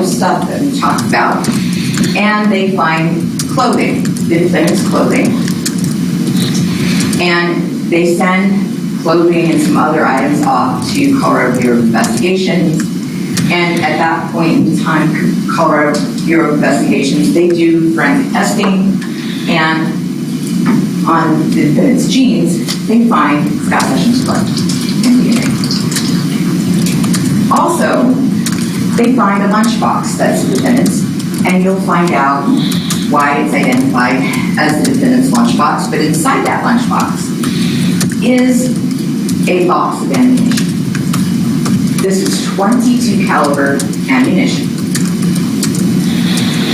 stuff that we talked about, and they find clothing, the defendant's clothing, and they send clothing and some other items off to Colorado Bureau of Investigations. And at that point in time, Colorado Bureau of Investigations, they do forensic testing, and on the defendant's jeans, they find Scott Sessions' blood and DNA. Also, they find a lunchbox that's the defendant's, and you'll find out why it's identified as the defendant's lunchbox, but inside that lunchbox is a box of ammunition. This is .22 caliber ammunition.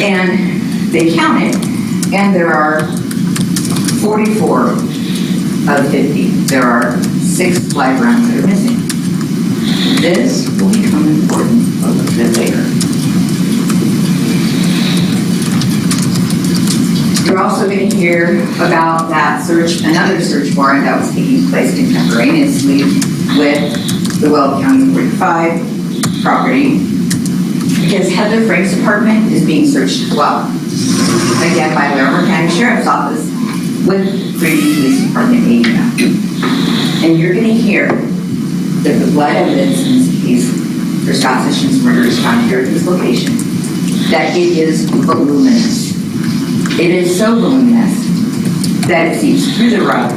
And they count it, and there are 44 of 50. There are 6 live rounds that are missing. This will become important a little bit later. You're also going to hear about that search, another search warrant that was taking place contemporaneously with the Weld County 45 property, because Heather Frank's apartment is being searched as well. Again, by Larimer County Sheriff's Office with Pingree Police Department aiding them. And you're going to hear that the blood evidence in this case for Scott Sessions' murder is found here at this location, that it is voluminous. It is so voluminous that it seeps through the rug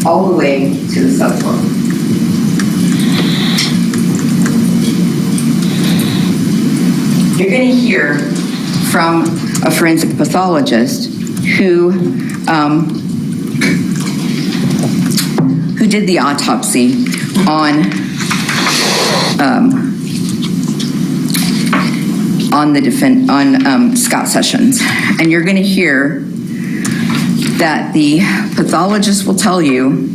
all the way to the subfloor. You're going to hear from a forensic pathologist who did the autopsy on Scott Sessions, and you're going to hear that the pathologist will tell you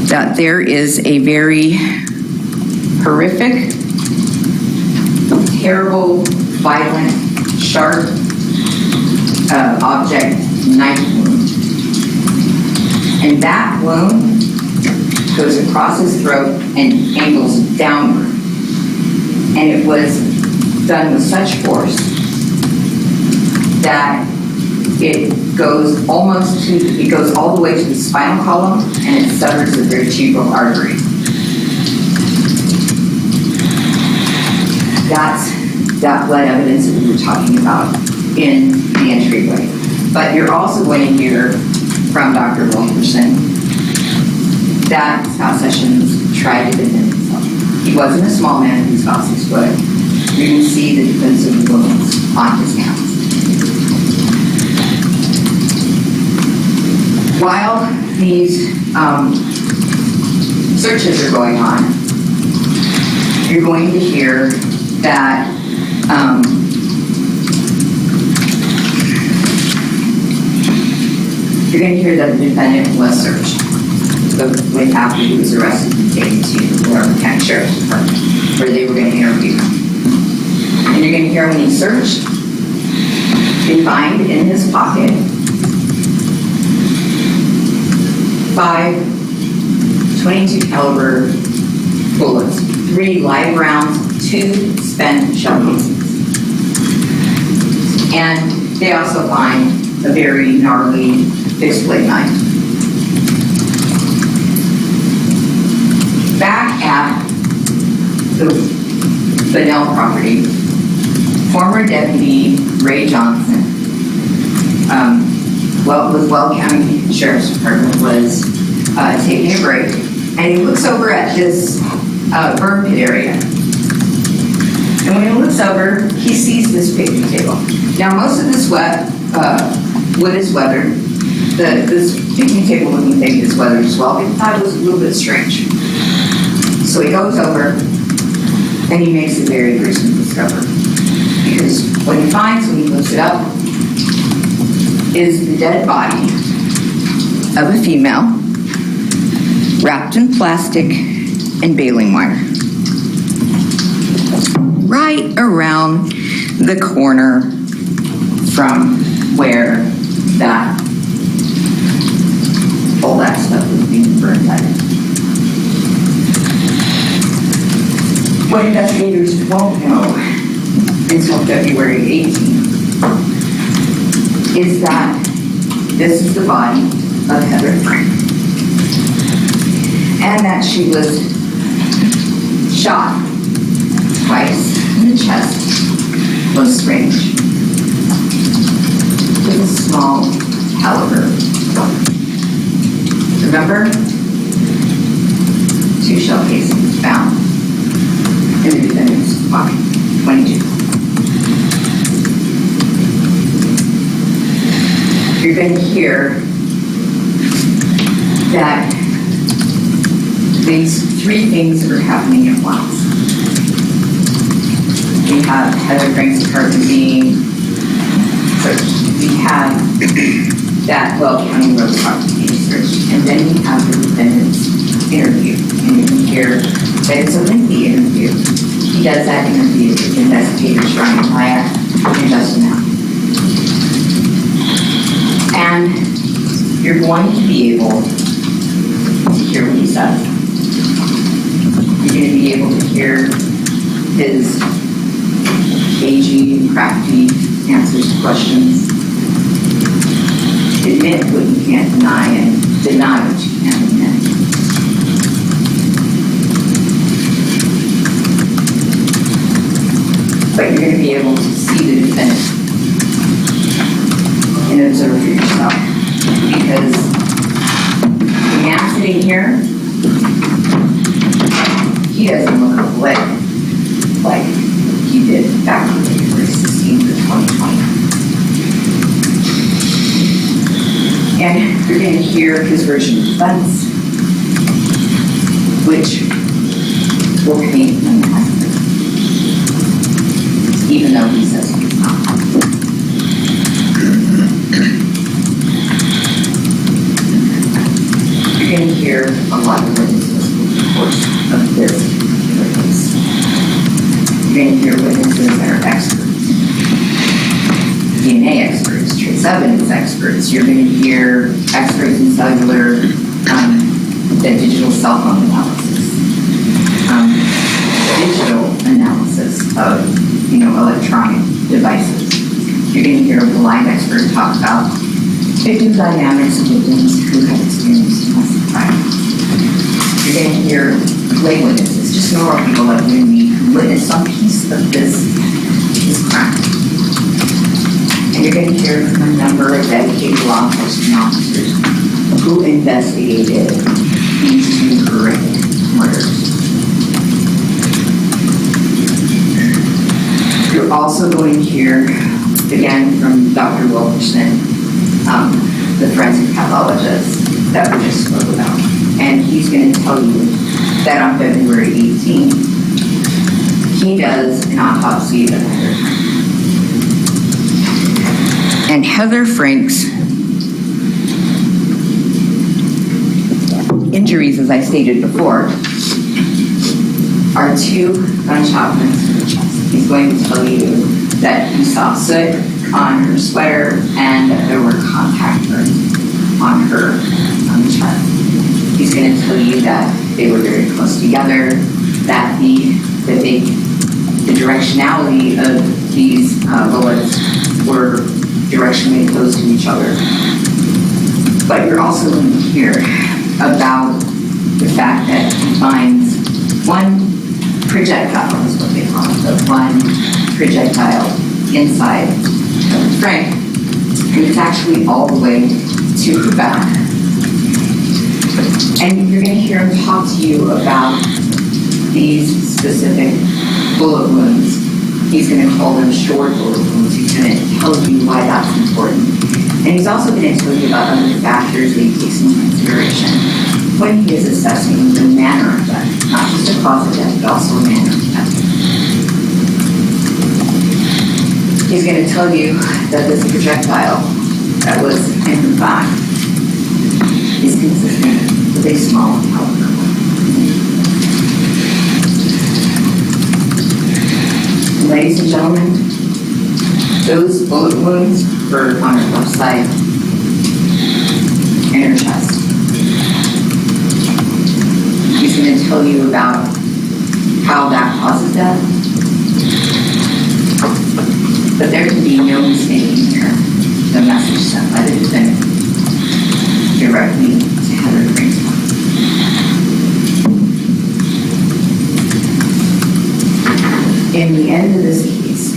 that there is a very horrific, terrible, violent, sharp object knife wound, and that wound goes across his throat and angles downward. And it was done with such force that it goes all the way to the spinal column, and it severs the vertebral artery. That's that blood evidence that we were talking about in the entryway. But you're also going to hear from Dr. Wilkerson that Scott Sessions tried to defend himself. He wasn't a small man, he was about 6 foot. You can see the defensive wounds on his hands. While these searches are going on, you're going to hear that the defendant was searched after he was arrested and taken to the Larimer County Sheriff's Department, where they were going to interview him. And you're going to hear when he searched, they find in his pocket 5 .22 caliber bullets, 3 live rounds, 2 spent shell casings. And they also find a very gnarly fixed blade knife. Back at the Bunnell property, former Deputy Ray Johnson, with Weld County Sheriff's Department, was taking a break, and he looks over at this burn pit area. And when he looks over, he sees this picnic table. Now, most of this wood is weathered. This picnic table looking thing is weathered as well. He thought it was a little bit strange. So he goes over and he makes a very gruesome discovery. Because what he finds when he looks it up is the dead body of a female wrapped in plastic and baling wire, right around the corner from where all that stuff was being burned at. What investigators won't know until February 18th, is that this is the body of Heather Frank, and that she was shot twice in the chest, close range, with a small caliber gun. Remember? 2 shell casings found in the defendant's pocket, 22. You're going to hear that these 3 things are happening at once. We have Heather Frank's apartment being searched. We have that Well County Road property being searched. And then we have the defendant's interview. And you can hear that it's a lengthy interview. He does that interview with investigators Ryan Maya and Justin Allen. And you're going to be able to hear what he says. You're going to be able to hear his cagey and crafty answers to questions. Admit what you can't deny and deny what you can't admit. But you're going to be able to see the defendant and observe for yourself. Because the man sitting here, he doesn't look like he did back on February 16th of 2020. And you're going to hear his version of events, which will paint him as even though he says he's not. You're going to hear a lot of witnesses over the course of this particular case. You're going to hear witnesses that are experts, DNA experts, trace evidence experts. You're going to hear experts in cellular, the digital cell phone analysis, digital analysis of, electronic devices. You're going to hear a blind expert talk about victim dynamics of victims who have experienced domestic violence. You're going to hear lay witnesses, just normal people like you and me, who witnessed some piece of this crime. And you're going to hear from a number of dedicated law enforcement officers who investigated these 2 horrific murders. You're also going to hear, again, from Dr. Wilkerson, the forensic pathologist that we just spoke about. And he's going to tell you that on February 18th, he does an autopsy of Heather Frank. And Heather Frank's injuries, as I stated before, are 2 gunshot wounds to the chest. He's going to tell you that he saw soot on her sweater and that there were contact burns on her chest. He's going to tell you that they were very close together, that the directionality of these bullets were directionally close to each other. But you're also going to hear about the fact that he finds 1 projectile, is what they call it, the 1 projectile inside Heather Frank, and it's actually all the way to her back. And you're going to hear him talk to you about these specific bullet wounds. He's going to call them short bullet wounds. He's going to tell you why that's important. And he's also going to tell you about other factors that he takes into consideration when he is assessing the manner of death, not just the cause of death, but also the manner of death. He's going to tell you that this projectile that was in her back is consistent with a small caliber. Ladies and gentlemen, those bullet wounds were on her left side and her chest. He's going to tell you about how that causes death be no mistaking here the message sent by the defendant directly to Heather Frank's phone. In the end of this case,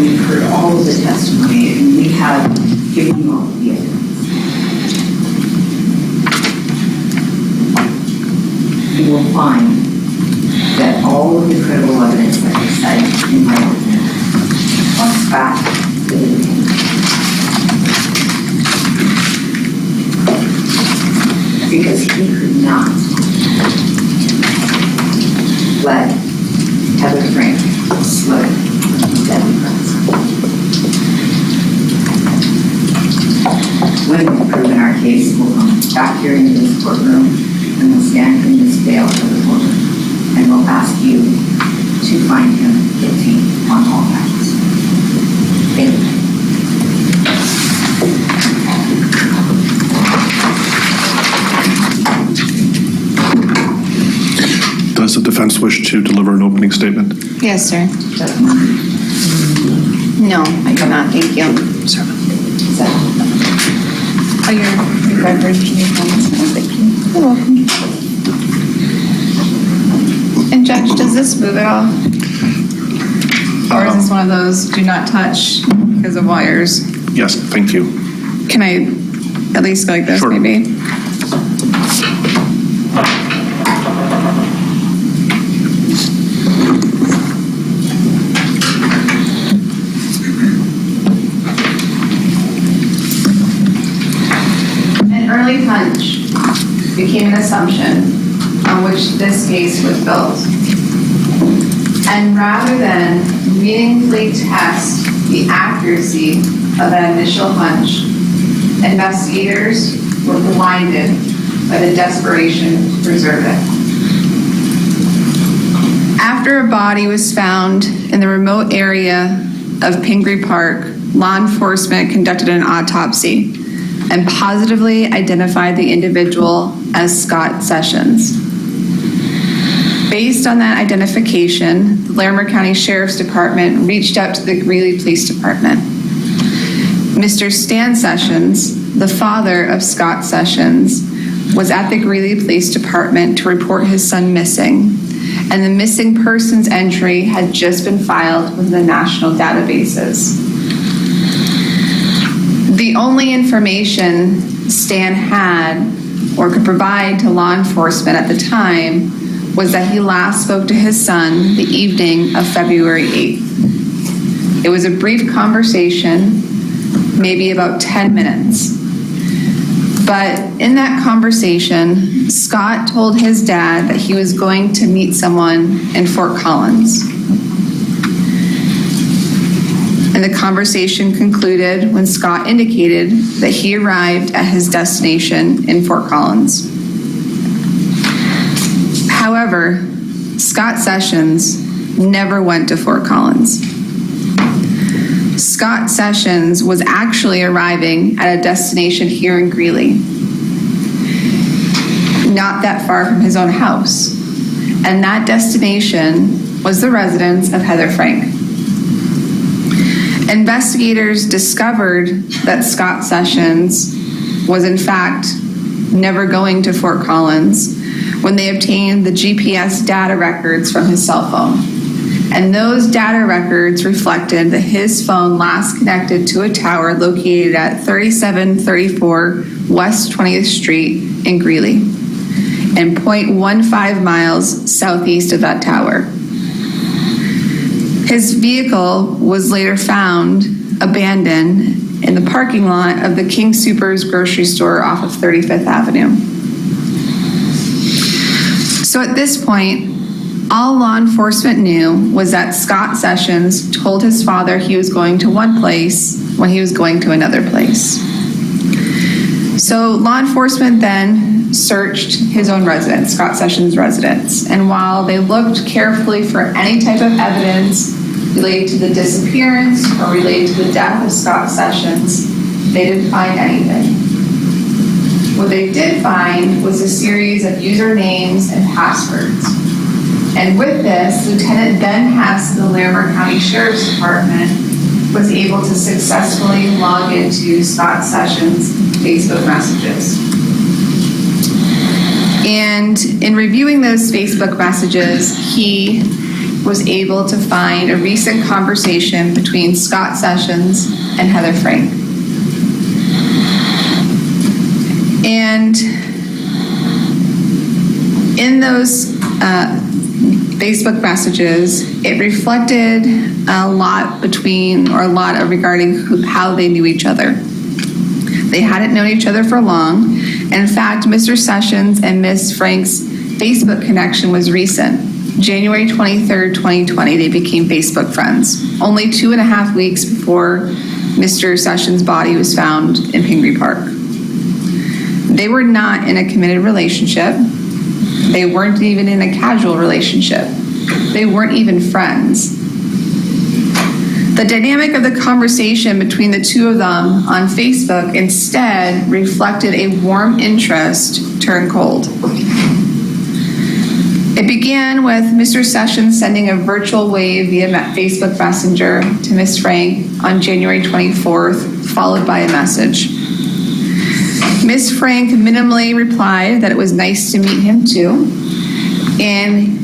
we've heard all of the testimony and we have given you all the evidence. You will find that all of the credible evidence that I cited in my argument comes back to the defendant. Because he could not let Heather Frank slip deadly drugs. When we prove in our case, we'll come back here into this courtroom and we'll stand in this bail for the courtroom and we'll ask you to find him guilty on all facts. Thank you. Does the defense wish to deliver an opening statement? Yes, sir. No, I do not. Thank you. Oh, you're beverage. Thank you. You're welcome. And Judge, does this move at all? Or is this one of those do not touch because of wires? Yes, thank you. Can I at least go like this, sure. Maybe? Early hunch became an assumption on which this case was built. And rather than meaningfully test the accuracy of that initial hunch, investigators were blinded by the desperation to preserve it. After a body was found in the remote area of Pingree Park, law enforcement conducted an autopsy and positively identified the individual as Scott Sessions. Based on that identification, the Larimer County Sheriff's Department reached out to the Greeley Police Department. Mr. Stan Sessions, the father of Scott Sessions, was at the Greeley Police Department to report his son missing, and the missing persons entry had just been filed with the national databases. The only information Stan had or could provide to law enforcement at the time was that he last spoke to his son the evening of February 8th. It was a brief conversation, maybe about 10 minutes. But in that conversation, Scott told his dad that he was going to meet someone in Fort Collins. And the conversation concluded when Scott indicated that he arrived at his destination in Fort Collins. However, Scott Sessions never went to Fort Collins. Scott Sessions was actually arriving at a destination here in Greeley, not that far from his own house. And that destination was the residence of Heather Frank. Investigators discovered that Scott Sessions was in fact never going to Fort Collins when they obtained the GPS data records from his cell phone. And those data records reflected that his phone last connected to a tower located at 3734 West 20th Street in Greeley, and 0.15 miles southeast of that tower. His vehicle was later found abandoned in the parking lot of the King Soopers grocery store off of 35th Avenue. So at this point, all law enforcement knew was that Scott Sessions told his father he was going to one place when he was going to another place. So law enforcement then searched his own residence, Scott Sessions' residence. And while they looked carefully for any type of evidence related to the disappearance or related to the death of Scott Sessions, they didn't find anything. What they did find was a series of usernames and passwords. And with this, Lieutenant Ben Hess of the Larimer County Sheriff's Department was able to successfully log into Scott Sessions' Facebook messages. And in reviewing those Facebook messages, he was able to find a recent conversation between Scott Sessions and Heather Frank. And in those Facebook messages, it reflected a lot regarding how they knew each other. They hadn't known each other for long. In fact, Mr. Sessions and Ms. Frank's Facebook connection was recent. January 23rd, 2020, they became Facebook friends, only 2.5 weeks before Mr. Sessions' body was found in Pingree Park. They were not in a committed relationship. They weren't even in a casual relationship. They weren't even friends. The dynamic of the conversation between the two of them on Facebook instead reflected a warm interest turned cold. It began with Mr. Sessions sending a virtual wave via Facebook Messenger to Ms. Frank on January 24th, followed by a message. Ms. Frank minimally replied that it was nice to meet him too. And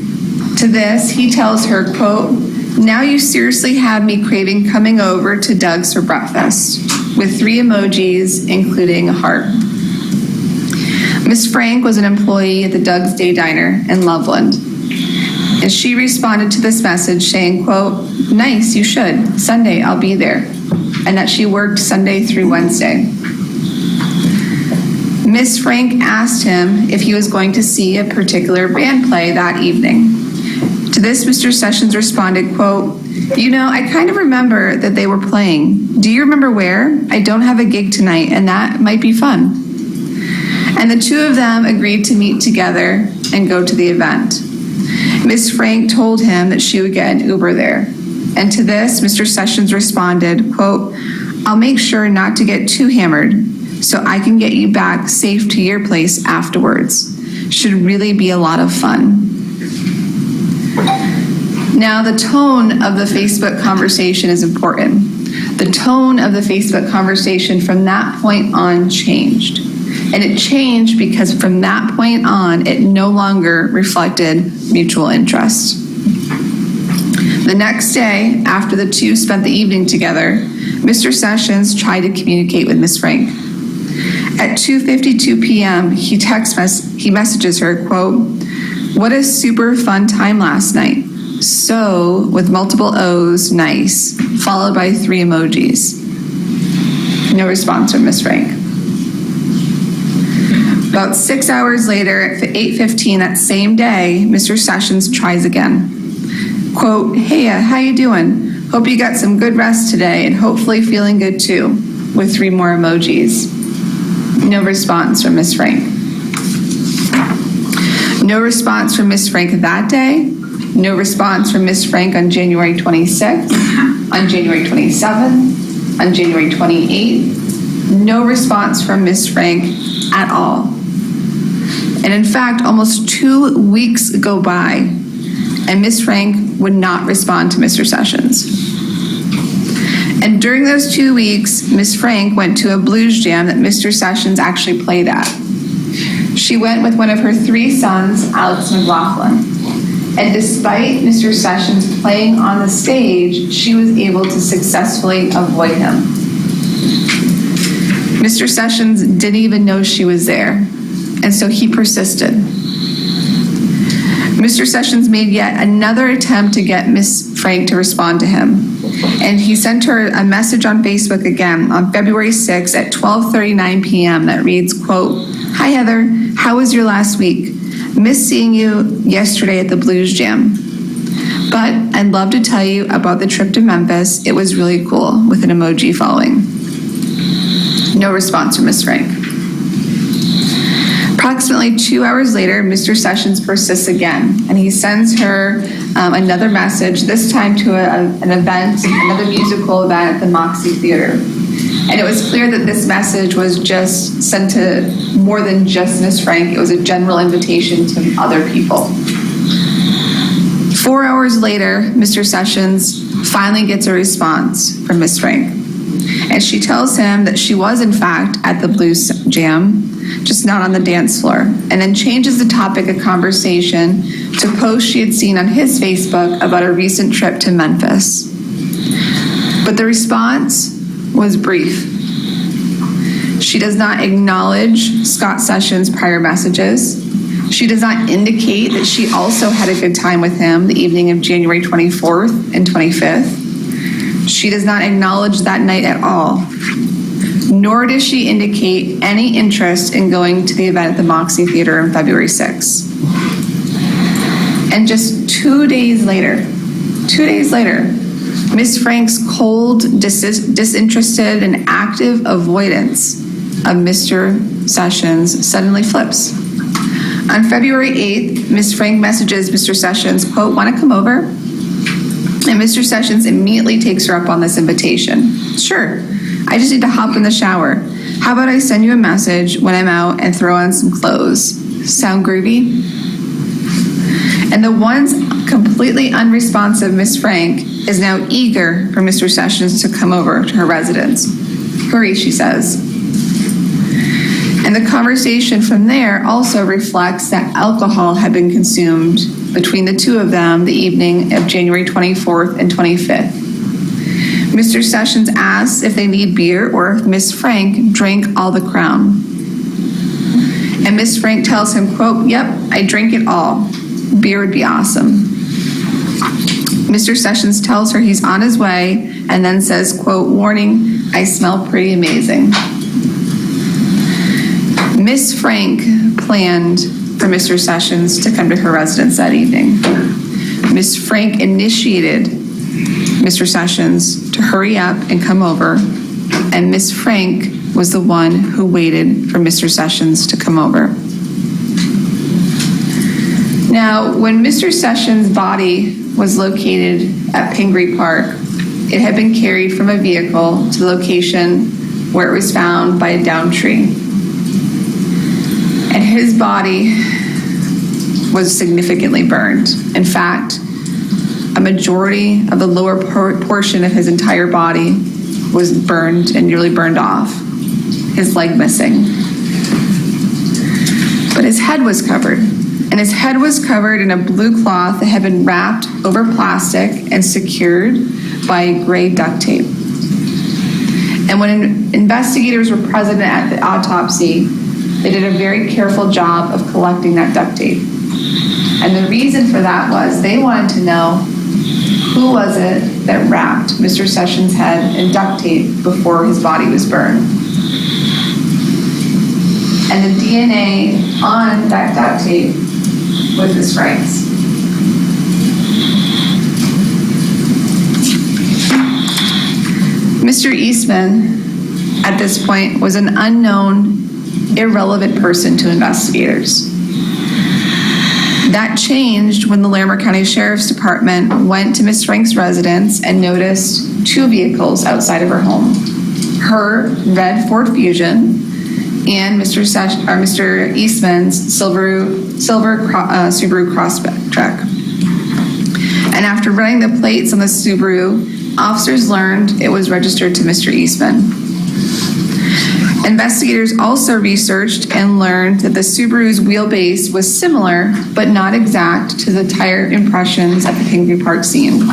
to this, he tells her, quote, "Now you seriously have me craving coming over to Doug's for breakfast," with 3 emojis, including a heart. Ms. Frank was an employee at the Doug's Day Diner in Loveland. And she responded to this message saying, quote, "Nice, you should. Sunday, I'll be there." And that she worked Sunday through Wednesday. Ms. Frank asked him if he was going to see a particular band play that evening. To this, Mr. Sessions responded, quote, "You know, I kind of remember that they were playing. Do you remember where? I don't have a gig tonight, and that might be fun." And the two of them agreed to meet together and go to the event. Ms. Frank told him that she would get an Uber there. And to this, Mr. Sessions responded, quote, "I'll make sure not to get too hammered so I can get you back safe to your place afterwards. Should really be a lot of fun." Now, the tone of the Facebook conversation is important. The tone of the Facebook conversation from that point on changed. And it changed because from that point on, it no longer reflected mutual interest. The next day, after the two spent the evening together, Mr. Sessions tried to communicate with Ms. Frank. At 2:52 p.m., he messages her, quote, "What a super fun time last night. So," with multiple O's, nice, followed by 3 emojis. No response from Ms. Frank. About 6 hours later, at 8:15 that same day, Mr. Sessions tries again. Quote, "Hey, how you doing? Hope you got some good rest today and hopefully feeling good too," with 3 more emojis. No response from Ms. Frank. No response from Ms. Frank that day. No response from Ms. Frank on January 26th, on January 27th, on January 28th. No response from Ms. Frank at all. And in fact, almost 2 weeks go by, and Ms. Frank would not respond to Mr. Sessions. And during those 2 weeks, Ms. Frank went to a blues jam that Mr. Sessions actually played at. She went with one of her 3 sons, Alex McLaughlin. And despite Mr. Sessions playing on the stage, she was able to successfully avoid him. Mr. Sessions didn't even know she was there, and so he persisted. Mr. Sessions made yet another attempt to get Ms. Frank to respond to him, and he sent her a message on Facebook again on February 6th at 12:39 p.m. that reads, quote, "Hi Heather, how was your last week? Missed seeing you yesterday at the blues jam. But I'd love to tell you about the trip to Memphis. It was really cool," with an emoji following. No response from Ms. Frank. Approximately 2 hours later, Mr. Sessions persists again, and he sends her another message, this time to an event, another musical event at the Moxie Theater. And it was clear that this message was just sent to more than just Ms. Frank. It was a general invitation to other people. 4 hours later, Mr. Sessions finally gets a response from Miss Frank. And she tells him that she was, in fact, at the blues jam, just not on the dance floor, and then changes the topic of conversation to posts she had seen on his Facebook about a recent trip to Memphis. But the response was brief. She does not acknowledge Scott Sessions' prior messages. She does not indicate that she also had a good time with him the evening of January 24th and 25th. She does not acknowledge that night at all, nor does she indicate any interest in going to the event at the Moxie Theater on February 6th. And just 2 days later, Miss Frank's cold, disinterested, and active avoidance of Mr. Sessions suddenly flips. On February 8th, Miss Frank messages Mr. Sessions, quote, "Want to come over?" And Mr. Sessions immediately takes her up on this invitation. "Sure, I just need to hop in the shower. How about I send you a message when I'm out and throw on some clothes? Sound groovy?" And the once completely unresponsive Miss Frank is now eager for Mr. Sessions to come over to her residence. "Hurry," she says. And the conversation from there also reflects that alcohol had been consumed between the two of them the evening of January 24th and 25th. Mr. Sessions asks if they need beer or if Miss Frank drank all the Crown. And Miss Frank tells him, quote, "Yep, I drink it all. Beer would be awesome." Mr. Sessions tells her he's on his way and then says, quote, "Warning, I smell pretty amazing." Miss Frank planned for Mr. Sessions to come to her residence that evening. Miss Frank initiated Mr. Sessions to hurry up and come over, and Miss Frank was the one who waited for Mr. Sessions to come over. Now, when Mr. Sessions' body was located at Pingree Park, it had been carried from a vehicle to the location where it was found by a downed tree. And his body was significantly burned. In fact, a majority of the lower portion of his entire body was burned and nearly burned off, his leg missing. But his head was covered, and his head was covered in a blue cloth that had been wrapped over plastic and secured by gray duct tape. And when investigators were present at the autopsy, they did a very careful job of collecting that duct tape. And the reason for that was they wanted to know who was it that wrapped Mr. Sessions' head in duct tape before his body was burned. And the DNA on that duct tape was Miss Frank's. Mr. Eastman, at this point, was an unknown, irrelevant person to investigators. That changed when the Larimer County Sheriff's Department went to Miss Frank's residence and noticed two vehicles outside of her home. Her red Ford Fusion and Mr. Eastman's silver Subaru Crosstrek. And after running the plates on the Subaru, officers learned it was registered to Mr. Eastman. Investigators also researched and learned that the Subaru's wheelbase was similar, but not exact, to the tire impressions at the Pingree Park scene.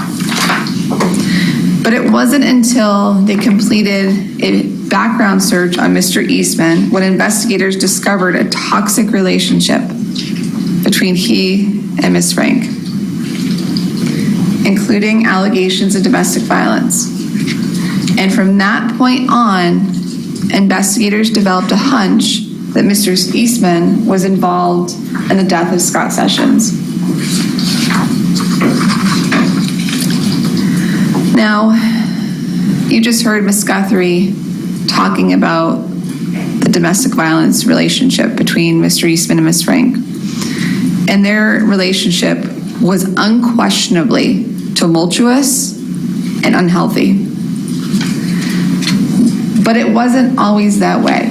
But it wasn't until they completed a background search on Mr. Eastman when investigators discovered a toxic relationship between he and Miss Frank, including allegations of domestic violence. And from that point on, investigators developed a hunch that Mr. Eastman was involved in the death of Scott Sessions. Now, you just heard Ms. Guthrie talking about the domestic violence relationship between Mr. Eastman and Ms. Frank. And their relationship was unquestionably tumultuous and unhealthy. But it wasn't always that way.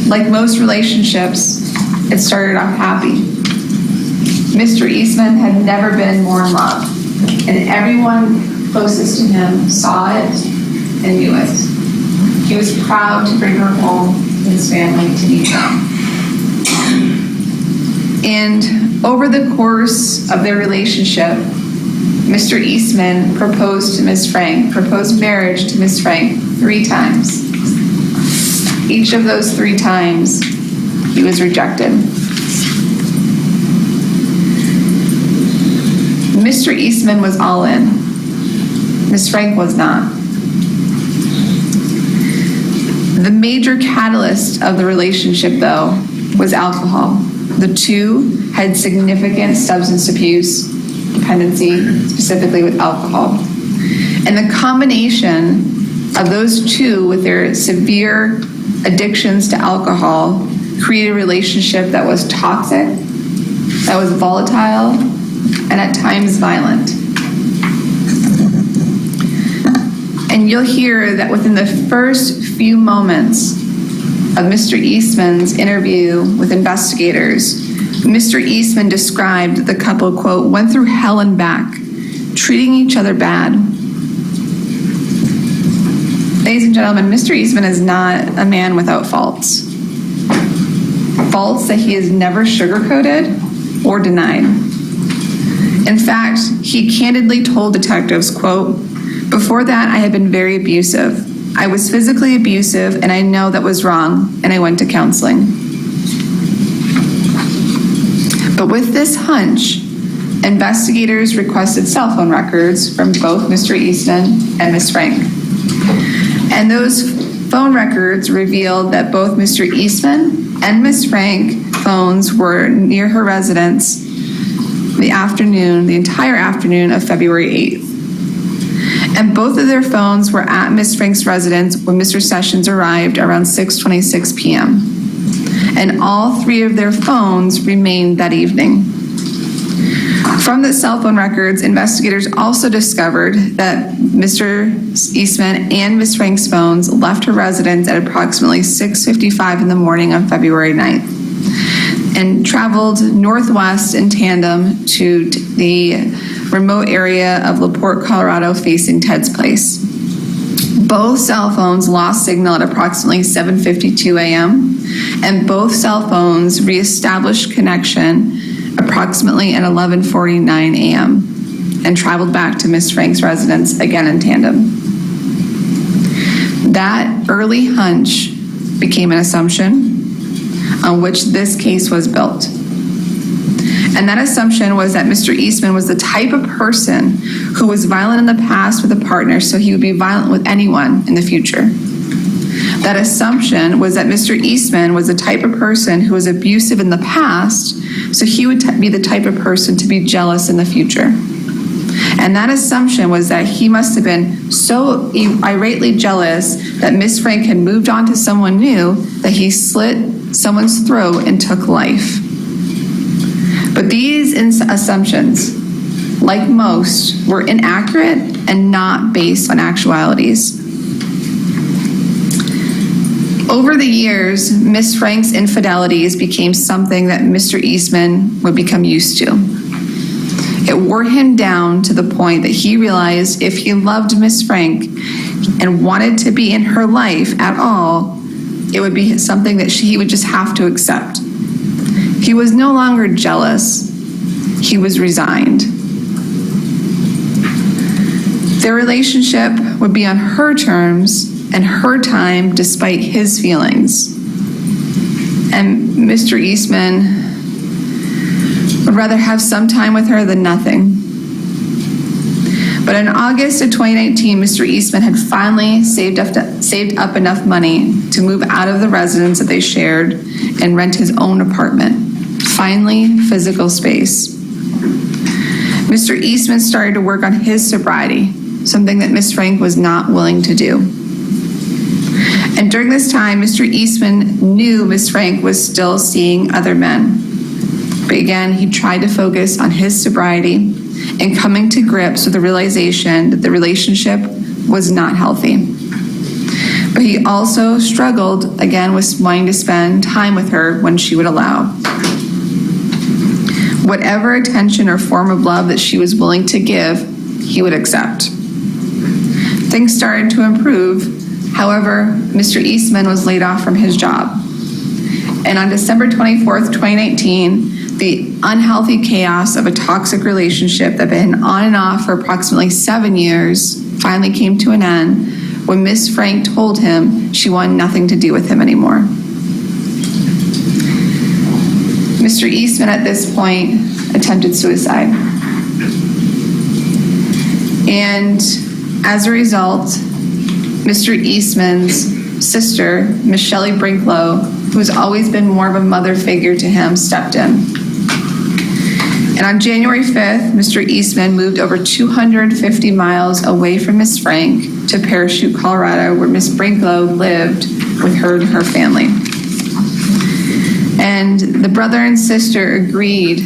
Like most relationships, it started off happy. Mr. Eastman had never been more in love, and everyone closest to him saw it and knew it. He was proud to bring her home to his family to meet them. And over the course of their relationship, Mr. Eastman proposed marriage to Miss Frank 3 times. Each of those 3 times, he was rejected. Mr. Eastman was all in. Miss Frank was not. The major catalyst of the relationship, though, was alcohol. The two had significant substance abuse dependency, specifically with alcohol. And the combination of those two with their severe addictions to alcohol created a relationship that was toxic, that was volatile, and at times violent. And you'll hear that within the first few moments of Mr. Eastman's interview with investigators, Mr. Eastman described the couple, quote, went through hell and back, treating each other bad. Ladies and gentlemen, Mr. Eastman is not a man without faults. Faults that he has never sugarcoated or denied. In fact, he candidly told detectives, quote, before that, I had been very abusive. I was physically abusive, and I know that was wrong, and I went to counseling. But with this hunch, investigators requested cell phone records from both Mr. Eastman and Miss Frank. And those phone records revealed that both Mr. Eastman and Miss Frank phones were near her residence the entire afternoon of February 8th. And both of their phones were at Miss Frank's residence when Mr. Sessions arrived around 6:26 p.m. And all 3 of their phones remained that evening. From the cell phone records, investigators also discovered that Mr. Eastman and Miss Frank's phones left her residence at approximately 6:55 in the morning on February 9th and traveled northwest in tandem to the remote area of LaPorte, Colorado, facing Ted's place. Both cell phones lost signal at approximately 7:52 a.m., and both cell phones reestablished connection approximately at 11:49 a.m. and traveled back to Miss Frank's residence again in tandem. That early hunch became an assumption on which this case was built. And that assumption was that Mr. Eastman was the type of person who was violent in the past with a partner, so he would be violent with anyone in the future. That assumption was that Mr. Eastman was the type of person who was abusive in the past, so he would be the type of person to be jealous in the future. And that assumption was that he must have been so irately jealous that Miss Frank had moved on to someone new that he slit someone's throat and took life. But these assumptions, like most, were inaccurate and not based on actualities. Over the years, Miss Frank's infidelities became something that Mr. Eastman would become used to. It wore him down to the point that he realized if he loved Miss Frank and wanted to be in her life at all, it would be something that he would just have to accept. He was no longer jealous. He was resigned. Their relationship would be on her terms and her time despite his feelings. And Mr. Eastman would rather have some time with her than nothing. But in August of 2019, Mr. Eastman had finally saved up enough money to move out of the residence that they shared and rent his own apartment. Finally, physical space. Mr. Eastman started to work on his sobriety, something that Miss Frank was not willing to do. And during this time, Mr. Eastman knew Miss Frank was still seeing other men. But again, he tried to focus on his sobriety and coming to grips with the realization that the relationship was not healthy. But he also struggled, again, with wanting to spend time with her when she would allow. Whatever attention or form of love that she was willing to give, he would accept. Things started to improve. However, Mr. Eastman was laid off from his job. And on December 24th, 2019, the unhealthy chaos of a toxic relationship that had been on and off for approximately 7 years finally came to an end when Miss Frank told him she wanted nothing to do with him anymore. Mr. Eastman at this point attempted suicide. And as a result, Mr. Eastman's sister, Miss Shelley Brinklow, who's always been more of a mother figure to him, stepped in. And on January 5th, Mr. Eastman moved over 250 miles away from Miss Frank to Parachute, Colorado, where Miss Brinklow lived with her and her family. And the brother and sister agreed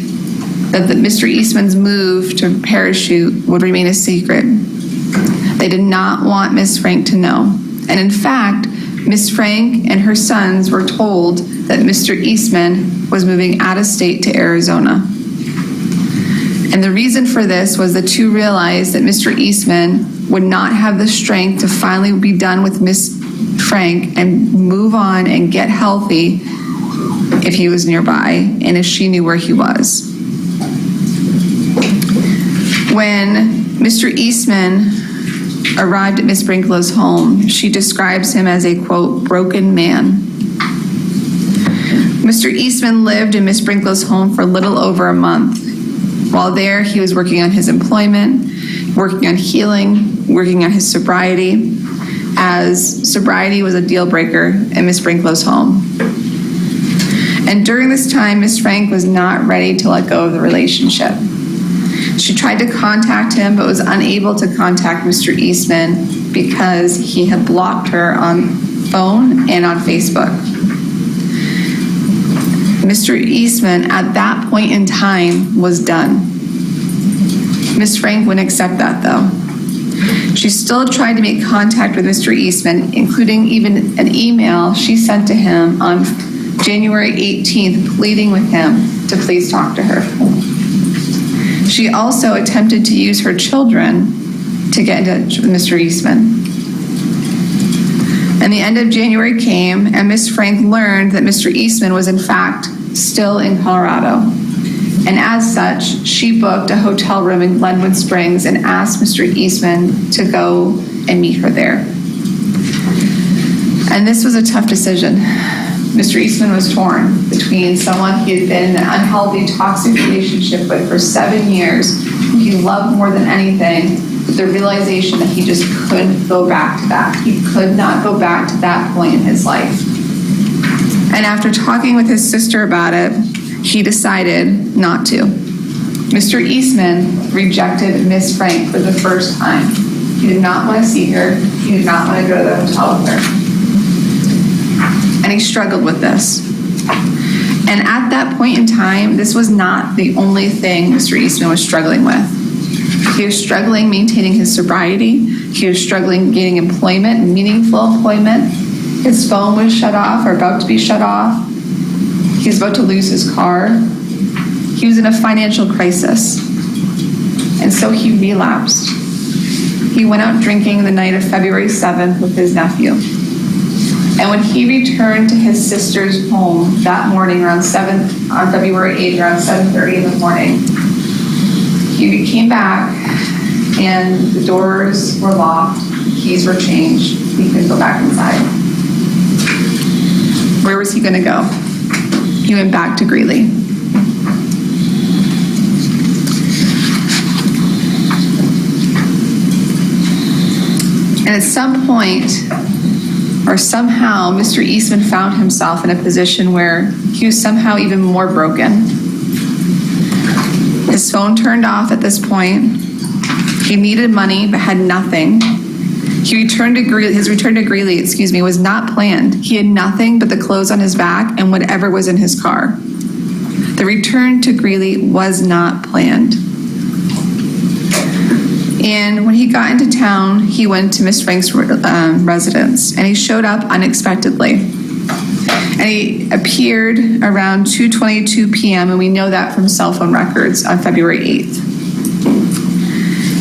that Mr. Eastman's move to Parachute would remain a secret. They did not want Miss Frank to know. And in fact, Miss Frank and her sons were told that Mr. Eastman was moving out of state to Arizona. And the reason for this was the two realized that Mr. Eastman would not have the strength to finally be done with Miss Frank and move on and get healthy if he was nearby and if she knew where he was. When Mr. Eastman arrived at Miss Brinklow's home, she describes him as a, quote, broken man. Mr. Eastman lived in Miss Brinklow's home for a little over a month. While there, he was working on his employment, working on healing, working on his sobriety, as sobriety was a deal breaker in Miss Brinklow's home. And during this time, Miss Frank was not ready to let go of the relationship. She tried to contact him, but was unable to contact Mr. Eastman because he had blocked her on phone and on Facebook. Mr. Eastman, at that point in time, was done. Miss Frank wouldn't accept that, though. She still tried to make contact with Mr. Eastman, including even an email she sent to him on January 18th, pleading with him to please talk to her. She also attempted to use her children to get in touch with Mr. Eastman. And the end of January came, and Miss Frank learned that Mr. Eastman was in fact still in Colorado. And as such, she booked a hotel room in Glenwood Springs and asked Mr. Eastman to go and meet her there. And this was a tough decision. Mr. Eastman was torn between someone he had been in an unhealthy, toxic relationship with for 7 years, who he loved more than anything, with the realization that he just couldn't go back to that. He could not go back to that point in his life. And after talking with his sister about it, he decided not to. Mr. Eastman rejected Miss Frank for the first time. He did not want to see her. He did not want to go to the hotel with her. And he struggled with this. And at that point in time, this was not the only thing Mr. Eastman was struggling with. He was struggling maintaining his sobriety. He was struggling gaining employment, meaningful employment. His phone was shut off or about to be shut off. He was about to lose his car. He was in a financial crisis. And so he relapsed. He went out drinking the night of February 7th with his nephew. And when he returned to his sister's home that morning on February 8th, around 7:30 in the morning, he came back and the doors were locked, keys were changed, he couldn't go back inside. Where was he going to go? He went back to Greeley. And at some point, or somehow, Mr. Eastman found himself in a position where he was somehow even more broken. His phone turned off at this point. He needed money but had nothing. His return to Greeley, was not planned. He had nothing but the clothes on his back and whatever was in his car. The return to Greeley was not planned. And when he got into town, he went to Miss Frank's residence, and he showed up unexpectedly. And he appeared around 2:22 p.m., and we know that from cell phone records on February 8th.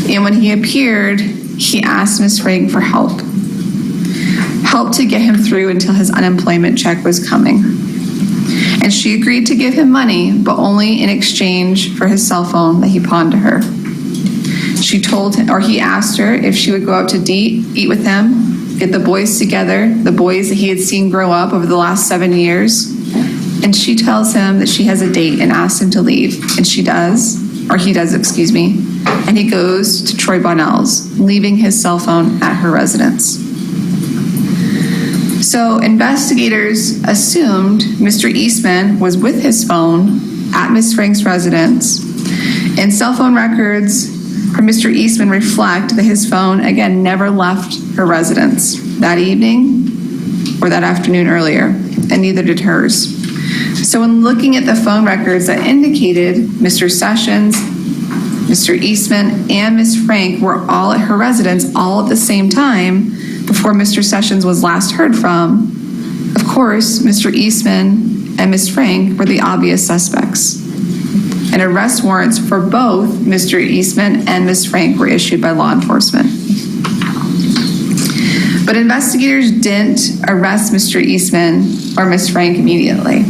And when he appeared, he asked Ms. Frank for help to get him through until his unemployment check was coming. And she agreed to give him money, but only in exchange for his cell phone that he pawned to her. He asked her if she would go out to eat with him, get the boys together, the boys that he had seen grow up over the last 7 years. And she tells him that she has a date and asks him to leave. And he does, and he goes to Troy Bonnell's, leaving his cell phone at her residence. So investigators assumed Mr. Eastman was with his phone at Ms. Frank's residence, and cell phone records from Mr. Eastman reflect that his phone, again, never left her residence that evening or that afternoon earlier, and neither did hers. So when looking at the phone records that indicated Mr. Sessions, Mr. Eastman, and Ms. Frank were all at her residence all at the same time before Mr. Sessions was last heard from, of course, Mr. Eastman and Ms. Frank were the obvious suspects. And arrest warrants for both Mr. Eastman and Ms. Frank were issued by law enforcement. But investigators didn't arrest Mr. Eastman or Ms. Frank immediately.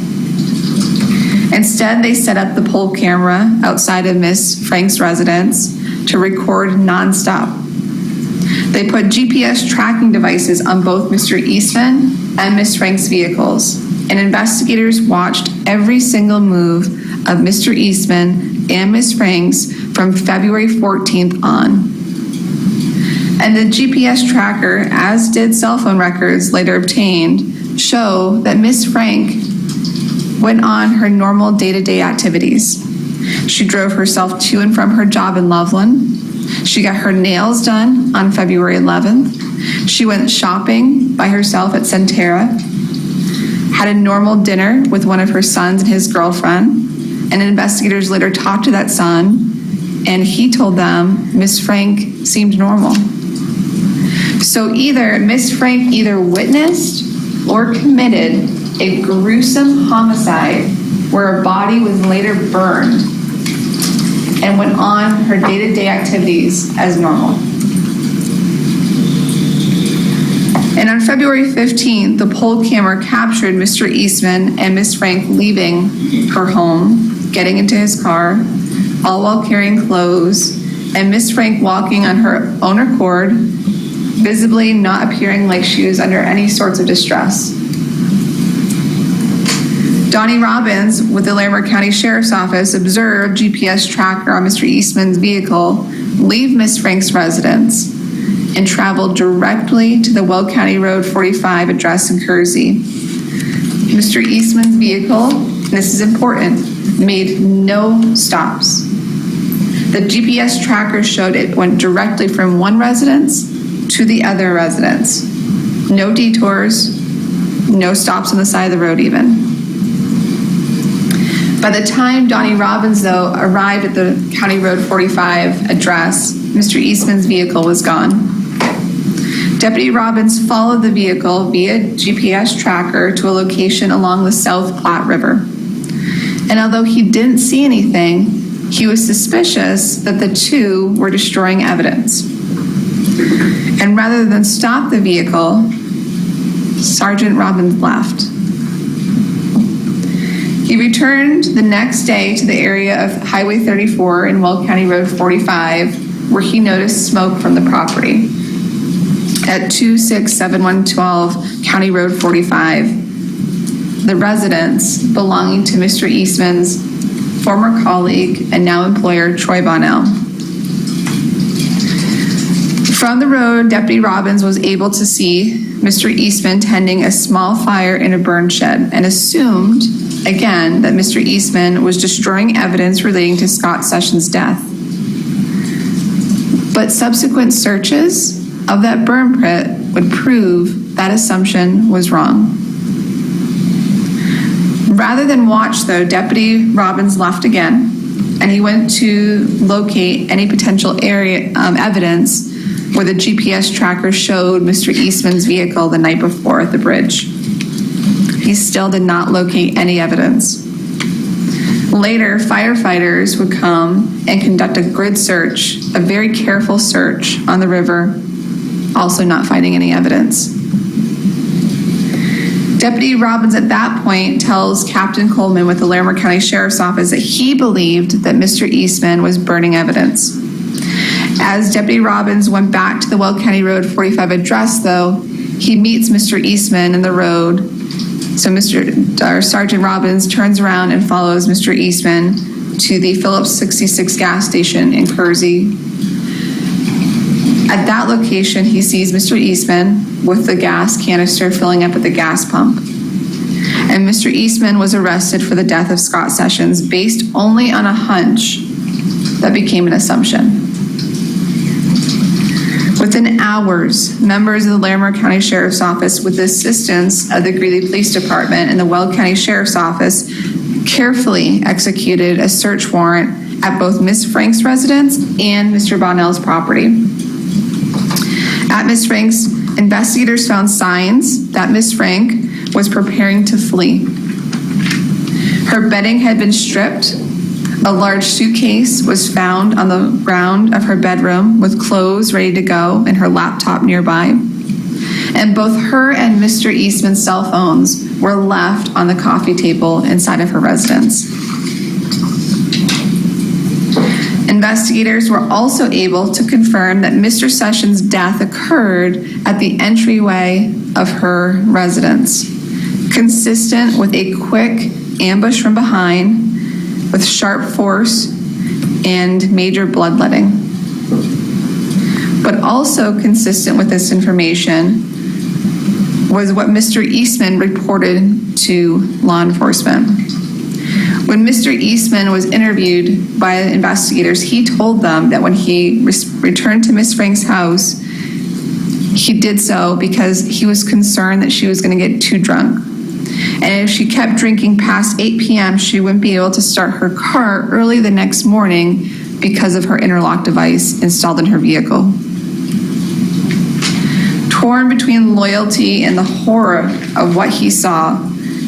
Instead, they set up the pole camera outside of Ms. Frank's residence to record nonstop. They put GPS tracking devices on both Mr. Eastman and Ms. Frank's vehicles, and investigators watched every single move of Mr. Eastman and Ms. Frank's from February 14th on. And the GPS tracker, as did cell phone records later obtained, show that Ms. Frank went on her normal day-to-day activities. She drove herself to and from her job in Loveland. She got her nails done on February 11th. She went shopping by herself at Centera, had a normal dinner with one of her sons and his girlfriend, and investigators later talked to that son, and he told them Miss Frank seemed normal. So Miss Frank either witnessed or committed a gruesome homicide where a body was later burned and went on her day-to-day activities as normal. And on February 15th, the poll camera captured Mr. Eastman and Ms. Frank leaving her home, getting into his car, all while carrying clothes, and Ms. Frank walking on her own accord, visibly not appearing like she was under any sorts of distress. Donnie Robbins with the Larimer County Sheriff's Office observed GPS tracker on Mr. Eastman's vehicle leave Ms. Frank's residence and traveled directly to the Will County Road 45 address in Kersey. Mr. Eastman's vehicle, this is important, made no stops. The GPS tracker showed it went directly from one residence to the other residence. No detours, no stops on the side of the road even. By the time Donnie Robbins, though, arrived at the County Road 45 address, Mr. Eastman's vehicle was gone. Deputy Robbins followed the vehicle via GPS tracker to a location along the South Platte River. And although he didn't see anything, he was suspicious that the two were destroying evidence. And rather than stop the vehicle, Sergeant Robbins left. He returned the next day to the area of Highway 34 and Will County Road 45, where he noticed smoke from the property. At 267112 County Road 45, the residence belonging to Mr. Eastman's former colleague and now employer, Troy Bonnell. From the road, Deputy Robbins was able to see Mr. Eastman tending a small fire in a burn shed and assumed, again, that Mr. Eastman was destroying evidence relating to Scott Sessions' death. But subsequent searches of that burn pit would prove that assumption was wrong. Rather than watch, though, Deputy Robbins left again, and he went to locate any potential evidence where the GPS tracker showed Mr. Eastman's vehicle the night before at the bridge. He still did not locate any evidence. Later, firefighters would come and conduct a grid search a very careful search on the river, also not finding any evidence. Deputy Robbins at that point tells Captain Coleman with the Larimer County Sheriff's Office that he believed that Mr. Eastman was burning evidence. As Deputy Robbins went back to the Weld County Road 45 address, though, he meets Mr. Eastman in the road. So Sergeant Robbins turns around and follows Mr. Eastman to the Phillips 66 gas station in Kersey. At that location, he sees Mr. Eastman with the gas canister filling up at the gas pump. And Mr. Eastman was arrested for the death of Scott Sessions based only on a hunch that became an assumption. Within hours, members of the Larimer County Sheriff's Office, with the assistance of the Greeley Police Department and the Weld County Sheriff's Office, carefully executed a search warrant at both Ms. Frank's residence and Mr. Bonnell's property. At Ms. Frank's, investigators found signs that Ms. Frank was preparing to flee. Her bedding had been stripped. A large suitcase was found on the ground of her bedroom with clothes ready to go and her laptop nearby. And both her and Mr. Eastman's cell phones were left on the coffee table inside of her residence. Investigators were also able to confirm that Mr. Sessions' death occurred at the entryway of her residence, consistent with a quick ambush from behind with sharp force and major bloodletting. But also consistent with this information was what Mr. Eastman reported to law enforcement. When Mr. Eastman was interviewed by investigators, he told them that when he returned to Ms. Frank's house, he did so because he was concerned that she was going to get too drunk. And if she kept drinking past 8 p.m., she wouldn't be able to start her car early the next morning because of her interlock device installed in her vehicle. Torn between loyalty and the horror of what he saw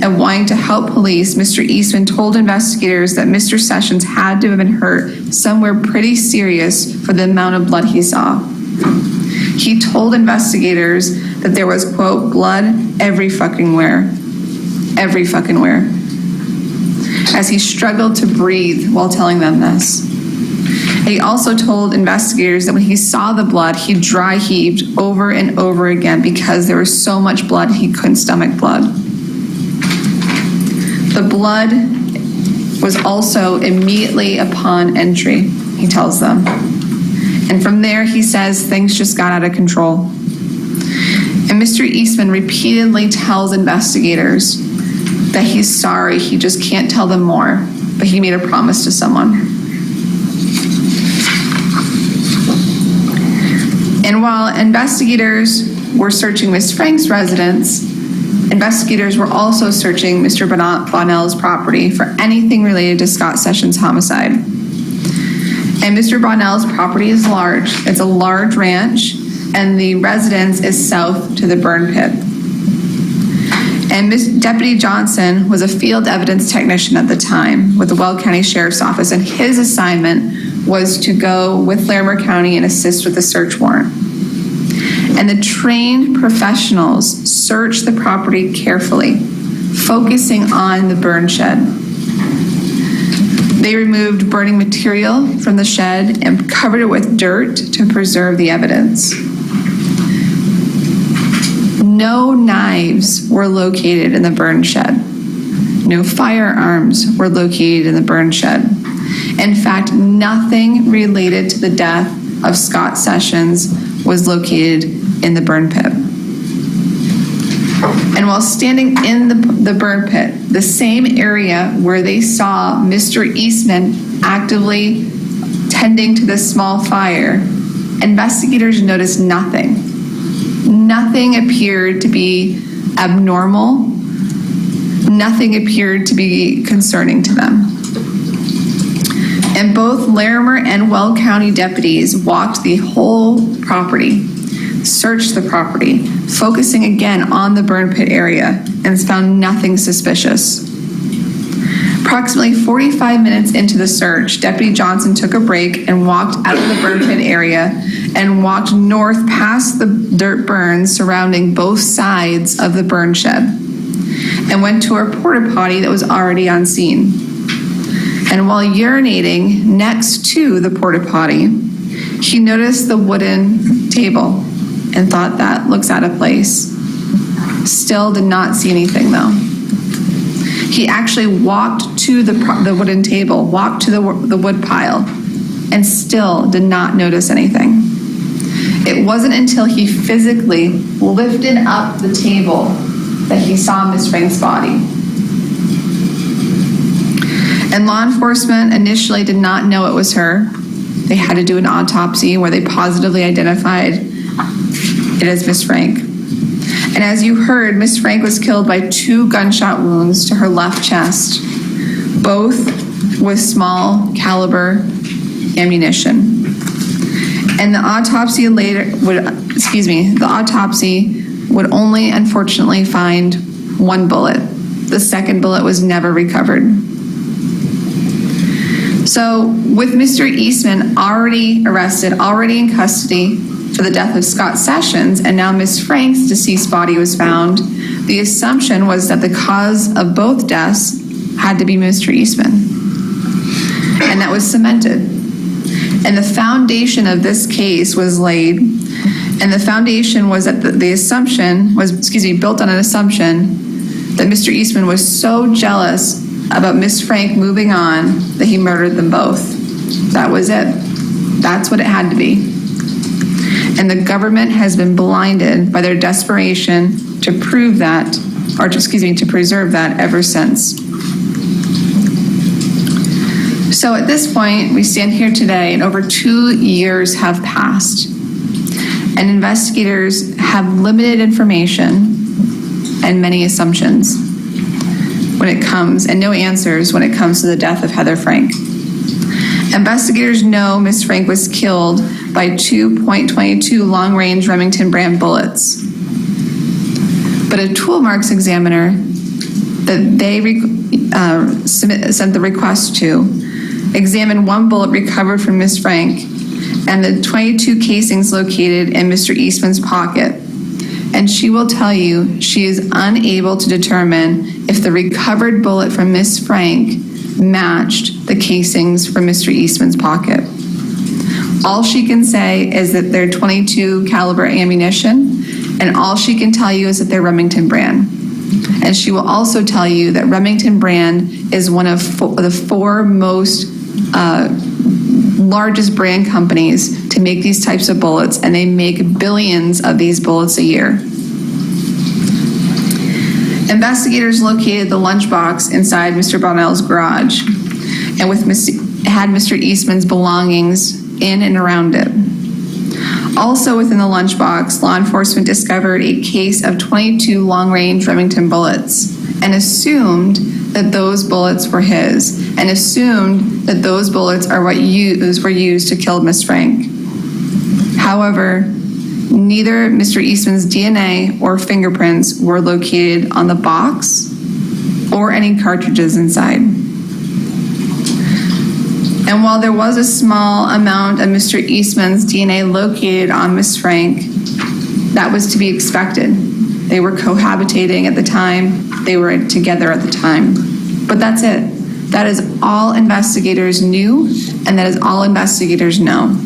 and wanting to help police, Mr. Eastman told investigators that Mr. Sessions had to have been hurt somewhere pretty serious for the amount of blood he saw. He told investigators that there was, quote, blood every fucking where. Every fucking where. As he struggled to breathe while telling them this. He also told investigators that when he saw the blood, he dry heaved over and over again because there was so much blood he couldn't stomach blood. The blood was also immediately upon entry, he tells them. And from there, he says, things just got out of control. And Mr. Eastman repeatedly tells investigators that he's sorry, he just can't tell them more, but he made a promise to someone. And while investigators were searching Ms. Frank's residence, investigators were also searching Mr. Bonnell's property for anything related to Scott Sessions' homicide. And Mr. Bonnell's property is large. It's a large ranch, and the residence is south to the burn pit. And Deputy Johnson was a field evidence technician at the time with the Weld County Sheriff's Office, and his assignment was to go with Larimer County and assist with the search warrant. And the trained professionals searched the property carefully, focusing on the burn shed. They removed burning material from the shed and covered it with dirt to preserve the evidence. No knives were located in the burn shed. No firearms were located in the burn shed. In fact, nothing related to the death of Scott Sessions was located in the burn pit. And while standing in the burn pit, the same area where they saw Mr. Eastman actively tending to this small fire, investigators noticed nothing. Nothing appeared to be abnormal. Nothing appeared to be concerning to them. And both Larimer and Weld County deputies walked the whole property, searched the property, focusing again on the burn pit area, and found nothing suspicious. Approximately 45 minutes into the search, Deputy Johnson took a break and walked out of the burn pit area and walked north past the dirt burns surrounding both sides of the burn shed and went to a porta potty that was already on scene. And while urinating next to the porta potty, he noticed the wooden table and thought that looks out of place. Still did not see anything though. He actually walked to the wooden table, walked to the wood pile, and still did not notice anything. It wasn't until he physically lifted up the table that he saw Miss Frank's body. And law enforcement initially did not know it was her. They had to do an autopsy where they positively identified it as Miss Frank. And as you heard, Miss Frank was killed by 2 gunshot wounds to her left chest, both with small caliber ammunition. And the autopsy would only unfortunately find 1 bullet. The second bullet was never recovered. So with Mr. Eastman already arrested, already in custody for the death of Scott Sessions, and now Miss Frank's deceased body was found, the assumption was that the cause of both deaths had to be Mr. Eastman. And that was cemented. And the foundation of this case was laid, and the foundation was that the assumption was, built on an assumption that Mr. Eastman was so jealous about Miss Frank moving on that he murdered them both. That was it. That's what it had to be. And the government has been blinded by their desperation to prove that, or to preserve that ever since. So at this point, we stand here today and over 2 years have passed. And investigators have limited information and many assumptions when it comes, and no answers when it comes to the death of Heather Frank. Investigators know Miss Frank was killed by 2 .22 long-range Remington brand bullets. But a tool marks examiner that they sent the request to examined 1 bullet recovered from Miss Frank and the 22 casings located in Mr. Eastman's pocket. And she will tell you she is unable to determine if the recovered bullet from Miss Frank matched the casings from Mr. Eastman's pocket. All she can say is that they're .22 caliber ammunition, and all she can tell you is that they're Remington brand. And she will also tell you that Remington brand is one of the 4 most largest brand companies to make these types of bullets, and they make billions of these bullets a year. Investigators located the lunchbox inside Mr. Bonnell's garage and had Mr. Eastman's belongings in and around it. Also within the lunchbox, law enforcement discovered a case of 22 long-range Remington bullets and assumed that those bullets were his, and assumed that those bullets are what were used to kill Miss Frank. However, neither Mr. Eastman's DNA or fingerprints were located on the box or any cartridges inside. And while there was a small amount of Mr. Eastman's DNA located on Miss Frank, that was to be expected. They were cohabitating at the time. They were together at the time. But that's it. That is all investigators knew, and that is all investigators know.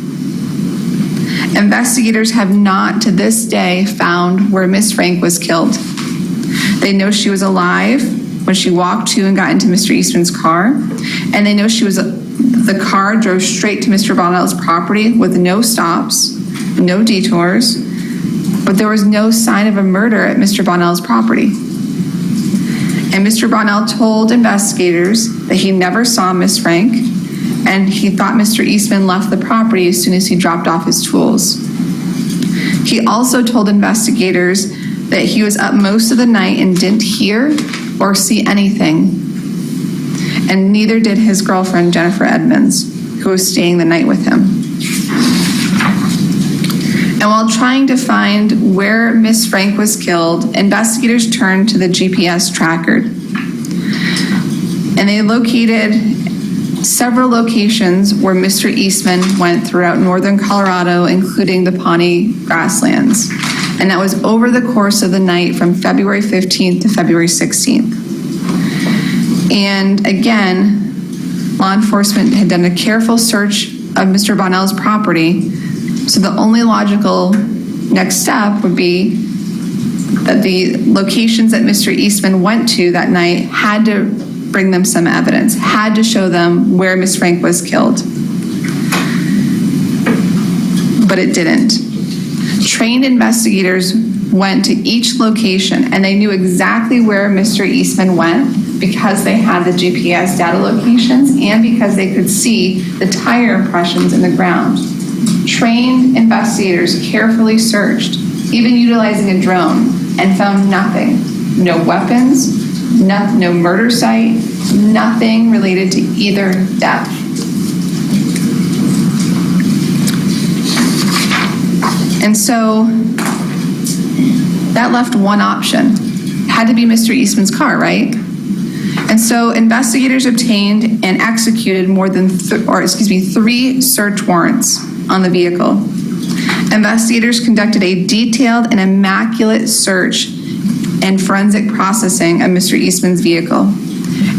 Investigators have not to this day found where Miss Frank was killed. They know she was alive when she walked to and got into Mr. Eastman's car, and they know the car drove straight to Mr. Bonnell's property with no stops, no detours, but there was no sign of a murder at Mr. Bonnell's property. And Mr. Bonnell told investigators that he never saw Miss Frank, and he thought Mr. Eastman left the property as soon as he dropped off his tools. He also told investigators that he was up most of the night and didn't hear or see anything. And neither did his girlfriend, Jennifer Edmonds, who was staying the night with him. And while trying to find where Miss Frank was killed, investigators turned to the GPS tracker. And they located several locations where Mr. Eastman went throughout northern Colorado, including the Pawnee grasslands. And that was over the course of the night from February 15th to February 16th. And again, law enforcement had done a careful search of Mr. Bonnell's property. So the only logical next step would be that the locations that Mr. Eastman went to that night had to bring them some evidence, had to show them where Ms. Frank was killed. But it didn't. Trained investigators went to each location and they knew exactly where Mr. Eastman went because they had the GPS data locations and because they could see the tire impressions in the ground. Trained investigators carefully searched, even utilizing a drone, and found nothing. No weapons, no murder site, nothing related to either death. And so that left one option. It had to be Mr. Eastman's car, right? And so investigators obtained and executed three search warrants on the vehicle. Investigators conducted a detailed and immaculate search and forensic processing of Mr. Eastman's vehicle.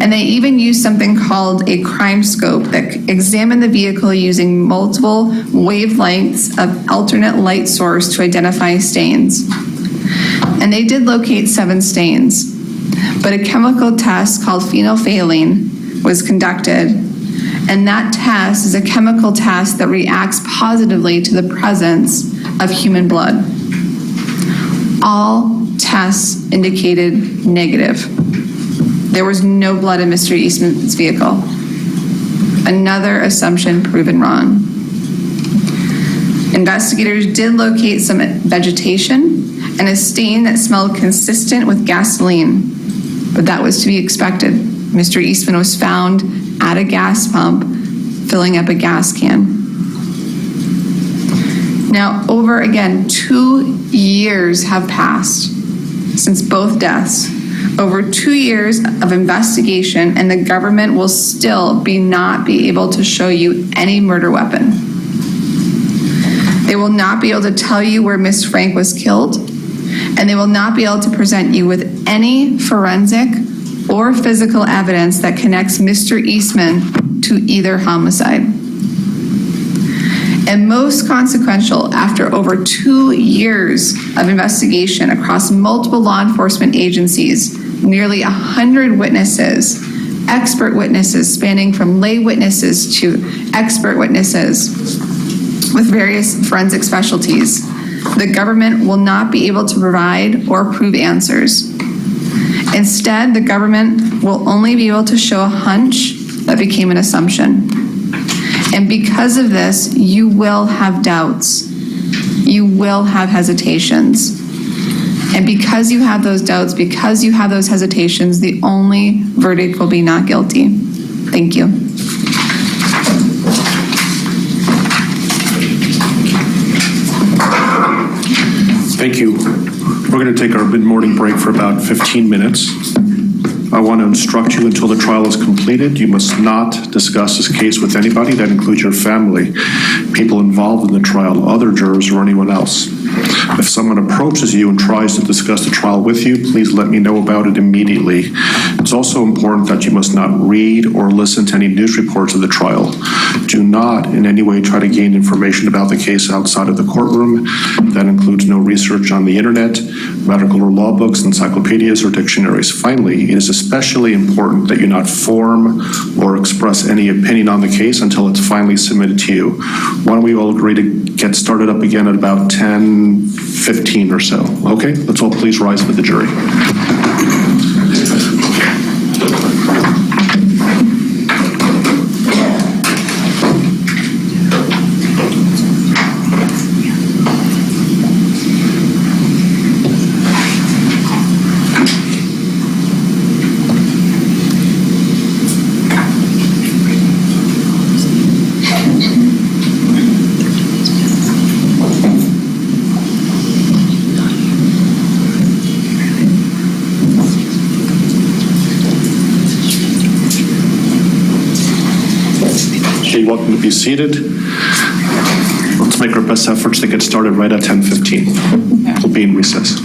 And they even used something called a crime scope that examined the vehicle using multiple wavelengths of alternate light source to identify stains. And they did locate 7 stains, but a chemical test called phenolphthalein was conducted. And that test is a chemical test that reacts positively to the presence of human blood. All tests indicated negative. There was no blood in Mr. Eastman's vehicle. Another assumption proven wrong. Investigators did locate some vegetation and a stain that smelled consistent with gasoline, but that was to be expected. Mr. Eastman was found at a gas pump filling up a gas can. Now, over again, 2 years have passed since both deaths. Over 2 years of investigation, and the government will still not be able to show you any murder weapon. They will not be able to tell you where Miss Frank was killed, and they will not be able to present you with any forensic or physical evidence that connects Mr. Eastman to either homicide. And most consequential, after over 2 years of investigation across multiple law enforcement agencies, nearly 100 witnesses, expert witnesses spanning from lay witnesses to expert witnesses with various forensic specialties, the government will not be able to provide or prove answers. Instead, the government will only be able to show a hunch that became an assumption. And because of this, you will have doubts. You will have hesitations. And because you have those doubts, because you have those hesitations, the only verdict will be not guilty. Thank you. Thank you. We're going to take our mid-morning break for about 15 minutes. I want to instruct you until the trial is completed. You must not discuss this case with anybody. That includes your family, people involved in the trial, other jurors, or anyone else. If someone approaches you and tries to discuss the trial with you, please let me know about it immediately. It's also important that you must not read or listen to any news reports of the trial. Do not in any way try to gain information about the case outside of the courtroom. That includes no research on the internet, medical or law books, encyclopedias, or dictionaries. Finally, it is especially important that you not form or express any opinion on the case until it's finally submitted to you. Why don't we all agree to get started up again at about 10:15 or so? Okay, let's all please rise for the jury. welcome to be seated. Let's make our best efforts to get started right at 10:15. We'll be in recess.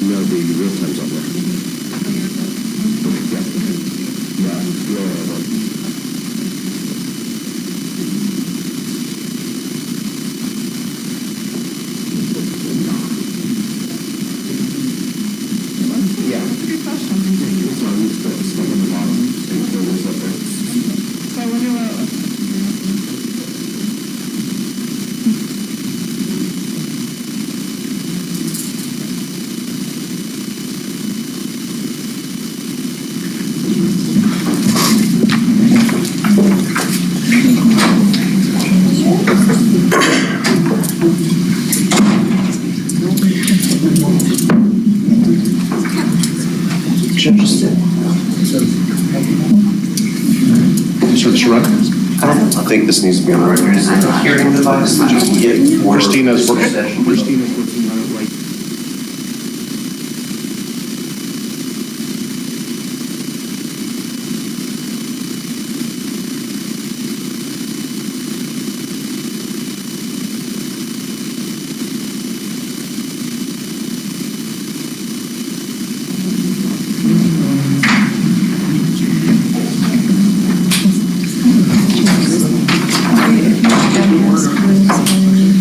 No, the real time's on there. I think this needs to be on the record. Is it a hearing device? Christina's working on it right.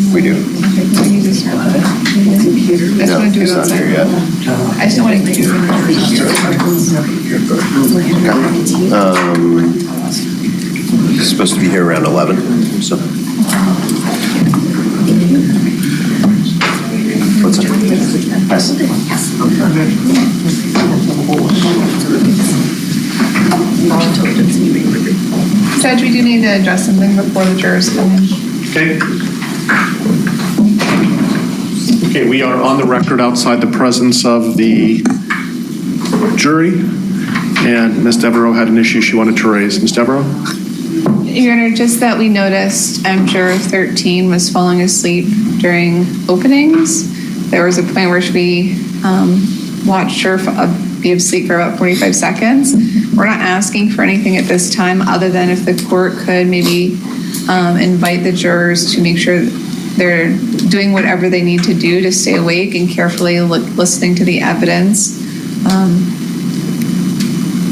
We do. I just want to do it It's not outside. here yet. I just don't want to do it. It's supposed to be here around 11. So. What's that? Yes. Judge, we do need to address something before the jurors come in. Okay. Okay, we are on the record outside the presence of the jury, and Ms. Devereaux had an issue she wanted to raise. Ms. Devereaux? Your Honor, just that we noticed juror 13 was falling asleep during openings. There was a point where we watched her be asleep for about 45 seconds. We're not asking for anything at this time other than if the court could maybe invite the jurors to make sure they're doing whatever they need to do to stay awake and carefully listening to the evidence.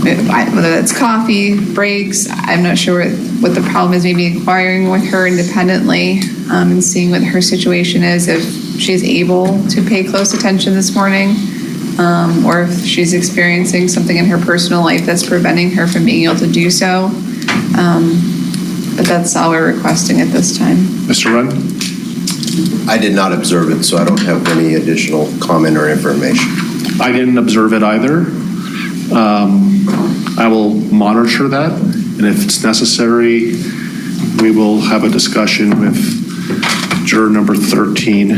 Whether that's coffee, breaks, I'm not sure what the problem is, maybe inquiring with her independently and seeing what her situation is, if she's able to pay close attention this morning, or if she's experiencing something in her personal life that's preventing her from being able to do so. But that's all we're requesting at this time. Mr. Runn? I did not observe it, so I don't have any additional comment or information. I didn't observe it either. I will monitor that, and if it's necessary, we will have a discussion with juror number 13.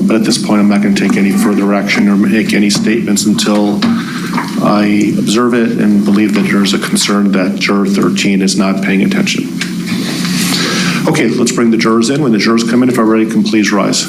But at this point, I'm not going to take any further action or make any statements until I observe it and believe that there's a concern that juror 13 is not paying attention. Okay, let's bring the jurors in. When the jurors come in, if everybody can please rise.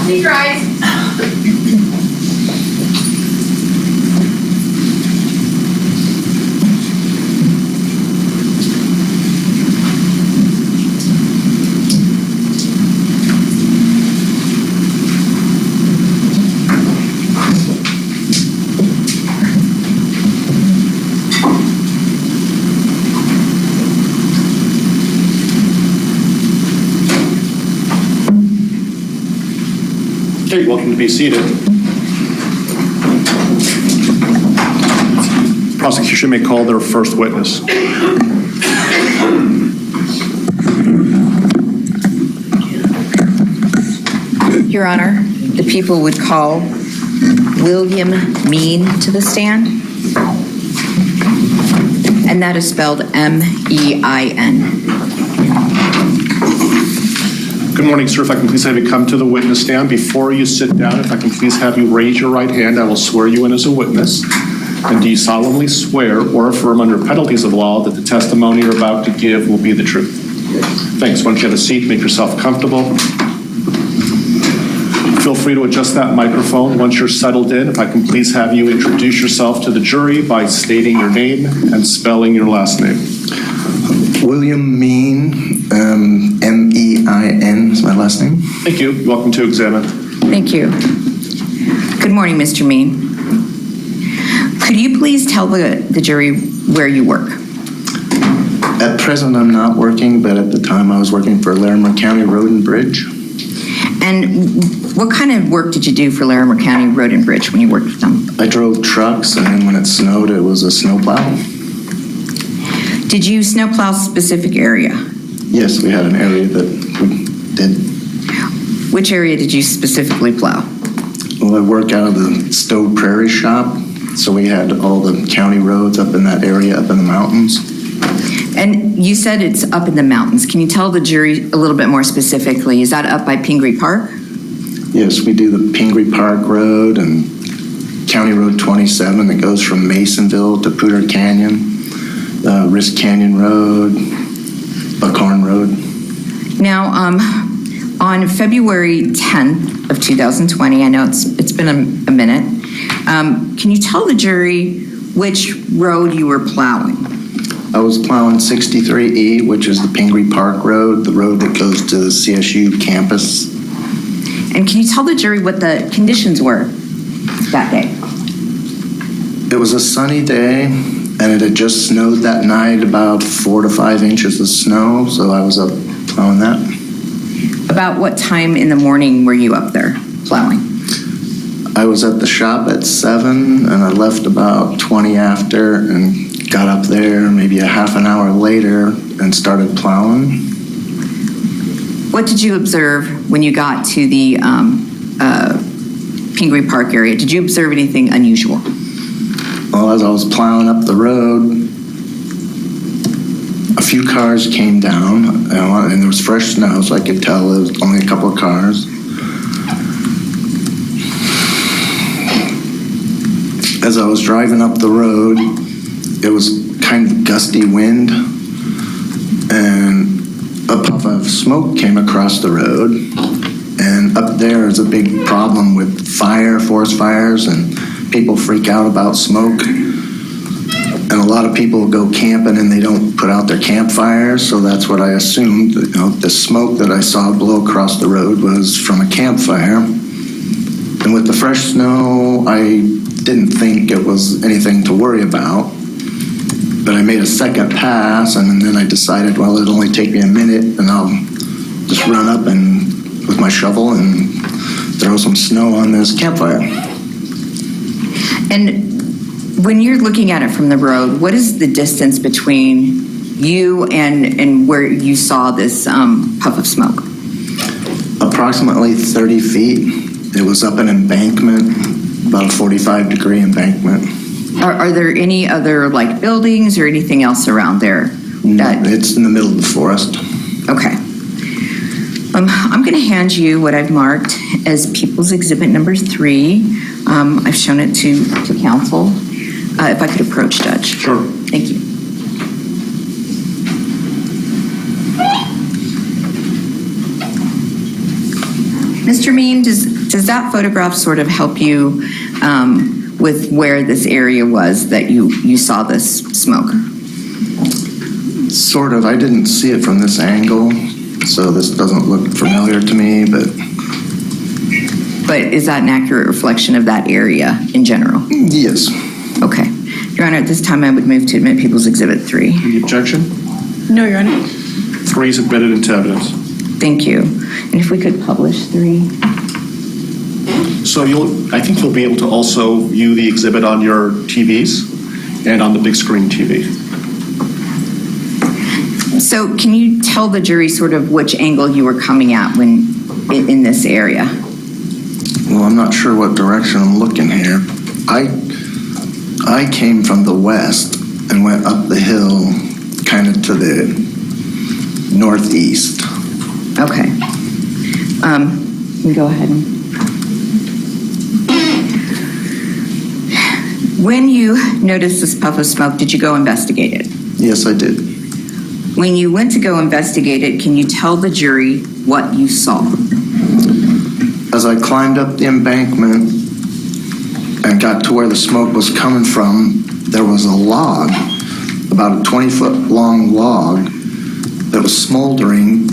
Please rise. Okay, welcome to be seated. Prosecution may call their first witness. Your Honor, the people would call William Mean to the stand. And that is spelled M-E-I-N. Good morning, sir. If I can please have you come to the witness stand. Before you sit down, if I can please have you raise your right hand, I will swear you in as a witness. And do you solemnly swear or affirm under penalties of law that the testimony you're about to give will be the truth? Thanks. Why don't you have a seat, make yourself comfortable. Feel free to adjust that microphone once you're settled in. If I can please have you introduce yourself to the jury by stating your name and spelling your last name. William Mean, M-E-I-N is my last name. Thank you. Welcome to examine. Thank you. Good morning, Mr. Mean. Could you please tell the jury where you work? At present, I'm not working, but at the time I was working for Larimer County Road and Bridge. And what kind of work did you do for Larimer County Road and Bridge when you worked with them? I drove trucks, and then when it snowed, it was a snowplow. Did you snowplow a specific area? Yes, we had an area that we did. Which area did you specifically plow? Well, I work out of the Stowe Prairie shop, so we had all the county roads up in that area, up in the mountains. And you said it's up in the mountains. Can you tell the jury a little bit more specifically? Is that up by Pingree Park? Yes, we do the Pingree Park Road and County Road 27 that goes from Masonville to Poudre Canyon, Risk Canyon Road, Buckhorn Road. Now, on February 10th of 2020, I know it's been a minute, can you tell the jury which road you were plowing? I was plowing 63E, which is the Pingree Park Road, the road that goes to the CSU campus. And can you tell the jury what the conditions were that day? It was a sunny day, and it had just snowed that night, about 4 to 5 inches of snow, so I was up plowing that. About what time in the morning were you up there plowing? I was at the shop at 7, and I left about 20 after, and got up there maybe a half an hour later and started plowing. What did you observe when you got to the Pingree Park area? Did you observe anything unusual? Well, as I was plowing up the road, a few cars came down, and there was fresh snow, so I could tell there was only a couple of cars. As I was driving up the road, it was kind of gusty wind, and a puff of smoke came across the road. And up there is a big problem with forest fires, and people freak out about smoke. And a lot of people go camping and they don't put out their campfires, so that's what I assumed. The smoke that I saw blow across the road was from a campfire. And with the fresh snow, I didn't think it was anything to worry about. But I made a second pass, and then I decided, well, it'll only take me a minute, and I'll just run up and with my shovel and throw some snow on this campfire. And when you're looking at it from the road, what is the distance between you and where you saw this puff of smoke? Approximately 30 feet. It was up an embankment, about a 45-degree embankment. Are there any other like buildings or anything else around there? It's in the middle of the forest. Okay. I'm going to hand you what I've marked as People's Exhibit number 3. I've shown it to counsel. If I could approach, Judge. Sure. Thank you. Mr. Mean, does that photograph sort of help you with where this area was that you saw this smoke? Sort of. I didn't see it from this angle, so this doesn't look familiar to me, but... But is that an accurate reflection of that area in general? Yes. Okay. Your Honor, at this time I would move to admit People's Exhibit 3. Any objection? No, Your Honor. 3 is admitted into evidence. Thank you. And if we could publish 3. So I think you'll be able to also view the exhibit on your TVs and on the big screen TV. So can you tell the jury sort of which angle you were coming at when in this area? Well, I'm not sure what direction I'm looking here. I came from the west and went up the hill kind of to the northeast. Okay. You go ahead. When you noticed this puff of smoke, did you go investigate it? Yes, I did. When you went to go investigate it, can you tell the jury what you saw? As I climbed up the embankment and got to where the smoke was coming from, there was a log, about a 20-foot long log, that was smoldering,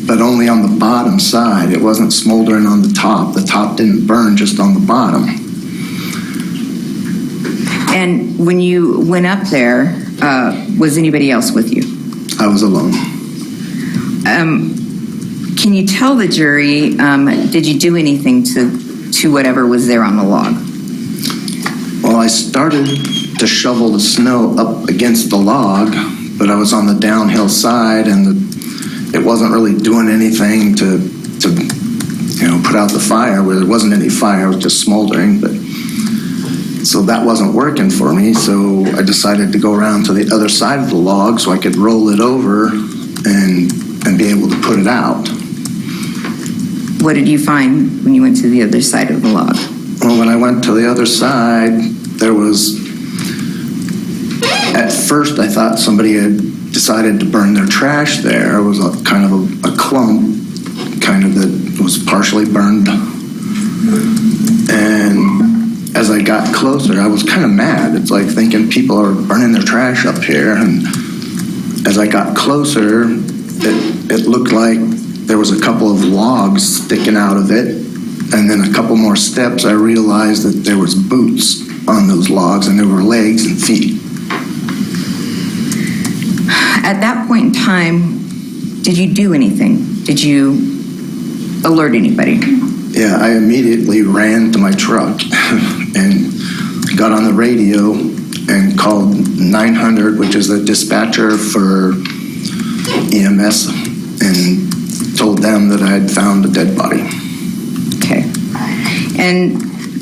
but only on the bottom side. It wasn't smoldering on the top. The top didn't burn, just on the bottom. And when you went up there, was anybody else with you? I was alone. Can you tell the jury, did you do anything to whatever was there on the log? Well, I started to shovel the snow up against the log, but I was on the downhill side, and it wasn't really doing anything to put out the fire. Where there wasn't any fire, it was just smoldering. But so that wasn't working for me. So I decided to go around to the other side of the log so I could roll it over and be able to put it out. What did you find when you went to the other side of the log? Well, when I went to the other side, there was, at first I thought somebody had decided to burn their trash there. It was a kind of a clump, kind of that was partially burned. And as I got closer, I was kind of mad. It's like thinking people are burning their trash up here. And as I got closer, it looked like there was a couple of logs sticking out of it. And then a couple more steps, I realized that there was boots on those logs, and there were legs and feet. At that point in time, did you do anything? Did you alert anybody? Yeah, I immediately ran to my truck and got on the radio and called 900, which is the dispatcher for EMS, and told them that I had found a dead body. Okay. And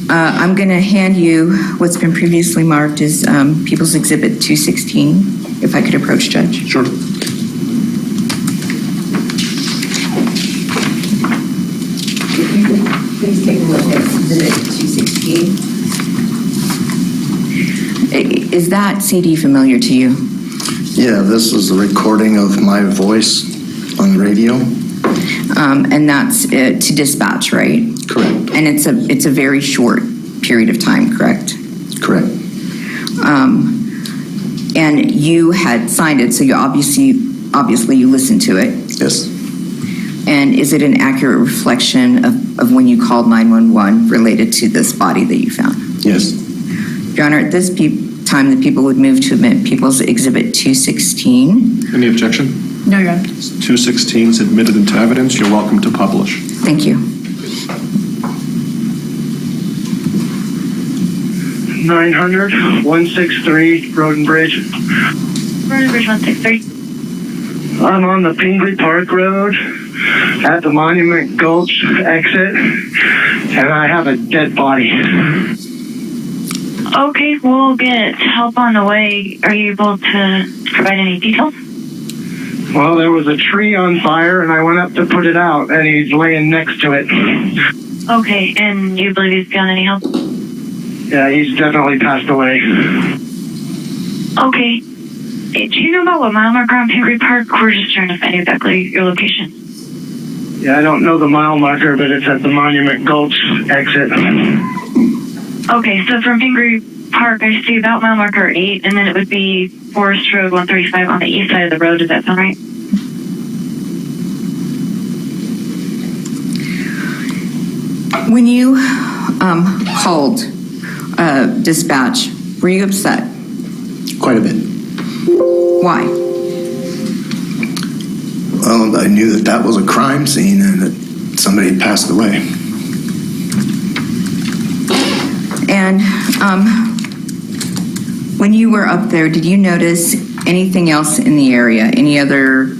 I'm going to hand you what's been previously marked as People's Exhibit 216, if I could approach, Judge. Sure. Please take a look at Exhibit 216. Is that CD familiar to you? Yeah, this is a recording of my voice on the radio. And that's to dispatch, right? Correct. And it's a very short period of time, correct? Correct. And you had signed it, so you obviously you listened to it. Yes. And is it an accurate reflection of when you called 911 related to this body that you found? Yes. Your Honor, at this time, the people would move to admit People's Exhibit 216. Any objection? No, Your Honor. 216 is admitted into evidence. You're welcome to publish. Thank you. 900, 163, Road and Bridge. Road and Bridge 163. I'm on the Pingree Park Road at the Monument Gulch exit, and I have a dead body. Okay, we'll get help on the way. Are you able to provide any details? Well, there was a tree on fire, and I went up to put it out, and he's laying next to it. Okay, and you believe he's beyond any help? Yeah, he's definitely passed away. Okay. Hey, do you know about what mile marker on Pingree Park? We're just trying to find exactly your location. Yeah, I don't know the mile marker, but it's at the Monument Gulch exit. Okay, so from Pingree Park, I see about mile marker 8, and then it would be Forest Road 135 on the east side of the road. Does that sound right? When you called dispatch, were you upset? Quite a bit. Why? Well, I knew that was a crime scene and that somebody had passed away. And when you were up there, did you notice anything else in the area? Any other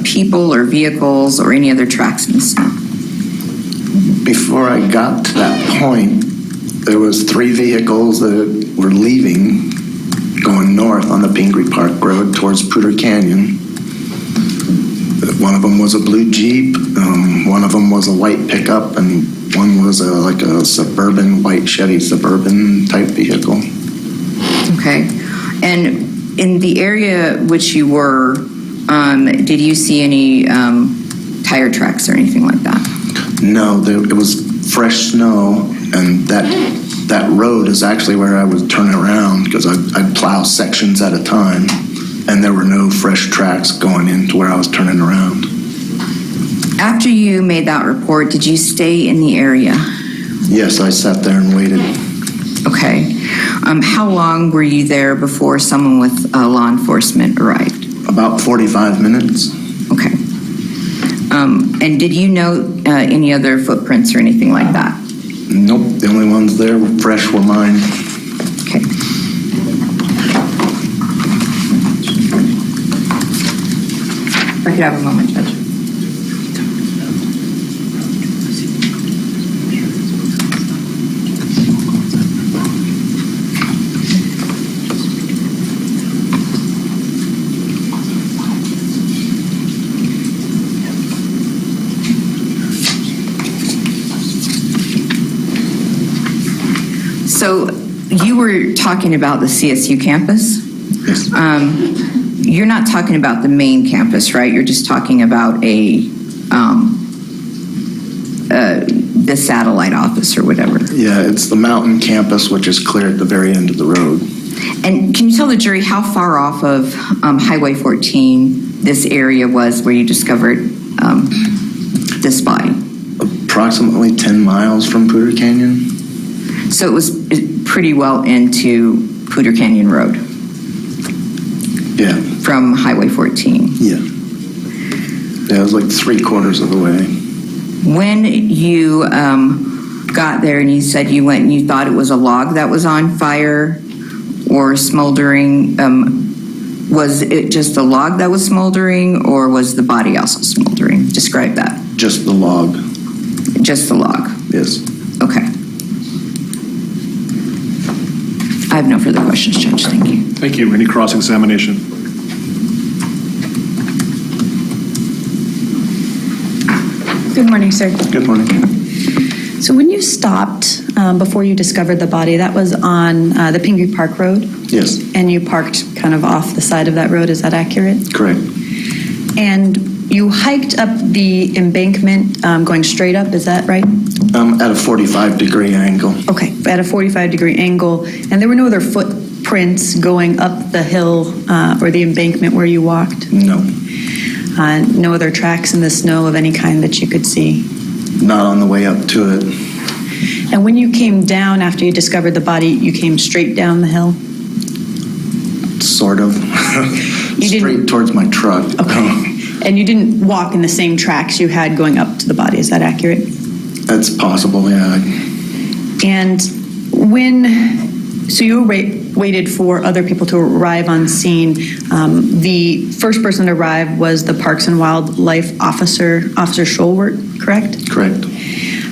people or vehicles or any other tracks in the snow? Before I got to that point, there was 3 vehicles that were leaving, going north on the Pingree Park Road towards Poudre Canyon. One of them was a blue Jeep, one of them was a white pickup, and one was like a Suburban, white Chevy Suburban type vehicle. Okay. And in the area which you were, did you see any tire tracks or anything like that? No, it was fresh snow, and that road is actually where I would turn around because I'd plow sections at a time, and there were no fresh tracks going into where I was turning around. After you made that report, did you stay in the area? Yes, I sat there and waited. Okay. How long were you there before someone with law enforcement arrived? About 45 minutes. Okay. And did you note any other footprints or anything like that? Nope, the only ones there were fresh were mine. Okay. If I could have a moment, Judge. So you were talking about the CSU campus? Yes. You're not talking about the main campus, right? You're just talking about the satellite office or whatever. Yeah, it's the mountain campus, which is clear at the very end of the road. And can you tell the jury how far off of Highway 14 this area was where you discovered this body? Approximately 10 miles from Poudre Canyon. So it was pretty well into Poudre Canyon Road Yeah. from Highway 14. Yeah. Yeah, it was like 3/4 of the way. When you got there and you said you went and you thought it was a log that was on fire or smoldering, was it just the log that was smoldering or was the body also smoldering? Describe that. Just the log. Just the log. Yes. Okay. I have no further questions, Judge. Thank you. Thank you. Any cross-examination? Good morning, sir. Good morning. So when you stopped before you discovered the body, that was on the Pingree Park Road? Yes. And you parked kind of off the side of that road, is that accurate? Correct. And you hiked up the embankment going straight up, is that right? At a 45-degree angle. Okay, at a 45-degree angle, and there were no other footprints going up the hill or the embankment where you walked? No. No other tracks in the snow of any kind that you could see? Not on the way up to it. And when you came down after you discovered the body, you came straight down the hill? Sort of. You didn't- Straight towards my truck. Okay. And you didn't walk in the same tracks you had going up to the body, is that accurate? That's possible, yeah. And so you waited for other people to arrive on scene. The first person to arrive was the Parks and Wildlife Officer Scholwert, correct? Correct.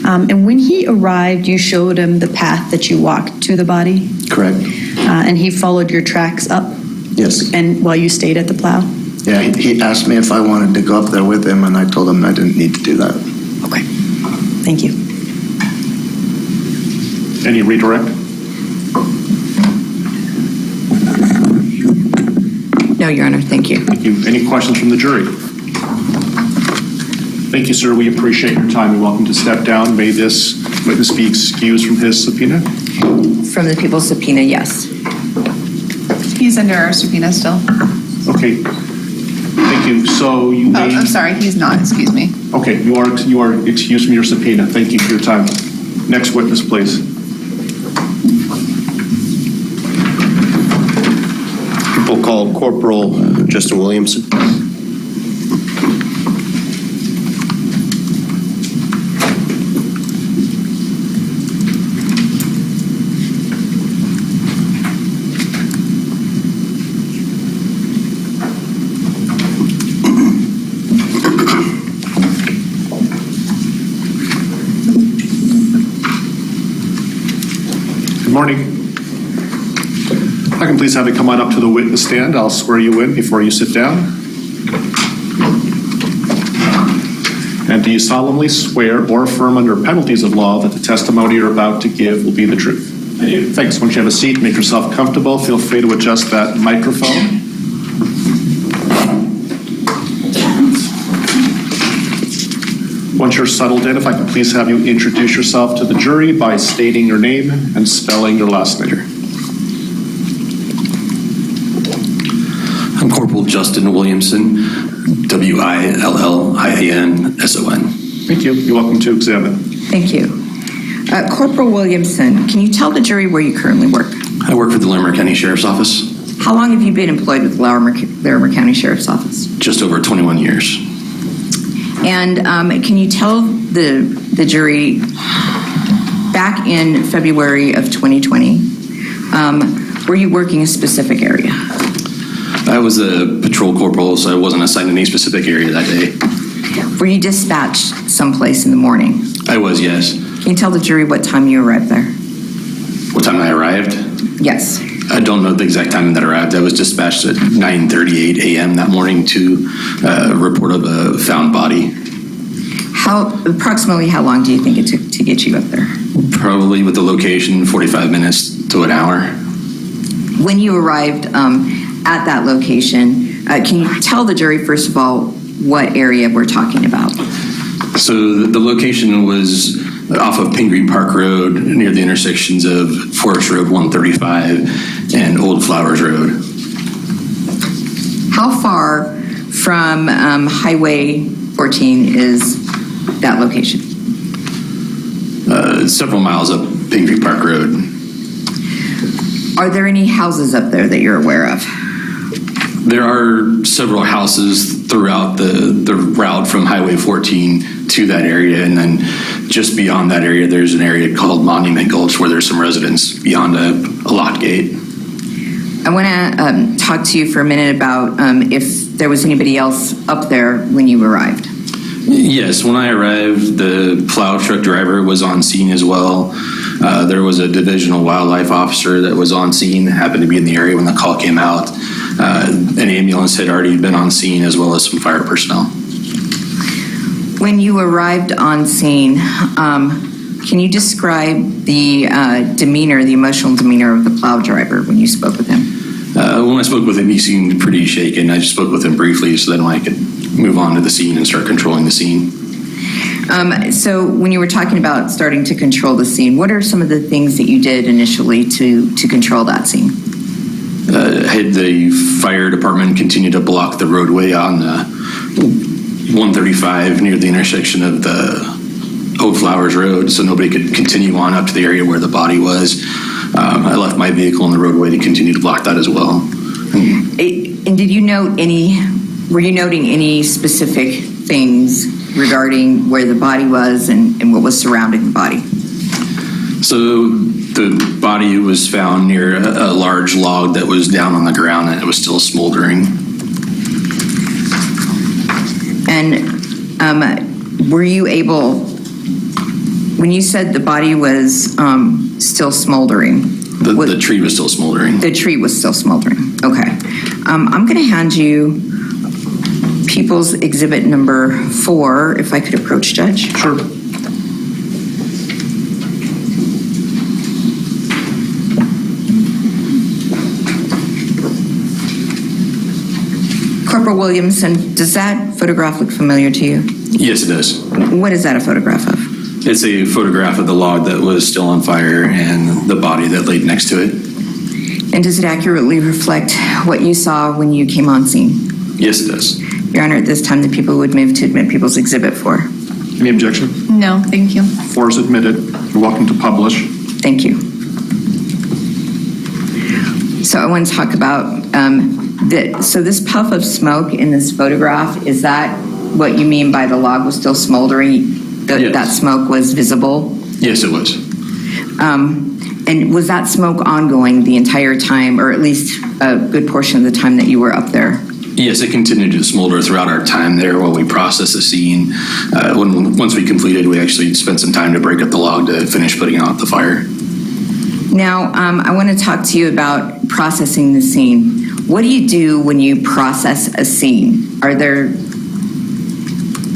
And when he arrived, you showed him the path that you walked to the body? Correct. And he followed your tracks up? Yes. And while you stayed at the plow? Yeah, he asked me if I wanted to go up there with him, and I told him I didn't need to do that. Okay. Thank you. Any redirect? No, Your Honor. Thank you. Thank you. Any questions from the jury? Thank you, sir. We appreciate your time. You're welcome to step down. May this witness be excused from his subpoena. From the people's subpoena, yes. He's under our subpoena still. Okay. Thank you. So you Oh, may... I'm sorry, he's not, excuse me. Okay, you are excused from your subpoena. Thank you for your time. Next witness, please. We'll call Corporal Justin Williamson. morning. If I can please have you come on up to the witness stand, I'll swear you in before you sit down. And do you solemnly swear or affirm under penalties of law that the testimony you're about to give will be the truth? I do. Thanks. Once you have a seat, make yourself comfortable. Feel free to adjust that microphone. Once you're settled in, if I could please have you introduce yourself to the jury by stating your name and spelling your last name. I'm Corporal Justin Williamson, Williamson. Thank you. You're welcome to examine. Thank you. Corporal Williamson, can you tell the jury where you currently work? I work for the Larimer County Sheriff's Office. How long have you been employed with Larimer County Sheriff's Office? Just over 21 years. And can you tell the jury, back in February of 2020, were you working a specific area? I was a patrol corporal, so I wasn't assigned any specific area that day. Were you dispatched someplace in the morning? I was, yes. Can you tell the jury what time you arrived there? What time I arrived? Yes. I don't know the exact time that I arrived. I was dispatched at 9:38 a.m. that morning to a report of a found body. Approximately how long do you think it took to get you up there? Probably with the location, 45 minutes to an hour. When you arrived at that location, can you tell the jury, first of all, what area we're talking about? So the location was off of Pingree Park Road near the intersections of Forest Road 135 and Old Flowers Road. How far from Highway 14 is that location? Several miles up Pingree Park Road. Are there any houses up there that you're aware of? There are several houses throughout the route from Highway 14 to that area, and then just beyond that area, there's an area called Monument Gulch where there's some residents beyond a locked gate. I want to talk to you for a minute about if there was anybody else up there when you arrived. Yes, when I arrived, the plow truck driver was on scene as well. There was a divisional wildlife officer that was on scene, happened to be in the area when the call came out. An ambulance had already been on scene, as well as some fire personnel. When you arrived on scene, can you describe the demeanor, the emotional demeanor of the plow driver when you spoke with him? When I spoke with him, he seemed pretty shaken. I just spoke with him briefly so then I could move on to the scene and start controlling the scene. So when you were talking about starting to control the scene, what are some of the things that you did initially to control that scene? I had the fire department continue to block the roadway on 135 near the intersection of the Old Flowers Road so nobody could continue on up to the area where the body was. I left my vehicle on the roadway to continue to block that as well. And did you note were you noting any specific things regarding where the body was and what was surrounding the body? So the body was found near a large log that was down on the ground and it was still smoldering. And were you able, when you said the body was still smoldering? The tree was still smoldering. The tree was still smoldering. Okay. I'm going to hand you People's Exhibit number 4, if I could approach, Judge. Sure. Corporal Williamson, does that photograph look familiar to you? Yes, it does. What is that a photograph of? It's a photograph of the log that was still on fire and the body that laid next to it. And does it accurately reflect what you saw when you came on scene? Yes, it does. Your Honor, at this time, the people would move to admit People's Exhibit 4. Any objection? No, thank you. 4 is admitted. You're welcome to publish. Thank you. So I want to talk about so this puff of smoke in this photograph, is that what you mean by the log was still smoldering? Yes. That smoke was visible? Yes, it was. And was that smoke ongoing the entire time, or at least a good portion of the time that you were up there? Yes, it continued to smolder throughout our time there while we processed the scene. Once we completed, we actually spent some time to break up the log to finish putting out the fire. Now, I want to talk to you about processing the scene. What do you do when you process a scene? Are there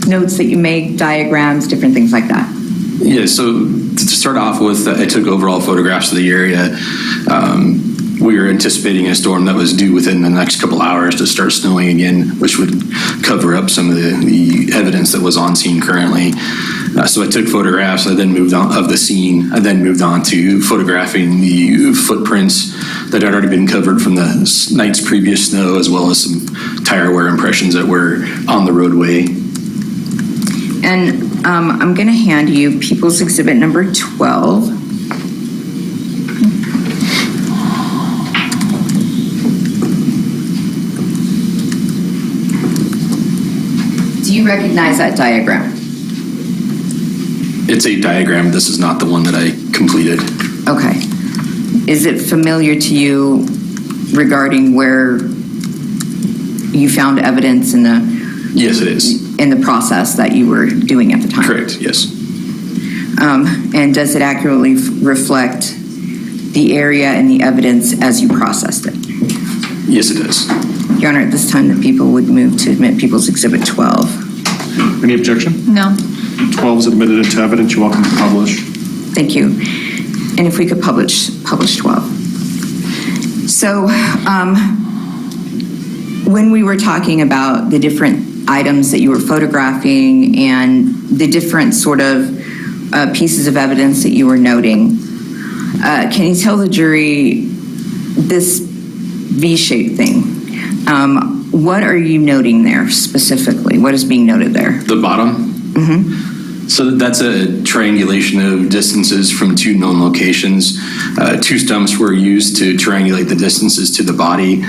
notes that you make, diagrams, different things like that? Yeah, so to start off with, I took overall photographs of the area. We were anticipating a storm that was due within the next couple hours to start snowing again, which would cover up some of the evidence that was on scene currently. So I took photographs. I then moved on of the scene. I then moved on to photographing the footprints that had already been covered from the night's previous snow, as well as some tire wear impressions that were on the roadway. And I'm going to hand you People's Exhibit number 12. Do you recognize that diagram? It's a diagram. This is not the one that I completed. Okay. Is it familiar to you regarding where you found evidence in the... Yes, it is. In the process that you were doing at the time? Correct, yes. And does it accurately reflect the area and the evidence as you processed it? Yes, it does. Your Honor, at this time, the people would move to admit People's Exhibit 12. Any objection? No. 12 is admitted into evidence. You're welcome to publish. Thank you. And if we could publish 12. So when we were talking about the different items that you were photographing and the different sort of pieces of evidence that you were noting, can you tell the jury this V-shaped thing? What are you noting there specifically? What is being noted there? The bottom? Mm-hmm. So that's a triangulation of distances from two known locations. Two stumps were used to triangulate the distances to the body.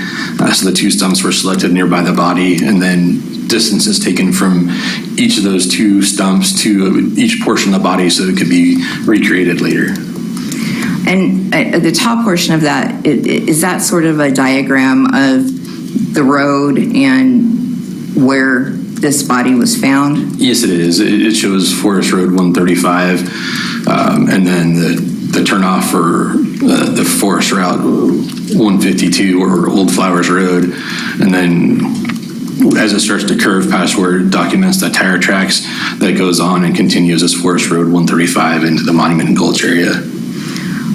So the two stumps were selected nearby the body, and then distances taken from each of those two stumps to each portion of the body so it could be recreated later. And the top portion of that, is that sort of a diagram of the road and where this body was found? Yes, it is. It shows Forest Road 135, and then the turnoff for the Forest Route 152 or Old Flowers Road, and then as it starts to curve past where it documents the tire tracks, that goes on and continues as Forest Road 135 into the Monument Gulch area.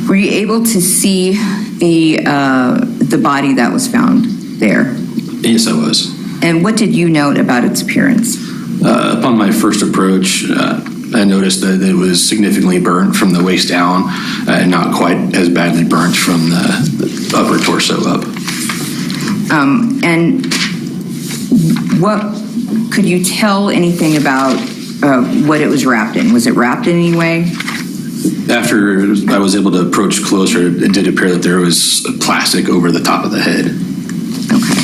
Were you able to see the body that was found there? Yes, I was. And what did you note about its appearance? Upon my first approach, I noticed that it was significantly burnt from the waist down and not quite as badly burnt from the upper torso up. And what could you tell anything about what it was wrapped in? Was it wrapped in any way? After I was able to approach closer, it did appear that there was plastic over the top of the head. Okay.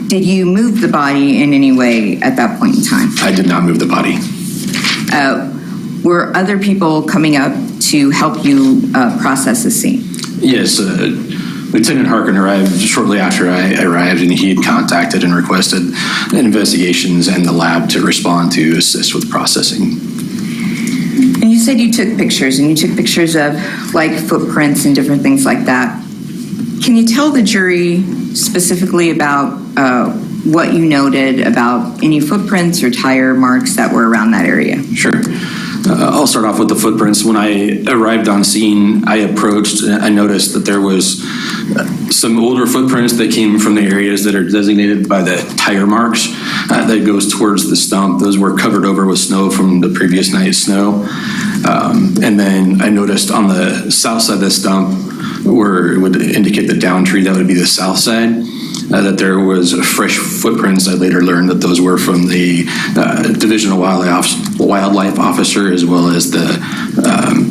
Did you move the body in any way at that point in time? I did not move the body. Were other people coming up to help you process the scene? Yes, Lieutenant Harkin arrived shortly after I arrived, and he had contacted and requested investigations and the lab to respond to assist with processing. And you said you took pictures, and you took pictures of like footprints and different things like that. Can you tell the jury specifically about what you noted about any footprints or tire marks that were around that area? Sure. I'll start off with the footprints. When I arrived on scene, I approached, I noticed that there was some older footprints that came from the areas that are designated by the tire marks that goes towards the stump. Those were covered over with snow from the previous night's snow. And then I noticed on the south side of the stump, where it would indicate the down tree, that would be the south side, that there was fresh footprints. I later learned that those were from the Divisional Wildlife Officer, as well as the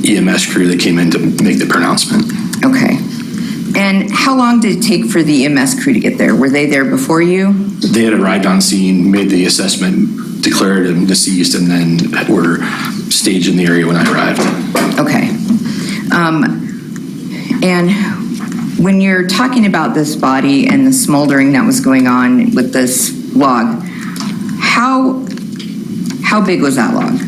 EMS crew that came in to make the pronouncement. Okay. And how long did it take for the EMS crew to get there? Were they there before you? They had arrived on scene, made the assessment, declared him deceased, and then were staged in the area when I arrived. Okay. And when you're talking about this body and the smoldering that was going on with this log, how big was that log?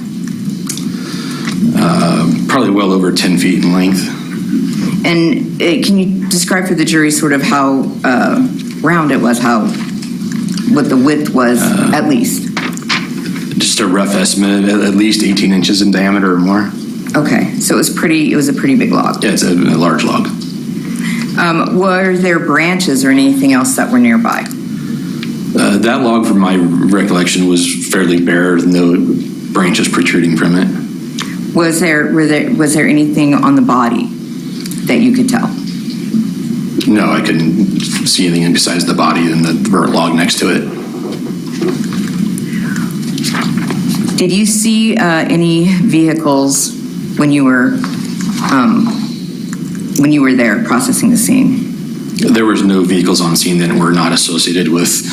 Probably well over 10 feet in length. And can you describe for the jury sort of how round it was, what the width was at least? Just a rough estimate, at least 18 inches in diameter or more. Okay, so it was a pretty big log. Yeah, it's a large log. Were there branches or anything else that were nearby? That log, from my recollection, was fairly bare, with no branches protruding from it. Was there anything on the body that you could tell? No, I couldn't see anything besides the body and the burnt log next to it. Did you see any vehicles when you were there processing the scene? There was no vehicles on scene that were not associated with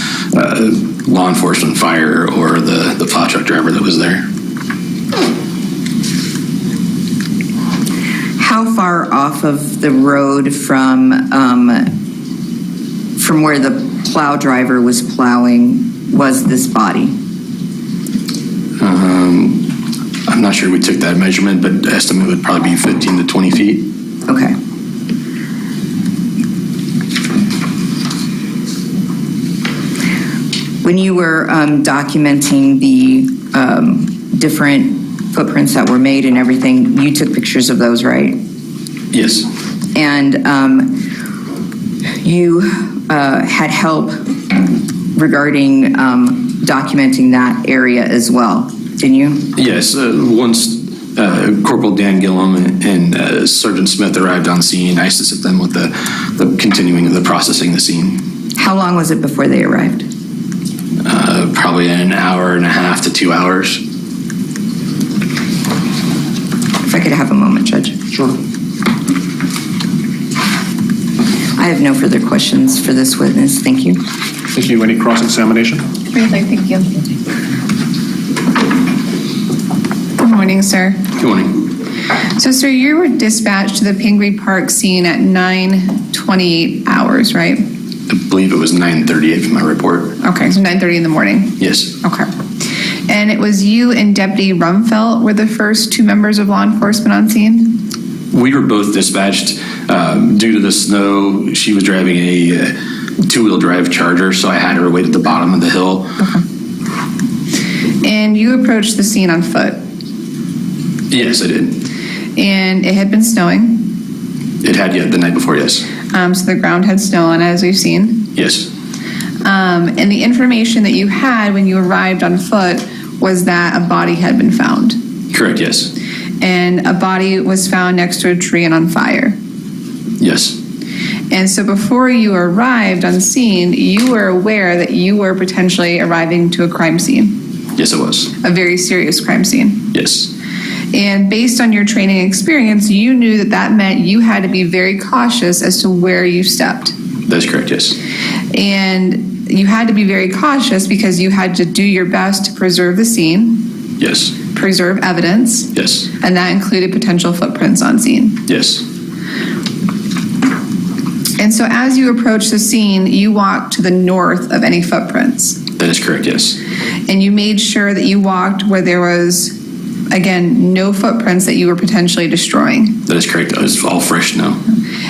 law enforcement, fire, or the plow truck driver that was there. How far off of the road from where the plow driver was plowing was this body? I'm not sure we took that measurement, but the estimate would probably be 15 to 20 feet. Okay. When you were documenting the different footprints that were made and everything, you took pictures of those, right? Yes. And you had help regarding documenting that area as well, didn't you? Yes. Once Corporal Dan Gillum and Sergeant Smith arrived on scene, I assisted them with the continuing of the processing the scene. How long was it before they arrived? Probably an hour and a half to 2 hours. If I could have a moment, Judge. Sure. I have no further questions for this witness. Thank you. Thank you. Any cross-examination? Thank you. Good morning, sir. Good morning. So, sir, you were dispatched to the Pingree Park scene at 9:28 hours, right? I believe it was 9:38 from my report. Okay, so 9:30 in the morning. Yes. Okay. And it was you and Deputy Rumfelt were the first two members of law enforcement on scene? We were both dispatched due to the snow. She was driving a two-wheel drive Charger, so I had her wait at the bottom of the hill. Okay. And you approached the scene on foot? Yes, I did. And it had been snowing? It had, the night before, yes. So the ground had snow on it, as we've seen? Yes. And the information that you had when you arrived on foot was that a body had been found? Correct, yes. And a body was found next to a tree and on fire? Yes. And so before you arrived on scene, you were aware that you were potentially arriving to a crime scene? Yes, it was. A very serious crime scene? Yes. And based on your training experience, you knew that that meant you had to be very cautious as to where you stepped? That's correct, yes. And you had to be very cautious because you had to do your best to preserve the scene? Yes. Preserve evidence? Yes. And that included potential footprints on scene? Yes. And so as you approached the scene, you walked to the north of any footprints? That is correct, yes. And you made sure that you walked where there was, again, no footprints that you were potentially destroying? That is correct. It was all fresh snow.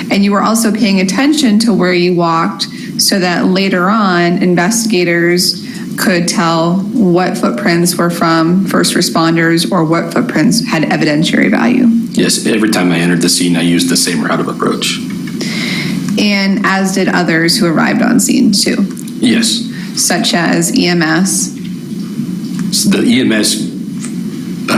And you were also paying attention to where you walked so that later on investigators could tell what footprints were from first responders or what footprints had evidentiary value? Yes, every time I entered the scene, I used the same route of approach. And as did others who arrived on scene too? Yes. Such as EMS? The EMS,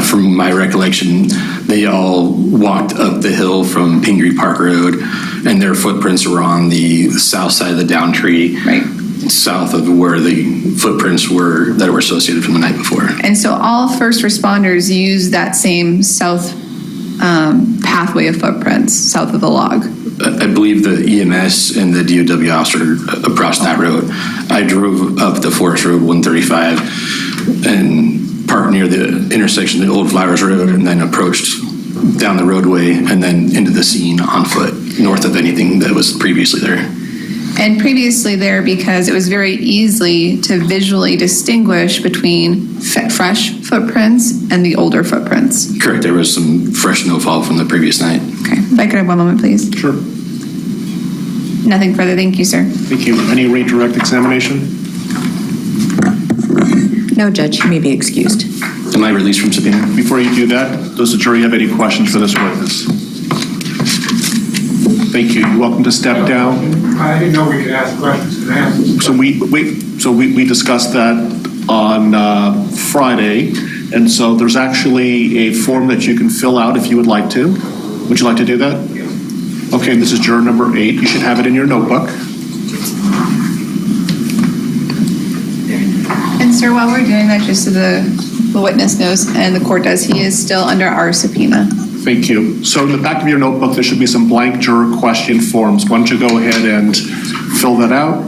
from my recollection, they all walked up the hill from Pingree Park Road, and their footprints were on the south side of the down tree, right, south of where the footprints were that were associated from the night before. And so all first responders used that same south pathway of footprints, south of the log? I believe the EMS and the DOW officer approached that road. I drove up the Forest Road 135 and parked near the intersection of the Old Flowers Road, and then approached down the roadway and then into the scene on foot, north of anything that was previously there. And previously there because it was very easy to visually distinguish between fresh footprints and the older footprints? Correct. There was some fresh snowfall from the previous night. Okay. If I could have one moment, please. Sure. Nothing further. Thank you, sir. Thank you. Any redirect examination? No, Judge, you may be excused. Am I released from subpoena? Before you do that, does the jury have any questions for this witness? Thank you. You're welcome to step down. I didn't know we could ask questions and answers. So we discussed that on Friday, and so there's actually a form that you can fill out if you would like to. Would you like to do that? Yes. Okay, this is juror number 8. You should have it in your notebook. And sir, while we're doing that, just so the witness knows and the court does, he is still under our subpoena. Thank you. So in the back of your notebook, there should be some blank juror question forms. Why don't you go ahead and fill that out?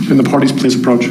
Can the parties please approach?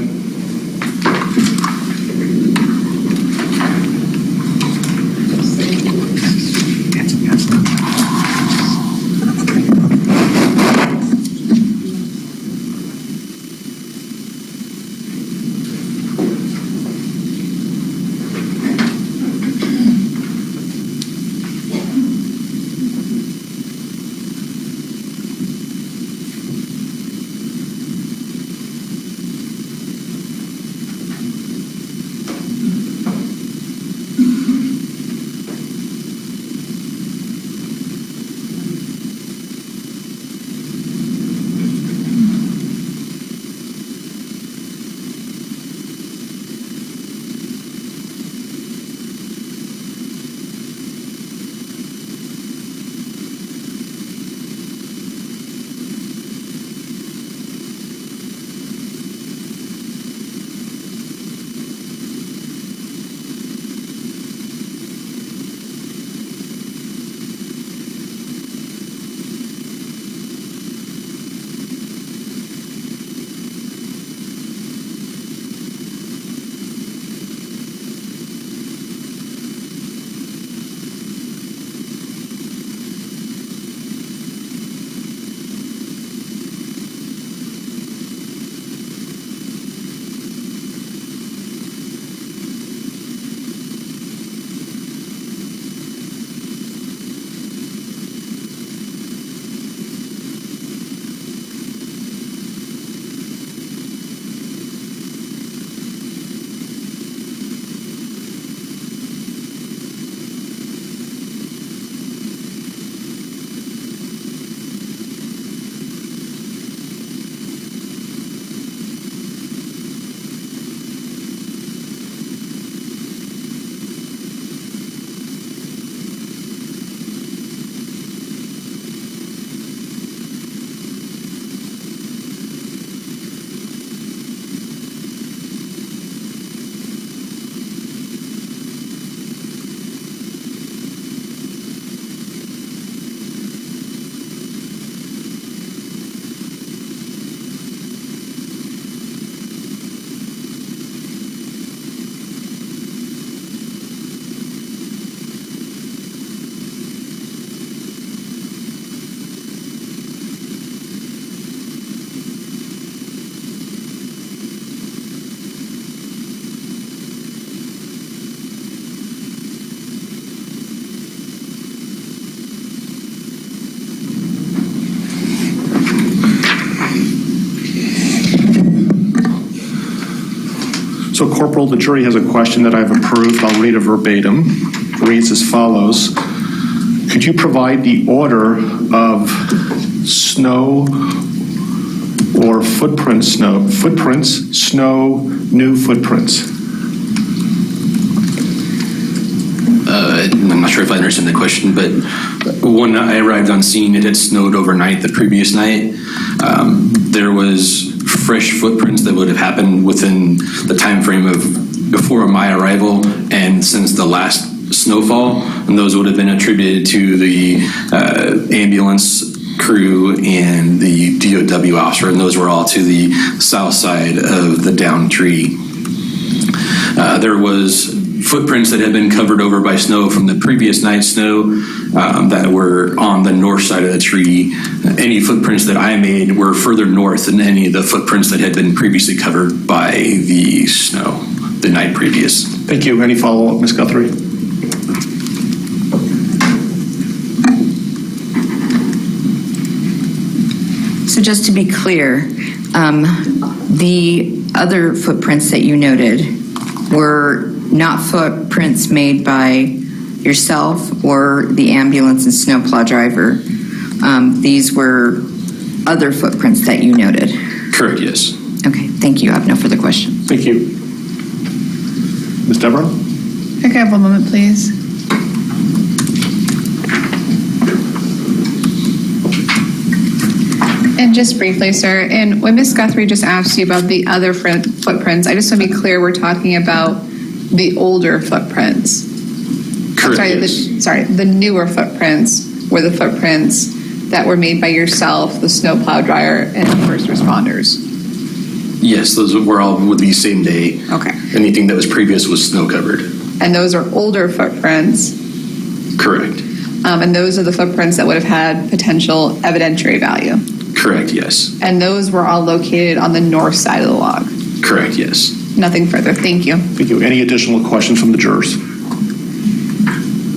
So Corporal, the jury has a question that I've approved. I'll read it verbatim. It reads as follows. Could you provide the order of snow or footprints, new footprints? I'm not sure if I understand the question, but when I arrived on scene, it had snowed overnight the previous night. There was fresh footprints that would have happened within the time frame of before my arrival and since the last snowfall, and those would have been attributed to the ambulance crew and the DOW officer, and those were all to the south side of the downed tree. There was footprints that had been covered over by snow from the previous night's snow that were on the north side of the tree. Any footprints that I made were further north than any of the footprints that had been previously covered by the snow the night previous. Thank you. Any follow-up, Ms. Guthrie? So just to be clear, the other footprints that you noted were not footprints made by yourself or the ambulance and snowplow driver. These were other footprints that you noted. Correct, yes. Okay, thank you. I have no further questions. Thank you. Ms. Deborah? Can I have one moment, please? And just briefly, sir, and when Ms. Guthrie just asked you about the other footprints, I just want to be clear, we're talking about the older footprints. Correct, The newer footprints were the footprints that were made by yourself, the snowplow dryer, and the first responders. Yes, those were all with the same day. Okay. Anything that was previous was snow covered. And those are older footprints. Correct. And those are the footprints that would have had potential evidentiary value. Correct, yes. And those were all located on the north side of the log. Correct, yes. Nothing further. Thank you. Thank you. Any additional questions from the jurors?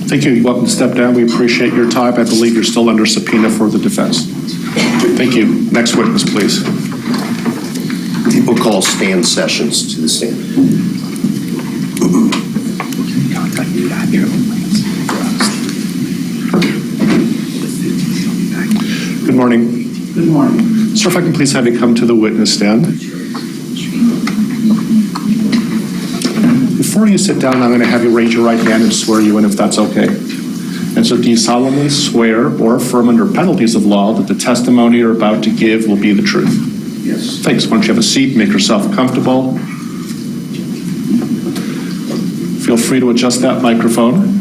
Thank you. You're welcome to step down. We appreciate your time. I believe you're still under subpoena for the defense. Thank you. Next witness, please. People call Stan Sessions to the stand. Good morning. Good morning. Sir, if I can please have you come to the witness stand. Before you sit down, I'm going to have you raise your right hand and swear you in if that's okay. And so do you solemnly swear or affirm under penalties of law that the testimony you're about to give will be the truth? Yes. Thanks. Why don't you have a seat, make yourself comfortable. Feel free to adjust that microphone.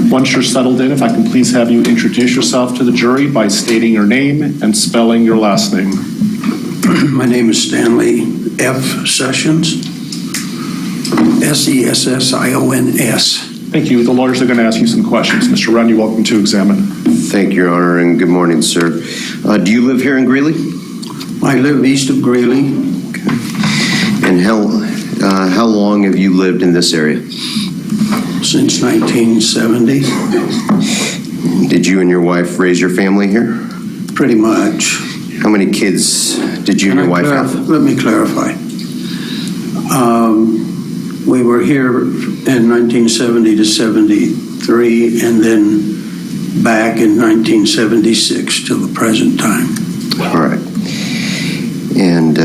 Once you're settled in, if I can please have you introduce yourself to the jury by stating your name and spelling your last name. My name is Stanley F. Sessions, Sessions. Thank you. The lawyers are going to ask you some questions. Mr. Runn, you're welcome to examine. Thank you, Your Honor, and good morning, sir. Do you live here in Greeley? I live east of Greeley. Okay. And how long have you lived in this area? Since 1970. Did you and your wife raise your family here? Pretty much. How many kids did you and your wife have? Let me clarify. We were here in 1970 to 73, and then back in 1976 till the present time. All right. And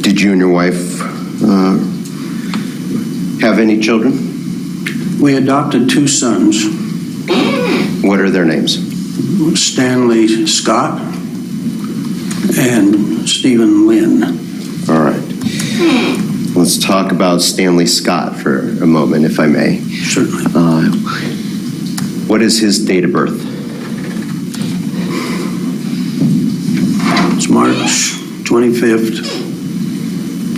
did you and your wife have any children? We adopted two sons. What are their names? Stanley Scott and Stephen Lynn. All right. Let's talk about Stanley Scott for a moment, if I may. Certainly. What is his date of birth? It's March 25th,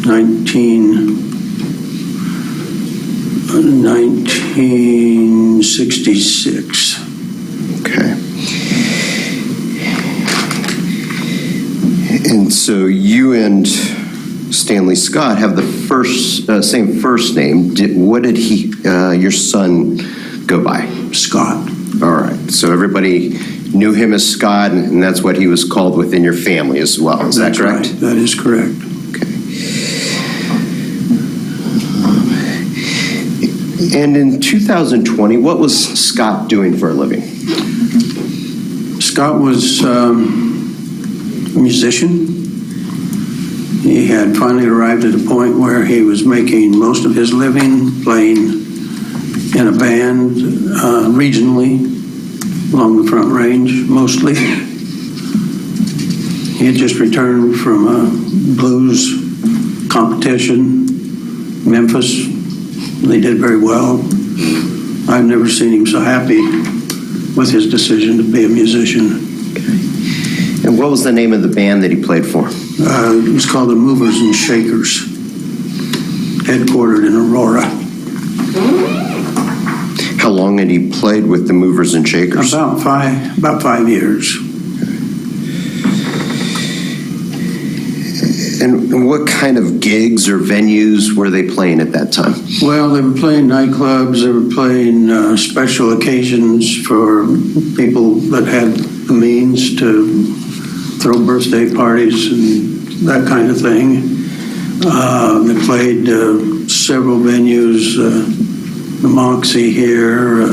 1966. Okay. And so you and Stanley Scott have the same first name. What did your son go by? Scott. All right. So everybody knew him as Scott, and that's what he was called within your family as well. Is that correct? Right. That is correct. And in 2020, what was Scott doing for a living? Scott was a musician. He had finally arrived at a point where he was making most of his living playing in a band regionally along the Front Range, mostly. He had just returned from a blues competition, Memphis. They did very well. I've never seen him so happy with his decision to be a musician. Okay. And what was the name of the band that he played for? It was called the Movers and Shakers, headquartered in Aurora. How long had he played with the Movers and Shakers? About 5 years. And what kind of gigs or venues were they playing at that time? Well, they were playing nightclubs. They were playing special occasions for people that had the means to throw birthday parties and that kind of thing. They played several venues, the Moxie here,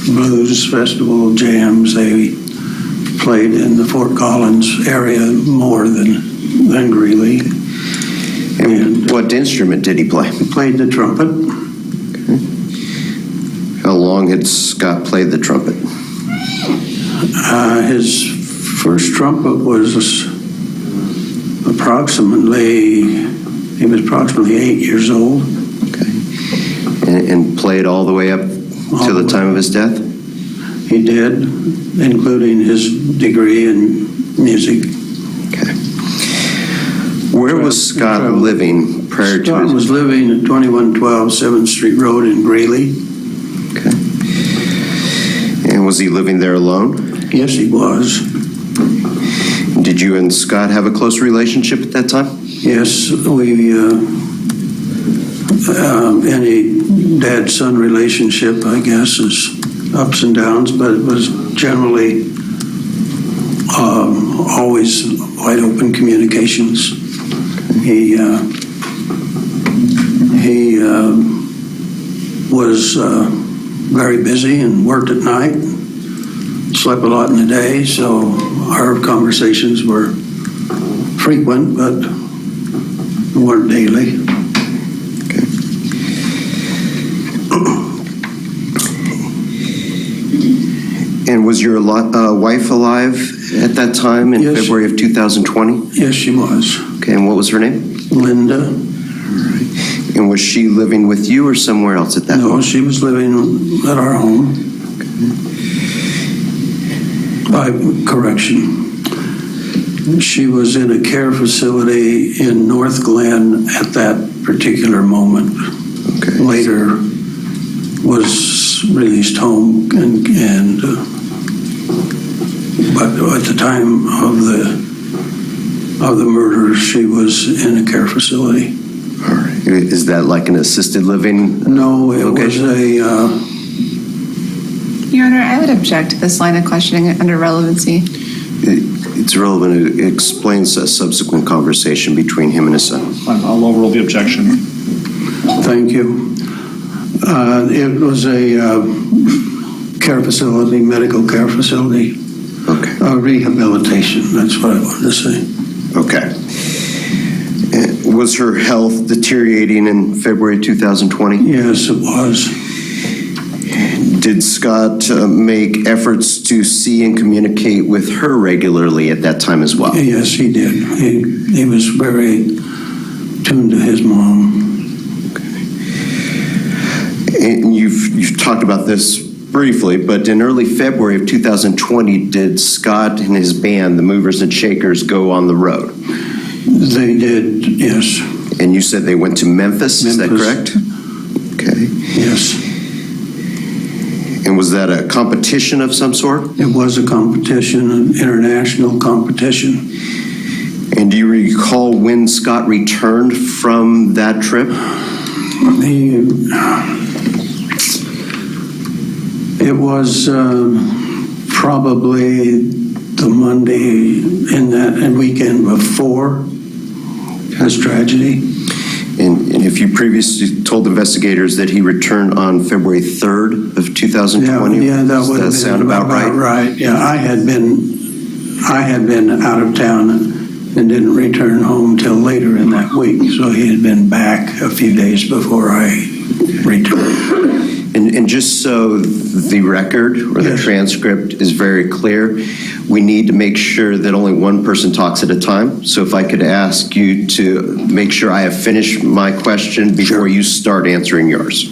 blues festival jams. They played in the Fort Collins area more than Greeley. And what instrument did he play? He played the trumpet. Okay. How long had Scott played the trumpet? His first trumpet was approximately 8 years old. Okay. And played all the way up to the time of his death? He did, including his degree in music. Okay. Where was Scott living prior to Scott was living at 2112 7th Street Road in Greeley. Okay. And was he living there alone? Yes, he was. Did you and Scott have a close relationship at that time? Yes, any dad-son relationship, I guess, is ups and downs, but it was generally always wide open communications. He was very busy and worked at night, slept a lot in the day, so our conversations were frequent, but weren't daily. Okay. And was your wife alive at that time in February of 2020? Yes, she was. Okay, and what was her name? Linda. All right. And was she living with you or somewhere else at that No, point? she was living at our home. By correction. She was in a care facility in North Glen at that particular moment. Okay. Later was released home, but at the time of the murder, she was in a care facility. All right. Is that like an assisted living? No, it was Your Honor, I would object to this line of questioning under relevancy. It's relevant. It explains a subsequent conversation between him and his son. I'll overrule the objection. Thank you. It was a care facility, medical care facility. Okay. Rehabilitation, that's what I wanted to say. Okay. Was her health deteriorating in February 2020? Yes, it was. Did Scott make efforts to see and communicate with her regularly at that time as well? Yes, he did. He was very tuned to his mom. Okay. And you've talked about this briefly, but in early February of 2020, did Scott and his band, the Movers and Shakers, go on the road? They did, yes. And you said they went to Memphis, is that correct? Okay. Yes. And was that a competition of some sort? It was a competition, an international competition. And do you recall when Scott returned from that trip? It was Probably the Monday in that weekend before his tragedy. And if you previously told investigators that he returned on February 3rd of 2020? Yeah, that would Does that sound about right? Right. Yeah, I had been out of town and didn't return home till later in that week, so he had been back a few days before I returned. And just so the record or the transcript is very clear, we need to make sure that only one person talks at a time. So if I could ask you to make sure I have finished my question before you start answering yours.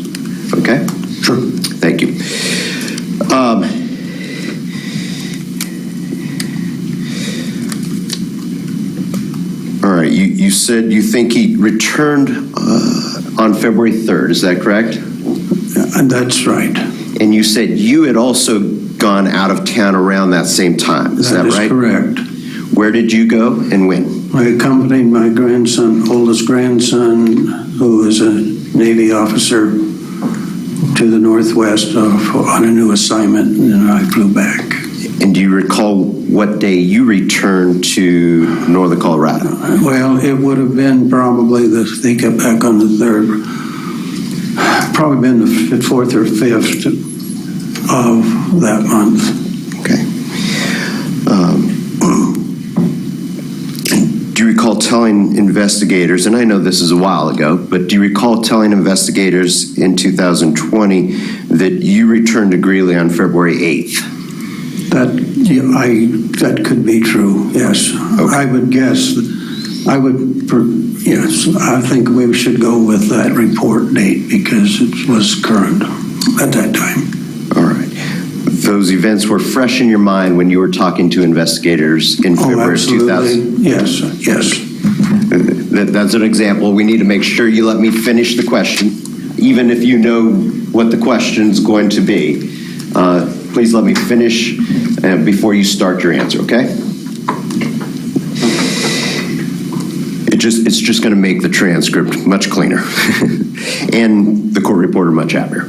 Okay? Sure. Thank you. All right, you said you think he returned on February 3rd, is that correct? That's right. And you said you had also gone out of town around that same time, is that right? That is correct. Where did you go and when? I accompanied my grandson, oldest grandson, who is a Navy officer, to the Northwest on a new assignment, and then I flew back. And do you recall what day you returned to Northern Colorado? Well, it would have been probably they got back on the 3rd. Probably been the 4th or 5th of that month. Okay. Do you recall telling investigators, and I know this is a while ago, but do you recall telling investigators in 2020 that you returned to Greeley on February 8th? That could be true, yes. Okay. I would guess, yes, I think we should go with that report date because it was current at that time. All right. Those events were fresh in your mind when you were talking to investigators in February of 2000? Yes. That's an example. We need to make sure you let me finish the question, even if you know what the question's going to be. Please let me finish before you start your answer, okay? It's just going to make the transcript much cleaner and the court reporter much happier.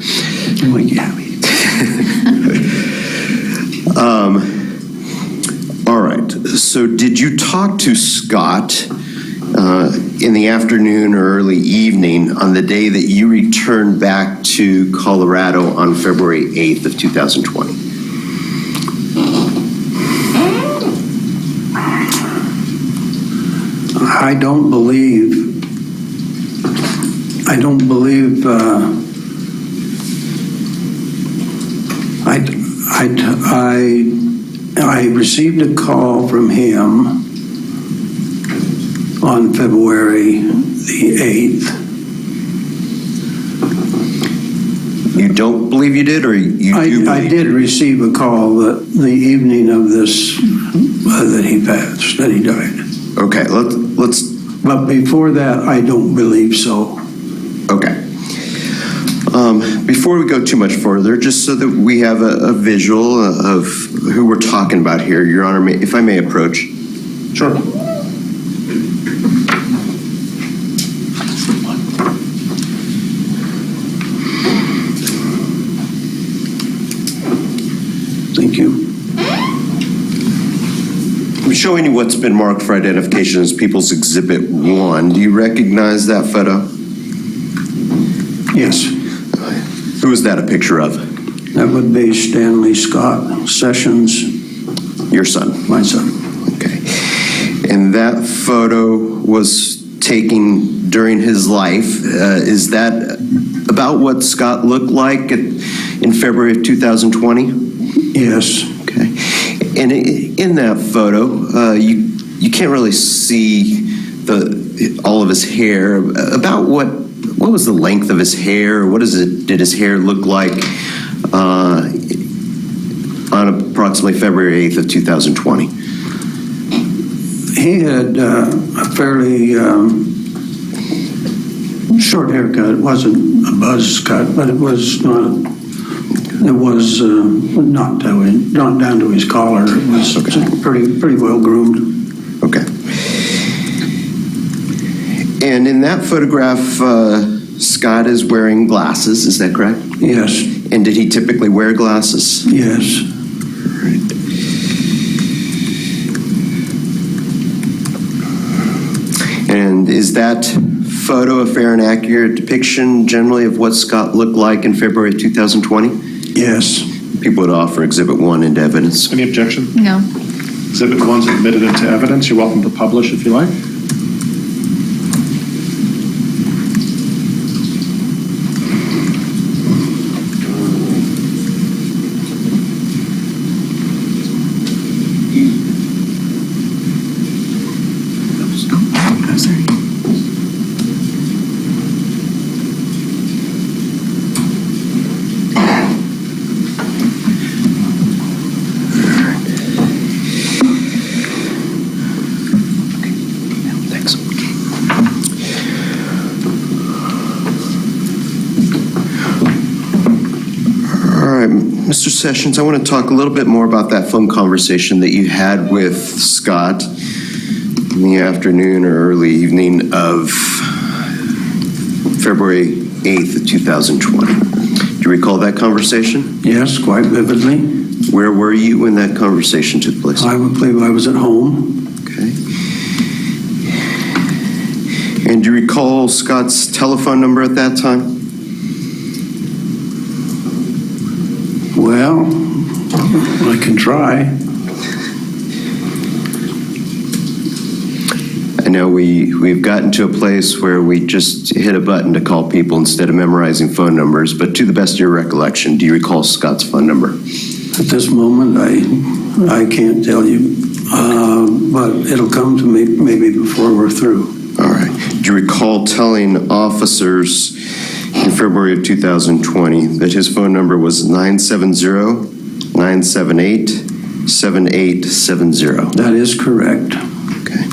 All right. So did you talk to Scott in the afternoon or early evening on the day that you returned back to Colorado on February 8th of 2020? I don't believe I received a call from him on February the 8th. You don't believe you did, or you do believe? I did receive a call the evening of this, that he passed, that he died. Okay, let's. But before that, I don't believe so. Okay. Before we go too much further, just so that we have a visual of who we're talking about here, Your Honor, if I may approach. Sure. Thank you. I'm showing you what's been marked for identification as People's Exhibit 1. Do you recognize that photo? Yes. Who is that a picture of? That would be Stanley Scott Sessions. Your son? My son. Okay. And that photo was taken during his life. Is that about what Scott looked like in February of 2020? Yes. Okay. And in that photo, you can't really see all of his hair. About what was the length of his hair? Did his hair look like on approximately February 8th of 2020? He had a fairly short haircut. It wasn't a buzz cut, but it was not. It was not down to his collar. It was pretty well groomed. Okay. And in that photograph, Scott is wearing glasses. Is that correct? Yes. And did he typically wear glasses? Yes. And is that photo a fair and accurate depiction generally of what Scott looked like in February of 2020? Yes. People would offer Exhibit 1 into evidence. Any objection? No. Exhibit 1's admitted into evidence. You're welcome to publish if you like. Mr. Sessions, I want to talk a little bit more about that phone conversation that you had with Scott in the afternoon or early evening of February 8th of 2020. Do you recall that conversation? Yes, quite vividly. Where were you when that conversation took place? I would believe I was at home. Okay. And do you recall Scott's telephone number at that time? Well, I can try. I know we've gotten to a place where we just hit a button to call people instead of memorizing phone numbers, but to the best of your recollection, do you recall Scott's phone number? At this moment, I can't tell you, but it'll come to me maybe before we're through. All right. Do you recall telling officers in February of 2020 that his phone number was 970-978-7870? That is correct. Okay.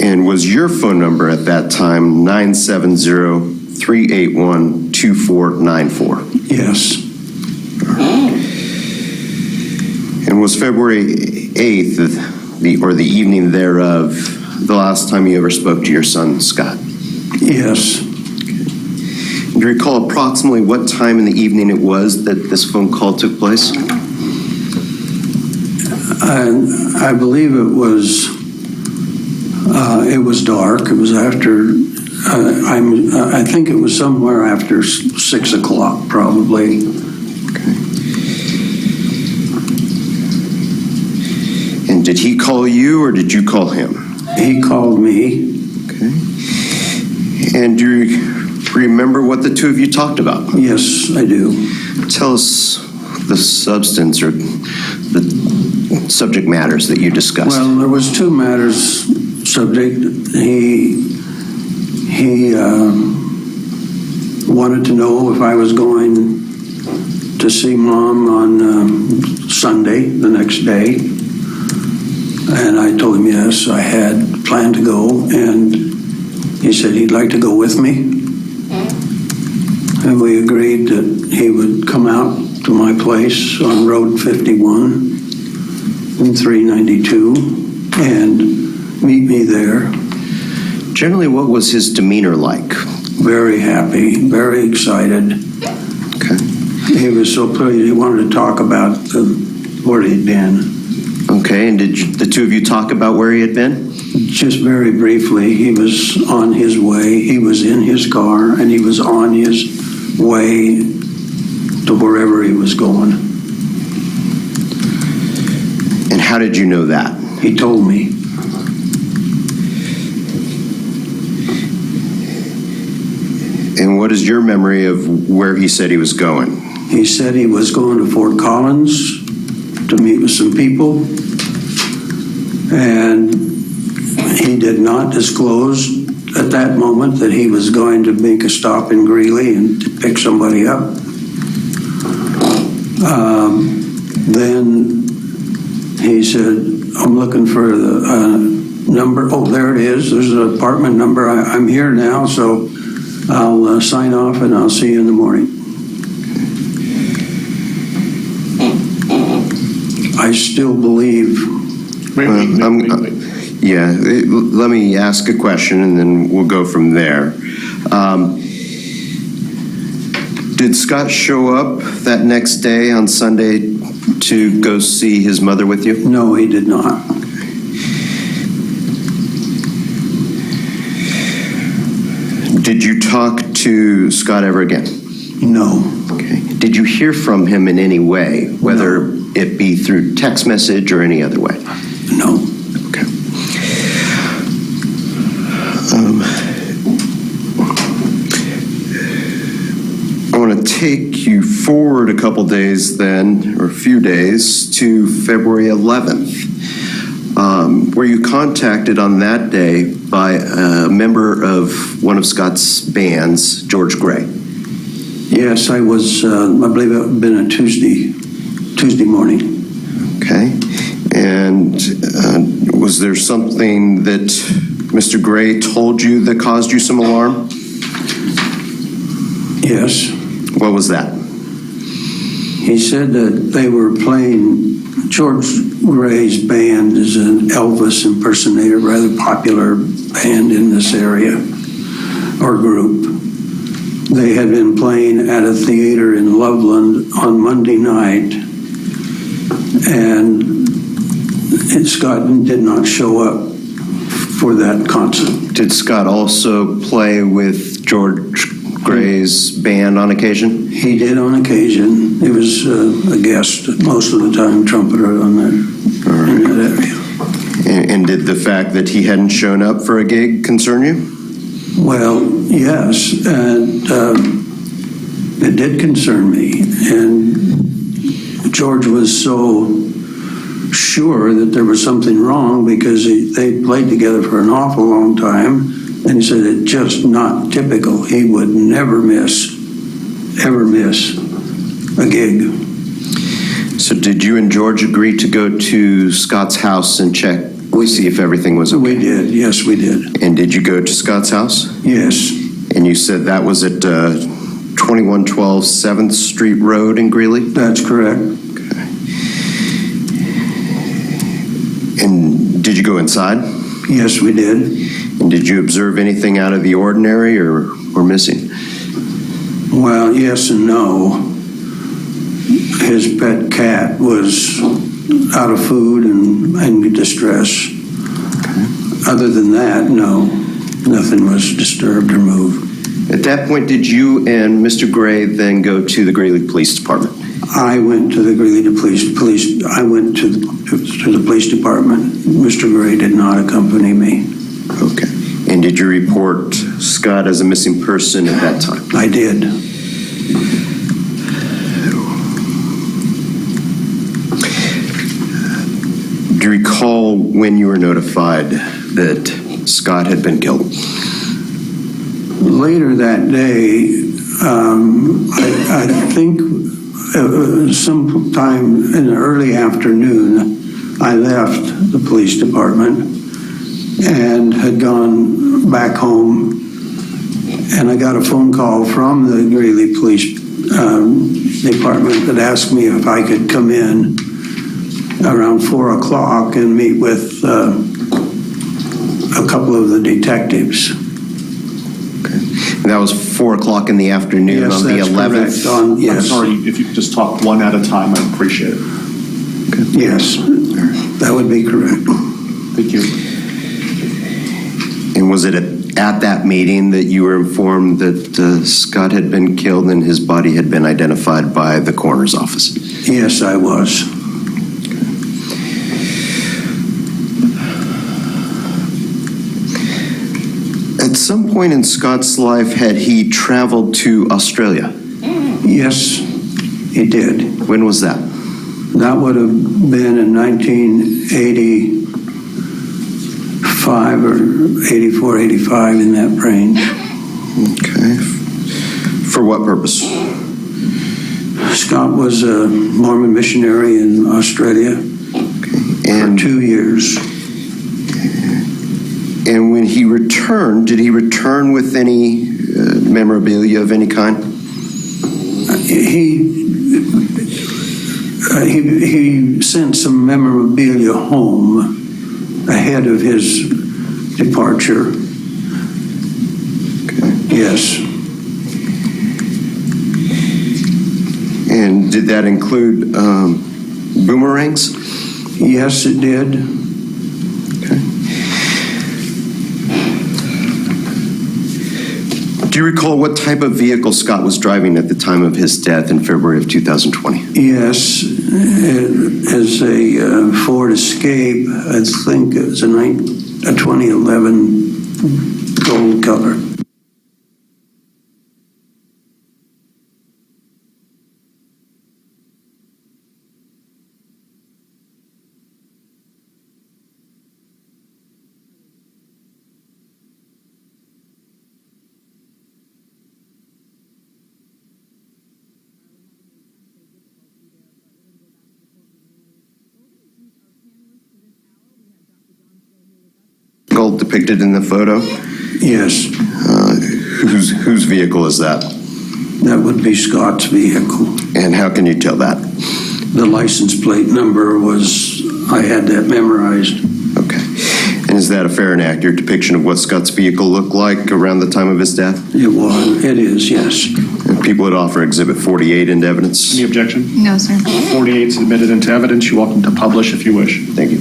And was your phone number at that time 970-381-2494? Yes. And was February 8th, the evening thereof, the last time you ever spoke to your son, Scott? Yes. Do you recall approximately what time in the evening it was that this phone call took place? I believe it was dark. It was after, I think it was somewhere after 6 o'clock, probably. Okay. And did he call you or did you call him? He called me. Okay. And do you remember what the two of you talked about? Yes, I do. Tell us the substance or the subject matters that you discussed. Well, there was two matters subject. He wanted to know if I was going to see Mom on Sunday, the next day. And I told him yes, I had planned to go, and he said he'd like to go with me. And we agreed that he would come out to my place on Road 51 and 392 and meet me there. Generally, what was his demeanor like? Very happy, very excited. Okay. He was so pleased. He wanted to talk about where he'd been. Okay, and did the two of you talk about where he had been? Just very briefly, he was on his way. He was in his car, and he was on his way to wherever he was going. And how did you know that? He told me. And what is your memory of where he said he was going? He said he was going to Fort Collins to meet with some people, and he did not disclose at that moment that he was going to make a stop in Greeley and to pick somebody up. Then he said, I'm looking for the number. Oh, there it is. There's an apartment number. I'm here now, so I'll sign off and I'll see you in the morning. I still believe. Wait. Yeah, let me ask a question and then we'll go from there. Did Scott show up that next day on Sunday to go see his mother with you? No, he did not. Did you talk to Scott ever again? No. Okay. Did you hear from him in any way, whether it be through text message or any other way? No. Okay. I want to take you forward a couple days then, or a few days, to February 11th. Were you contacted on that day by a member of one of Scott's bands, George Gray? Yes, I was, I believe it would have been a Tuesday morning. Okay. And was there something that Mr. Gray told you that caused you some alarm? Yes. What was that? He said that they were playing, George Gray's band is an Elvis impersonator, rather popular band in this area, or group. They had been playing at a theater in Loveland on Monday night, and Scott did not show up for that concert. Did Scott also play with George Gray's band on occasion? He did on occasion. He was a guest most of the time, trumpeter on that, in that area. And did the fact that he hadn't shown up for a gig concern you? Well, yes, and it did concern me. And George was so sure that there was something wrong because they played together for an awful long time. And he said it's just not typical. He would never ever miss a gig. So did you and George agree to go to Scott's house and check to see if everything was okay? We did, yes, we did. And did you go to Scott's house? Yes. And you said that was at 2112 7th Street Road in Greeley? That's correct. Okay. And did you go inside? Yes, we did. And did you observe anything out of the ordinary or missing? Well, yes and no. His pet cat was out of food and in distress. Okay. Other than that, no, nothing was disturbed or moved. At that point, did you and Mr. Gray then go to the Greeley Police Department? I went to the Greeley police. I went to the police department. Mr. Gray did not accompany me. Okay. And did you report Scott as a missing person at that time? I did. Do you recall when you were notified that Scott had been killed? Later that day, I think sometime in the early afternoon, I left the police department and had gone back home, and I got a phone call from the Greeley Police Department that asked me if I could come in around 4 o'clock and meet with a couple of the detectives. Okay. And that was 4 o'clock in the afternoon Yes, on the that's 11th? correct. Yes. I'm sorry, if you could just talk one at a time, I'd appreciate it. Okay. Yes, that would be correct. Thank you. And was it at that meeting that you were informed that Scott had been killed and his body had been identified by the coroner's office? Yes, I was. At some point in Scott's life, had he traveled to Australia? Yes, he did. When was that? That would have been in 1985 or 84, 85, in that range. Okay. For what purpose? Scott was a Mormon missionary in Australia for 2 years. And when he returned, did he return with any memorabilia of any kind? He sent some memorabilia home ahead of his departure. Okay. Yes. Did that include boomerangs? Yes, it did. Do you recall what type of vehicle Scott was driving at the time of his death in February of 2020? Yes, as a Ford Escape, I think it was a 2011 gold color. Gold depicted in the photo? Yes. Whose vehicle is that? That would be Scott's vehicle. And how can you tell that? The license plate number was, I had that memorized. Okay. And is that a fair and accurate depiction of what Scott's vehicle looked like around the time of his death? It is, yes. And people would offer Exhibit 48 into evidence? Any objection? No, sir. 48 is admitted into evidence. You're welcome to publish if you wish. Thank you.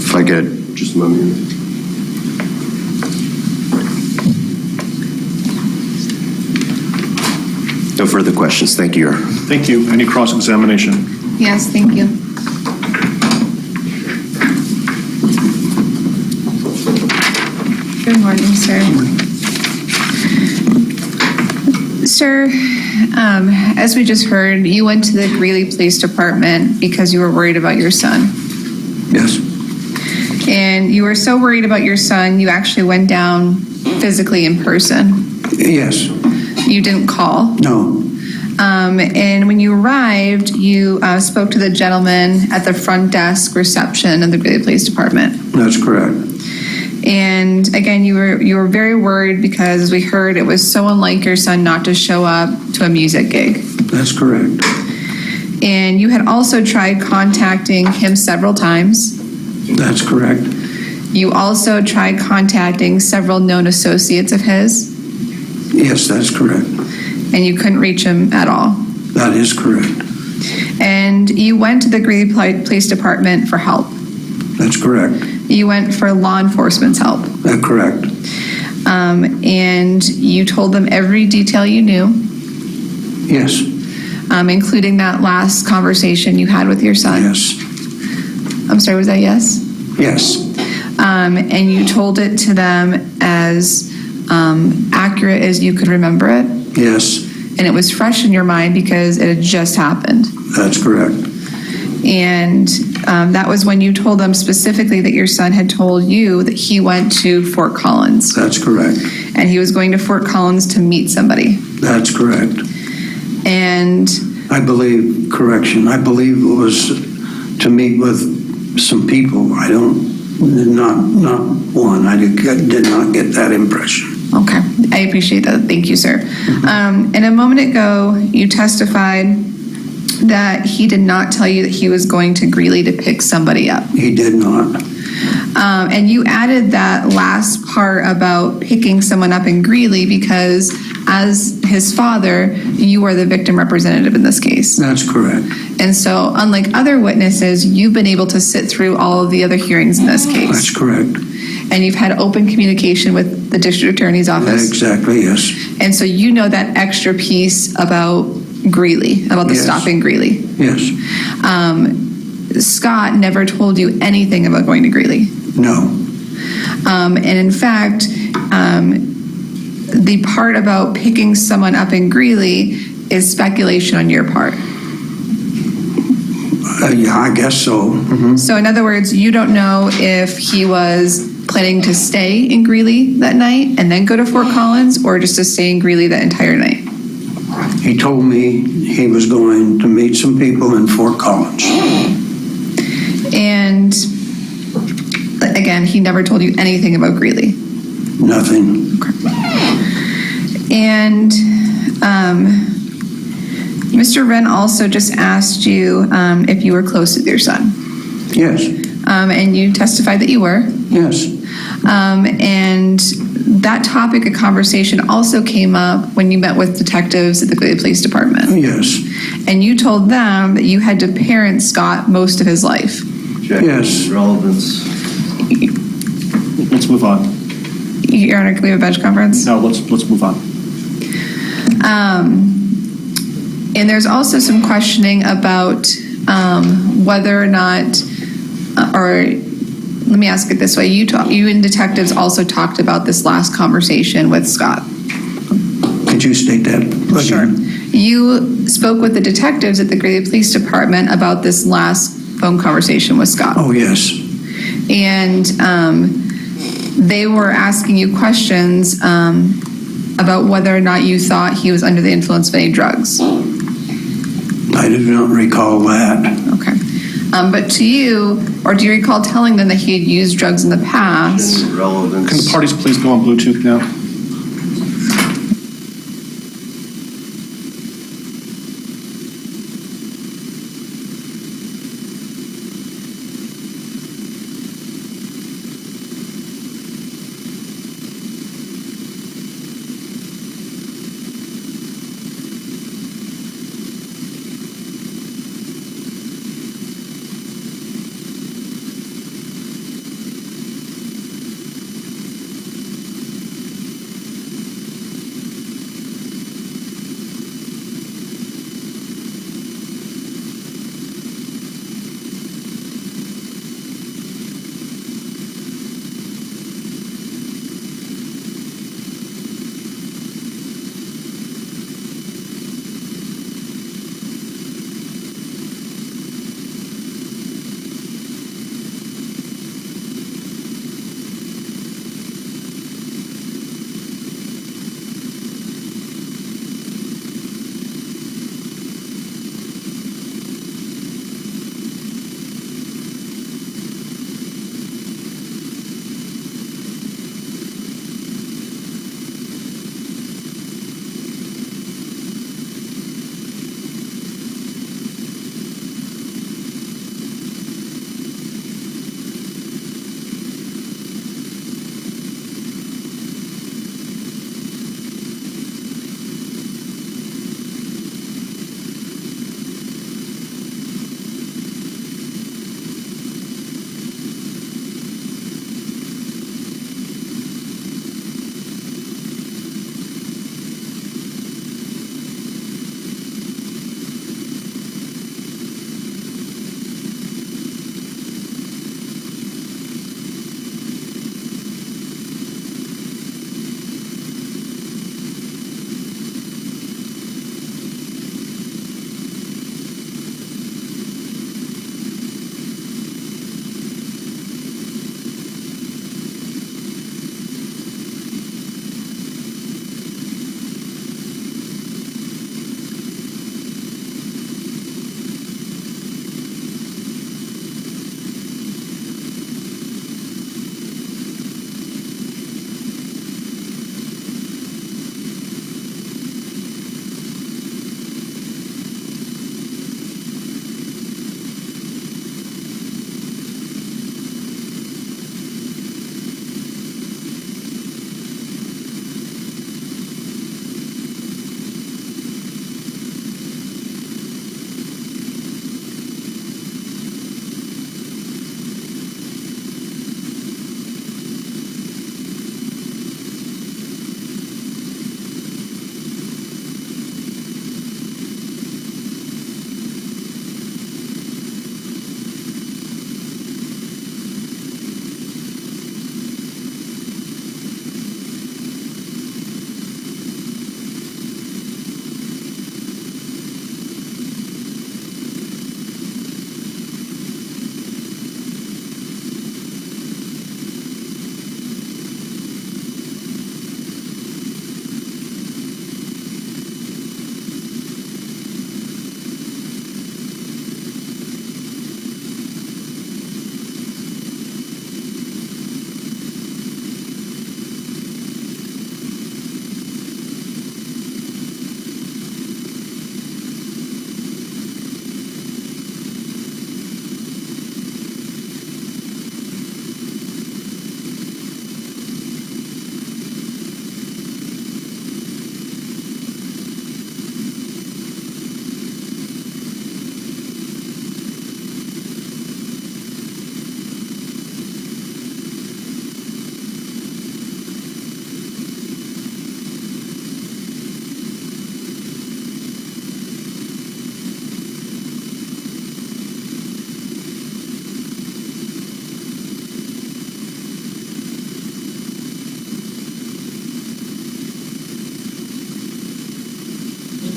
If I could just a moment. No further questions. Thank you, Your Honor. Thank you. Any cross-examination? Yes, thank you. Good morning, sir. Sir, as we just heard, you went to the Greeley Police Department because you were worried about your son. Yes. And you were so worried about your son, you actually went down physically in person. Yes. You didn't call. No. And when you arrived, you spoke to the gentleman at the front desk reception of the Greeley Police Department. That's correct. And again, you were very worried because, as we heard, it was so unlike your son not to show up to a music gig. That's correct. And you had also tried contacting him several times. That's correct. You also tried contacting several known associates of his. Yes, that's correct. And you couldn't reach him at all. That is correct. And you went to the Greeley Police Department for help. That's correct. You went for law enforcement's help. That's correct. And you told them every detail you knew. Yes. Including that last conversation you had with your son. Yes. I'm sorry, was that yes? Yes. And you told it to them as accurate as you could remember it? Yes. And it was fresh in your mind because it had just happened. That's correct. And that was when you told them specifically that your son had told you that he went to Fort Collins. That's correct. And he was going to Fort Collins to meet somebody. That's correct. And I believe it was to meet with some people. Not one. I did not get that impression. okay, I appreciate that. Thank you, sir. And a moment ago, you testified that he did not tell you that he was going to Greeley to pick somebody up. He did not. And you added that last part about picking someone up in Greeley because, as his father, you are the victim representative in this case. That's correct. And so, unlike other witnesses, you've been able to sit through all of the other hearings in this case. That's correct. And you've had open communication with the district attorney's office. Exactly, yes. And so you know that extra piece about Greeley, about the stop in Greeley. Yes. Scott never told you anything about going to Greeley. No. And in fact, the part about picking someone up in Greeley is speculation on your part. Yeah, I guess so. Mm-hmm. So in other words, you don't know if he was planning to stay in Greeley that night and then go to Fort Collins, or just to stay in Greeley that entire night. He told me he was going to meet some people in Fort Collins. And again, he never told you anything about Greeley. Nothing. And Mr. Wren also just asked you if you were close with your son. Yes. And you testified that you were. Yes. And that topic of conversation also came up when you met with detectives at the Greeley Police Department. Yes. And you told them that you had to parent Scott most of his life. Yes. Relevance. Let's move on. Your Honor, can we have a bench conference? No, let's move on. And there's also some questioning about whether or not, or let me ask it this way: you and detectives also talked about this last conversation with Scott. Could you state that again? Sure. You spoke with the detectives at the Greeley Police Department about this last phone conversation with Scott. Oh, yes. And they were asking you questions about whether or not you thought he was under the influence of any drugs. I do not recall that. Okay. But to you, or do you recall telling them that he had used drugs in the past? Relevance. Can the parties please go on Bluetooth now?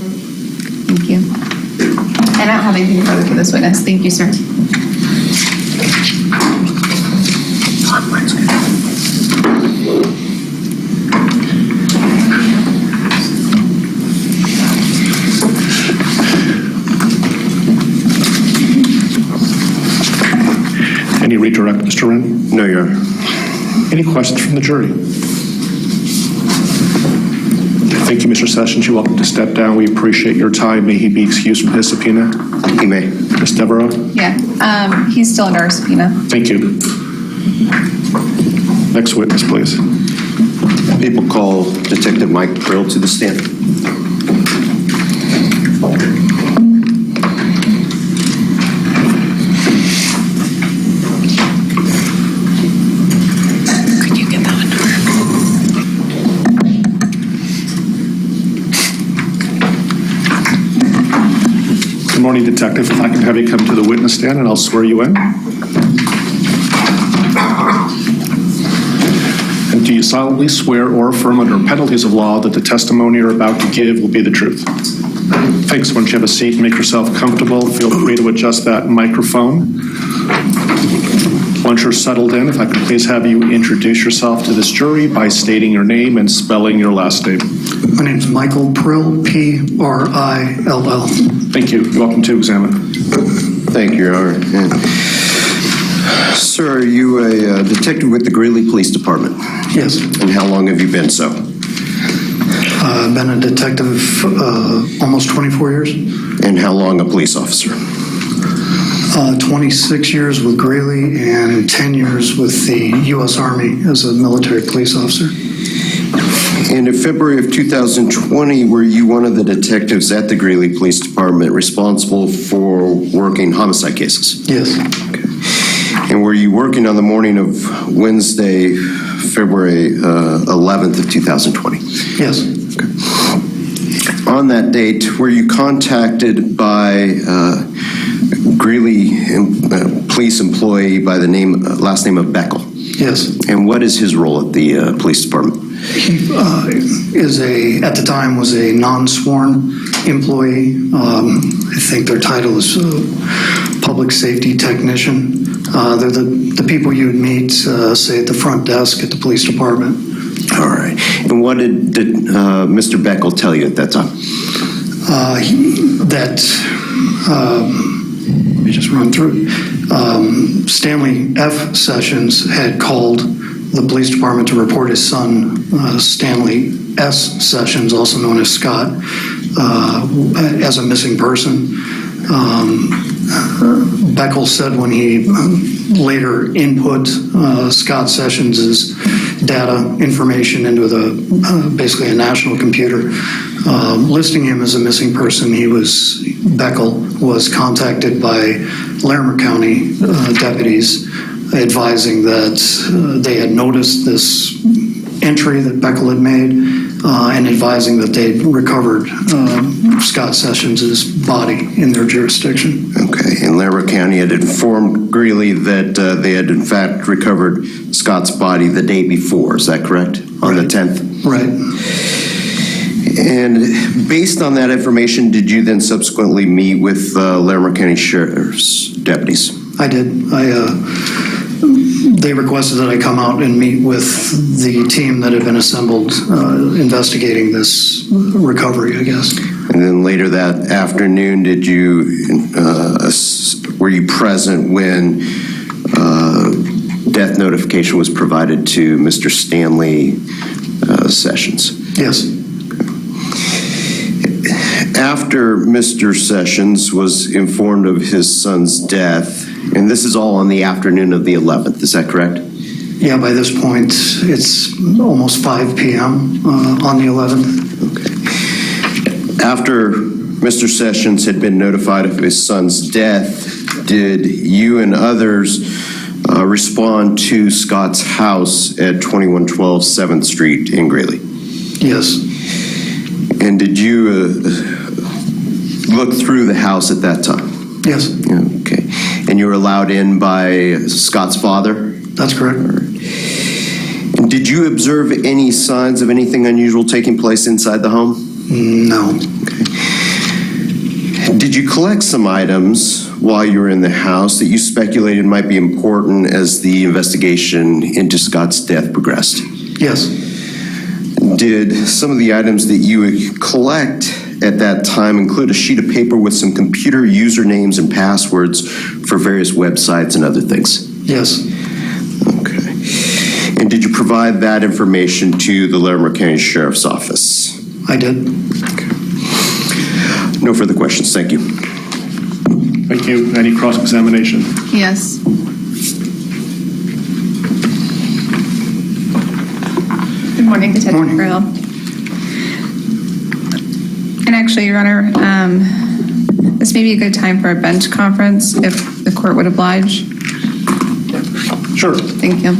Thank you. And I don't have anything further for this witness. Thank you, sir. Any redirect, Mr. Wren? No, Your Honor. Any questions from the jury? Thank you, Mr. Sessions. You're welcome to step down. We appreciate your time. May he be excused from his subpoena. He may. Ms. Devereaux? Yeah, he's still under our subpoena. Thank you. Next witness, please. People call Detective Mike Brill to the stand. Could you get that one? Good morning, Detective. If I can have you come to the witness stand and I'll swear you in. And do you solemnly swear or affirm under penalties of law that the testimony you're about to give will be the truth? Thanks. Once you have a seat, make yourself comfortable. Feel free to adjust that microphone. Once you're settled in, if I could please have you introduce yourself to this jury by stating your name and spelling your last name. My name's Michael Prill, P-R-I-L-L. Thank you. You're welcome to examine. Thank you, Your Honor. Sir, are you a detective with the Greeley Police Department? Yes. And how long have you been so? I've been a detective almost 24 years. And how long a police officer? 26 years with Greeley and 10 years with the U.S. Army as a military police officer. And in February of 2020, were you one of the detectives at the Greeley Police Department responsible for working homicide cases? Yes. Okay. And were you working on the morning of Wednesday, February 11th of 2020? Yes. Okay. On that date, were you contacted by Greeley police employee by the last name of Beckel? Yes. And what is his role at the police department? He at the time was a non-sworn employee. I think their title is public safety technician. They're the people you would meet, say, at the front desk at the police department. All right. And what did Mr. Beckel tell you at that time? Let me just run through. Stanley F. Sessions had called the police department to report his son, Stanley S. Sessions, also known as Scott, as a missing person. Beckel said when he later input Scott Sessions' data information into basically a national computer, listing him as a missing person, Beckel was contacted by Larimer County deputies advising that they had noticed this entry that Beckel had made and advising that they'd recovered Scott Sessions' body in their jurisdiction. Okay, and Larimer County had informed Greeley that they had in fact recovered Scott's body the day before, is that correct? On the 10th? Right. And based on that information, did you then subsequently meet with Larimer County Sheriff's deputies? I did. They requested that I come out and meet with the team that had been assembled investigating this recovery, I guess. And then later that afternoon, were you present when death notification was provided to Mr. Stanley Sessions? Yes. After Mr. Sessions was informed of his son's death, and this is all on the afternoon of the 11th, is that correct? Yeah, by this point, it's almost 5 p.m. On the 11th. Okay. After Mr. Sessions had been notified of his son's death, did you and others respond to Scott's house at 2112 7th Street in Greeley? Yes. And did you look through the house at that time? Yes. Okay. And you were allowed in by Scott's father? That's correct. And did you observe any signs of anything unusual taking place inside the home? No. Okay. Did you collect some items while you were in the house that you speculated might be important as the investigation into Scott's death progressed? Yes. Did some of the items that you would collect at that time include a sheet of paper with some computer usernames and passwords for various websites and other things? Yes. Okay. And did you provide that information to the Larimer County Sheriff's Office? I did. Okay. No further questions. Thank you. Thank you. Any cross-examination? Yes. Good morning, Detective Brill. And actually, Your Honor, this may be a good time for a bench conference if the court would oblige. Sure. Thank you.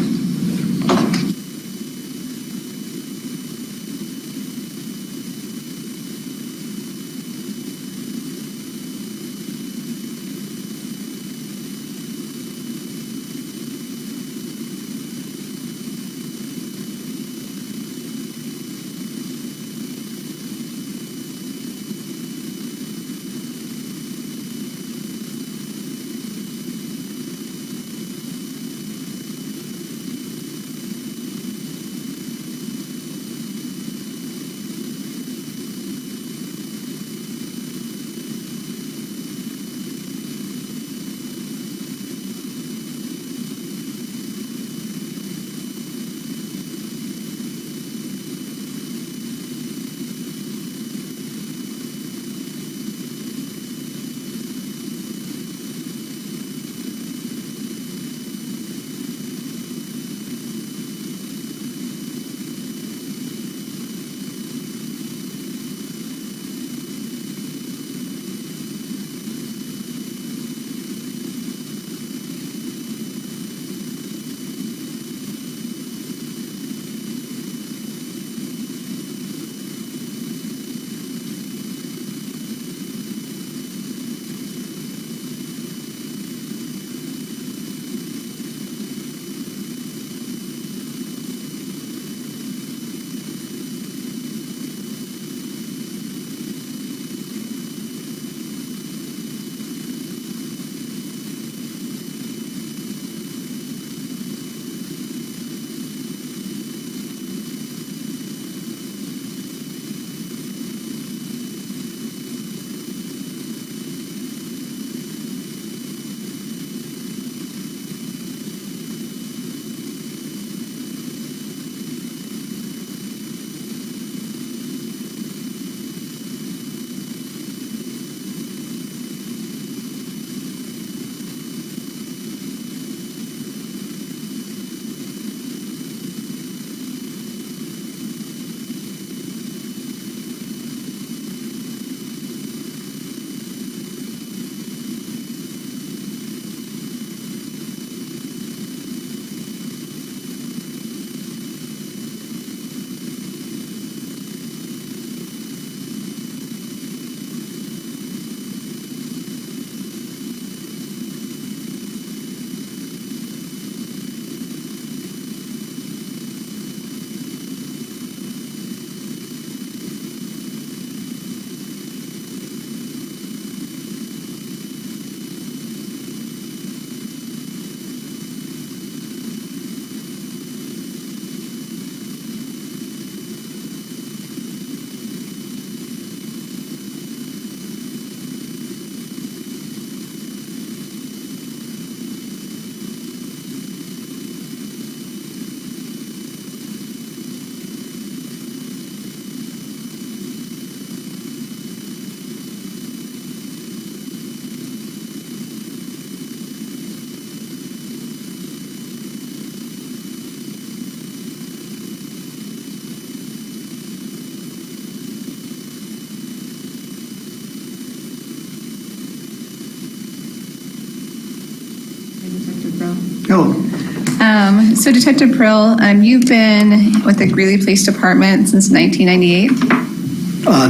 So Detective Prill, you've been with the Greeley Police Department since 1998?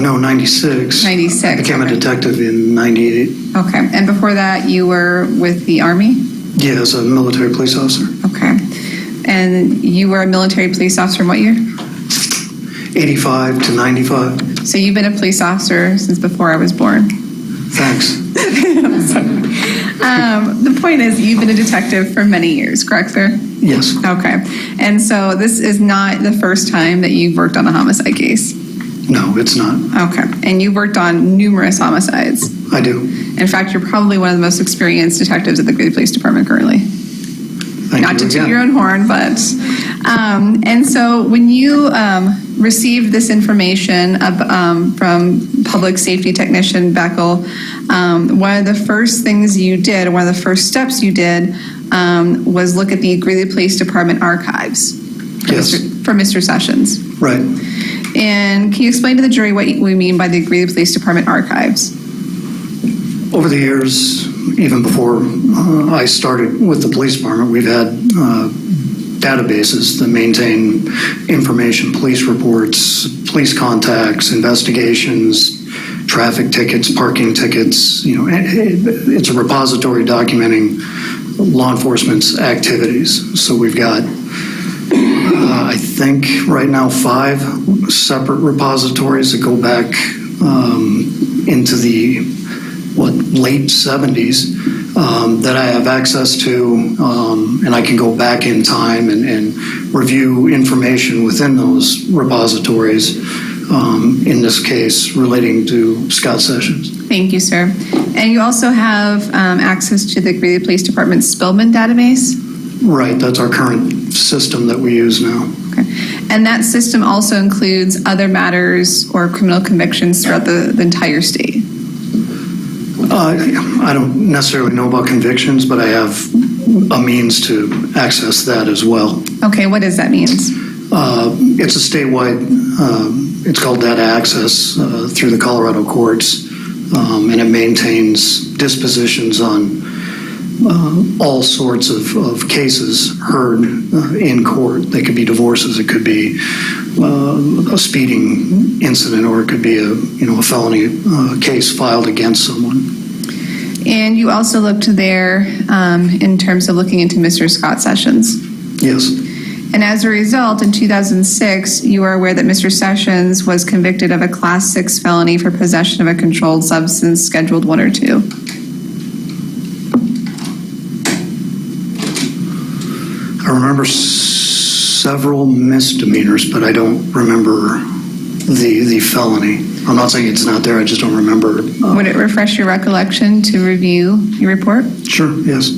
No, 96. 96. I became a detective in 98. Okay. And before that, you were with the Army? Yeah, as a military police officer. Okay. And you were a military police officer in what year? 85 to 95. So you've been a police officer since before I was born? Thanks. The point is, you've been a detective for many years, correct, sir? Yes, Okay. And so this is not the first time that you've worked on a homicide case? no, it's not. Okay. And you've worked on numerous homicides? I do. In fact, you're probably one of the most experienced detectives at the Greeley Police Department currently. Thank Not you to toot again. your own horn, but, and so when you received this information from Public Safety Technician Beckel, one of the first things you did, one of the first steps you did, was look at the Greeley Police Department archives Yes. for Mr. Sessions. Right. And can you explain to the jury what we mean by the Greeley Police Department archives? Over the years, even before I started with the police department, we've had databases that maintain information, police reports, police contacts, investigations, traffic tickets, parking tickets. You know, it's a repository documenting law enforcement's activities. So we've got, I think right now, 5 separate repositories that go back into the late 70s that I have access to, and I can go back in time and review information within those repositories, in this case relating to Scott Sessions. Thank you, sir. And you also have access to the Greeley Police Department Spillman database? Right, that's our current system that we use now. Okay. And that system also includes other matters or criminal convictions throughout the entire state? I don't necessarily know about convictions, but I have a means to access that as well. Okay, what does that mean? It's a statewide, it's called data access through the Colorado courts, and it maintains dispositions on all sorts of cases heard in court. They could be divorces, it could be a speeding incident, or it could be a felony case filed against someone. And you also looked there in terms of looking into Mr. Scott Sessions. Yes. And as a result, in 2006, you are aware that Mr. Sessions was convicted of a Class 6 felony for possession of a controlled substance, Scheduled 1 or 2. I remember several misdemeanors, but I don't remember the felony. I'm not saying it's not there, I just don't remember. Would it refresh your recollection to review your report? Sure, yes.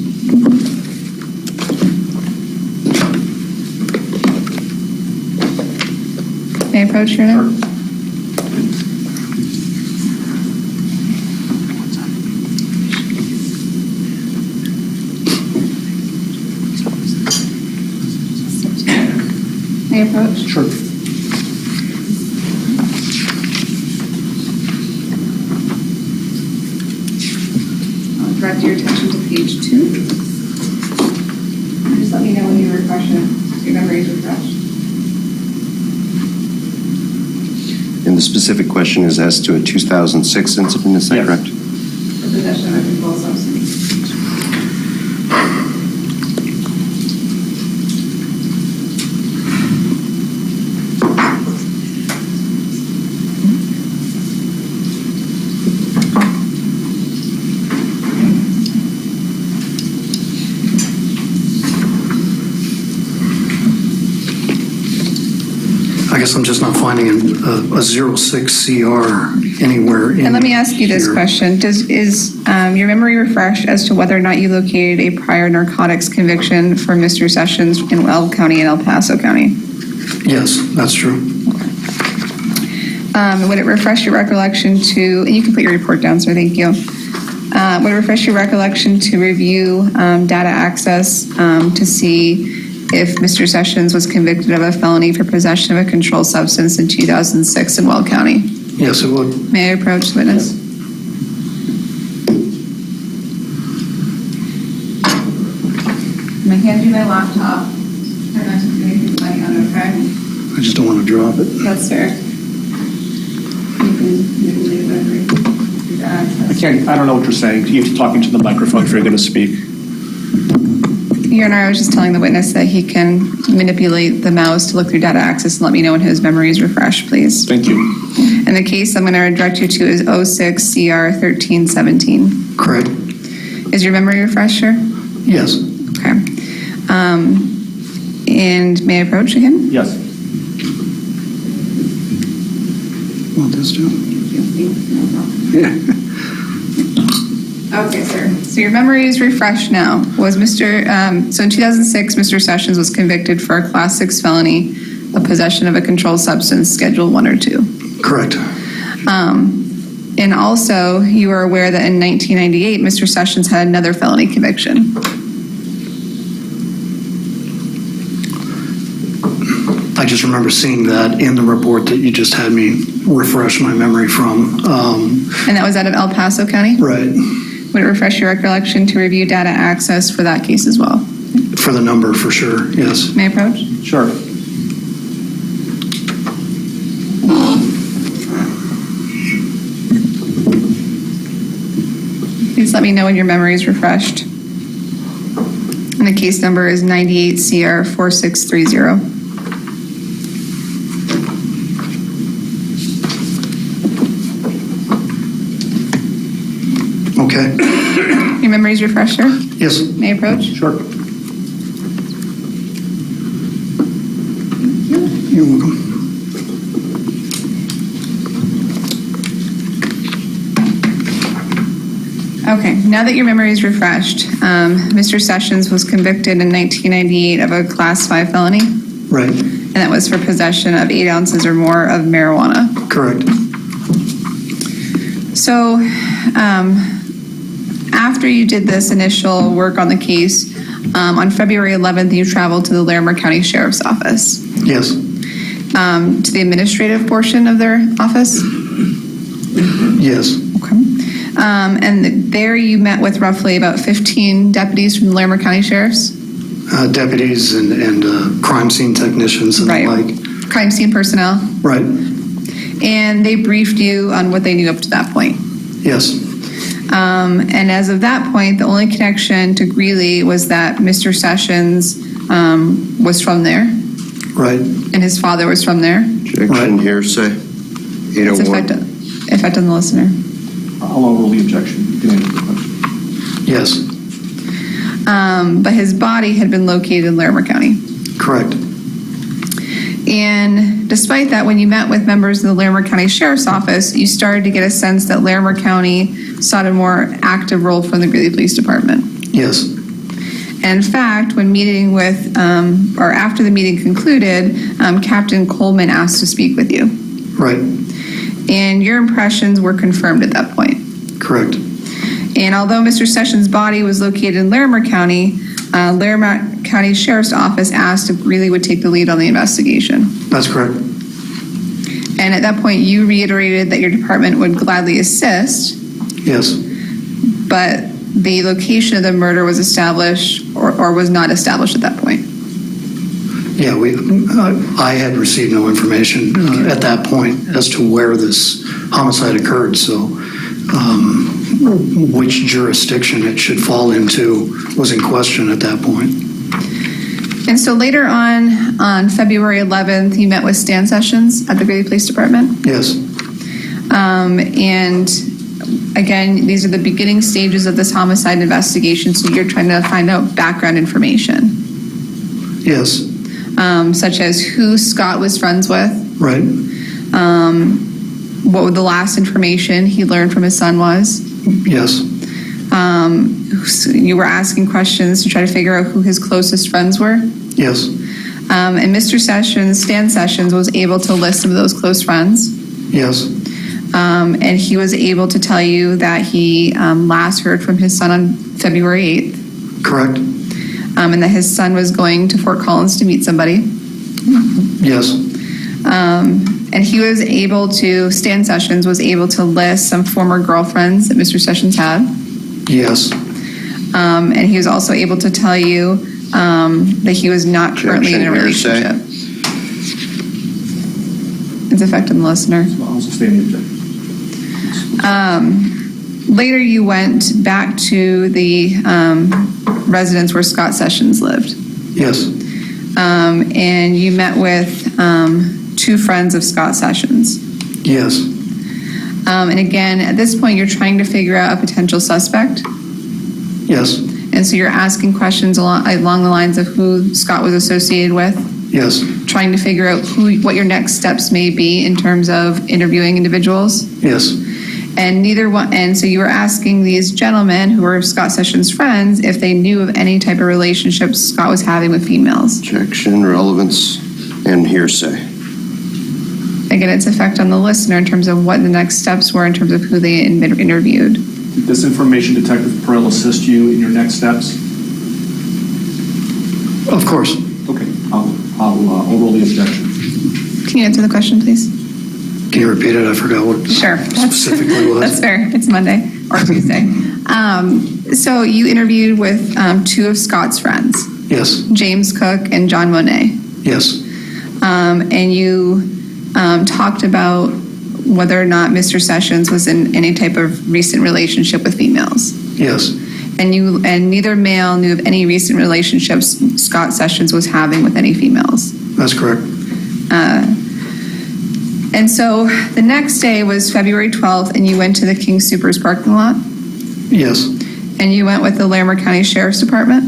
May I approach your now? May I approach? Sure. I'll direct your attention to page 2. Just let me know when you refresh it. Your memory is refreshed. And the specific question is as to a 2006 incident, is that Yes. correct? For possession of a controlled substance. I guess I'm just not finding a 06 CR anywhere in And let me ask you this here. question. Is your memory refreshed as to whether or not you located a prior narcotics conviction for Mr. Sessions in Weld County and El Paso County? Yes, that's true. Would it refresh your recollection to, and you can put your report down, sir, thank you. Would it refresh your recollection to review data access to see if Mr. Sessions was convicted of a felony for possession of a controlled substance in 2006 in Weld County? Yes, it would. May I approach the witness? I'm going to hand you my laptop. Try not to put anything funny on it, okay? I just don't want to drop it. That's fair. You can leave it do that. I don't know what you're saying. You're talking to the microphone if you're going to speak. Can Your Honor, I was just telling the witness that he can manipulate the mouse to look through data access and let me know when his memory is refreshed, please. Thank you. And the case I'm going to direct you to is 06 CR 1317. Correct. Is your memory refreshed, sir? Yes. Okay. And may I approach again? Yes. Want this too? Okay, sir. So your memory is refreshed now. So in 2006, Mr. Sessions was convicted for a Class 6 felony of possession of a controlled substance, Schedule 1 or 2. Correct. And also, you are aware that in 1998, Mr. Sessions had another felony conviction. I just remember seeing that in the report that you just had me refresh my memory from. And that was out of El Paso County? Right. Would it refresh your recollection to review data access for that case as well? For the number, for sure, yes. May I approach? Sure. Please let me know when your memory is refreshed. And the case number is 98 CR 4630. Okay. Your memory is refreshed, sir? Yes. May I approach? Sure. You're welcome. Okay, now that your memory is refreshed, Mr. Sessions was convicted in 1998 of a Class 5 felony, Right. and that was for possession of 8 ounces or more of marijuana. Correct. So, after you did this initial work on the case, on February 11th, you traveled to the Larimer County Sheriff's Office. Yes. To the administrative portion of their office? Yes. Okay. And there you met with roughly about 15 deputies from the Larimer County Sheriff's? Deputies and crime scene technicians and the like. Crime scene personnel? Right. And they briefed you on what they knew up to that point? Yes. And as of that point, the only connection to Greeley was that Mr. Sessions was from there. Right. And his father was from there. Objection, hearsay. It's effect on the listener. How long will the objection? Yes. But his body had been located in Larimer County. Correct. And despite that, when you met with members of the Larimer County Sheriff's Office, you started to get a sense that Larimer County sought a more active role from the Greeley Police Department. Yes. And in fact, when meeting with, or after the meeting concluded, Captain Coleman asked to speak with you. Right. And your impressions were confirmed at that point. Correct. And although Mr. Sessions' body was located in Larimer County, Larimer County Sheriff's Office asked if Greeley would take the lead on the investigation. That's correct. And at that point, you reiterated that your department would gladly assist. Yes. But the location of the murder was established or was not established at that point. Yeah, I had received no information at that point as to where this homicide occurred, so which jurisdiction it should fall into was in question at that point. And so later on February 11th, you met with Stan Sessions at the Greeley Police Department? Yes. And again, these are the beginning stages of this homicide investigation, so you're trying to find out background information. Yes. Such as who Scott was friends with. Right. What the last information he learned from his son was. Yes. You were asking questions to try to figure out who his closest friends were. Yes. And Mr. Sessions, Stan Sessions, was able to list some of those close friends. Yes. And he was able to tell you that he last heard from his son on February 8th. Correct. And that his son was going to Fort Collins to meet somebody. Yes. And he was able to, Stan Sessions was able to list some former girlfriends that Mr. Sessions had. Yes. And he was also able to tell you that he was not currently in a relationship. It's affecting the listener. Later, you went back to the residence where Scott Sessions lived. Yes, And you met with two friends of Scott Sessions. yes, And again, at this point, you're trying to figure out a potential suspect. yes, And so you're asking questions along the lines of who Scott was associated with, yes, trying to figure out what your next steps may be in terms of interviewing individuals. yes, And so you were asking these gentlemen who were Scott Sessions' friends if they knew of any type of relationships Scott was having with females. Objection, relevance, and hearsay. Again, its effect on the listener in terms of what the next steps were in terms of who they interviewed. Did this information, Detective Perel, assist you in your next steps? of course. Okay, I'll overrule the objection. Can you answer the question, please? Can you repeat it? I forgot what Sure. specifically was. That's fair. It's Monday or Tuesday. So you interviewed with two of Scott's friends, Yes, James Cook and John Monet. yes, And you talked about whether or not Mr. Sessions was in any type of recent relationship with females. yes, And neither male knew of any recent relationships Scott Sessions was having with any females. that's correct. And so the next day was February 12th, and you went to the King Soopers parking lot, Yes, and you went with the Larimer County Sheriff's Department.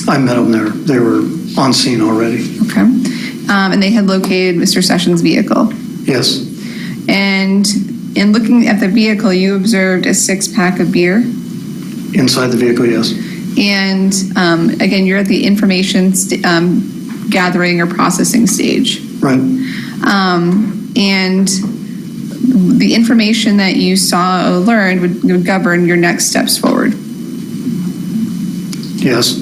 I met them there. They were on scene already. Okay. And they had located Mr. Sessions' vehicle. Yes, And in looking at the vehicle, you observed a 6-pack of beer. inside the vehicle, yes. And again, you're at the information gathering or processing stage. Right, And the information that you saw or learned would govern your next steps forward. yes,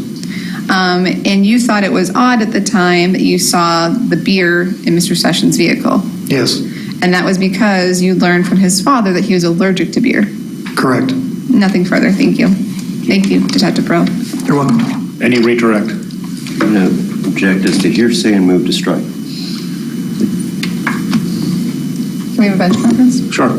And you thought it was odd at the time that you saw the beer in Mr. Sessions' vehicle. yes, And that was because you learned from his father that he was allergic to beer. correct. Nothing further. Thank you. Thank you, Detective Pro. You're welcome. Any redirect? I'm going to object as to hearsay and move to strike. Can we have a bench conference? Sure.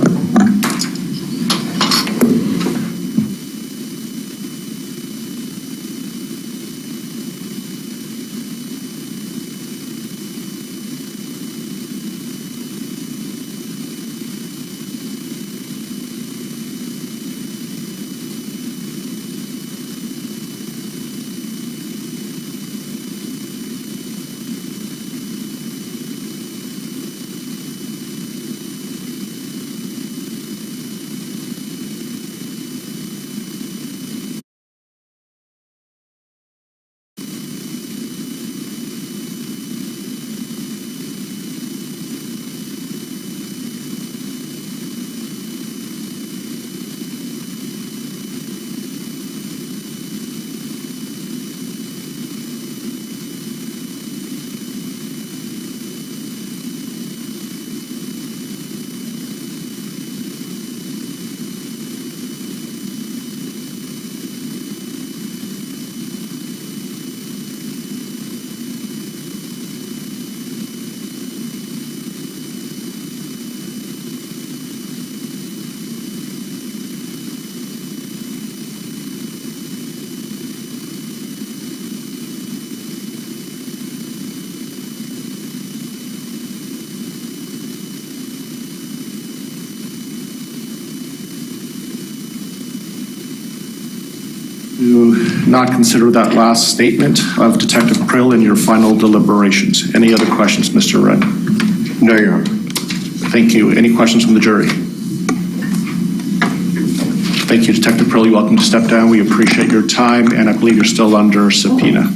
Do not consider that last statement of Detective Prill in your final deliberations. Any other questions, Mr. Wren? No, Your Honor. Thank you. Any questions from the jury? Thank you, Detective Prill. You're welcome to step down. We appreciate your time, and I believe you're still under subpoena.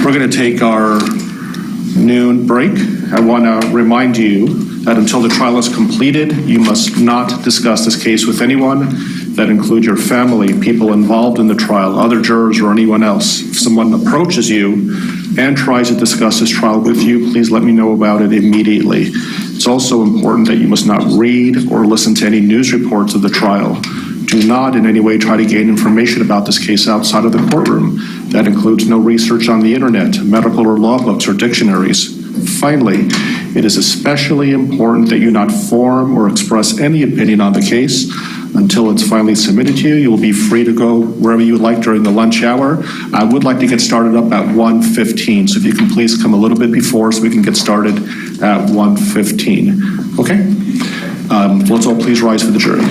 We're going to take our noon break. I want to remind you that until the trial is completed, you must not discuss this case with anyone. That include your family, people involved in the trial, other jurors, or anyone else. If someone approaches you and tries to discuss this trial with you, please let me know about it immediately. It's also important that you must not read or listen to any news reports of the trial. Do not in any way try to gain information about this case outside of the courtroom. That includes no research on the internet, medical or law books or dictionaries. Finally, It is especially important that you not form or express any opinion on the case until it's finally submitted to you. You will be free to go wherever you would like during the lunch hour. I would like to get started up at 1:15, so if you can please come a little bit before so we can get started at 1:15. Okay? Let's all please rise for the jury.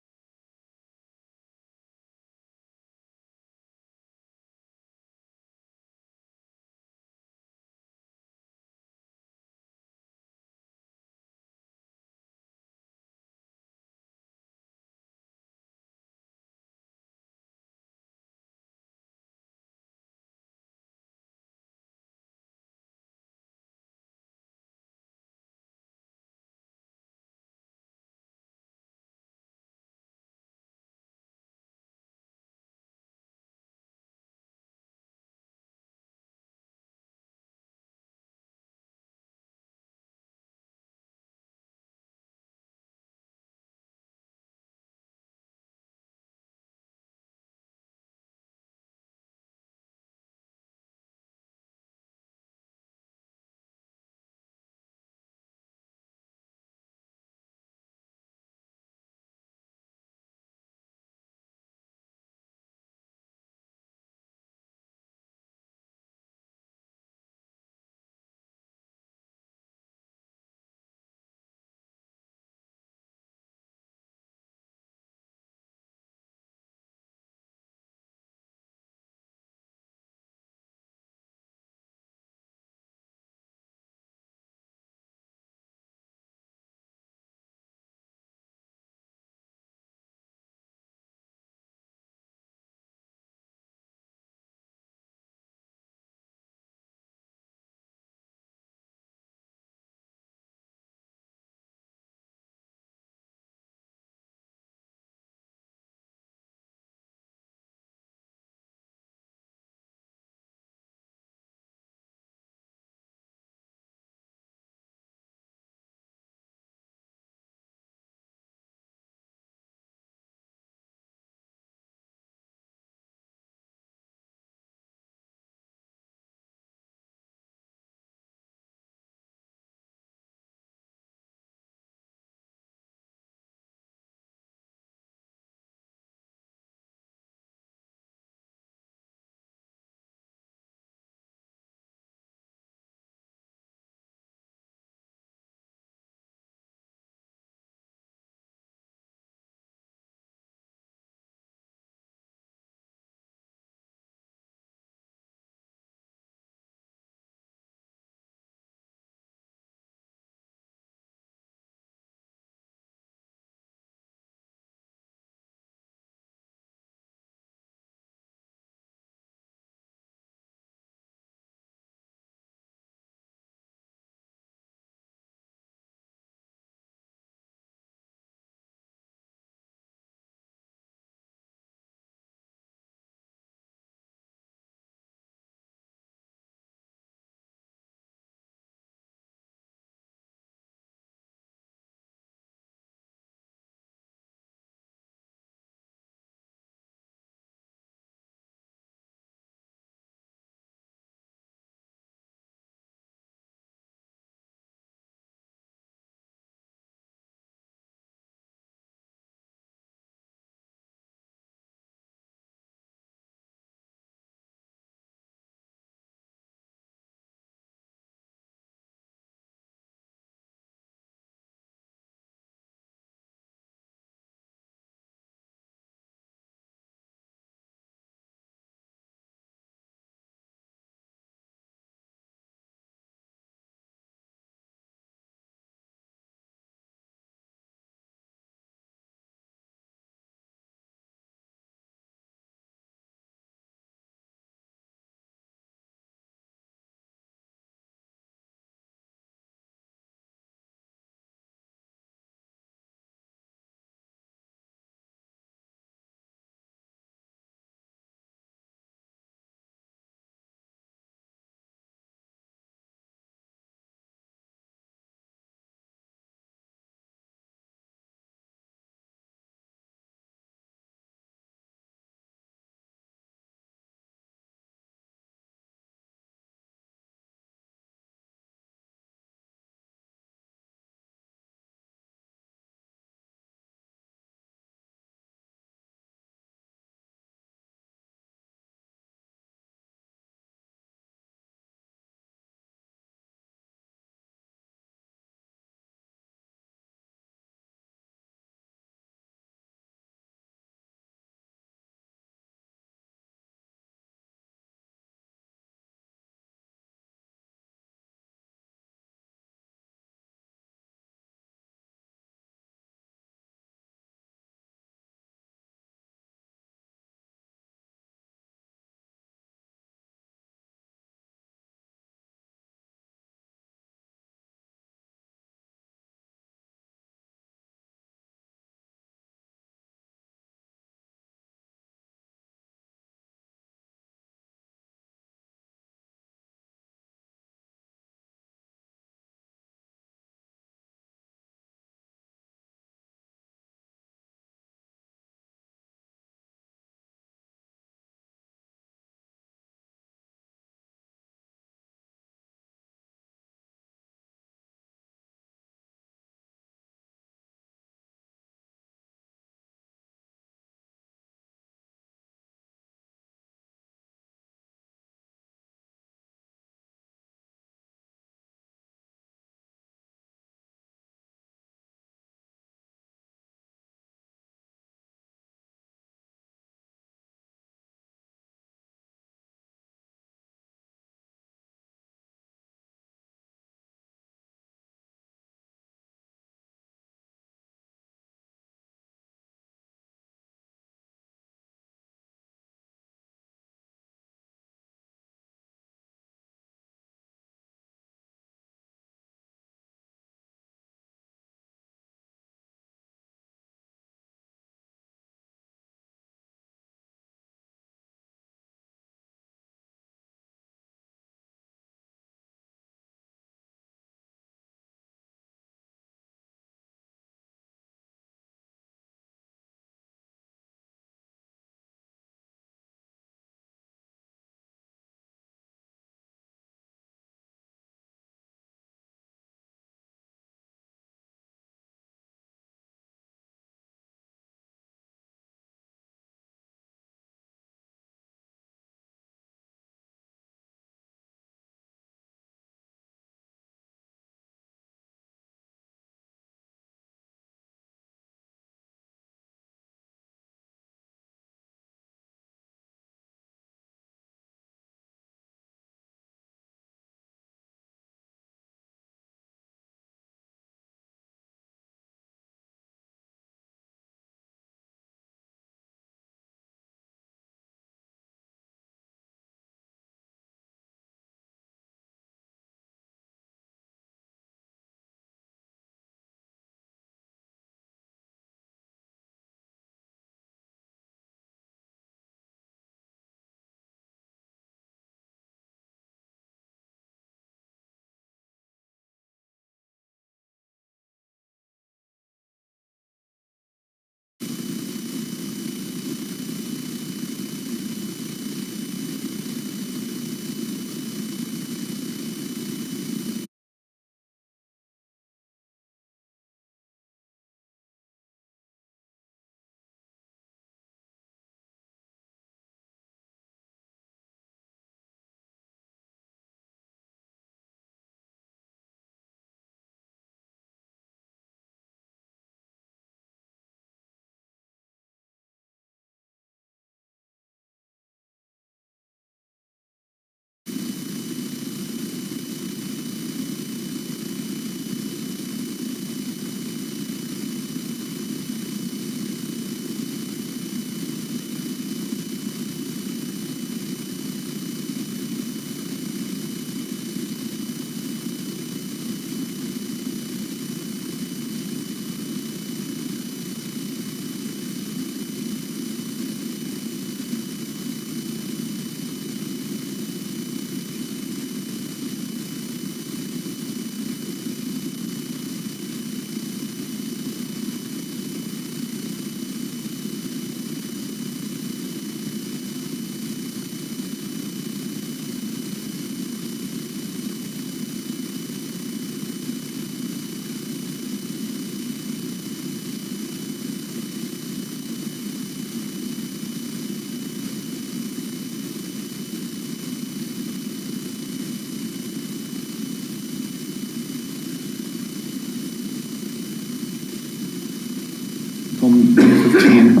1:15.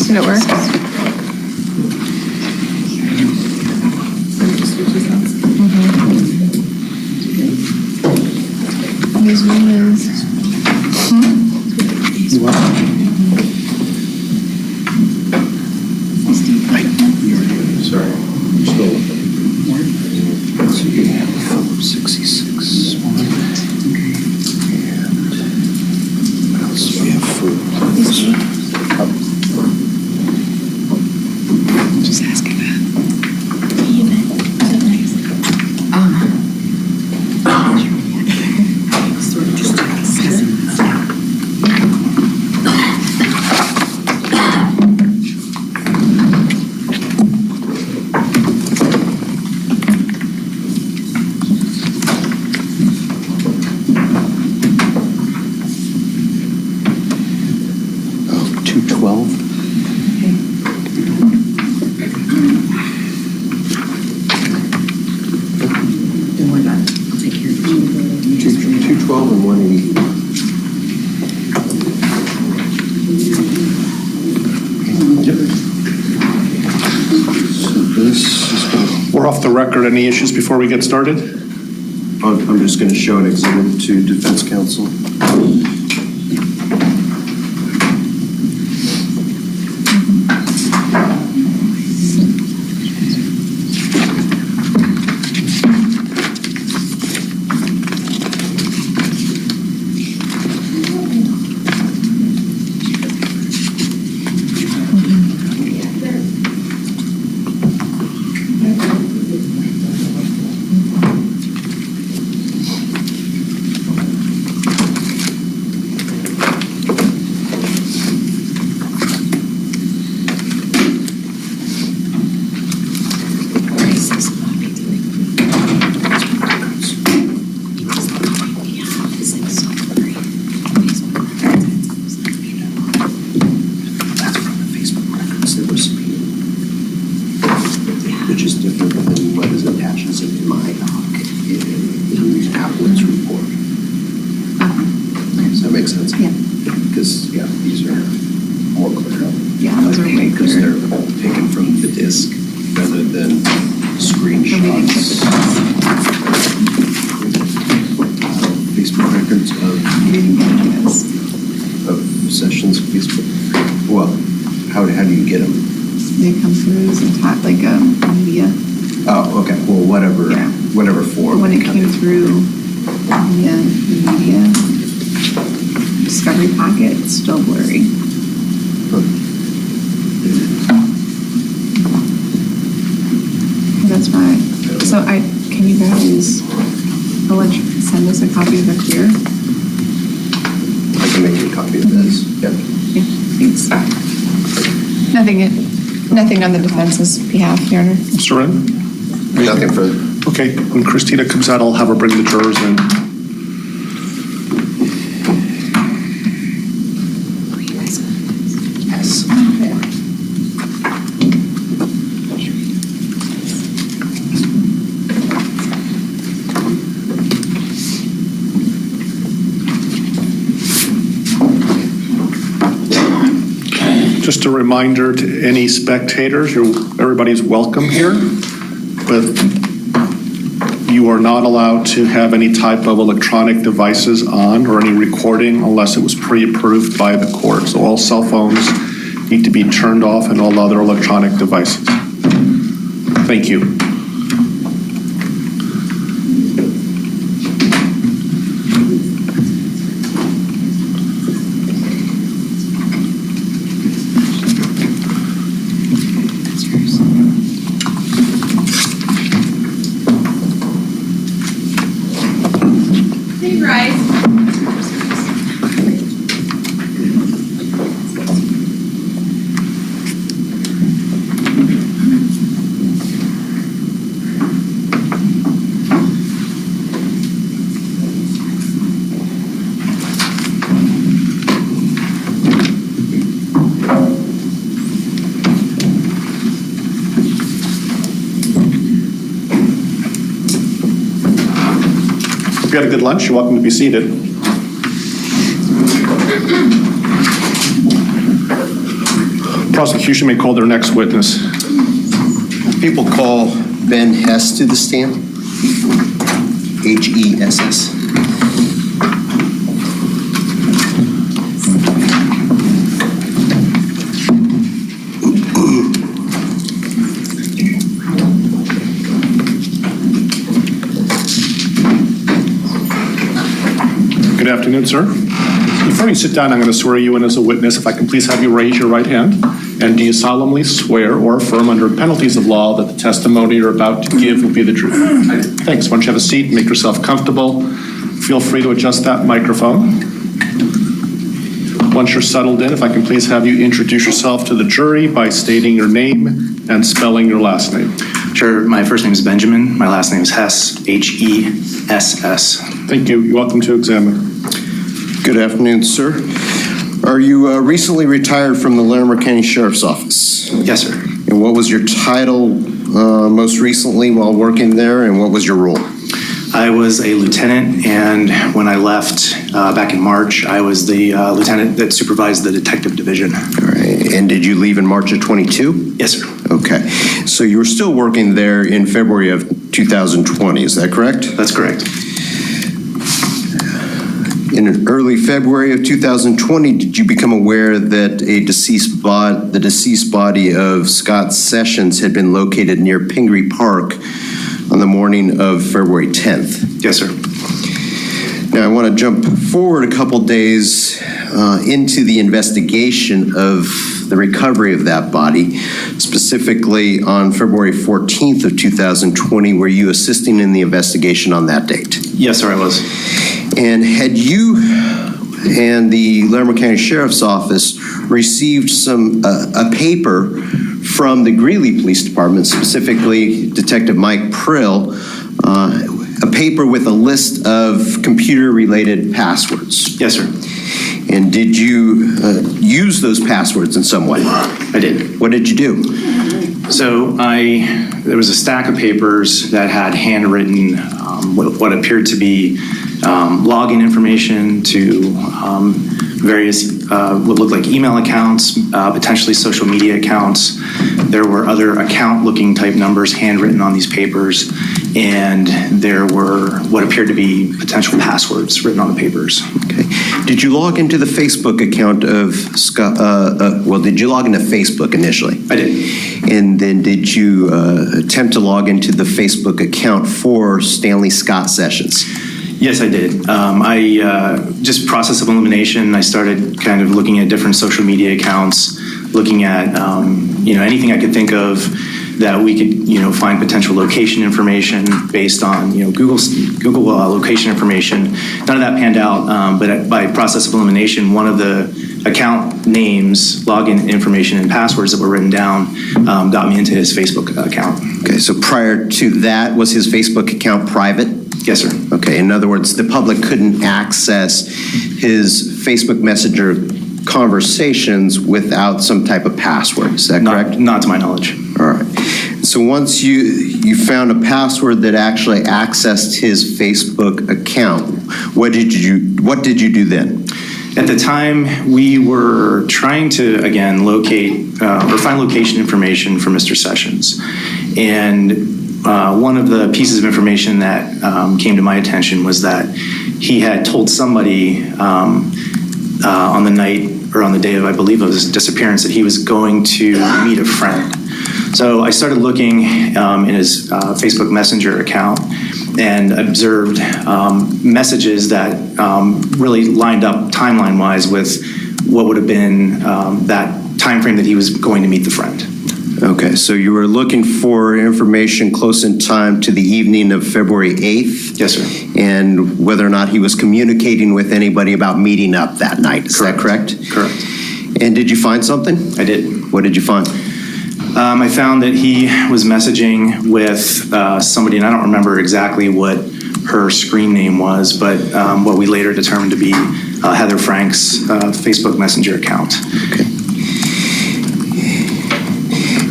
Did it work? These ones. Sorry. Still. So you have 66. What else do we have? Food. Just asking that. Oh, 212. Don't worry about it. I'll take care of it. 212 and 180. So this is going We're off the record. Any issues before we get started? I'm just going to show an exhibit to defense counsel. Which is different than what is attached in my doc in Apple's report. Does that make sense? Yeah. Because, yeah, these are more clear. Yeah, those are way Because clearer. they're taken from the disk rather than screenshots. Facebook records of sessions of Facebook. Well, how do you get them? They come through as like a media. Oh, okay. Well, whatever, Yeah. whatever form. When it came through via the media discovery packet, it's still blurry. That's why. So can you guys send us a copy of the clear? I can make you a copy of this. Yeah. Yeah, thanks. Nothing on the defense's behalf, Your Honor. Mr. Wren? Nothing further. Okay, when Christina comes out, I'll have her bring the jurors in. Yes. Just a reminder to any spectators, everybody's welcome here, but you are not allowed to have any type of electronic devices on or any recording unless it was pre-approved by the court. So all cell phones need to be turned off and all other electronic devices. Thank you. If you had a good lunch, you're welcome to be seated. Prosecution may call their next witness. People call Ben Hess to the stand. Hess. Good afternoon, sir. Before you sit down, I'm going to swear you in as a witness. If I can please have you raise your right hand. And do you solemnly swear or affirm under penalties of law that the testimony you're about to give will be the truth? Thanks. Why don't you have a seat, make yourself comfortable. Feel free to adjust that microphone. Once you're settled in, if I can please have you introduce yourself to the jury by stating your name and spelling your last name. Sure. My first name is Benjamin. My last name is Hess, Hess. Thank you. You're welcome to examine. Good afternoon, sir. Are you recently retired from the Larimer County Sheriff's Office? Yes, sir. And what was your title most recently while working there, and what was your role? I was a lieutenant, and when I left back in March, I was the lieutenant that supervised the detective division. All right. And did you leave in March of 22? Yes, sir. Okay. So you were still working there in February of 2020, is that correct? That's correct. In early February of 2020, did you become aware that the deceased body of Scott Sessions had been located near Pingree Park on the morning of February 10th? Yes, sir. Now, I want to jump forward a couple days into the investigation of the recovery of that body, specifically on February 14th of 2020. Were you assisting in the investigation on that date? Yes, sir, I was. And had you and the Larimer County Sheriff's Office received a paper from the Greeley Police Department, specifically Detective Mike Prill, a paper with a list of computer-related passwords? Yes, sir. And did you use those passwords in some way? I did. What did you do? So there was a stack of papers that had handwritten what appeared to be login information to various what looked like email accounts, potentially social media accounts. There were other account-looking type numbers handwritten on these papers, and there were what appeared to be potential passwords written on the papers. Okay. Did you log into the Facebook account of Scott? Did you log into Facebook initially? I did. And then did you attempt to log into the Facebook account for Stanley Scott Sessions? Yes, I did. Just process of elimination. I started kind of looking at different social media accounts, looking at anything I could think of that we could find potential location information based on Google location information. None of that panned out, but by process of elimination, one of the account names, login information, and passwords that were written down got me into his Facebook account. Okay, so prior to that, was his Facebook account private? Yes, sir. Okay, in other words, the public couldn't access his Facebook Messenger conversations without some type of password, is that correct? Not to my knowledge. All right. So once you found a password that actually accessed his Facebook account, what did you do then? At the time, we were trying to, again, locate or find location information for Mr. Sessions. And one of the pieces of information that came to my attention was that he had told somebody on the night or on the day of, I believe, of his disappearance that he was going to meet a friend. So I started looking in his Facebook Messenger account and observed messages that really lined up timeline-wise with what would have been that time frame that he was going to meet the friend. Okay, so you were looking for information close in time to the evening of February 8th? Yes, sir. And whether or not he was communicating with anybody about meeting up that night, is that correct? Correct. And did you find something? I did. What did you find? I found that he was messaging with somebody, and I don't remember exactly what her screen name was, but what we later determined to be Heather Frank's Facebook Messenger account. Okay.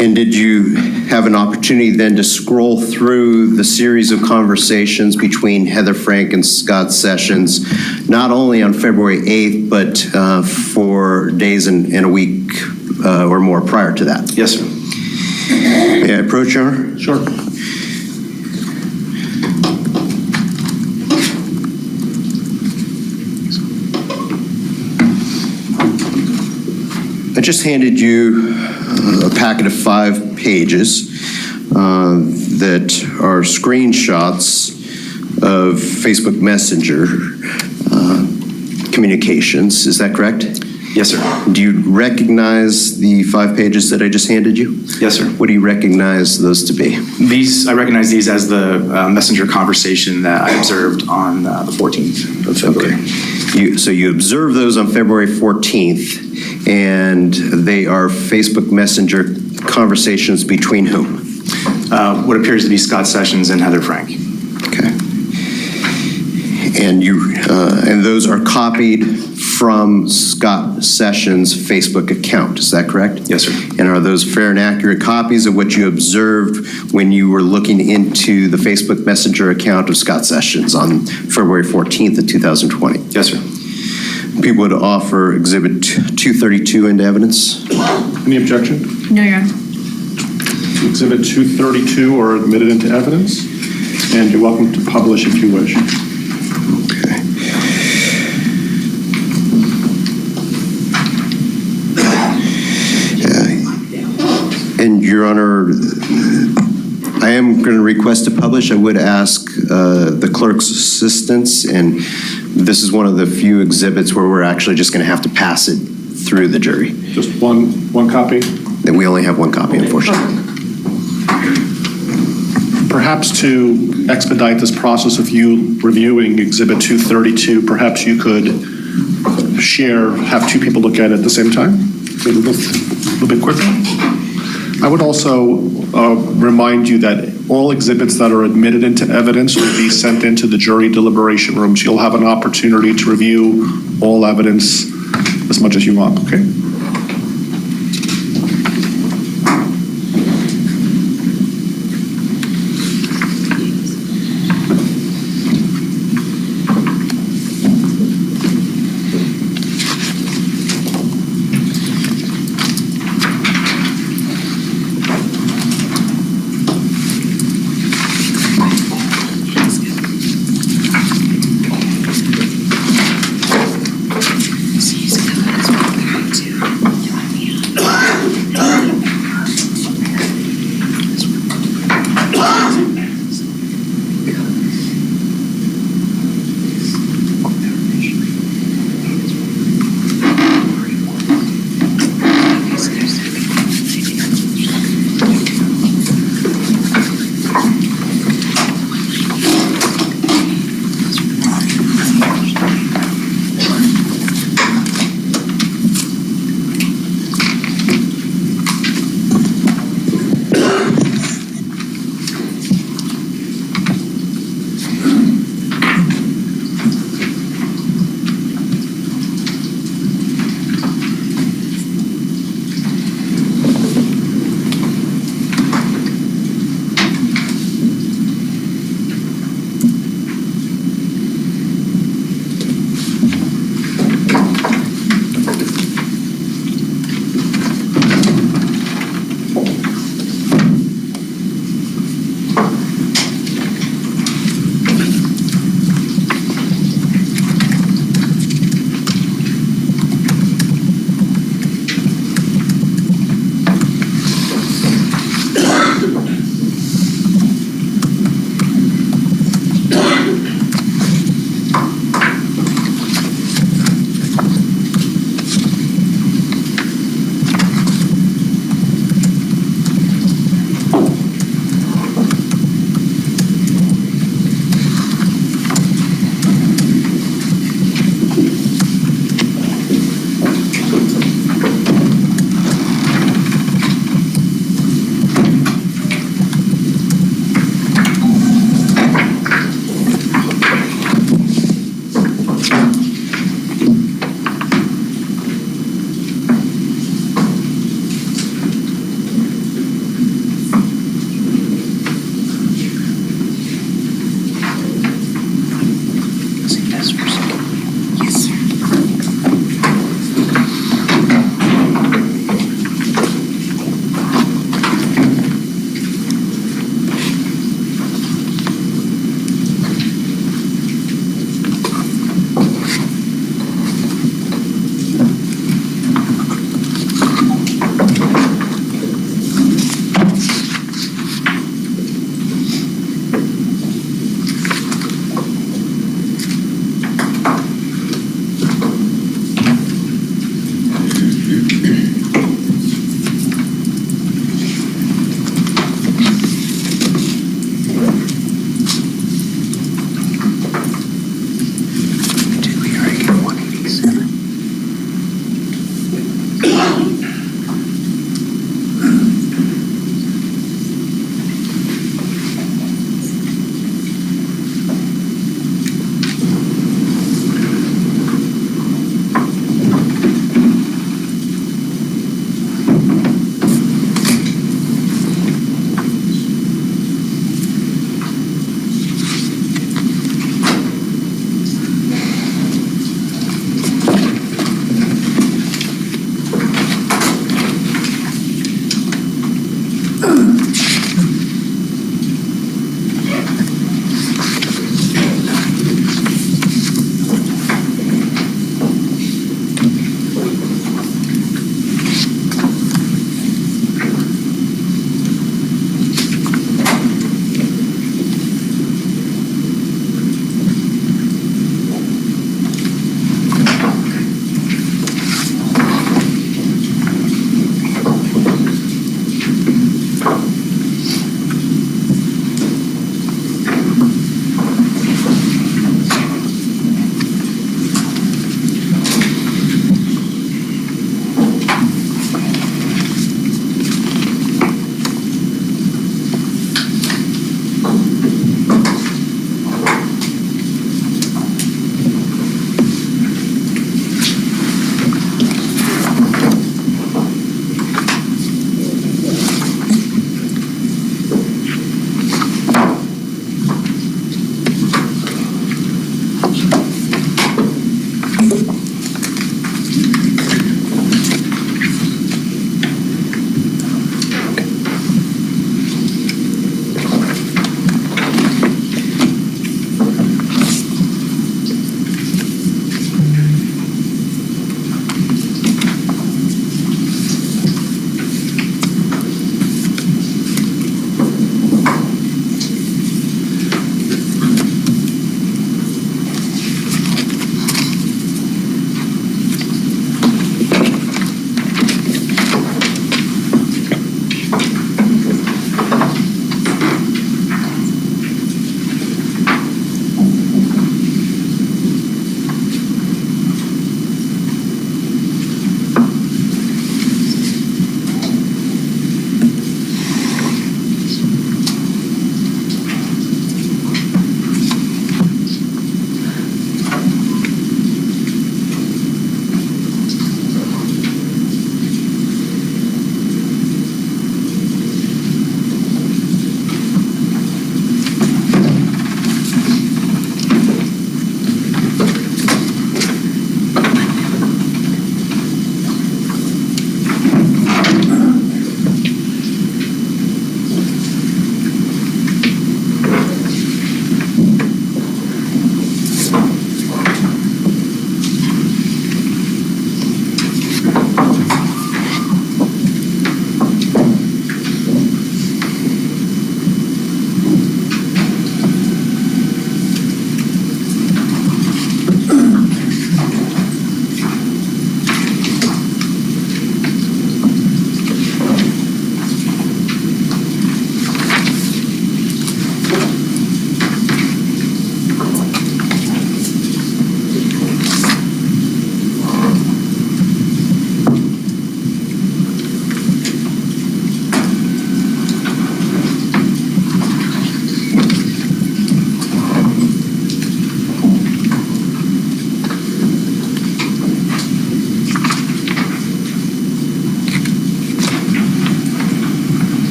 And did you have an opportunity then to scroll through the series of conversations between Heather Frank and Scott Sessions, not only on February 8th, but for days and a week or more prior to that? Yes, sir. May I approach, Your Honor? Sure. I just handed you a packet of 5 pages that are screenshots of Facebook Messenger communications. Is that correct? Yes, sir. Do you recognize the 5 pages that I just handed you? Yes, sir. What do you recognize those to be? I recognize these as the messenger conversation that I observed on the 14th of February. Okay. So you observed those on February 14th, and they are Facebook Messenger conversations between whom? What appears to be Scott Sessions and Heather Frank. Okay. And those are copied from Scott Sessions' Facebook account, is that correct? Yes, sir. And are those fair and accurate copies of what you observed when you were looking into the Facebook Messenger account of Scott Sessions on February 14th of 2020? Yes, sir. People would offer Exhibit 232 into evidence. Any objection? No, Your Honor. Exhibit 232 are admitted into evidence, and you're welcome to publish if you wish. Okay. And Your Honor, I am going to request to publish. I would ask the clerk's assistance, and this is one of the few exhibits where we're actually just going to have to pass it through the jury. Just one copy? And we only have one copy, unfortunately. Perhaps to expedite this process of you reviewing Exhibit 232, perhaps you could have 2 people look at it at the same time? A little bit quicker? I would also remind you that all exhibits that are admitted into evidence will be sent into the jury deliberation rooms. You'll have an opportunity to review all evidence as much as you want, okay?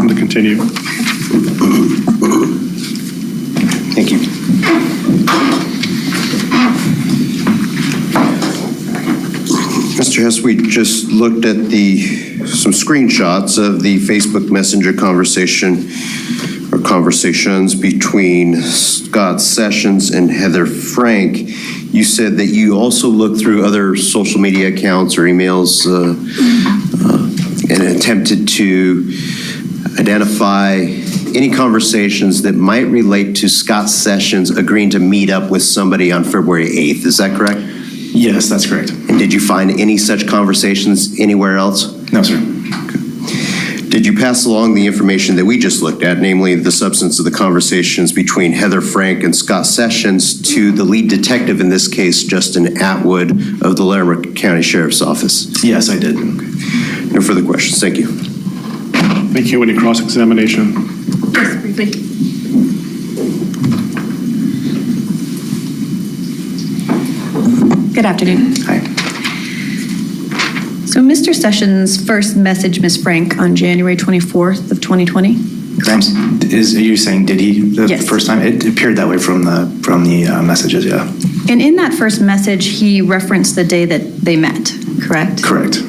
welcome to continue. Thank you. Mr. Hess, we just looked at some screenshots of the Facebook Messenger conversation or conversations between Scott Sessions and Heather Frank. You said that you also looked through other social media accounts or emails and attempted to identify any conversations that might relate to Scott Sessions agreeing to meet up with somebody on February 8th. Is that correct? Yes, that's correct. And did you find any such conversations anywhere else? No, sir. Did you pass along the information that we just looked at, namely the substance of the conversations between Heather Frank and Scott Sessions, to the lead detective in this case, Justin Atwood of the Larimer County Sheriff's Office? Yes, I did. No further questions. Thank you. Thank you. Any cross-examination? Yes, briefly. Good afternoon. Hi. So Mr. Sessions first messaged Ms. Frank on January 24th of 2020, correct? Are you saying did he the Yes. first time? It appeared that way from the messages, yeah. And in that first message, he referenced the day that they met, correct? Correct.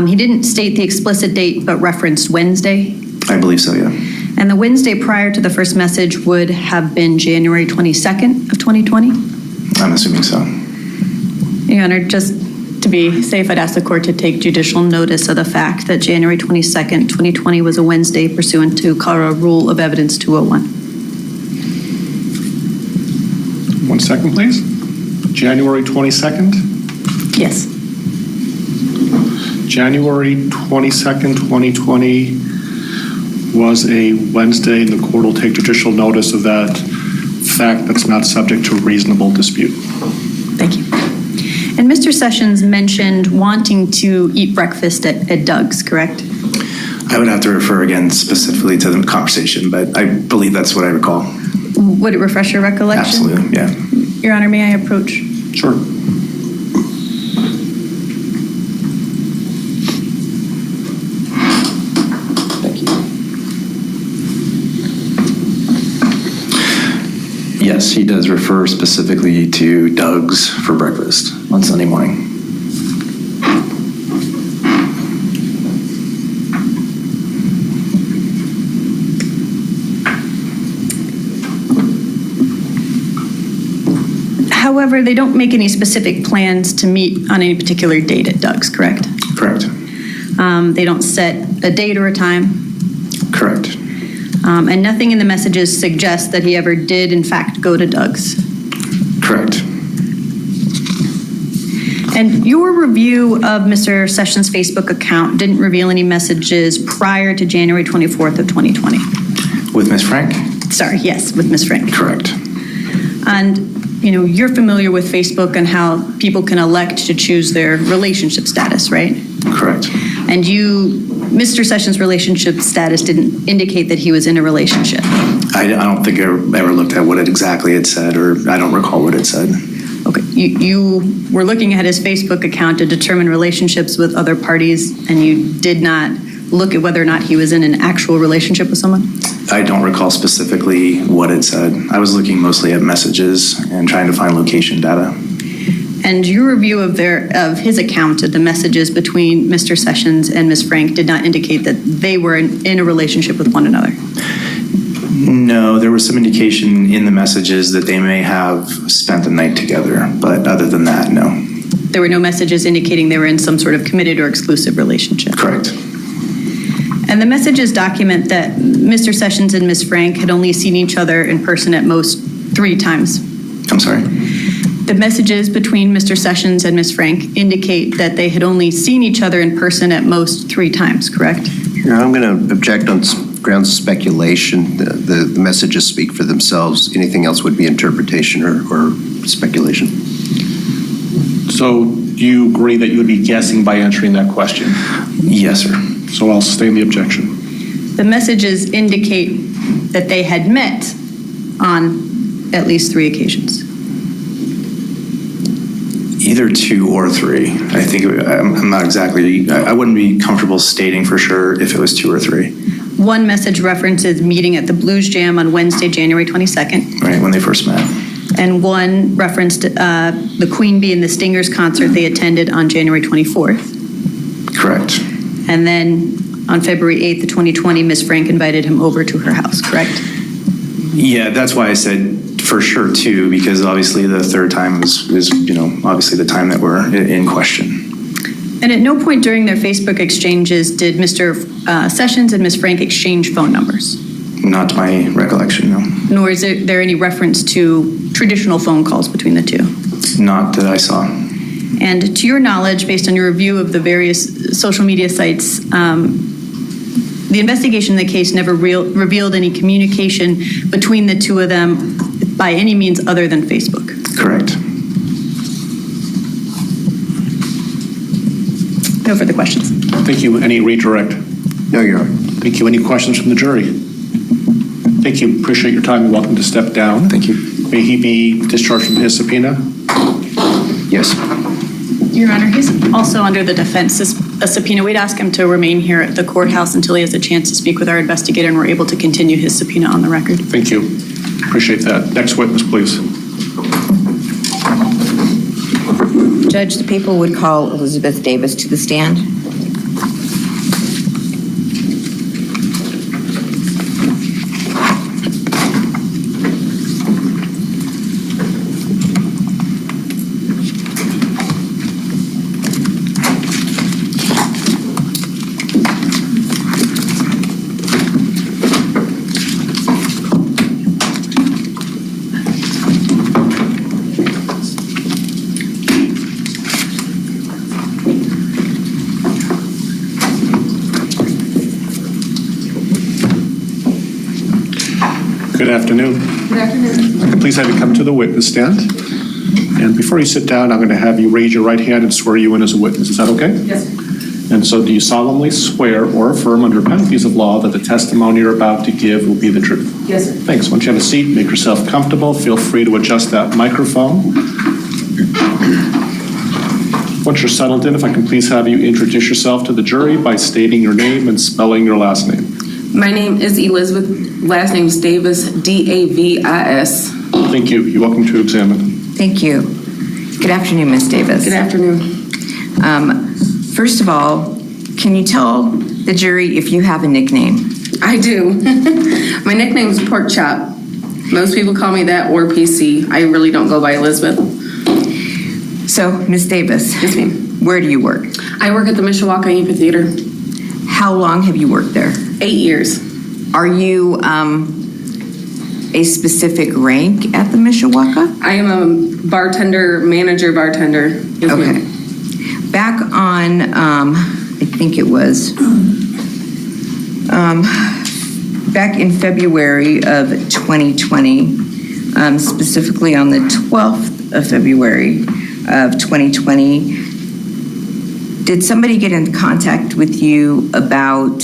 He didn't state the explicit date, but referenced Wednesday. I believe so, yeah. And the Wednesday prior to the first message would have been January 22nd of 2020? I'm assuming so. Your Honor, just to be safe, I'd ask the court to take judicial notice of the fact that January 22nd, 2020 was a Wednesday pursuant to Colorado Rule of Evidence 201. 1 second, please. January 22nd? Yes. January 22nd, 2020 was a Wednesday, and the court will take judicial notice of that fact that's not subject to reasonable dispute. Thank you. And Mr. Sessions mentioned wanting to eat breakfast at Doug's, correct? I would have to refer again specifically to the conversation, but I believe that's what I recall. Would it refresh your recollection? Absolutely, yeah. Your Honor, may I approach? Sure. Thank you. Yes, he does refer specifically to Doug's for breakfast on Sunday morning. However, they don't make any specific plans to meet on any particular date at Doug's, correct? Correct. They don't set a date or a time? Correct. And nothing in the messages suggests that he ever did, in fact, go to Doug's? Correct. And your review of Mr. Sessions' Facebook account didn't reveal any messages prior to January 24th of 2020? With Ms. Frank? Sorry, yes, with Ms. Frank. Correct. And, you know, you're familiar with Facebook and how people can elect to choose their relationship status, right? Correct. And Mr. Sessions' relationship status didn't indicate that he was in a relationship? I don't think I ever looked at what it exactly had said, or I don't recall what it said. Okay, you were looking at his Facebook account to determine relationships with other parties, and you did not look at whether or not he was in an actual relationship with someone? I don't recall specifically what it said. I was looking mostly at messages and trying to find location data. And your review of his account of the messages between Mr. Sessions and Ms. Frank did not indicate that they were in a relationship with one another? No, there was some indication in the messages that they may have spent the night together, but other than that, no. There were no messages indicating they were in some sort of committed or exclusive relationship? Correct. And the messages document that Mr. Sessions and Ms. Frank had only seen each other in person at most 3 times. I'm sorry? The messages between Mr. Sessions and Ms. Frank indicate that they had only seen each other in person at most 3 times, correct? Yeah, I'm going to object on grounds of speculation. The messages speak for themselves. Anything else would be interpretation or speculation. So you agree that you would be guessing by answering that question? Yes, sir. So I'll sustain the objection. The messages indicate that they had met on at least 3 occasions. Either 2 or 3. I think I'm not exactly. I wouldn't be comfortable stating for sure if it was 2 or 3. One message references meeting at the Blues Jam on Wednesday, January 22nd. Right, when they first met. And one referenced the Queen Bee and the Stingers concert they attended on January 24th. Correct. And then on February 8th of 2020, Ms. Frank invited him over to her house, correct? Yeah, that's why I said for sure too, because obviously the third time is obviously the time that we're in question. And at no point during their Facebook exchanges did Mr. Sessions and Ms. Frank exchange phone numbers. Not to my recollection, no. Nor is there any reference to traditional phone calls between the two. Not that I saw. And to your knowledge, based on your review of the various social media sites, the investigation in the case never revealed any communication between the two of them by any means other than Facebook. Correct. No further questions. Thank you. Any redirect? No, Your Honor. Thank you. Any questions from the jury? Thank you. Appreciate your time. You're welcome to step down. Thank you. May he be discharged from his subpoena? Yes. Your Honor, he's also under the defense a subpoena. We'd ask him to remain here at the courthouse until he has a chance to speak with our investigator and we're able to continue his subpoena on the record. Thank you. Appreciate that. Next witness, please. Judge, the people would call Elizabeth Davis to the stand. Good afternoon. Good afternoon. I can please have you come to the witness stand. And before you sit down, I'm going to have you raise your right hand and swear you in as a witness. Is that okay? Yes, sir. And so do you solemnly swear or affirm under penalties of law that the testimony you're about to give will be the truth? Yes, sir. Thanks. Once you have a seat, make yourself comfortable. Feel free to adjust that microphone. Once you're settled in, if I can please have you introduce yourself to the jury by stating your name and spelling your last name. My name is Elizabeth. Last name is Davis, Davis. Thank you. You're welcome to examine. Thank you. Good afternoon, Ms. Davis. Good afternoon. First of all, can you tell the jury if you have a nickname? I do. My nickname is Pork Chop. Most people call me that or PC. I really don't go by Elizabeth. So, Ms. Davis. Yes, ma'am. Where do you work? I work at the Mishawaka Amphitheater. How long have you worked there? 8 years. Are you a specific rank at the Mishawaka? I am a manager bartender. Yes, okay. Ma'am. Back on, I think it was, back in February of 2020, specifically on the 12th of February of 2020, did somebody get in contact with you about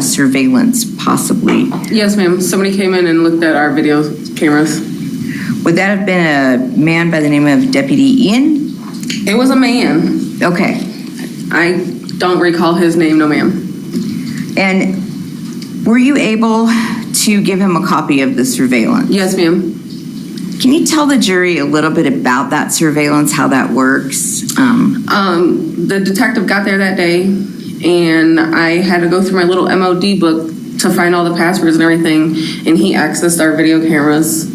surveillance, possibly? Yes, ma'am. Somebody came in and looked at our video cameras. Would that have been a man by the name of Deputy Ian? It was a man. Okay. I don't recall his name, no ma'am. And were you able to give him a copy of the surveillance? Yes, ma'am. Can you tell the jury a little bit about that surveillance, how that works? The detective got there that day, and I had to go through my little MOD book to find all the passwords and everything, and he accessed our video cameras.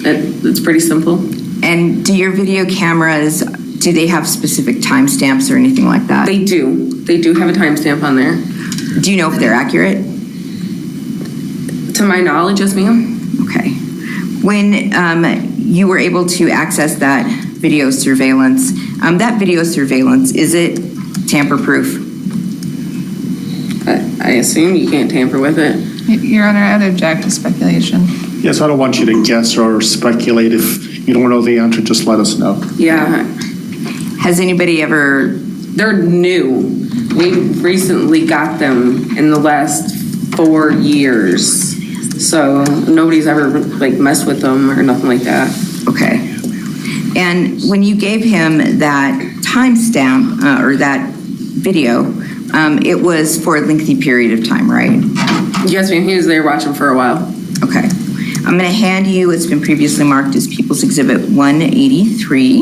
It's pretty simple. And do your video cameras, do they have specific timestamps or anything like that? They do. They do have a timestamp on there. Do you know if they're accurate? To my knowledge, yes, ma'am. Okay. When you were able to access that video surveillance, is it tamper-proof? I assume you can't tamper with it. Your Honor, I'd object to speculation. Yes, I don't want you to guess or speculate. If you don't know the answer, just let us know. Yeah. Has anybody ever... They're new. We recently got them in the last 4 years. So nobody's ever messed with them or nothing like that. Okay. And when you gave him that timestamp or that video, It was for a lengthy period of time, right? Yes, ma'am. He was there watching for a while. Okay. I'm going to hand you, it's been previously marked as People's Exhibit 183.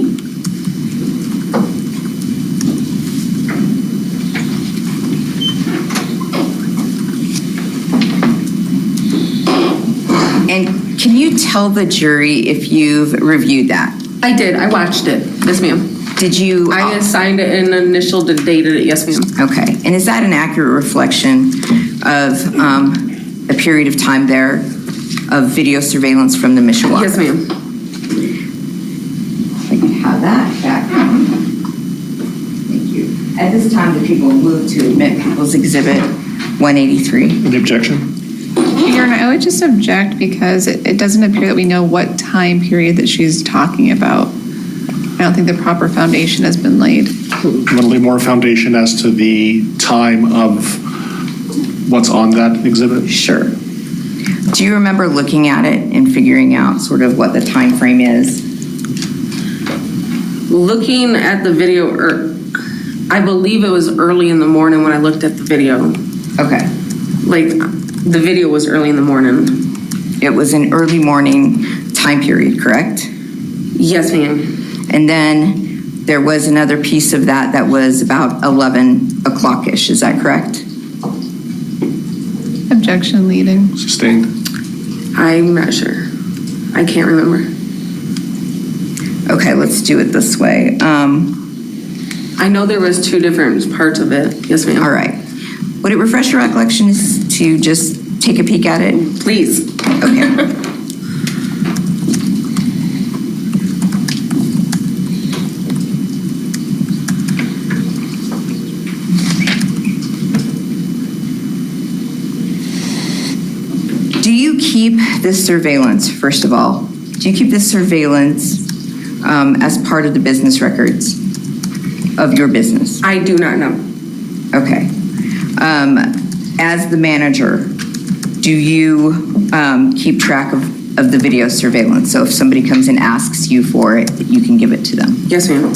And can you tell the jury if you've reviewed that? I did. I watched it. Yes, ma'am. Did you? I assigned it and initialed and dated it. Yes, ma'am. Okay. And is that an accurate reflection of a period of time there of video surveillance from the Mishawaka? Yes, ma'am. I can have that back. Thank you. At this time, the people move to admit People's Exhibit 183. Any objection? Your Honor, I would just object because it doesn't appear that we know what time period that she's talking about. I don't think the proper foundation has been laid. Want to lay more foundation as to the time of what's on that exhibit? Sure. Do you remember looking at it and figuring out sort of what the time frame is? Looking at the video, I believe it was early in the morning when I looked at the video. Okay. Like, the video was early in the morning. It was an early morning time period, correct? Yes, ma'am. And then there was another piece of that that was about 11 o'clock-ish, is that correct? Objection leading. Sustained. I'm not sure. I can't remember. Okay, let's do it this way. I know there was two different parts of it. Yes, ma'am. All right. Would it refresh your recollection to just take a peek at it? Please. Okay. Do you keep this surveillance, first of all? Do you keep this surveillance as part of the business records of your business? I do not know. Okay. As the manager, do you keep track of the video surveillance? So if somebody comes and asks you for it, you can give it to them? Yes, ma'am.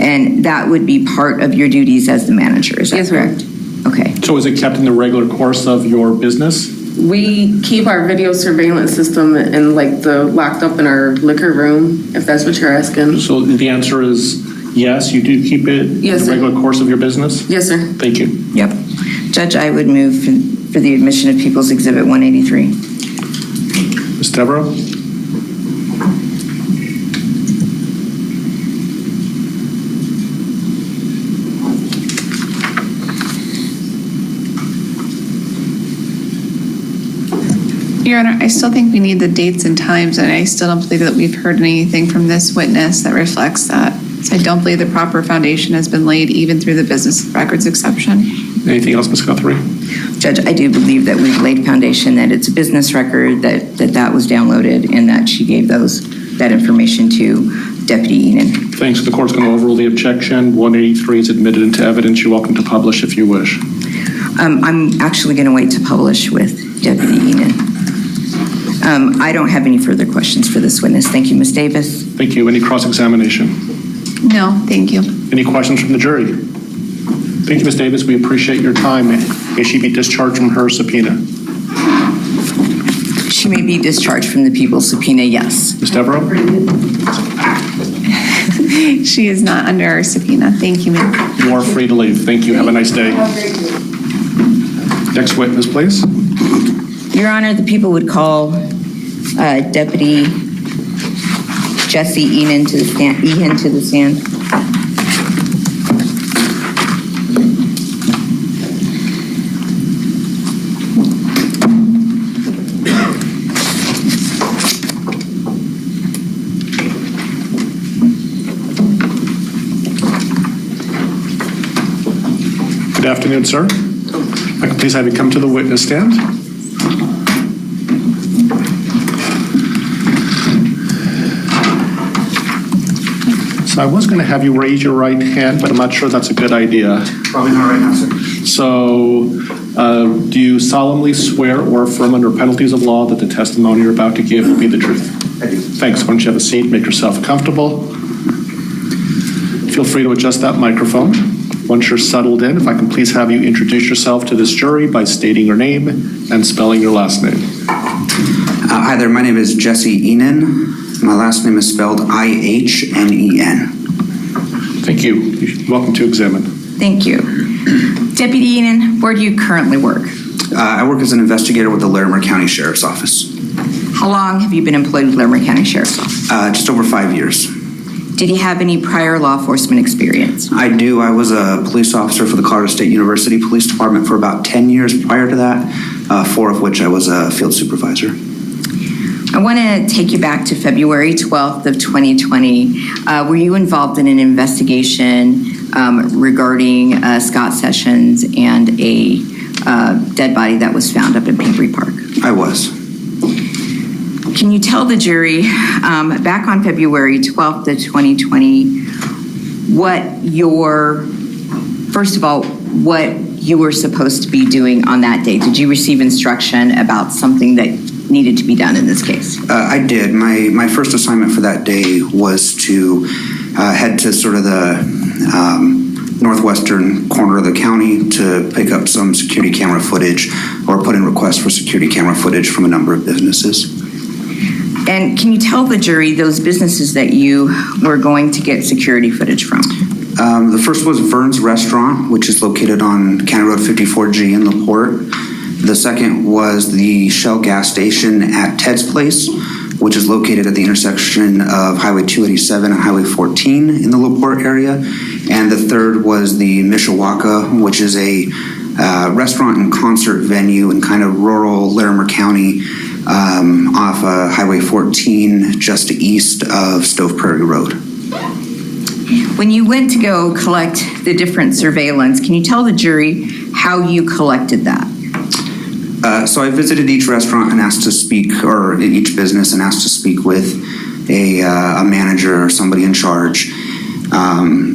And that would be part of your duties as the manager, is that correct? Okay. So is it kept in the regular course of your business? We keep our video surveillance system in like locked up in our liquor room, if that's what you're asking. So the answer is yes, you do keep it in the regular course of your business? Yes, sir. Thank you. Yep. Judge, I would move for the admission of People's Exhibit 183. Ms. Devereaux? Your Honor, I still think we need the dates and times, and I still don't believe that we've heard anything from this witness that reflects that. So I don't believe the proper foundation has been laid even through the business records exception. Anything else, Ms. Guthrie? Judge, I do believe that we've laid foundation that it's a business record, that was downloaded, and that she gave that information to Deputy Enan. Thanks. The court's going to overrule the objection. 183 is admitted into evidence. You're welcome to publish if you wish. I'm actually going to wait to publish with Deputy Enan. I don't have any further questions for this witness. Thank you, Ms. Davis. Thank you. Any cross-examination? No, thank you. Any questions from the jury? Thank you, Ms. Davis. We appreciate your time. May she be discharged from her subpoena. She may be discharged from the people's subpoena, yes. Ms. Devereaux? She is not under our subpoena. Thank you, ma'am. You are free to leave. Thank you. Have a nice day. Next witness, please. Your Honor, the people would call Deputy Jesse Enan to the stand. Good afternoon, sir. If I can please have you come to the witness stand. So I was going to have you raise your right hand, but I'm not sure that's a good idea. Probably not right now, sir. So do you solemnly swear or affirm under penalties of law that the testimony you're about to give will be the truth? I do. Thanks. Why don't you have a seat, make yourself comfortable. Feel free to adjust that microphone. Once you're settled in, if I can please have you introduce yourself to this jury by stating your name and spelling your last name. Hi there, my name is Jesse Ihnen. My last name is spelled I-H-N-E-N. Thank you. You're welcome to examine. Thank you. Deputy Ihnen, where do you currently work? I work as an investigator with the Larimer County Sheriff's Office. How long have you been employed with Larimer County Sheriff's Office? Just over 5 years. Did you have any prior law enforcement experience? I do. I was a police officer for the Colorado State University Police Department for about 10 years prior to that, 4 of which I was a field supervisor. I want to take you back to February 12th of 2020. Were you involved in an investigation regarding Scott Sessions and a dead body that was found up in Pingree Park? I was. Can you tell the jury, back on February 12th of 2020, first of all, what you were supposed to be doing on that day? Did you receive instruction about something that needed to be done in this case? I did. My first assignment for that day was to head to sort of the northwestern corner of the county to pick up some security camera footage or put in requests for security camera footage from a number of businesses. And can you tell the jury those businesses that you were going to get security footage from? The first was Vern's Restaurant, which is located on County Road 54G in LaPorte. The second was the Shell gas station at Ted's Place, which is located at the intersection of Highway 287 and Highway 14 in the LaPorte area. And the third was the Mishawaka, which is a restaurant and concert venue in kind of rural Larimer County off Highway 14 just east of Stove Prairie Road. When you went to go collect the different surveillance, can you tell the jury how you collected that? So I visited each restaurant and asked to speak, or each business and asked to speak with a manager or somebody in charge.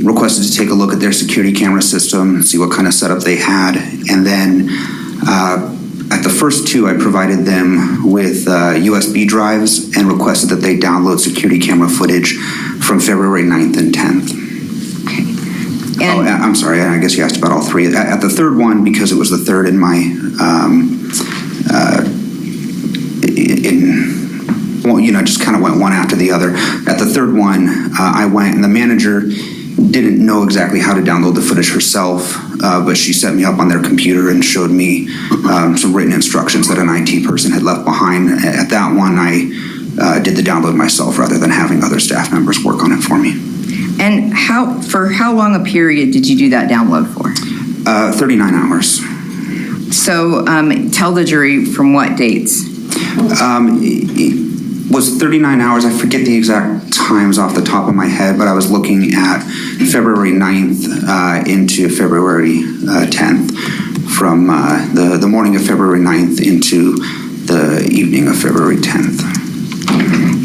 Requested to take a look at their security camera system, see what kind of setup they had, and then at the first two, I provided them with USB drives and requested that they download security camera footage from February 9th and 10th. And I'm sorry, I guess you asked about all three. At the third one, because it was the third in my, just kind of went one after the other. At the third one, I went, and the manager didn't know exactly how to download the footage herself, but she set me up on their computer and showed me some written instructions that an IT person had left behind. At that one, I did the download myself rather than having other staff members work on it for me. And for how long a period did you do that download for? 39 hours. So tell the jury from what dates? It was 39 hours. I forget the exact times off the top of my head, but I was looking at February 9th into February 10th, from the morning of February 9th into the evening of February 10th.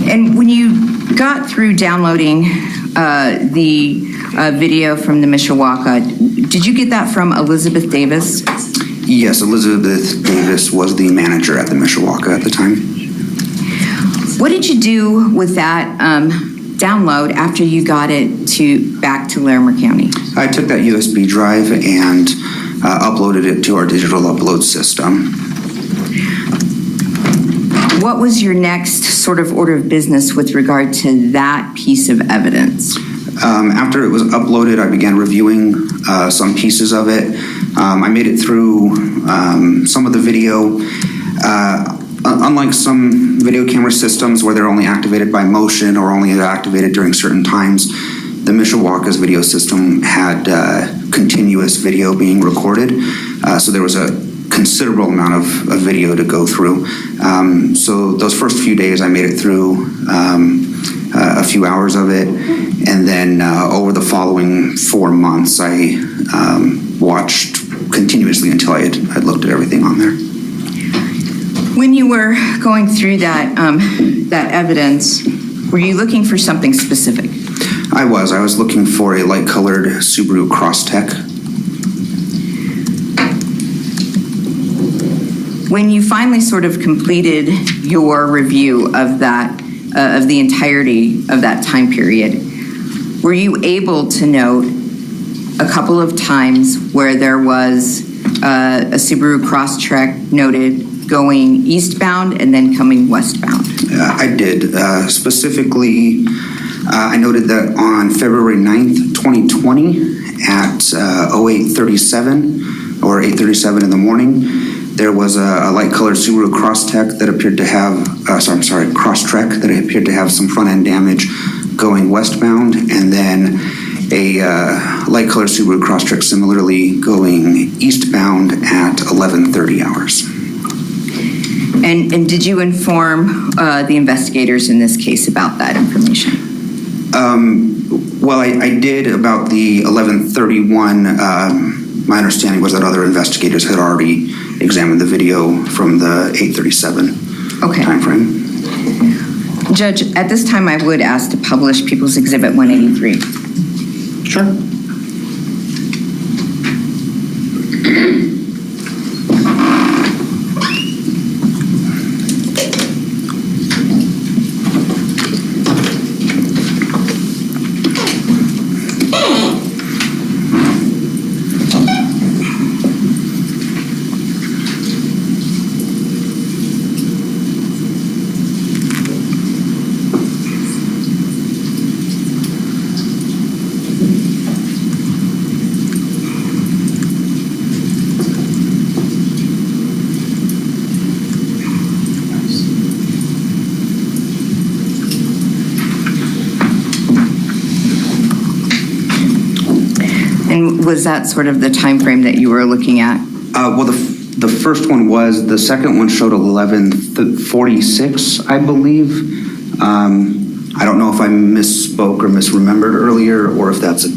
And when you got through downloading the video from the Mishawaka, did you get that from Elizabeth Davis? Yes, Elizabeth Davis was the manager at the Mishawaka at the time. What did you do with that download after you got it back to Larimer County? I took that USB drive and uploaded it to our digital upload system. What was your next sort of order of business with regard to that piece of evidence? After it was uploaded, I began reviewing some pieces of it. I made it through some of the video. Unlike some video camera systems where they're only activated by motion or only activated during certain times, the Mishawaka's video system had continuous video being recorded. So there was a considerable amount of video to go through. So those first few days I made it through a few hours of it. And then over the following 4 months, I watched continuously until I had looked at everything on there. When you were going through that evidence, were you looking for something specific? I was looking for a light-colored Subaru Crosstrek. When you finally sort of completed your review of that, of the entirety of that time period, were you able to note a couple of times where there was a Subaru Crosstrek noted going eastbound and then coming westbound? I did. Specifically, I noted that on February 9th, 2020 at 08:37 or 8:37 in the morning, there was a light-colored Subaru Crosstrek that appeared to have, Crosstrek that appeared to have some front-end damage going westbound, and then a light-colored Subaru Crosstrek similarly going eastbound at 11:30 hours. And did you inform the investigators in this case about that information? Well, I did about the 11:31. My understanding was that other investigators had already examined the video from the 8:37 timeframe. Judge, at this time, I would ask to publish People's Exhibit 183. Sure. And was that sort of the time frame that you were looking at? Well, the first one was. The second one showed 11:46, I believe. I don't know if I misspoke or misremembered earlier, or if that's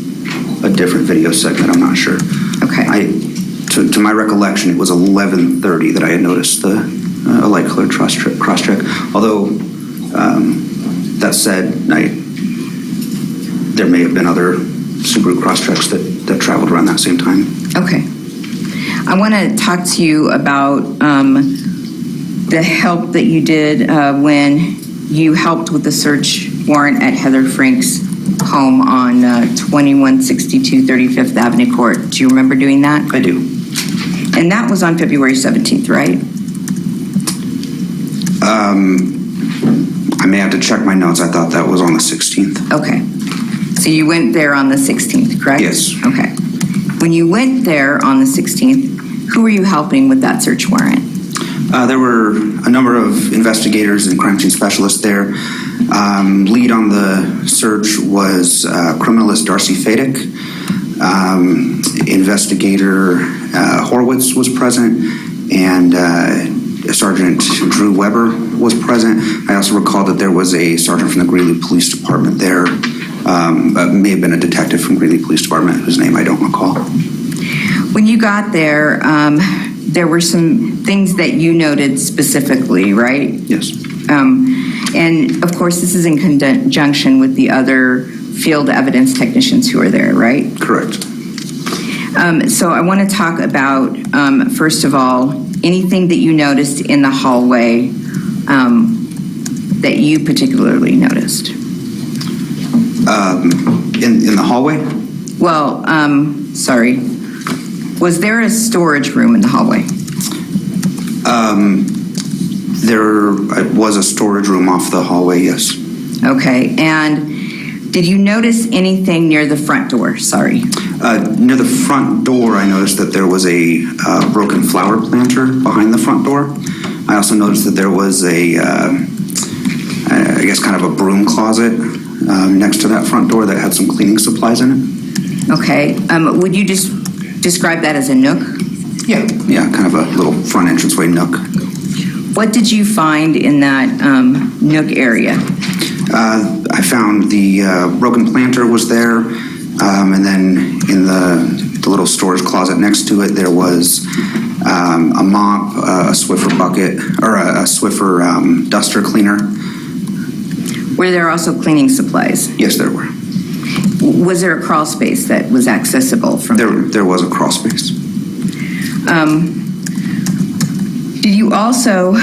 a different video segment. I'm not sure. Okay. To my recollection, it was 11:30 that I had noticed a light-colored Crosstrek. Although, that said, there may have been other Subaru Crosstreks that traveled around that same time. Okay. I want to talk to you about the help that you did when you helped with the search warrant at Heather Frank's home on 2162 35th Avenue Court. Do you remember doing that? I do. And that was on February 17th, right? I may have to check my notes. I thought that was on the 16th. Okay. So you went there on the 16th, correct? Yes. Okay. When you went there on the 16th, who were you helping with that search warrant? There were a number of investigators and crime scene specialists there. Lead on the search was criminalist Darcy Fadick. Investigator Horowitz was present, and Sergeant Drew Weber was present. I also recall that there was a sergeant from the Greeley Police Department there. May have been a detective from Greeley Police Department whose name I don't recall. When you got there, there were some things that you noted specifically, right? Yes. And of course, this is in conjunction with the other field evidence technicians who are there, right? Correct. So I want to talk about, first of all, anything that you noticed in the hallway that you particularly noticed. In the hallway? Well, sorry. Was there a storage room in the hallway? There was a storage room off the hallway, yes. Okay, and did you notice anything near the front door? Sorry. Near the front door, I noticed that there was a broken flower planter behind the front door. I also noticed that there was I guess kind of a broom closet next to that front door that had some cleaning supplies in it. Okay, would you just describe that as a nook? Yeah, kind of a little front entranceway nook. What did you find in that nook area? I found the broken planter was there, and then in the little storage closet next to it, there was a mop, a Swiffer bucket, or a Swiffer duster cleaner. Were there also cleaning supplies? Yes, there were. Was there a crawl space that was accessible from there? There was a crawl space. Did you also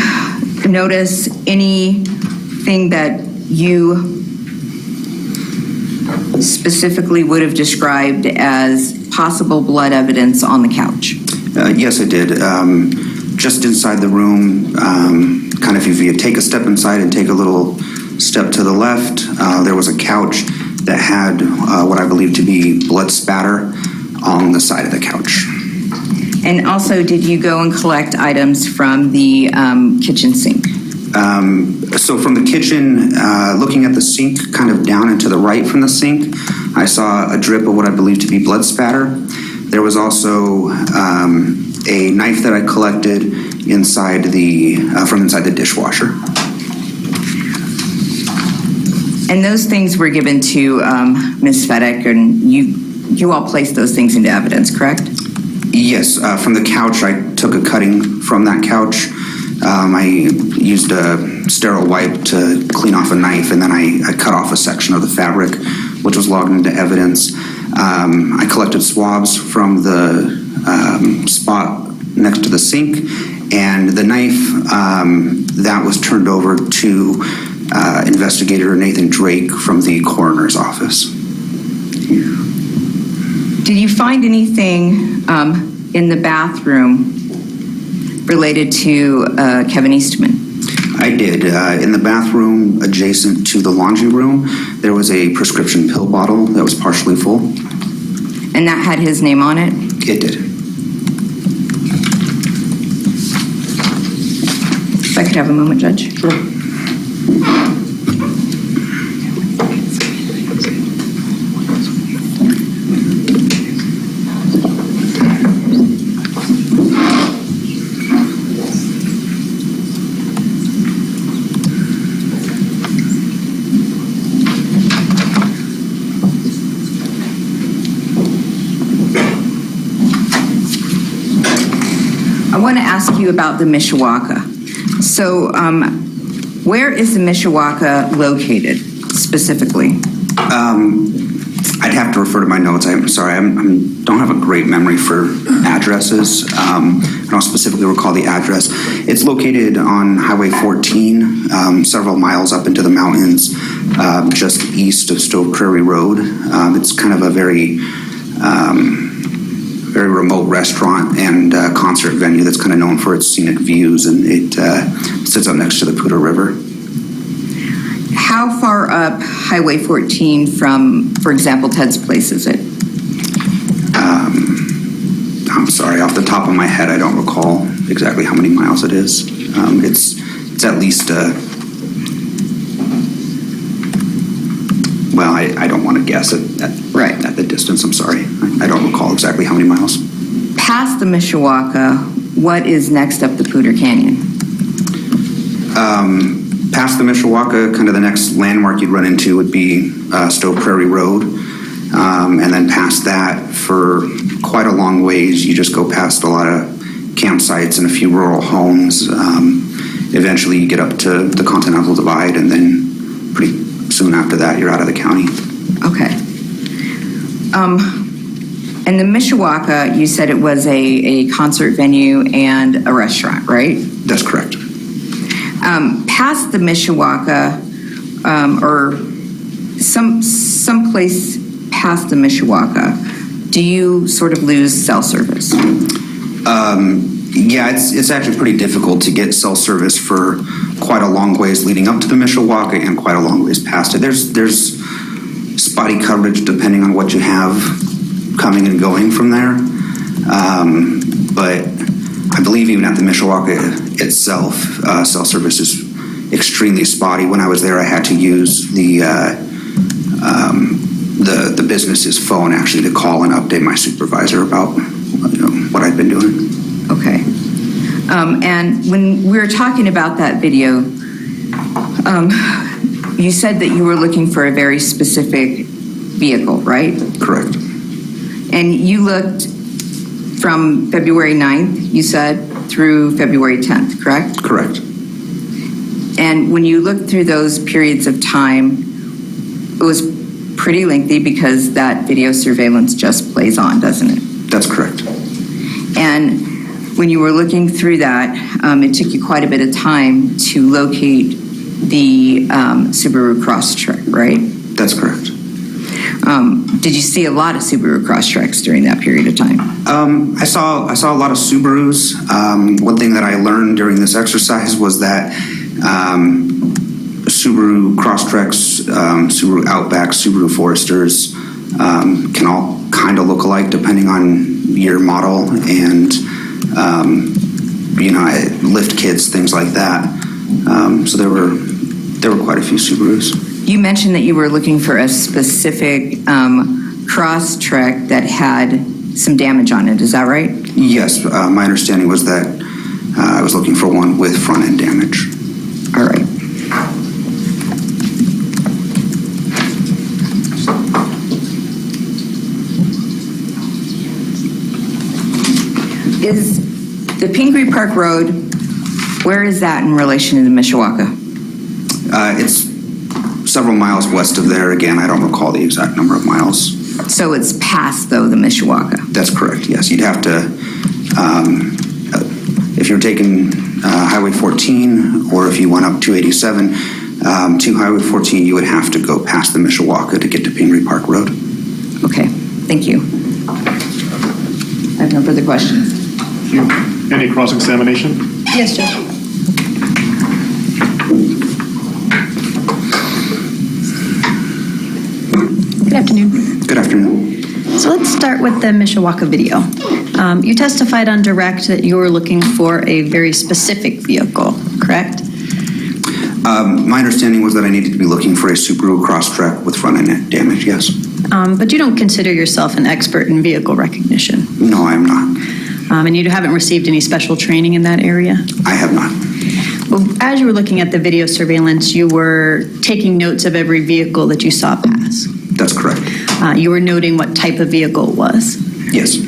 notice anything that you specifically would have described as possible blood evidence on the couch? Yes, I did. Just inside the room, kind of if you take a step inside and take a little step to the left, there was a couch that had what I believe to be blood spatter on the side of the couch. And also, did you go and collect items from the kitchen sink? So from the kitchen, looking at the sink, kind of down and to the right from the sink, I saw a drip of what I believe to be blood spatter. There was also a knife that I collected inside from inside the dishwasher. And those things were given to Ms. Fedek, and you all placed those things into evidence, correct? Yes, from the couch, I took a cutting from that couch. I used a sterile wipe to clean off a knife, and then I cut off a section of the fabric, which was logged into evidence. I collected swabs from the spot next to the sink, and the knife that was turned over to Investigator Nathan Drake from the coroner's office. Did you find anything in the bathroom related to Kevin Eastman? I did. In the bathroom adjacent to the laundry room, there was a prescription pill bottle that was partially full. And that had his name on it? It did. If I could have a moment, Judge. Sure. I want to ask you about the Mishawaka. So, where is the Mishawaka located specifically? I'd have to refer to my notes. I'm sorry, I don't have a great memory for addresses. I don't specifically recall the address. It's located on Highway 14, several miles up into the mountains, just east of Stove Prairie Road. It's kind of a very remote restaurant and concert venue that's kind of known for its scenic views, and it sits up next to the Poudre River. How far up Highway 14 from, for example, Ted's place is it? I'm sorry, off the top of my head, I don't recall exactly how many miles it is. It's at least well, I don't want to guess at the distance. I'm sorry. I don't recall exactly how many miles. Past the Mishawaka, what is next up the Poudre Canyon? Past the Mishawaka, kind of the next landmark you'd run into would be Stove Prairie Road. And then past that, for quite a long ways, you just go past a lot of campsites and a few rural homes. Eventually, you get up to the Continental Divide, and then pretty soon after that, you're out of the county. Okay. And the Mishawaka, you said it was a concert venue and a restaurant, right? That's correct. Past the Mishawaka, or some place past the Mishawaka, do you sort of lose cell service? Yeah, it's actually pretty difficult to get cell service for quite a long ways leading up to the Mishawaka and quite a long ways past it. There's spotty coverage depending on what you have coming and going from there. But I believe even at the Mishawaka itself, cell service is extremely spotty. When I was there, I had to use the business's phone actually to call and update my supervisor about what I'd been doing. Okay. And when we were talking about that video, you said that you were looking for a very specific vehicle, right? Correct. And you looked from February 9th, you said, through February 10th, correct? Correct. And when you looked through those periods of time, it was pretty lengthy because that video surveillance just plays on, doesn't it? That's correct. And when you were looking through that, it took you quite a bit of time to locate the Subaru Crosstrek, right? That's correct. Did you see a lot of Subaru Crosstreks during that period of time? I saw a lot of Subarus. One thing that I learned during this exercise was that Subaru Crosstreks, Subaru Outbacks, Subaru Foresters can all kind of look alike depending on year, model, and lift kits, things like that. So there were quite a few Subarus. You mentioned that you were looking for a specific Crosstrek that had some damage on it. Is that right? Yes, my understanding was that I was looking for one with front end damage. All right. Is the Pingree Park Road, where is that in relation to the Mishawaka? It's several miles west of there. Again, I don't recall the exact number of miles. So it's past, though, the Mishawaka? That's correct, yes. You'd have to, if you're taking Highway 14, or if you went up 287 to Highway 14, you would have to go past the Mishawaka to get to Pingree Park Road. Okay, thank you. I have no further questions. Any cross-examination? Yes, Judge. Good afternoon. Good afternoon. So let's start with the Mishawaka video. You testified on direct that you were looking for a very specific vehicle, correct? My understanding was that I needed to be looking for a Subaru Crosstrek with front end damage, yes. But you don't consider yourself an expert in vehicle recognition? No, I am not. And you haven't received any special training in that area? I have not. Well, as you were looking at the video surveillance, you were taking notes of every vehicle that you saw pass? That's correct. You were noting what type of vehicle it was? Yes.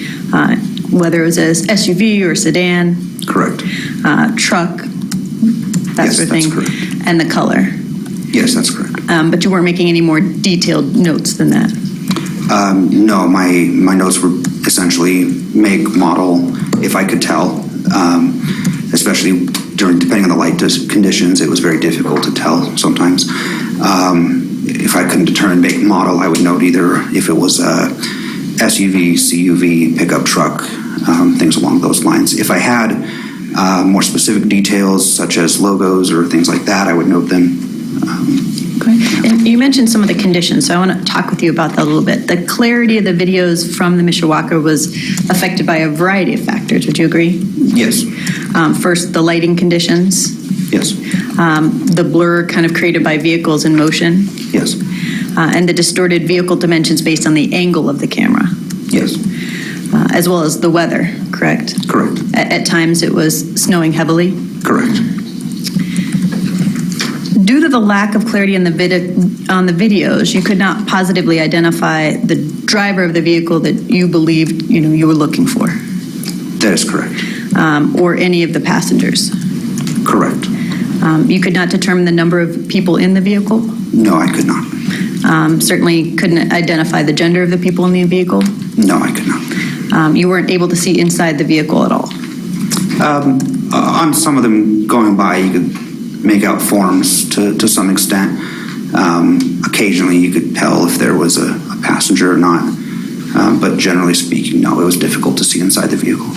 Whether it was an SUV or sedan? Correct. Truck? That Yes, sort of that's thing? correct. And the color? Yes, that's correct. But you weren't making any more detailed notes than that? No, my notes were essentially make, model, if I could tell. Especially depending on the light conditions, it was very difficult to tell sometimes. If I couldn't determine make and model, I would note either if it was a SUV, CUV, pickup truck, things along those lines. If I had more specific details, such as logos or things like that, I would note them. Okay. And you mentioned some of the conditions, so I want to talk with you about that a little bit. The clarity of the videos from the Mishawaka was affected by a variety of factors. Would you agree? Yes. First, the lighting conditions. Yes. The blur kind of created by vehicles in motion. Yes. And the distorted vehicle dimensions based on the angle of the camera. Yes. As well as the weather, correct? Correct. At times it was snowing heavily? Correct. Due to the lack of clarity on the videos, you could not positively identify the driver of the vehicle that you believed you were looking for. That is correct. Or any of the passengers. Correct. You could not determine the number of people in the vehicle? No, I could not. Certainly couldn't identify the gender of the people in the vehicle? No, I could not. You weren't able to see inside the vehicle at all? On some of them going by, you could make out forms to some extent. Occasionally you could tell if there was a passenger or not. But generally speaking, no, it was difficult to see inside the vehicle.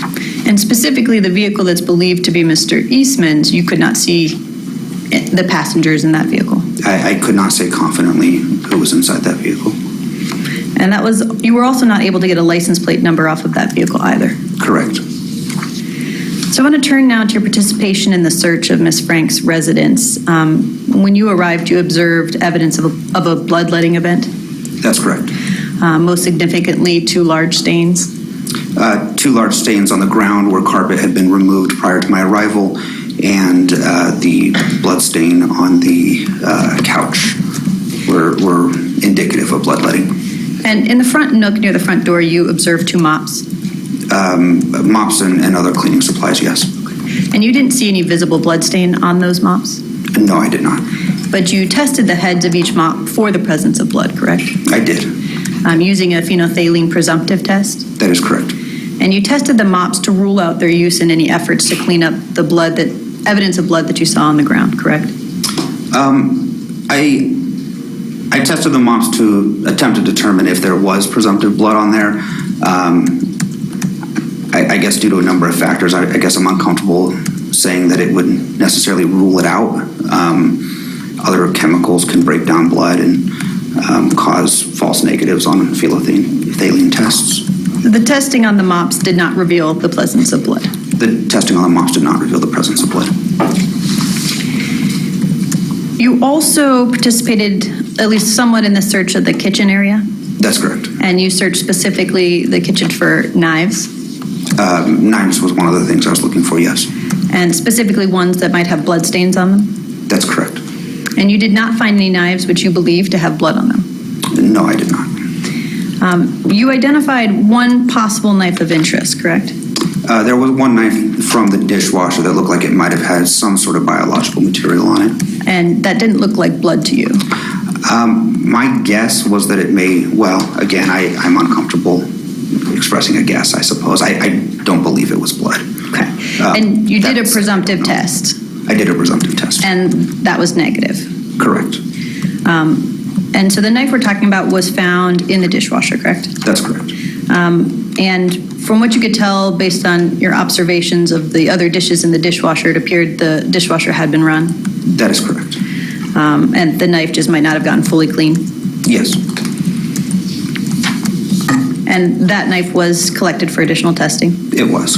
And specifically the vehicle that's believed to be Mr. Eastman's, you could not see the passengers in that vehicle? I could not say confidently who was inside that vehicle. And you were also not able to get a license plate number off of that vehicle either? Correct. So I want to turn now to your participation in the search of Ms. Frank's residence. When you arrived, you observed evidence of a bloodletting event? That's correct. Most significantly, 2 large stains? 2 large stains on the ground where carpet had been removed prior to my arrival, and the blood stain on the couch were indicative of bloodletting. And in the front nook near the front door, you observed 2 mops? Mops and other cleaning supplies, yes. And you didn't see any visible blood stain on those mops? No, I did not. But you tested the heads of each mop for the presence of blood, correct? I did. Using a phenolphthalein presumptive test? That is correct. And you tested the mops to rule out their use in any efforts to clean up the evidence of blood that you saw on the ground, correct? I tested the mops to attempt to determine if there was presumptive blood on there. I guess due to a number of factors, I guess I'm uncomfortable saying that it wouldn't necessarily rule it out. Other chemicals can break down blood and cause false negatives on phthalate tests. The testing on the mops did not reveal the presence of blood. The testing on the mops did not reveal the presence of blood. You also participated, at least somewhat, in the search of the kitchen area? That's correct. And you searched specifically the kitchen for knives? Knives was one of the things I was looking for, yes. And specifically ones that might have blood stains on them? That's correct. And you did not find any knives which you believe to have blood on them? No, I did not. You identified one possible knife of interest, correct? There was one knife from the dishwasher that looked like it might have had some sort of biological material on it. And that didn't look like blood to you? My guess was that it may, well, again, I'm uncomfortable expressing a guess, I suppose. I don't believe it was blood. Okay. And you did a presumptive test? I did a presumptive test. And that was negative? Correct. And so the knife we're talking about was found in the dishwasher, correct? That's correct. And from what you could tell, based on your observations of the other dishes in the dishwasher, it appeared the dishwasher had been run? That is correct. And the knife just might not have gotten fully clean? Yes. And that knife was collected for additional testing? It was.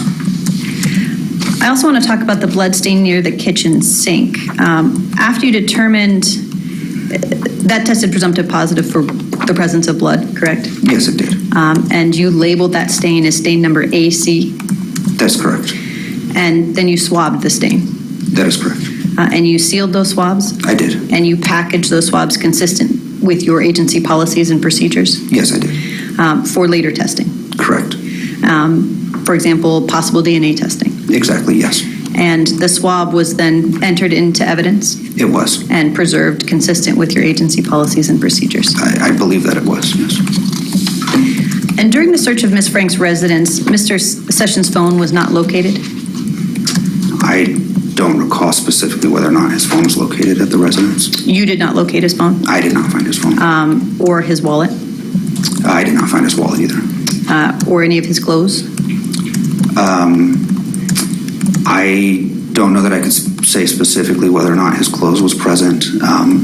I also want to talk about the blood stain near the kitchen sink. After you determined that tested presumptive positive for the presence of blood, correct? Yes, it did. And you labeled that stain as stain number AC? That's correct. And then you swabbed the stain? That is correct. And you sealed those swabs? I did. And you packaged those swabs consistent with your agency policies and procedures? Yes, I did. For later testing? Correct. For example, possible DNA testing? Exactly, yes. And the swab was then entered into evidence? It was. And preserved consistent with your agency policies and procedures? I believe that it was, yes. And during the search of Ms. Frank's residence, Mr. Sessions' phone was not located? I don't recall specifically whether or not his phone was located at the residence. You did not locate his phone? I did not find his phone. Or his wallet? I did not find his wallet either. Or any of his clothes? I don't know that I could say specifically whether or not his clothes was present.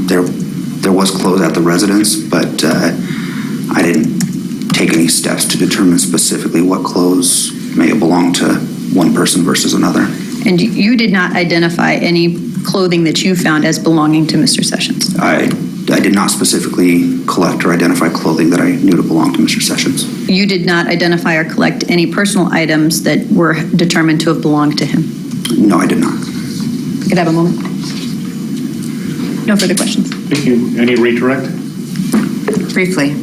There was clothes at the residence, but I didn't take any steps to determine specifically what clothes may have belonged to one person versus another. And you did not identify any clothing that you found as belonging to Mr. Sessions? I did not specifically collect or identify clothing that I knew to belong to Mr. Sessions. You did not identify or collect any personal items that were determined to have belonged to him? No, I did not. Could I have a moment? No further questions. Thank you. Any redirect? Briefly.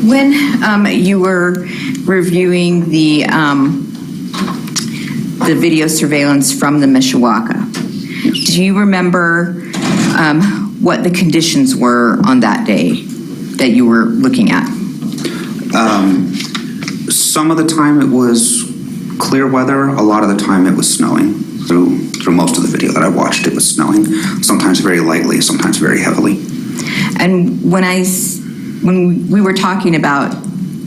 When you were reviewing the video surveillance from the Mishawaka, do you remember what the conditions were on that day that you were looking at? Some of the time it was clear weather. A lot of the time it was snowing. Through most of the video that I watched, it was snowing. Sometimes very lightly, sometimes very heavily. And when we were talking about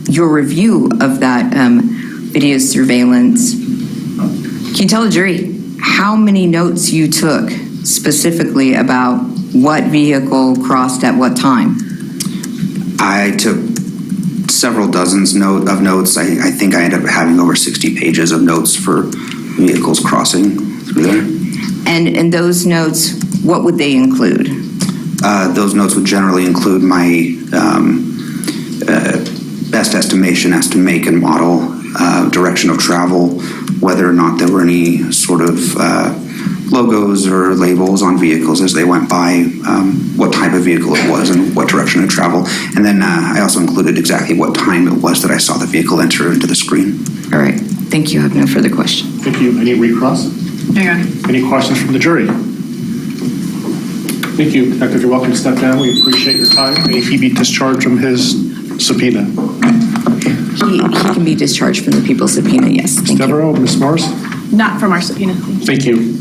your review of that video surveillance, can you tell the jury how many notes you took specifically about what vehicle crossed at what time? I took several dozens of notes. I think I ended up having over 60 pages of notes for vehicles crossing through there. And those notes, what would they include? Those notes would generally include my best estimation as to make and model, direction of travel, whether or not there were any sort of logos or labels on vehicles as they went by, what type of vehicle it was and what direction of travel. And then I also included exactly what time it was that I saw the vehicle enter into the screen. All right. Thank you. I have no further questions. Thank you. Any recross? Any questions from the jury? Thank you. Detective, you're welcome to step down. We appreciate your time. May he be discharged from his subpoena. He can be discharged from the people's subpoena, yes. Ms. Devereaux, Ms. Morris? Not from our subpoena. Thank you.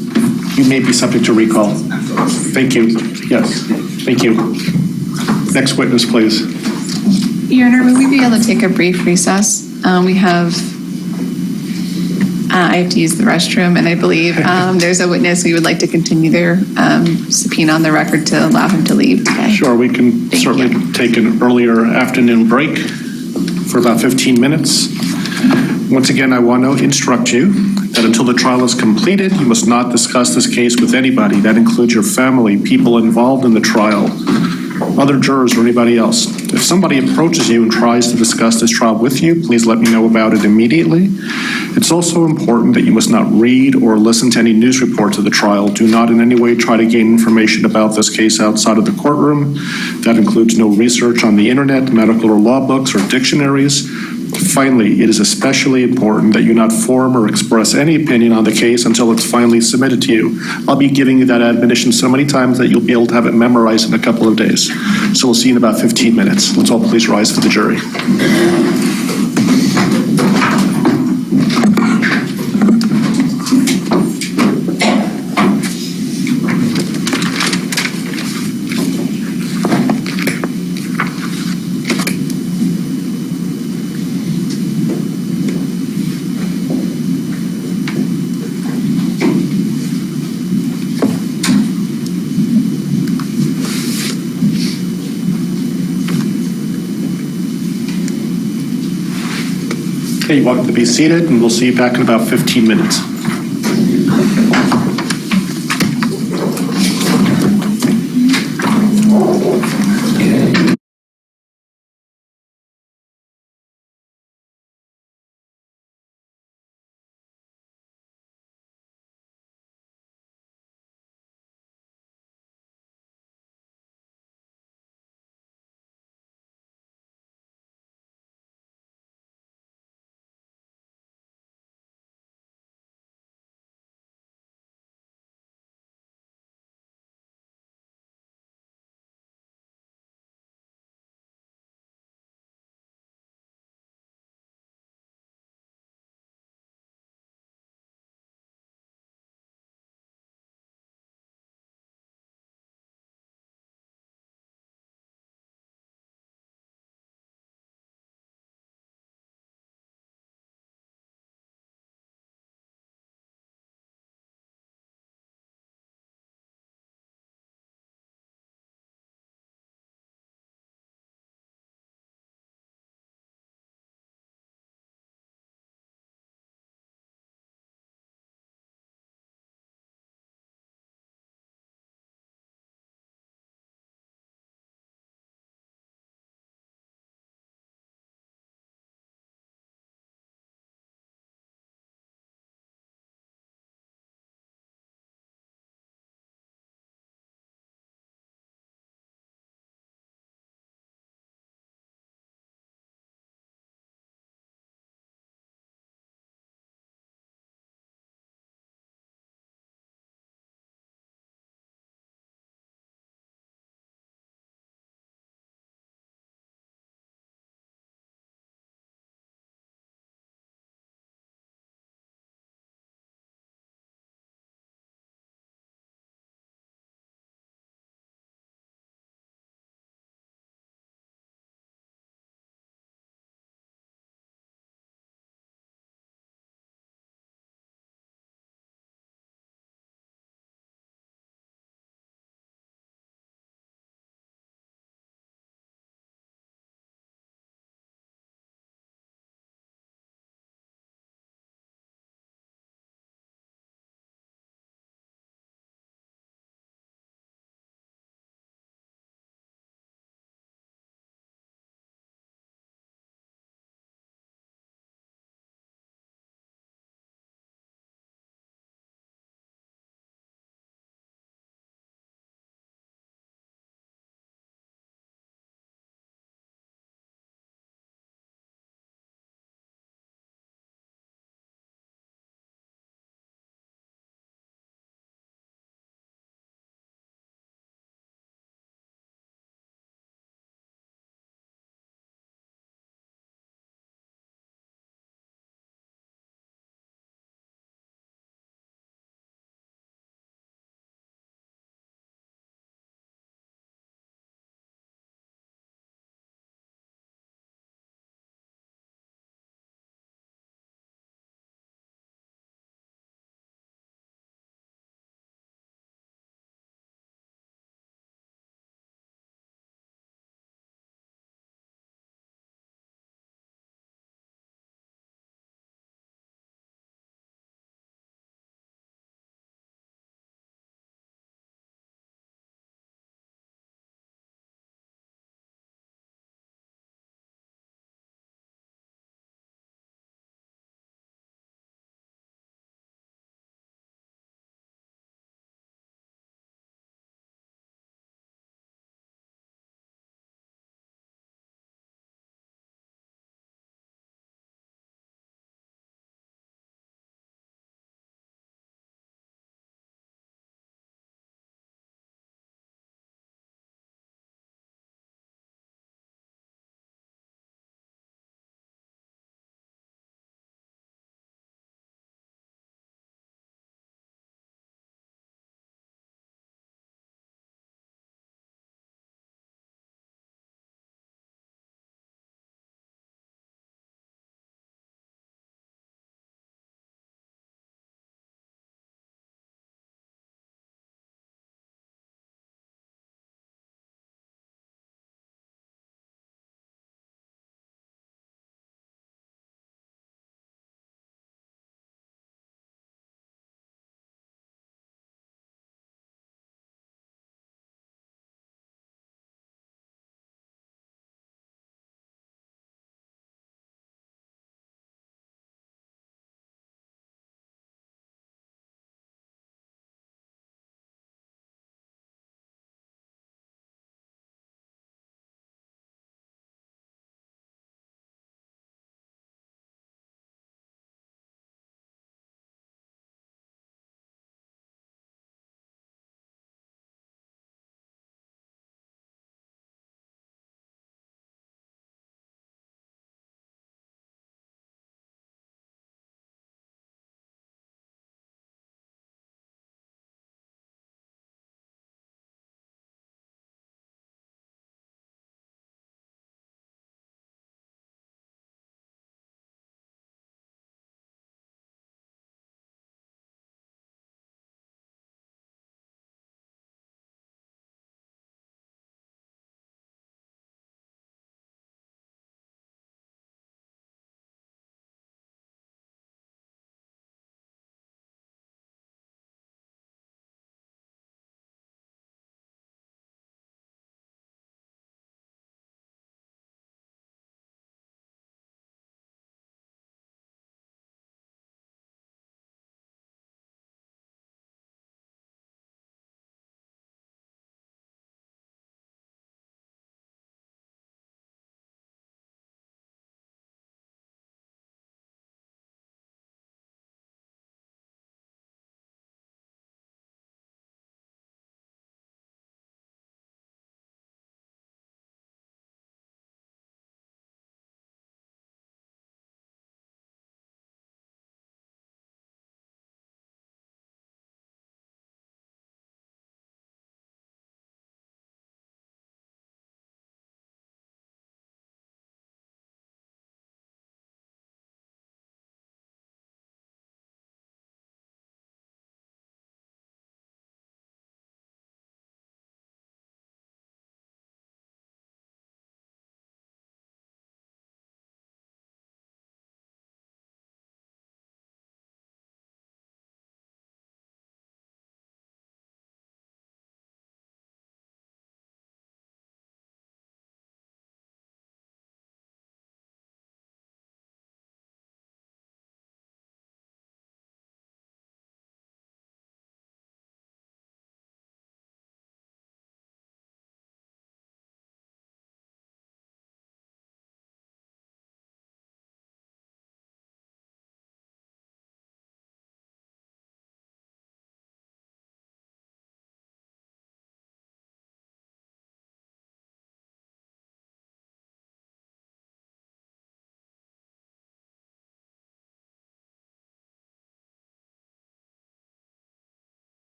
You may be subject to recall. Thank you. Yes, thank you. Next witness, please. Your Honor, would we be able to take a brief recess? We have, I have to use the restroom, and I believe there's a witness we would like to continue their subpoena on the record to allow him to leave today. Sure, we can certainly take an earlier afternoon break for about 15 minutes. Once again, I want to instruct you that until the trial is completed, you must not discuss this case with anybody. That includes your family, people involved in the trial, other jurors, or anybody else. If somebody approaches you and tries to discuss this trial with you, please let me know about it immediately. It's also important that you must not read or listen to any news reports of the trial. Do not in any way try to gain information about this case outside of the courtroom. That includes no research on the internet, medical or law books, or dictionaries. Finally, it is especially important that you not form or express any opinion on the case until it's finally submitted to you. I'll be giving you that admonition so many times that you'll be able to have it memorized in a couple of days. So we'll see you in about 15 minutes. Let's all please rise for the jury. Okay, you're welcome to be seated, and we'll see you back in about 15 minutes.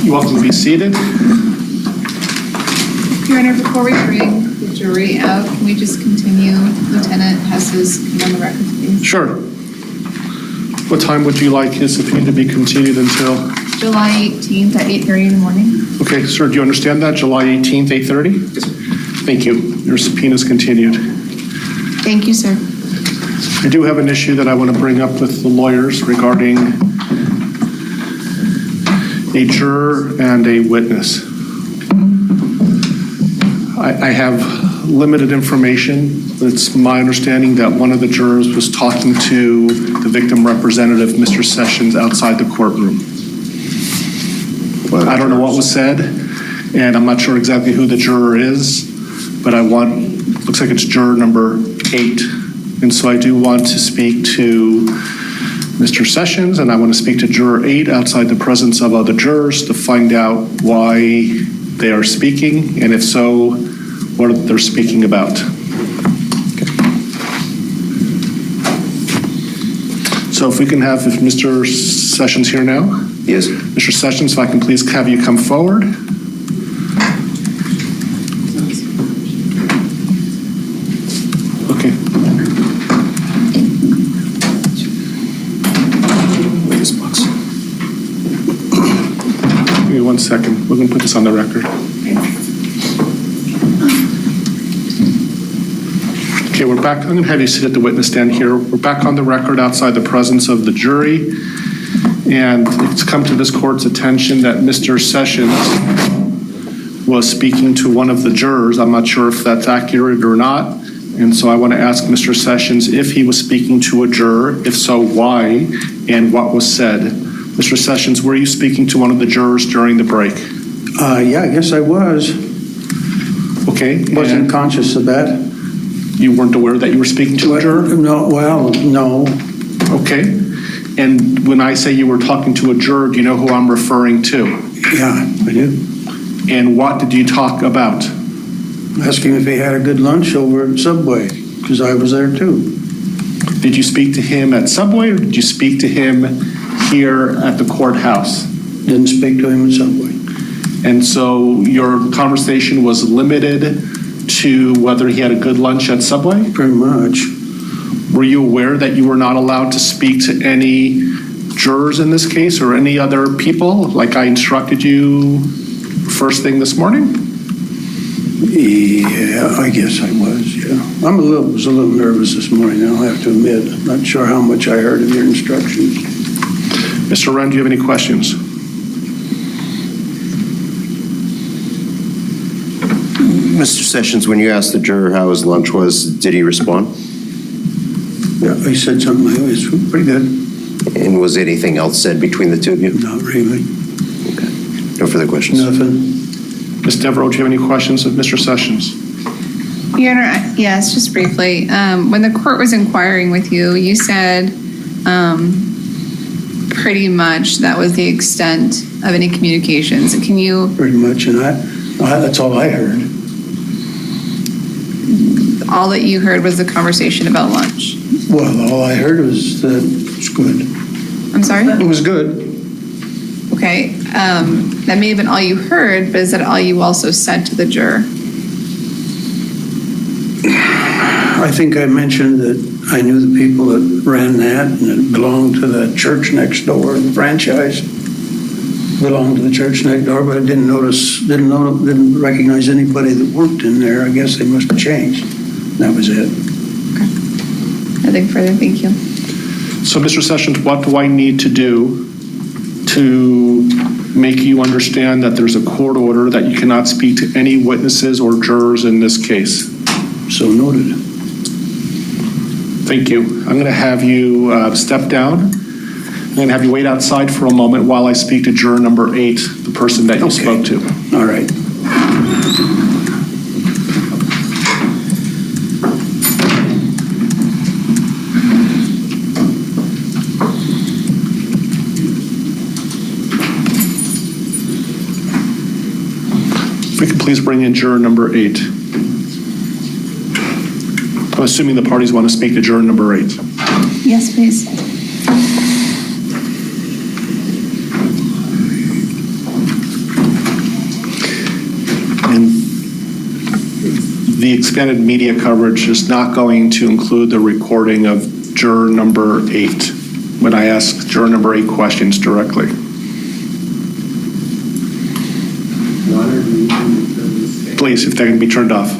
You're welcome to be seated. Your Honor, before we bring the jury out, can we just continue? Lieutenant Hess's on the record, please. Sure. What time would you like his subpoena to be continued until? July 18th at 8:30 in the morning. Okay, sir, do you understand that? July 18th, 8:30? Yes, sir. Thank you. Your subpoena is continued. Thank you, sir. I do have an issue that I want to bring up with the lawyers regarding a juror and a witness. I have limited information. It's my understanding that one of the jurors was talking to the victim representative, Mr. Sessions, outside the courtroom. I don't know what was said, and I'm not sure exactly who the juror is, but looks like it's juror number 8. And so I do want to speak to Mr. Sessions, and I want to speak to juror 8 outside the presence of other jurors to find out why they are speaking, and if so, what they're speaking about. So if we can have Mr. Sessions here now? Yes. Mr. Sessions, if I can please have you come forward. Okay. Witness box. Give me 1 second. We're going to put this on the record. Okay, we're back. I'm going to have you sit at the witness stand here. We're back on the record outside the presence of the jury. And it's come to this court's attention that Mr. Sessions was speaking to one of the jurors. I'm not sure if that's accurate or not. And so I want to ask Mr. Sessions if he was speaking to a juror, if so, why, and what was said. Mr. Sessions, were you speaking to one of the jurors during the break? Yeah, I guess I was. Okay. Wasn't conscious of that. You weren't aware that you were speaking to a juror? No, well, no. Okay. And when I say you were talking to a juror, do you know who I'm referring to? Yeah, I do. And what did you talk about? Asked him if he had a good lunch over at Subway, because I was there too. Did you speak to him at Subway, or did you speak to him here at the courthouse? Didn't speak to him at Subway. And so your conversation was limited to whether he had a good lunch at Subway? Pretty much. Were you aware that you were not allowed to speak to any jurors in this case or any other people, like I instructed you first thing this morning? Yeah, I guess I was, yeah. Was a little nervous this morning, I'll have to admit. I'm not sure how much I heard of your instructions. Mr. Wren, do you have any questions? Mr. Sessions, when you asked the juror how his lunch was, did he respond? Yeah, he said something like, it was pretty good. And was anything else said between the two of you? Not really. Okay. No further questions? Nothing. Ms. Devereaux, do you have any questions of Mr. Sessions? Your Honor, yes, just briefly. When the court was inquiring with you, you said pretty much that was the extent of any communications. Can you? Pretty much, and that's all I heard. All that you heard was the conversation about lunch? Well, all I heard was that it was good. I'm sorry? It was good. Okay, that may have been all you heard, but is that all you also said to the juror? I think I mentioned that I knew the people that ran that, and it belonged to the church next door. The franchise belonged to the church next door, but I didn't recognize anybody that worked in there. I guess they must have changed. That was it. Okay. Nothing further. Thank you. So, Mr. Sessions, what do I need to do to make you understand that there's a court order that you cannot speak to any witnesses or jurors in this case? So noted. Thank you. I'm going to have you step down. I'm going to have you wait outside for a moment while I speak to juror number 8, the person that you spoke to. All right. If we could please bring in juror number 8. I'm assuming the parties want to speak to juror number 8. Yes, please. the expanded media coverage is not going to include the recording of juror number 8 when I ask juror number 8 questions directly. Please, if that can be turned off.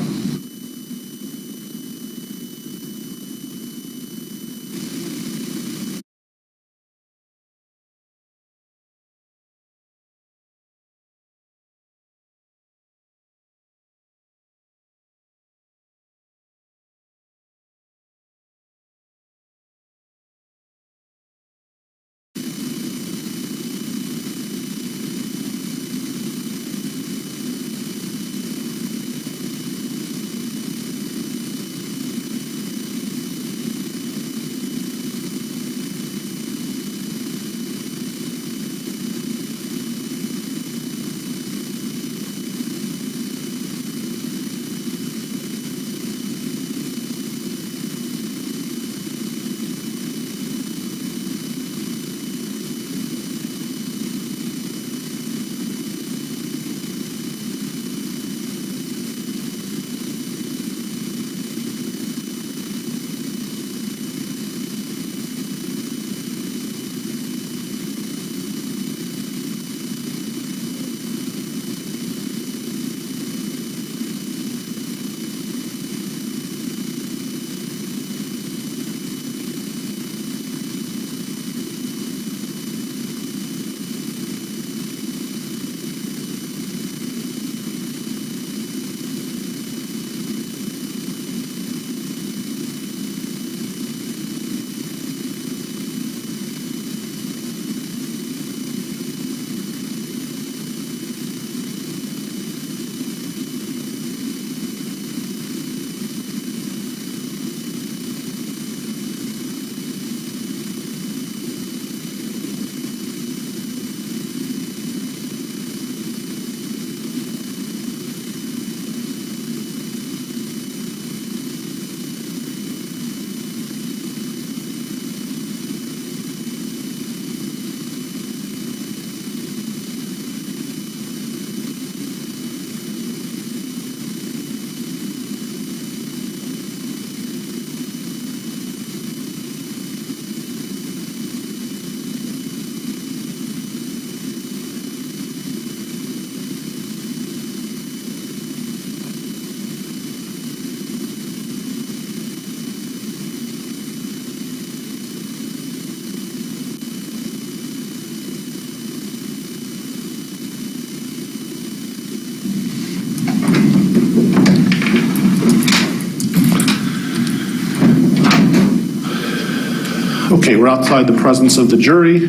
Okay, we're outside the presence of the jury.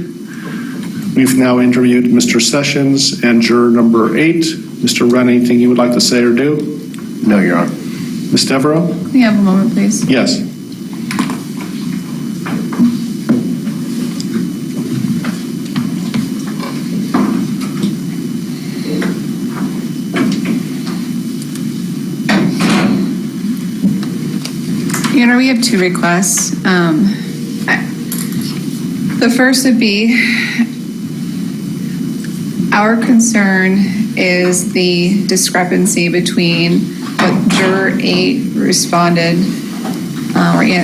We've now interviewed Mr. Sessions and juror number 8. Mr. Wren, anything you would like to say or do? No, Your Honor. Ms. Devereaux? Can you have a moment, please? Yes. You know, we have 2 requests. The first would be, our concern is the discrepancy between what juror 8 responded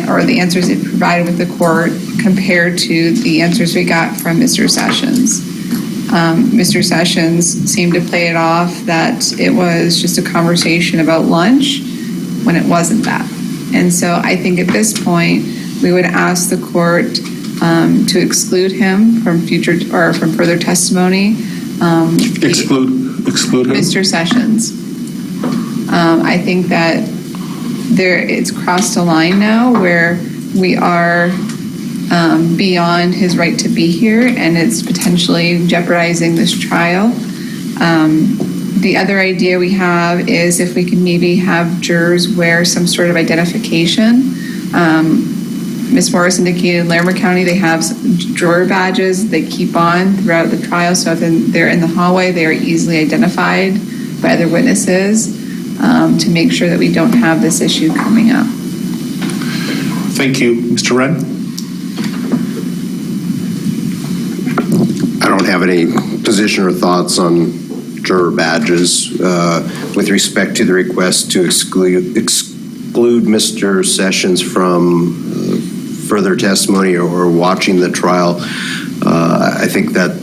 or the answers it provided with the court compared to the answers we got from Mr. Sessions. Mr. Sessions seemed to play it off that it was just a conversation about lunch when it wasn't that. And so I think at this point, we would ask the court to exclude him from future or from further testimony. Exclude him? Mr. Sessions. I think that it's crossed a line now where we are beyond his right to be here, and it's potentially jeopardizing this trial. The other idea we have is if we can maybe have jurors wear some sort of identification. Ms. Morris indicated Larimer County, they have juror badges they keep on throughout the trial, so if they're in the hallway, they are easily identified by other witnesses to make sure that we don't have this issue coming up. Thank you. Mr. Wren? I don't have any position or thoughts on juror badges with respect to the request to exclude Mr. Sessions from further testimony or watching the trial. I think that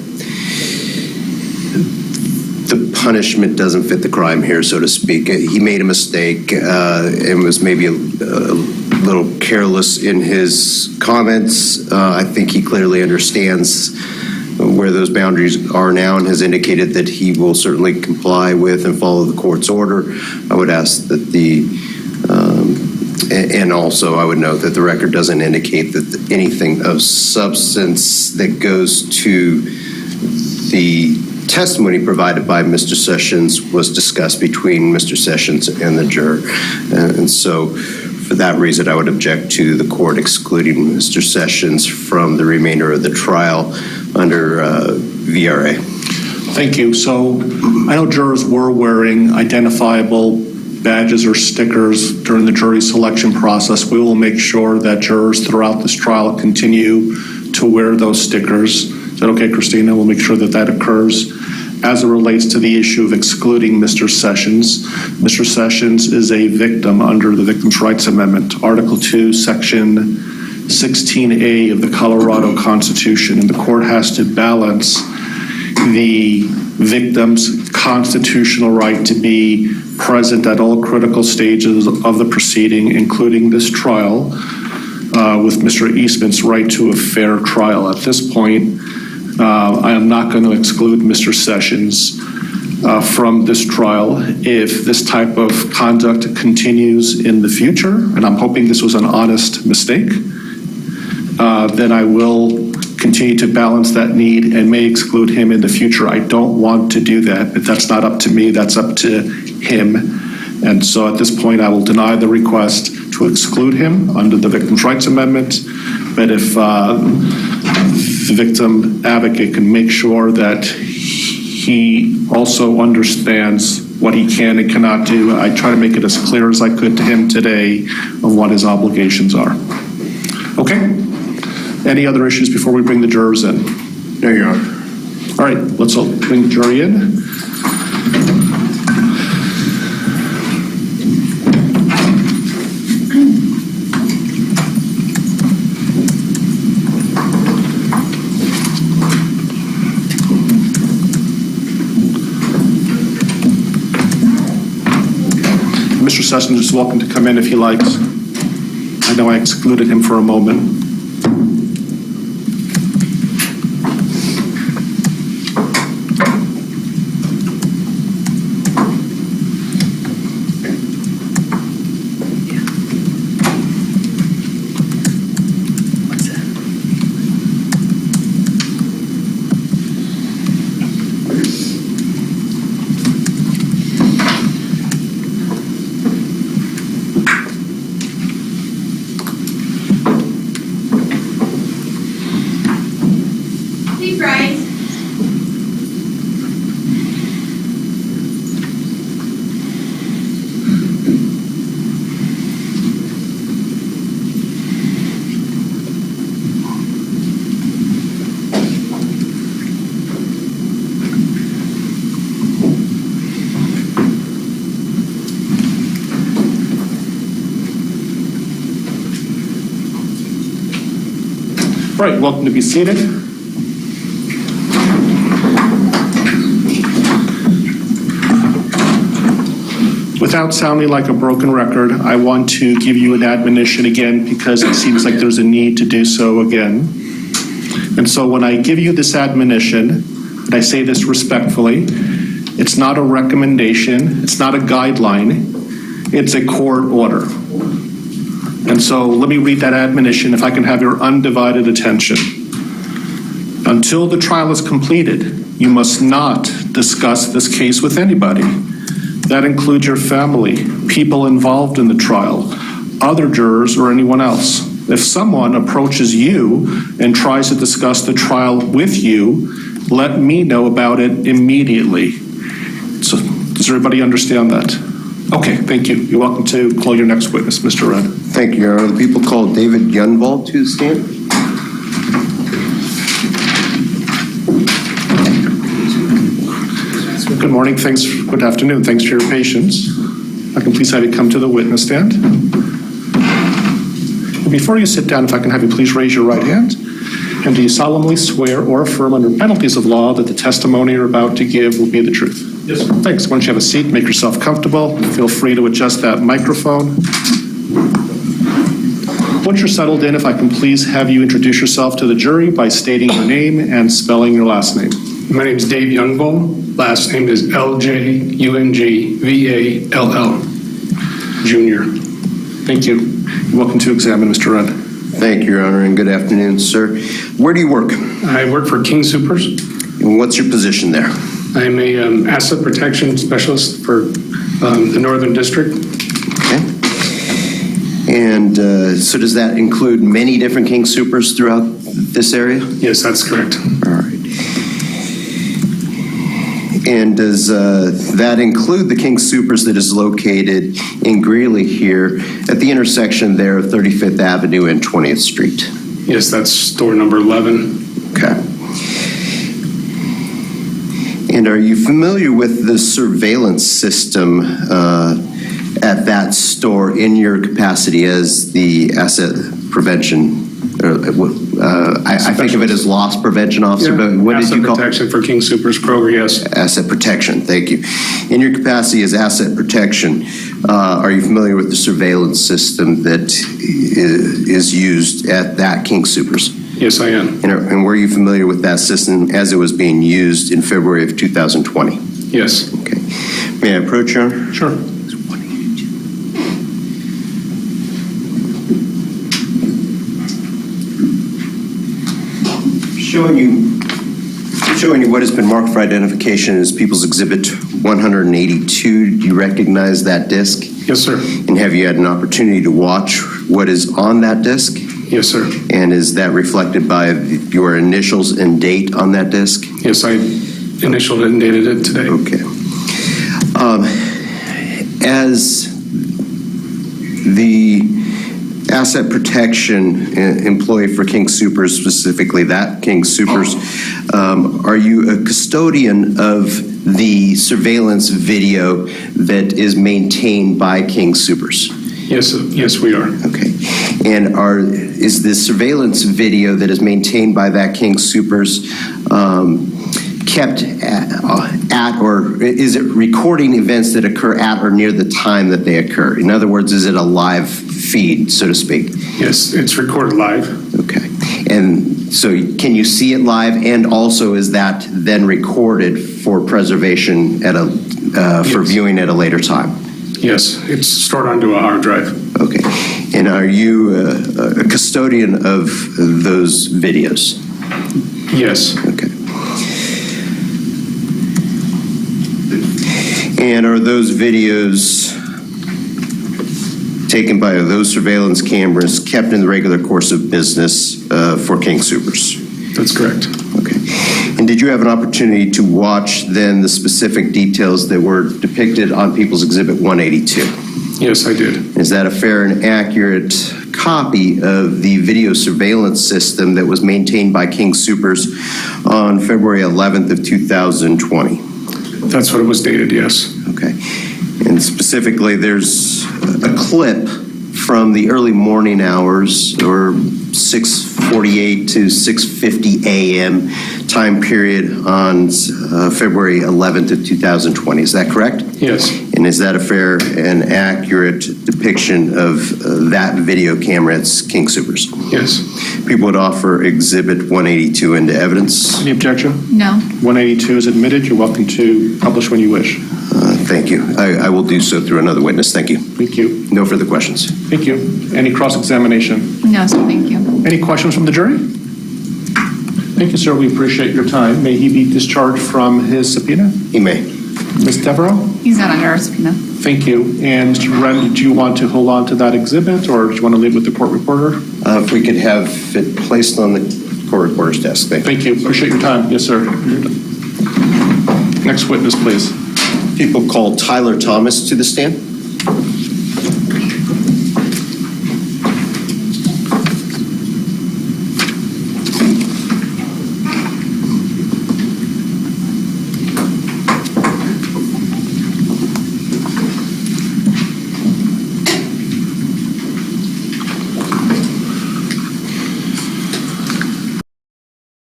the punishment doesn't fit the crime here, so to speak. He made a mistake and was maybe a little careless in his comments. I think he clearly understands where those boundaries are now and has indicated that he will certainly comply with and follow the court's order. I would ask that and also I would note that the record doesn't indicate that anything of substance that goes to the testimony provided by Mr. Sessions was discussed between Mr. Sessions and the juror. And so for that reason, I would object to the court excluding Mr. Sessions from the remainder of the trial under VRA. Thank you. So I know jurors were wearing identifiable badges or stickers during the jury selection process. We will make sure that jurors throughout this trial continue to wear those stickers. Is that okay, Christina? We'll make sure that that occurs. As it relates to the issue of excluding Mr. Sessions, Mr. Sessions is a victim under the Victims' Rights Amendment, Article 2, Section 16A of the Colorado Constitution, and the court has to balance the victim's constitutional right to be present at all critical stages of the proceeding, including this trial, with Mr. Eastman's right to a fair trial. At this point, I am not going to exclude Mr. Sessions from this trial. If this type of conduct continues in the future, and I'm hoping this was an honest mistake, then I will continue to balance that need and may exclude him in the future. I don't want to do that, but that's not up to me, that's up to him. And so at this point, I will deny the request to exclude him under the Victims' Rights Amendment. But if the victim advocate can make sure that he also understands what he can and cannot do, I try to make it as clear as I could to him today of what his obligations are. Okay? Any other issues before we bring the jurors in? There you are. All right, let's bring the jury in. Mr. Sessions is welcome to come in if he likes. I know I excluded him for a moment. All right, welcome to be seated. Without sounding like a broken record, I want to give you an admonition again because it seems like there's a need to do so again. And so when I give you this admonition, and I say this respectfully, it's not a recommendation, it's not a guideline, it's a court order. And so let me read that admonition if I can have your undivided attention. Until the trial is completed, you must not discuss this case with anybody. That includes your family, people involved in the trial, other jurors, or anyone else. If someone approaches you and tries to discuss the trial with you, let me know about it immediately. So, does everybody understand that? Okay, thank you. You're welcome to call your next witness, Mr. Rudd. Thank you, Your Honor. The people call David Yunvall to the stand. Good morning. Thanks. Good afternoon. Thanks for your patience. I can please have you come to the witness stand. Before you sit down, if I can have you please raise your right hand. And do you solemnly swear or affirm under penalties of law that the testimony you're about to give will be the truth? Yes, sir. Thanks. Why don't you have a seat, make yourself comfortable. Feel free to adjust that microphone. Once you're settled in, if I can please have you introduce yourself to the jury by stating your name and spelling your last name. My name is Dave Youngbull. Last name is LJUNGVALL, Jr. Thank you. You're welcome to examine, Mr. Rudd. Thank you, Your Honor, and good afternoon, sir. Where do you work? I work for King Soopers. And what's your position there? I'm a asset protection specialist for the Northern District. Okay. And so does that include many different King Soopers throughout this area? Yes, that's correct. All right. And does that include the King Soopers that is located in Greeley here at the intersection there of 35th Avenue and 20th Street? Yes, that's store number 11. Okay. And are you familiar with the surveillance system at that store in your capacity as the asset prevention? I think of it as loss prevention officer, but what did you call it? Asset protection for King Soopers program, yes. Asset protection, thank you. In your capacity as asset protection, are you familiar with the surveillance system that is used at that King Soopers? Yes, I am. And were you familiar with that system as it was being used in February of 2020? Yes. Okay. May I approach, Your Honor? Sure. Showing you what has been marked for identification as People's Exhibit 182. Do you recognize that disc? Yes, sir. And have you had an opportunity to watch what is on that disc? Yes, sir. And is that reflected by your initials and date on that disc? Yes, I initialed it and dated it today. Okay. As the asset protection employee for King Soopers, specifically that King Soopers, are you a custodian of the surveillance video that is maintained by King Soopers? Yes, yes, we are. Okay. And is the surveillance video that is maintained by that King Soopers kept at or is it recording events that occur at or near the time that they occur? In other words, is it a live feed, so to speak? Yes, it's recorded live. Okay. And so can you see it live, and also is that then recorded for preservation at for viewing at a later time? Yes, it's stored onto a hard drive. Okay. And are you a custodian of those videos? Yes. Okay. And are those videos taken by those surveillance cameras kept in the regular course of business for King Soopers? That's correct. Okay. And did you have an opportunity to watch then the specific details that were depicted on People's Exhibit 182? Yes, I did. Is that a fair and accurate copy of the video surveillance system that was maintained by King Soopers on February 11th of 2020? That's what it was dated, yes. Okay. And specifically, there's a clip from the early morning hours, or 6:48 to 6:50 a.m. time period on February 11th of 2020. Is that correct? Yes. And is that a fair and accurate depiction of that video camera at King Soopers? Yes. People would offer Exhibit 182 into evidence. Any objection? No. 182 is admitted. You're welcome to publish when you wish. Thank you. I will do so through another witness. Thank you. Thank you. No further questions. Thank you. Any cross-examination? No, sir, thank you. Any questions from the jury? Thank you, sir. We appreciate your time. May he be discharged from his subpoena? He may. Ms. Devereaux? He's not under our subpoena. Thank you. And Mr. Wren, do you want to hold on to that exhibit, or do you want to leave with the court reporter? If we could have it placed on the court reporter's desk. Thank you. Appreciate your time. Yes, sir. Next witness, please. People call Tyler Thomas to the stand.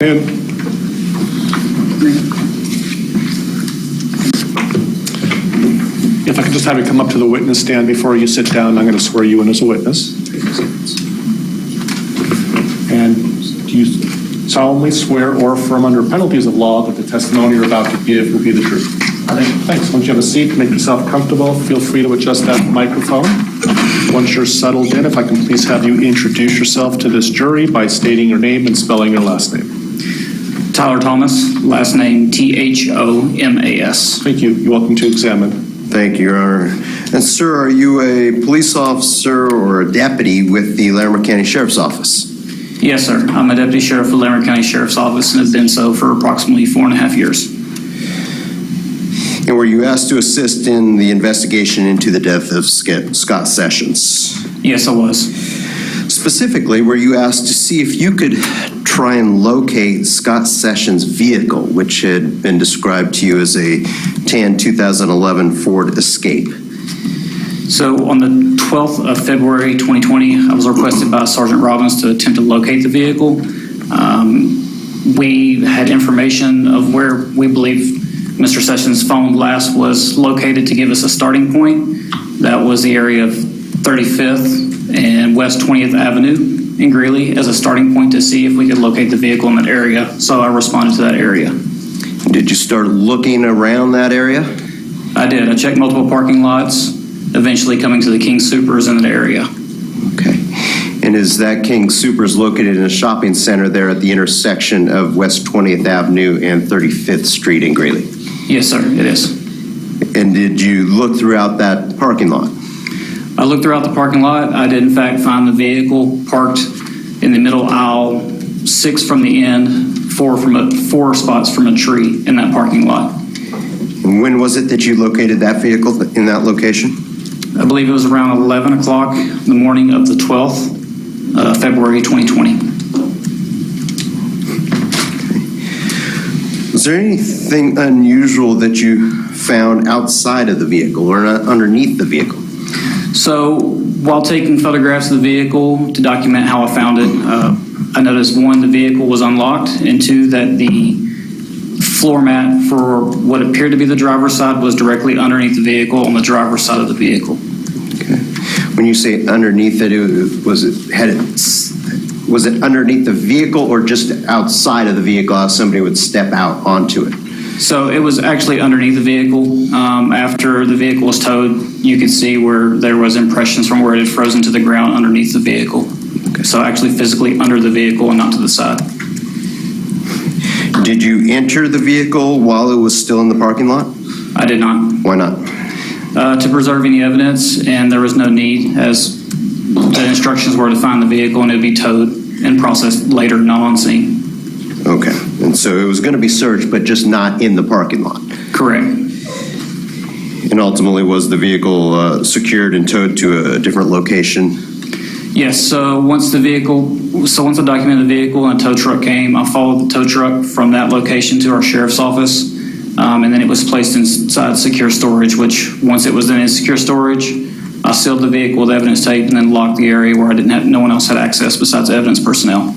If I could just have you come up to the witness stand before you sit down, I'm going to swear you in as a witness. And do you solemnly swear or affirm under penalties of law that the testimony you're about to give will be the truth? Thanks. Once you have a seat, make yourself comfortable. Feel free to adjust that microphone. Once you're settled in, if I can please have you introduce yourself to this jury by stating your name and spelling your last name. Tyler Thomas, last name Thomas. Thank you. You're welcome to examine. Thank you, Your Honor. And sir, are you a police officer or a deputy with the Larimer County Sheriff's Office? Yes, sir. I'm a deputy sheriff for Larimer County Sheriff's Office and have been so for approximately 4.5 years. And were you asked to assist in the investigation into the death of Scott Sessions? Yes, I was. Specifically, were you asked to see if you could try and locate Scott Sessions' vehicle, which had been described to you as a tan 2011 Ford Escape? So on the 12th of February 2020, I was requested by Sergeant Robbins to attempt to locate the vehicle. We had information of where we believe Mr. Sessions' phone last was located to give us a starting point. That was the area of 35th and West 20th Avenue in Greeley as a starting point to see if we could locate the vehicle in that area. So I responded to that area. Did you start looking around that area? I did. I checked multiple parking lots, eventually coming to the King Supers in that area. Okay. And is that King Supers located in a shopping center there at the intersection of West 20th Avenue and 35th Street in Greeley? Yes, sir, it is. And did you look throughout that parking lot? I looked throughout the parking lot. I did, in fact, find the vehicle parked in the middle aisle, 6 from the end, 4 spots from a tree in that parking lot. And when was it that you located that vehicle in that location? I believe it was around 11 o'clock the morning of the 12th, February 2020. Was there anything unusual that you found outside of the vehicle or underneath the vehicle? So while taking photographs of the vehicle to document how I found it, I noticed 1, the vehicle was unlocked, and 2, that the floor mat for what appeared to be the driver's side was directly underneath the vehicle on the driver's side of the vehicle. Okay. When you say underneath it, was it underneath the vehicle or just outside of the vehicle as somebody would step out onto it? So it was actually underneath the vehicle. After the vehicle was towed, you could see where there was impressions from where it had frozen to the ground underneath the vehicle. Okay. So actually physically under the vehicle and not to the side. Did you enter the vehicle while it was still in the parking lot? I did not. Why not? To preserve any evidence, and there was no need, as the instructions were to find the vehicle and it would be towed and processed later, not on scene. Okay, and so it was going to be searched, but just not in the parking lot? Correct. And ultimately, was the vehicle secured and towed to a different location? Yes, so once I documented the vehicle and a tow truck came, I followed the tow truck from that location to our sheriff's office, and then it was placed inside secure storage, which once it was then in secure storage, I sealed the vehicle with evidence tape and then locked the area where no one else had access besides evidence personnel.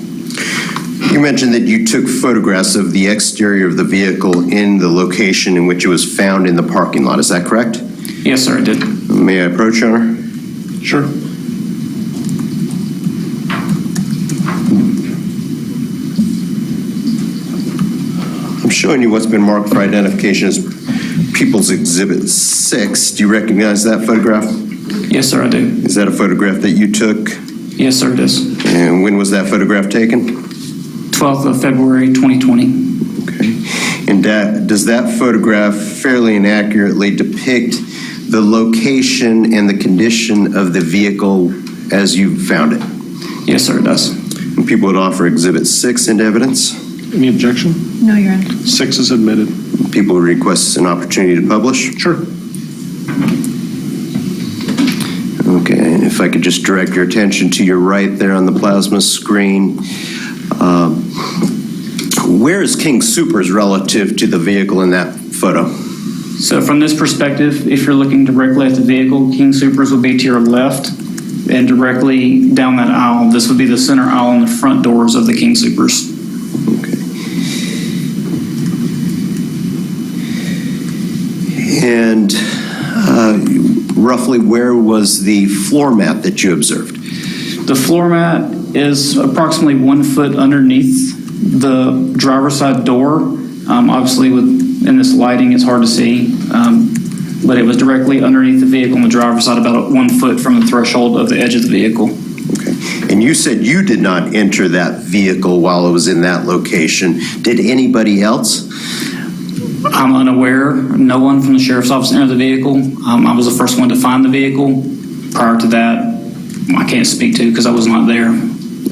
You mentioned that you took photographs of the exterior of the vehicle in the location in which it was found in the parking lot. Is that correct? Yes, sir, I did. May I approach, Your Honor? Sure. I'm showing you what's been marked for identification as People's Exhibit 6. Do you recognize that photograph? Yes, sir, I do. Is that a photograph that you took? Yes, sir, it is. And when was that photograph taken? 12th of February, 2020. Okay. And does that photograph fairly and accurately depict the location and the condition of the vehicle as you found it? Yes, sir, it does. And people would offer Exhibit 6 into evidence? Any objection? No, Your Honor. 6 is admitted. People would request an opportunity to publish? Sure. Okay, and if I could just direct your attention to your right there on the plasma screen. Where is King Supers relative to the vehicle in that photo? So from this perspective, if you're looking directly at the vehicle, King Supers would be to your left, and directly down that aisle, this would be the center aisle and the front doors of the King Supers. Okay. roughly where was the floor mat that you observed? The floor mat is approximately 1 foot underneath the driver's side door. Obviously, in this lighting, it's hard to see, but it was directly underneath the vehicle on the driver's side, about 1 foot from the threshold of the edge of the vehicle. Okay. And you said you did not enter that vehicle while it was in that location. Did anybody else? I'm unaware. No one from the sheriff's office entered the vehicle. I was the first one to find the vehicle. Prior to that, I can't speak to because I was not there.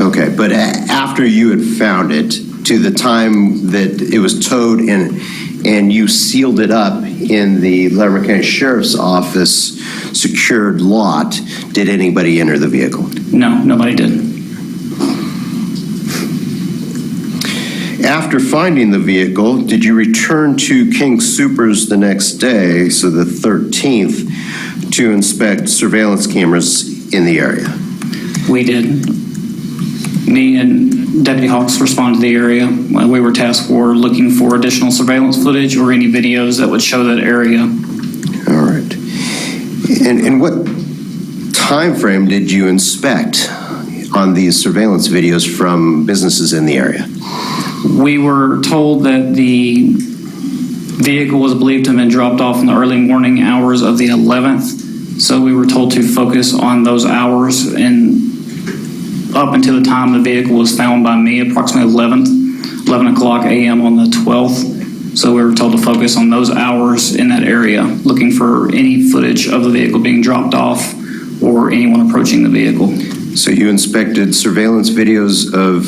Okay, but after you had found it, to the time that it was towed and you sealed it up in the Larimer County Sheriff's Office secured lot, did anybody enter the vehicle? No, nobody did. After finding the vehicle, did you return to King Soopers the next day, so the 13th, to inspect surveillance cameras in the area? We did. Me and Deputy Hawks responded to the area. We were tasked for looking for additional surveillance footage or any videos that would show that area. All right. And what time frame did you inspect on these surveillance videos from businesses in the area? We were told that the vehicle was believed to have been dropped off in the early morning hours of the 11th. So we were told to focus on those hours, and up until the time the vehicle was found by me, approximately 11 o'clock a.m. on the 12th. So we were told to focus on those hours in that area, looking for any footage of the vehicle being dropped off or anyone approaching the vehicle. So you inspected surveillance videos of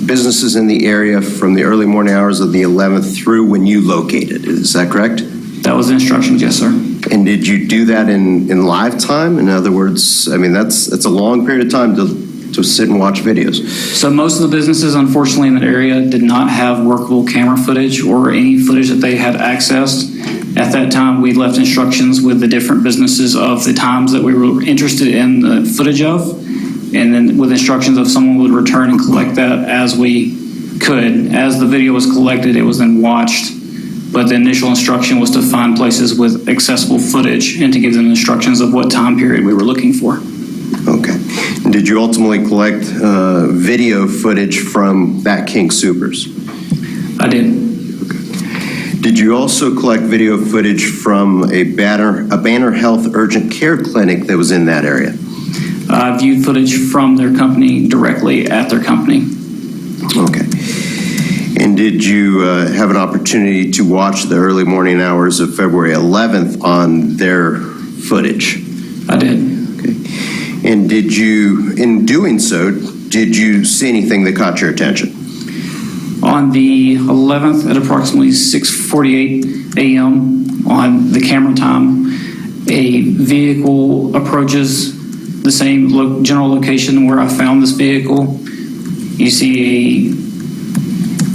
businesses in the area from the early morning hours of the 11th through when you located. Is that correct? That was the instructions, yes, sir. And did you do that in live time? In other words, I mean, that's a long period of time to sit and watch videos. So most of the businesses, unfortunately, in that area did not have workable camera footage or any footage that they had accessed. At that time, we left instructions with the different businesses of the times that we were interested in the footage of, and then with instructions of someone would return and collect that as we could. As the video was collected, it was then watched, but the initial instruction was to find places with accessible footage and to give them instructions of what time period we were looking for. Okay. And did you ultimately collect video footage from that King Soopers? I did. Okay. Did you also collect video footage from a Banner Health urgent care clinic that was in that area? I viewed footage from their company directly at their company. Okay. And did you have an opportunity to watch the early morning hours of February 11th on their footage? I did. Okay. And did you, in doing so, did you see anything that caught your attention? On the 11th at approximately 6:48 a.m. on the camera time, a vehicle approaches the same general location where I found this vehicle. You see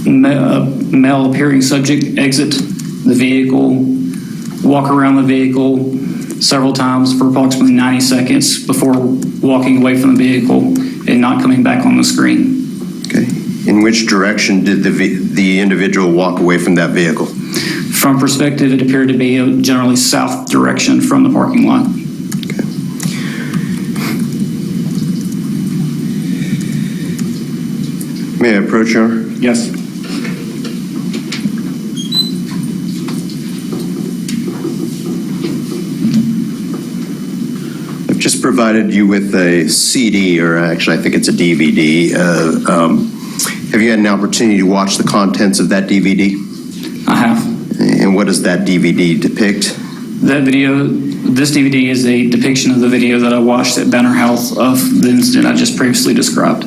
a male appearing subject exit the vehicle, walk around the vehicle several times for approximately 90 seconds before walking away from the vehicle and not coming back on the screen. Okay. In which direction did the individual walk away from that vehicle? From perspective, it appeared to be a generally south direction from the parking lot. Okay. May I approach you? Yes. Just provided you with a CD, or actually I think it's a DVD. Have you had an opportunity to watch the contents of that DVD? I have. And what does that DVD depict? That video, this DVD is a depiction of the video that I watched at Banner Health of the incident I just previously described.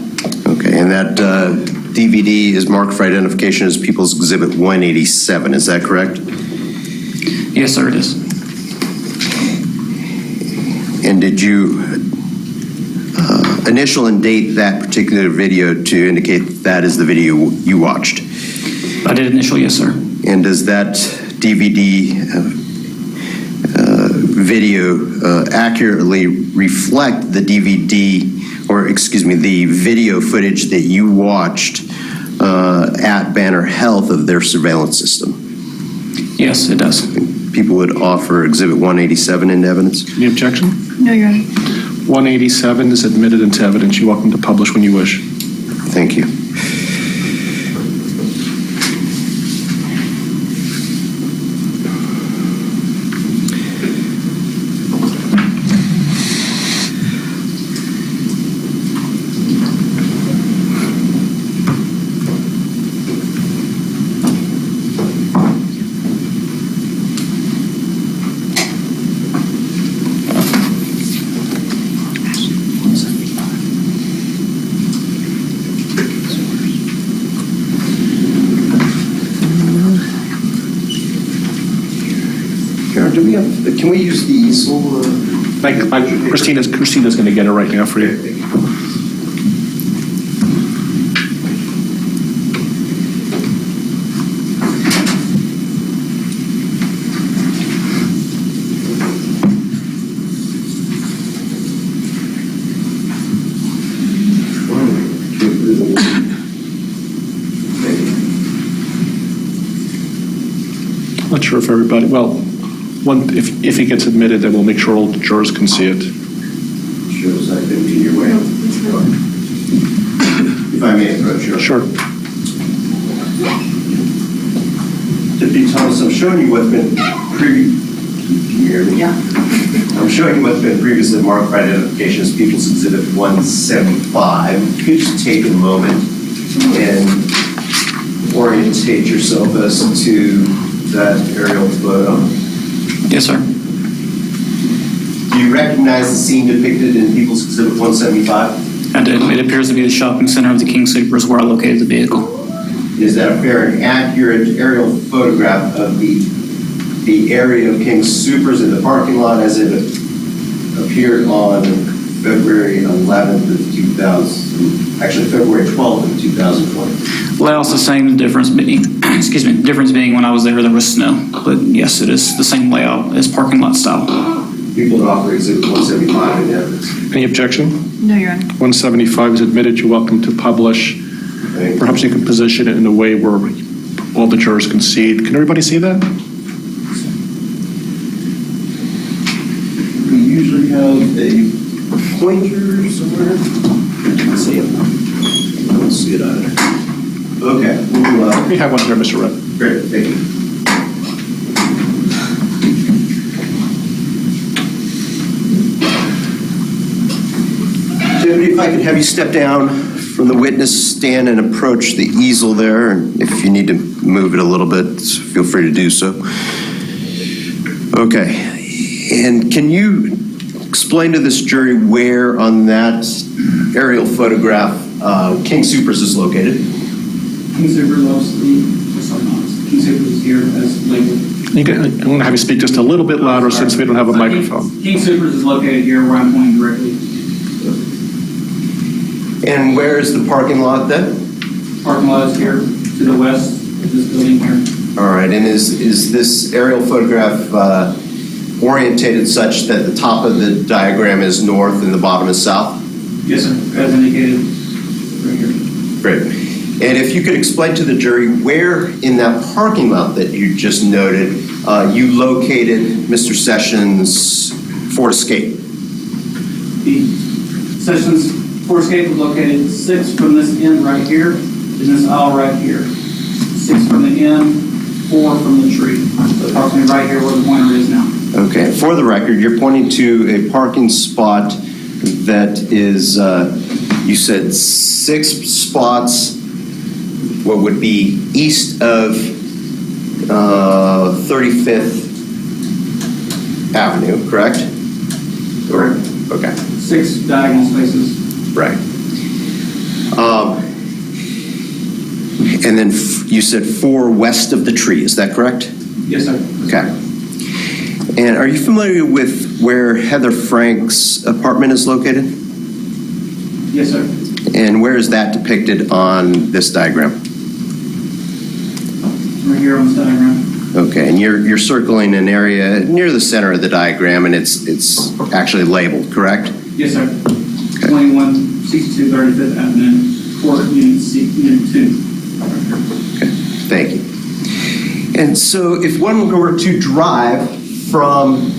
Okay, and that DVD is marked for identification as People's Exhibit 187, is that correct? Yes, sir, it is. And did you initial and date that particular video to indicate that is the video you watched? I did initial, yes, sir. And does that DVD video accurately reflect the DVD, or excuse me, the video footage that you watched at Banner Health of their surveillance system? Yes, it does. people would offer Exhibit 187 into evidence. Any objection? No, Your Honor. 187 is admitted into evidence. You're welcome to publish when you wish. Thank you. Can we use the easel? Christina's going to get it right now for you. Not sure if everybody, well, if it gets admitted, then we'll make sure all the jurors can see it. Shows I've been in your way. If I may approach you. Sure. Deputy Thomas, I'm showing you what's been I'm showing you what's been previously marked for identification as People's Exhibit 175. Could you just take a moment and orientate yourself as to that aerial photo? Yes, sir. Do you recognize the scene depicted in People's Exhibit 175? I did. It appears to be the shopping center of the King Supers where I located the vehicle. Is that a fair and accurate aerial photograph of the area of King Supers in the parking lot as it appeared on February 11th of 2000, actually February 12th of 2020? Layout's the same, the difference being, difference being when I was there was snow. But yes, it is the same layout as parking lot style. People that offer Exhibit 175 in evidence. Any objection? No, Your Honor. 175 is admitted. You're welcome to publish. Perhaps you can position it in a way where all the jurors can see it. Can everybody see that? We usually have a pointer somewhere. Let's see it. I don't see it either. Okay. We have one here, Mr. Redd. Great, thank you. Deputy, if I could have you step down from the witness stand and approach the easel there, and if you need to move it a little bit, feel free to do so. Okay, and can you explain to this jury where on that aerial photograph King Supers is located? King Supers King Supers is here as labeled. I'm going to have you speak just a little bit louder since we don't have a microphone. King Supers is located here where I'm pointing directly. And where is the parking lot then? Parking lot is here to the west of this building here. All right, and is this aerial photograph orientated such that the top of the diagram is north and the bottom is south? Yes, sir, as indicated right here. Great. And if you could explain to the jury where in that parking lot that you just noted you located Mr. Sessions' Ford Escape? The Sessions Ford Escape was located 6 from this end right here, and this aisle right here. 6 from the end, 4 from the tree. So approximately right here where the pointer is now. Okay, for the record, you're pointing to a parking spot that is, you said 6 spots, what would be east of 35th Avenue, correct? Correct. Okay. 6 diagonal spaces. Right. And then you said 4 west of the tree, is that correct? Yes, sir. Okay. And are you familiar with where Heather Frank's apartment is located? Yes, sir. And where is that depicted on this diagram? Right here on this diagram. Okay, and you're circling an area near the center of the diagram, and it's actually labeled, correct? Yes, sir. 2162 35th Avenue, Court Unit 2. Okay, thank you. And so if one were to drive from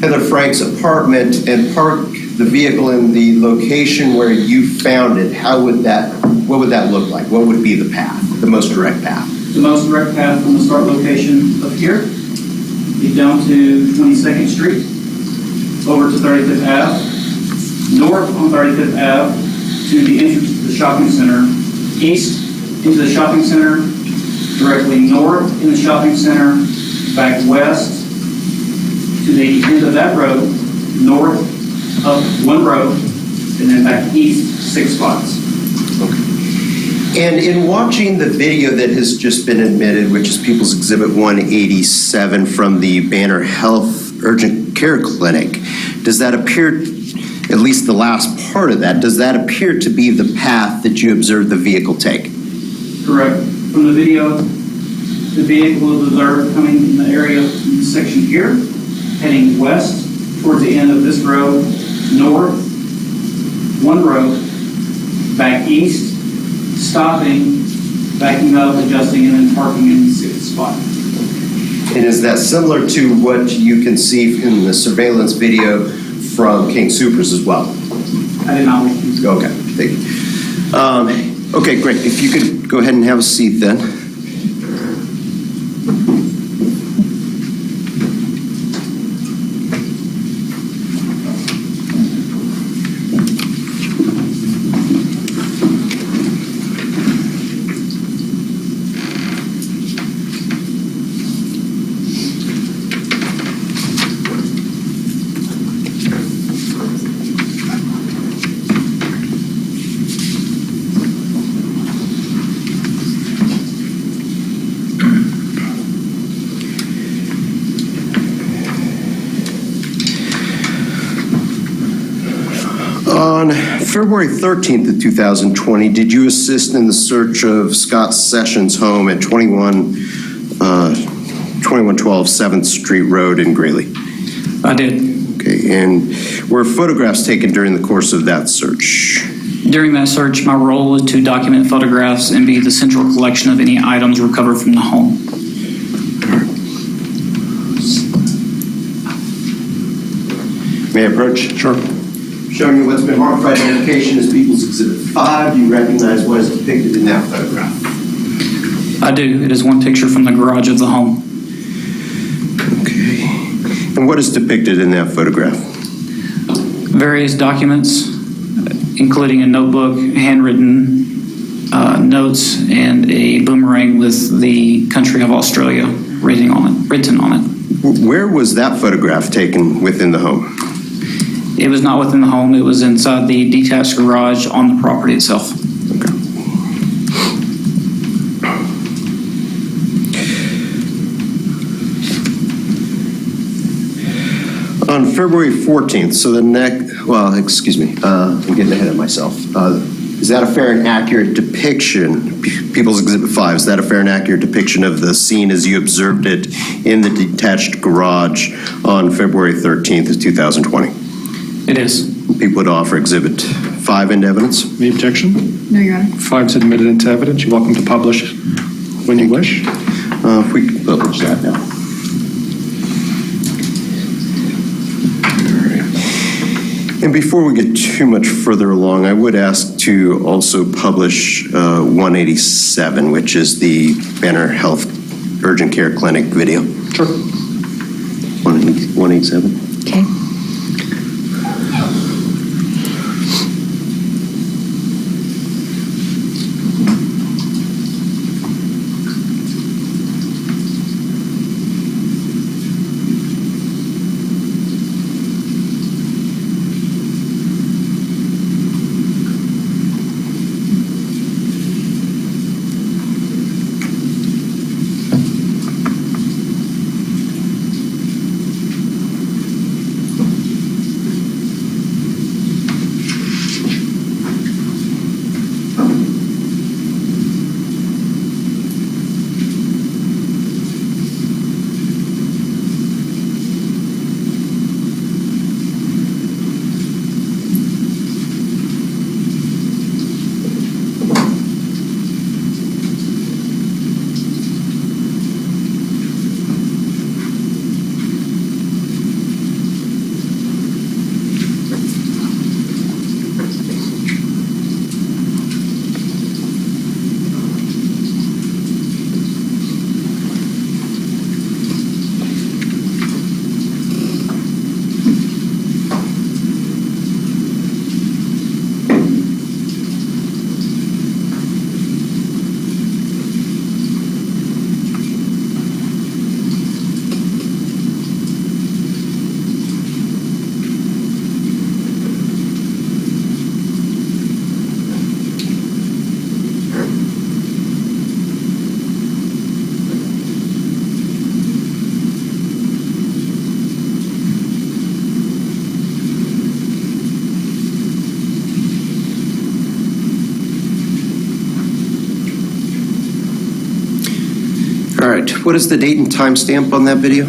Heather Frank's apartment and park the vehicle in the location where you found it, what would that look like? What would be the path, the most direct path? The most direct path from the start location up here, be down to 22nd Street, over to 35th Ave, north on 35th Ave to the entrance to the shopping center, east into the shopping center, directly north in the shopping center, back west to the end of that road, north up one road, and then back east 6 spots. And in watching the video that has just been admitted, which is People's Exhibit 187 from the Banner Health Urgent Care Clinic, does that appear, at least the last part of that, does that appear to be the path that you observed the vehicle take? Correct. From the video, the vehicle was observed coming in the area in the section here, heading west towards the end of this road, north, one road, back east, stopping, backing up, adjusting, and then parking in the 6th spot. And is that similar to what you can see in the surveillance video from King Supers as well? I did not. Okay, thank you. Okay, great. If you could go ahead and have a seat then. On February 13th of 2020, did you assist in the search of Scott Sessions' home at 2112 7th Street Road in Greeley? I did. Okay, and were photographs taken during the course of that search? During that search, my role was to document photographs and be the central collection of any items recovered from the home. May I approach? Sure. Showing you what's been marked for identification as People's Exhibit 5. Do you recognize what is depicted in that photograph? I do. It is one picture from the garage of the home. Okay. And what is depicted in that photograph? Various documents, including a notebook, handwritten notes, and a boomerang with the country of Australia written on it. Where was that photograph taken within the home? It was not within the home. It was inside the detached garage on the property itself. Okay. On February 14th, so I'm getting ahead of myself. Is that a fair and accurate depiction, People's Exhibit 5, is that a fair and accurate depiction of the scene as you observed it in the detached garage on February 13th of 2020? It is. People would offer Exhibit 5 into evidence. Any objection? No, Your Honor. 5's admitted into evidence. You're welcome to publish when you wish. If we could publish that now. And before we get too much further along, I would ask to also publish 187, which is the Banner Health Urgent Care Clinic video. Sure. 187. Okay. what is the date and timestamp on that video?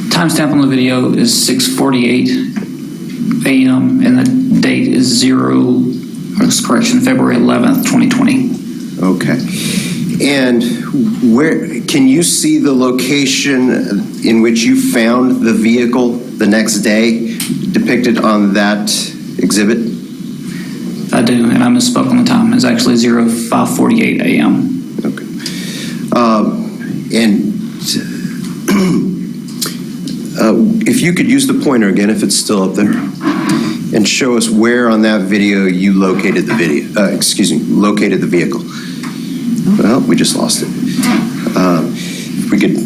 Timestamp on the video is 6:48 a.m. and the date is February 11th, 2020. Okay. And where can you see the location in which you found the vehicle the next day depicted on that exhibit? I do, and I misspoke on the time. It's actually 05:48 a.m. Okay. And if you could use the pointer again, if it's still up there, and show us where on that video you located the located the vehicle. Well, we just lost it. If we could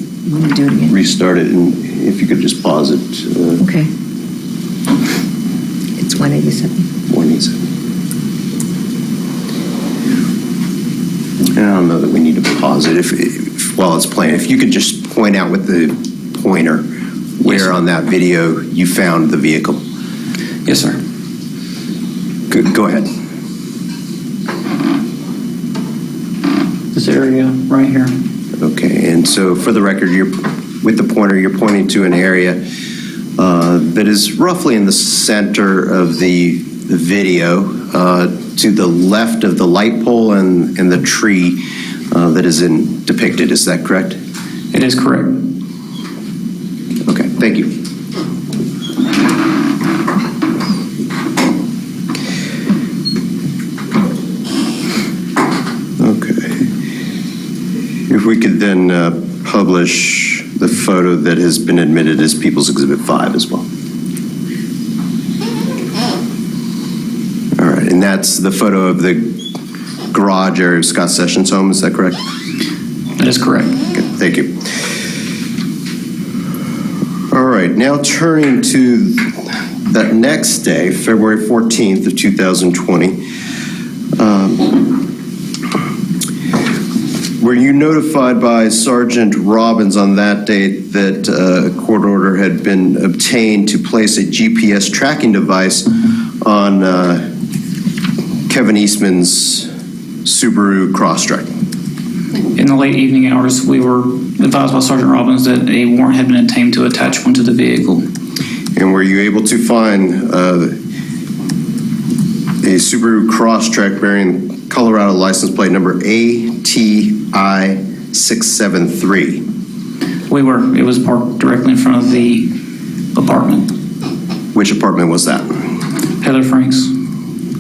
restart it, and if you could just pause it. Okay. It's 187. 187. I don't know that we need to pause it if while it's playing. If you could just point out with the pointer where on that video you found the vehicle. Yes, sir. Good. Go ahead. This area right here. Okay, and so for the record, with the pointer, you're pointing to an area that is roughly in the center of the video, to the left of the light pole and the tree that is depicted. Is that correct? It is correct. Okay, thank you. If we could then publish the photo that has been admitted as People's Exhibit 5 as well. All right, and that's the photo of the garage area of Scott Sessions' home, is that correct? That is correct. Okay, thank you. All right, now turning to that next day, February 14th of 2020, were you notified by Sergeant Robbins on that date that a court order had been obtained to place a GPS tracking device on Kevin Eastman's Subaru Crosstrek? In the late evening hours, we were advised by Sergeant Robbins that a warrant had been obtained to attach one to the vehicle. And were you able to find a Subaru Crosstrek bearing Colorado license plate number ATI673? We were. It was parked directly in front of the apartment. Which apartment was that? Heather Franks.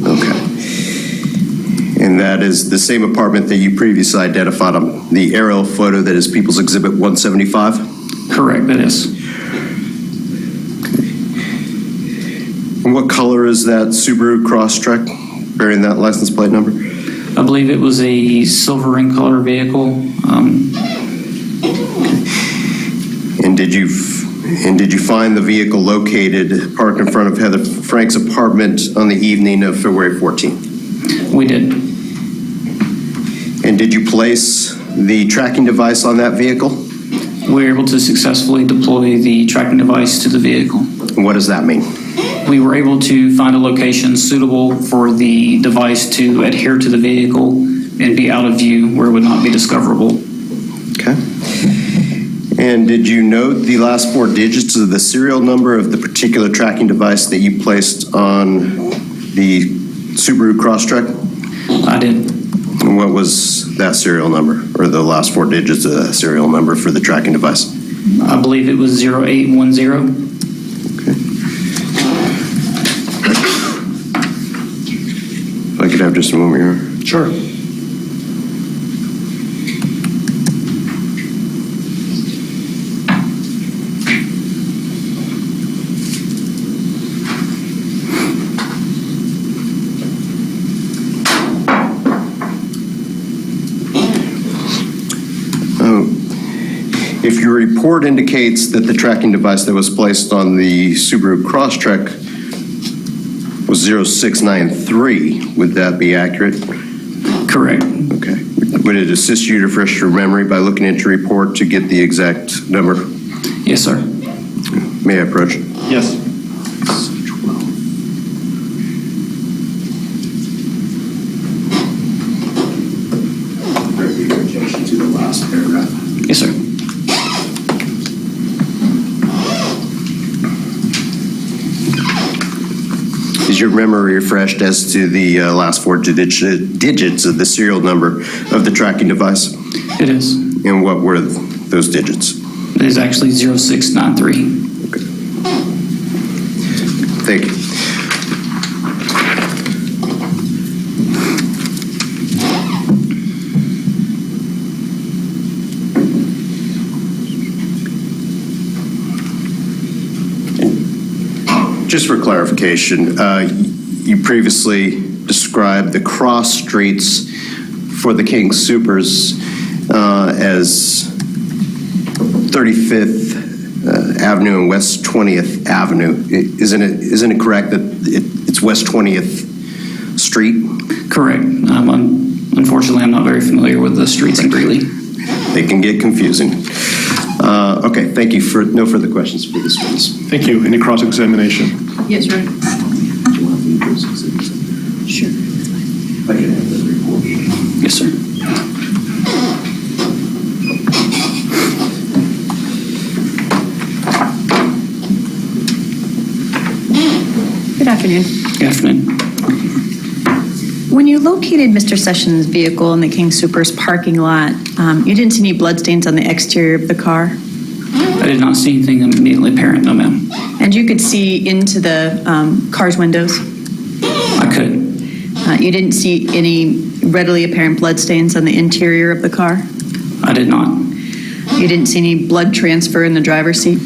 Okay. And that is the same apartment that you previously identified on the aerial photo that is People's Exhibit 175? Correct, that is. Okay. And what color is that Subaru Crosstrek bearing that license plate number? I believe it was a silver in color vehicle. And did you find the vehicle located parked in front of Heather Frank's apartment on the evening of February 14th? We did. And did you place the tracking device on that vehicle? We were able to successfully deploy the tracking device to the vehicle. And what does that mean? We were able to find a location suitable for the device to adhere to the vehicle and be out of view where it would not be discoverable. Okay. And did you note the last 4 digits of the serial number of the particular tracking device that you placed on the Subaru Crosstrek? I did. And what was that serial number, or the last 4 digits of that serial number for the tracking device? I believe it was 0810. Okay. If I could have just a moment here. Sure. If your report indicates that the tracking device that was placed on the Subaru Crosstrek was 0693, would that be accurate? Correct. Okay. Would it assist you to refresh your memory by looking at your report to get the exact number? Yes, sir. May I approach? Yes. Is your memory refreshed as to the last four digits of the serial number of the tracking device? It is. And what were those digits? It is actually 0693. Okay. Thank you. Just for clarification, you previously described the cross streets for the King Supers as 35th Avenue and West 20th Avenue. Isn't it correct that it's West 20th Street? Correct. Unfortunately, I'm not very familiar with the streets in Greeley. They can get confusing. Okay, thank you. For no further questions for this witness. Thank you. Any cross-examination? Yes, sir. Sure. Yes, sir. Good afternoon. Good afternoon. When you located Mr. Sessions' vehicle in the King Supers parking lot, you didn't see any bloodstains on the exterior of the car? I did not see anything immediately apparent, no, ma'am. And you could see into the car's windows? I could. You didn't see any readily apparent bloodstains on the interior of the car? I did not. You didn't see any blood transfer in the driver's seat?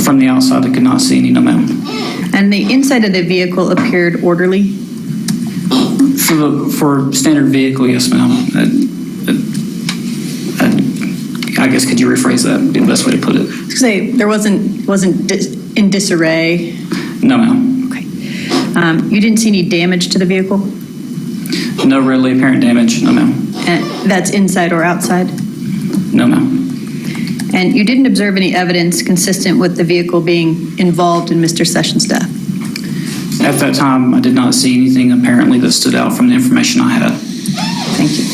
From the outside, I could not see any, no, ma'am. And the inside of the vehicle appeared orderly? For standard vehicle, yes, ma'am. I guess, could you rephrase that? Be the best way to put it. Say there wasn't in disarray? No, ma'am. Okay. You didn't see any damage to the vehicle? No readily apparent damage, no, ma'am. And that's inside or outside? No, ma'am. And you didn't observe any evidence consistent with the vehicle being involved in Mr. Sessions' death? At that time, I did not see anything apparently that stood out from the information I had. Thank you.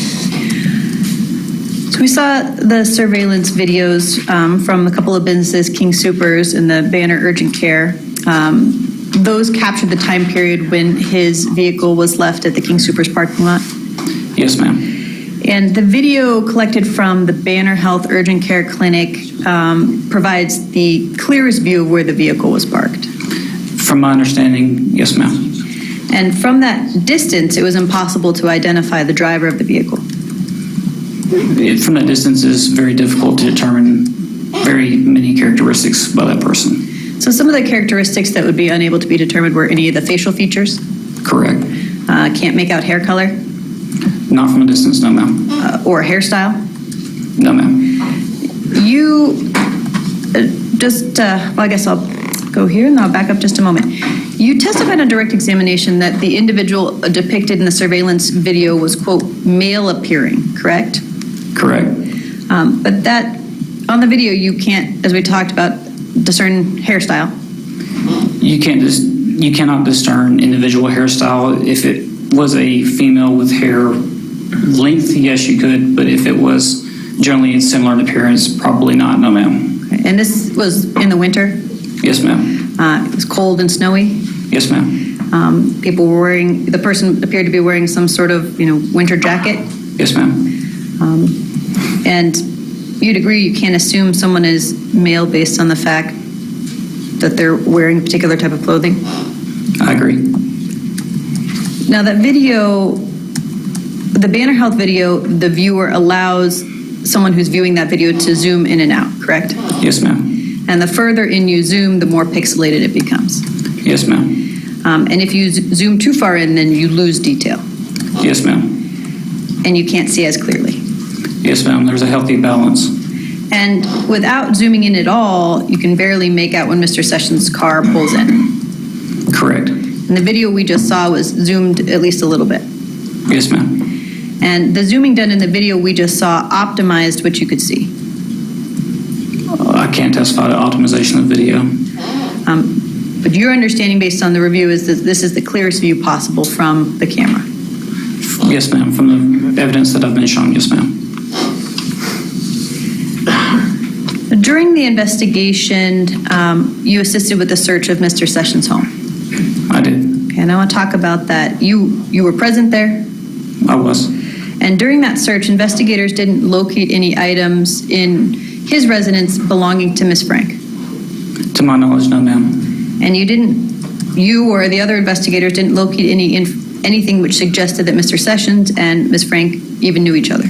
So we saw the surveillance videos from a couple of businesses, King Supers and the Banner Urgent Care. Those captured the time period when his vehicle was left at the King Supers parking lot? Yes, ma'am. And the video collected from the Banner Health Urgent Care Clinic provides the clearest view of where the vehicle was parked. From my understanding, yes, ma'am. And from that distance, it was impossible to identify the driver of the vehicle. From that distance, it is very difficult to determine very many characteristics by that person. So some of the characteristics that would be unable to be determined were any of the facial features? Correct. Can't make out hair color? Not from a distance, no, ma'am. Or hairstyle? No, ma'am. You well, I guess I'll go here and I'll back up just a moment. You testified on direct examination that the individual depicted in the surveillance video was, quote, male appearing, correct? Correct. But that, on the video, you can't, as we talked about, discern hairstyle. You cannot discern individual hairstyle. If it was a female with hair length, yes, you could. But if it was generally similar in appearance, probably not, no, ma'am. And this was in the winter? Yes, ma'am. It was cold and snowy? Yes, ma'am. The person appeared to be wearing some sort of, winter jacket? Yes, ma'am. And you'd agree you can't assume someone is male based on the fact that they're wearing a particular type of clothing? I agree. Now that video, the Banner Health video, the viewer allows someone who's viewing that video to zoom in and out, correct? Yes, ma'am. And the further in you zoom, the more pixelated it becomes. Yes, ma'am. And if you zoom too far in, then you lose detail. Yes, ma'am. And you can't see as clearly. Yes, ma'am. There's a healthy balance. And without zooming in at all, you can barely make out when Mr. Sessions' car pulls in. Correct. And the video we just saw was zoomed at least a little bit. Yes, ma'am. And the zooming done in the video we just saw optimized what you could see. I can't testify to optimization of video. But your understanding based on the review is that this is the clearest view possible from the camera. Yes, ma'am. From the evidence that I've been shown, yes, ma'am. During the investigation, you assisted with the search of Mr. Sessions' home. I did. Okay, and I want to talk about that. You were present there? I was. And during that search, investigators didn't locate any items in his residence belonging to Ms. Frank? To my knowledge, no, ma'am. And you or the other investigators didn't locate anything which suggested that Mr. Sessions and Ms. Frank even knew each other?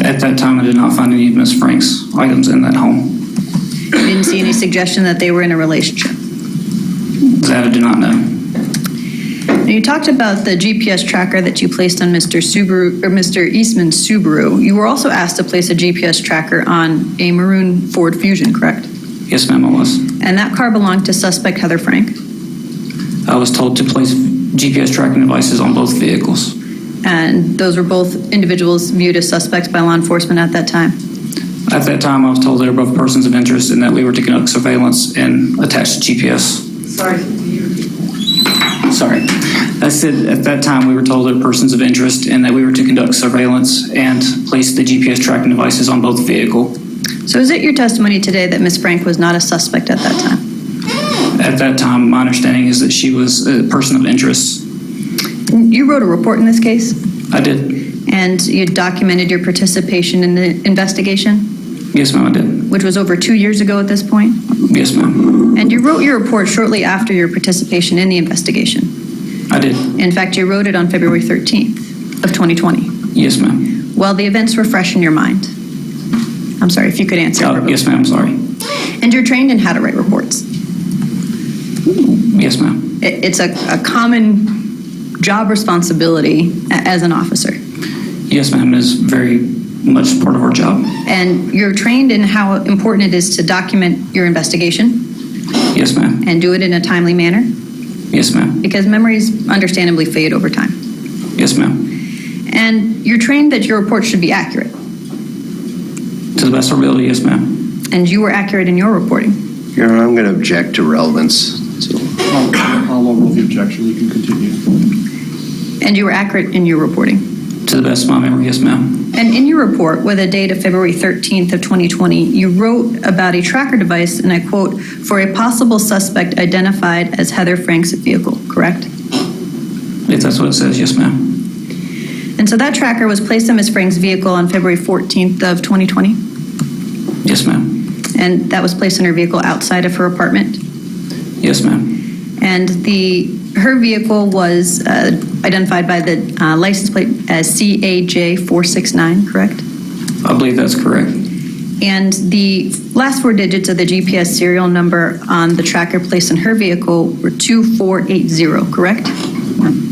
At that time, I did not find any of Ms. Frank's items in that home. You didn't see any suggestion that they were in a relationship? That I do not know. Now, you talked about the GPS tracker that you placed on Mr. Eastman's Subaru. You were also asked to place a GPS tracker on a maroon Ford Fusion, correct? Yes, ma'am, I was. And that car belonged to suspect Heather Frank? I was told to place GPS tracking devices on both vehicles. And those were both individuals viewed as suspects by law enforcement at that time? At that time, I was told they were both persons of interest and that we were to conduct surveillance and attach the GPS. Sorry. I said at that time we were told they were persons of interest and that we were to conduct surveillance and place the GPS tracking devices on both vehicles. So is it your testimony today that Ms. Frank was not a suspect at that time? At that time, my understanding is that she was a person of interest. You wrote a report in this case? I did. And you documented your participation in the investigation? Yes, ma'am, I did. Which was over 2 years ago at this point? Yes, ma'am. And you wrote your report shortly after your participation in the investigation? I did. In fact, you wrote it on February 13th of 2020? Yes, ma'am. Well, the events were fresh in your mind. I'm sorry, if you could answer. Yes, ma'am, I'm sorry. And you're trained in how to write reports? Yes, ma'am. It's a common job responsibility as an officer? Yes, ma'am, it is very much part of our job. And you're trained in how important it is to document your investigation? Yes, ma'am. And do it in a timely manner? Yes, ma'am. Because memories understandably fade over time. Yes, ma'am. And you're trained that your report should be accurate? To the best of our ability, yes, ma'am. And you were accurate in your reporting? Your Honor, I'm going to object to relevance. I'll overrule the objection. You can continue. And you were accurate in your reporting? To the best of my memory, yes, ma'am. And in your report, with a date of February 13th of 2020, you wrote about a tracker device, and I quote, for a possible suspect identified as Heather Frank's vehicle, correct? If that's what it says, yes, ma'am. And so that tracker was placed in Ms. Frank's vehicle on February 14th of 2020? Yes, ma'am. And that was placed in her vehicle outside of her apartment? Yes, ma'am. And her vehicle was identified by the license plate as CAJ469, correct? I believe that's correct. And the last four digits of the GPS serial number on the tracker placed in her vehicle were 2480, correct?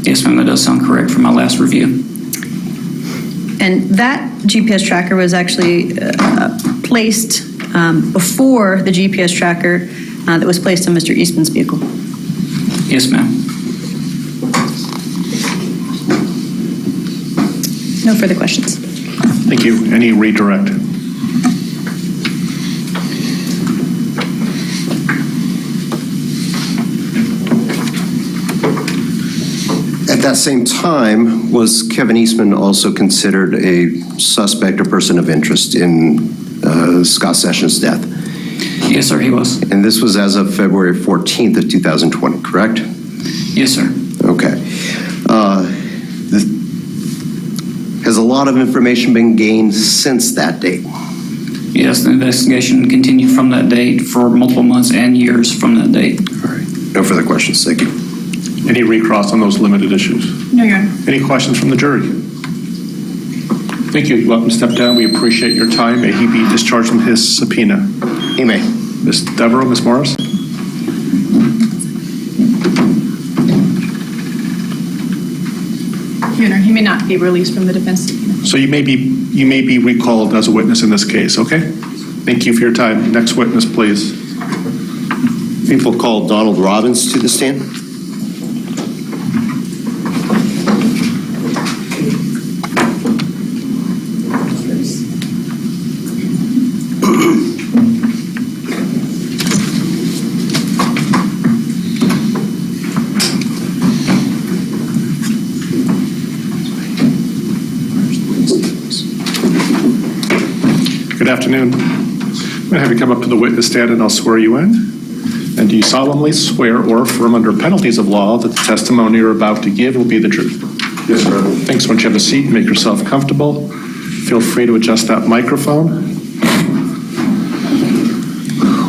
Yes, ma'am, that does sound correct from my last review. And that GPS tracker was actually placed before the GPS tracker that was placed in Mr. Eastman's vehicle. Yes, ma'am. No further questions. Thank you. Any redirect? At that same time, was Kevin Eastman also considered a suspect or person of interest in Scott Sessions' death? Yes, sir, he was. And this was as of February 14th of 2020, correct? Yes, sir. Okay. Has a lot of information been gained since that date? Yes, the investigation continued from that date for multiple months and years from that date. All right. No further questions. Thank you. Any recross on those limited issues? No, Your Honor. Any questions from the jury? Thank you. You're welcome to step down. We appreciate your time. May he be discharged from his subpoena. He may. Ms. Devereaux, Ms. Morris? Your Honor, he may not be released from the defense subpoena. So you may be recalled as a witness in this case, okay? Thank you for your time. Next witness, please. People call Donald Robbins to the stand. Good afternoon. I'm going to have you come up to the witness stand and I'll swear you in. And do you solemnly swear or affirm under penalties of law that the testimony you're about to give will be the truth? Yes, sir. Thanks. Once you have a seat, make yourself comfortable. Feel free to adjust that microphone.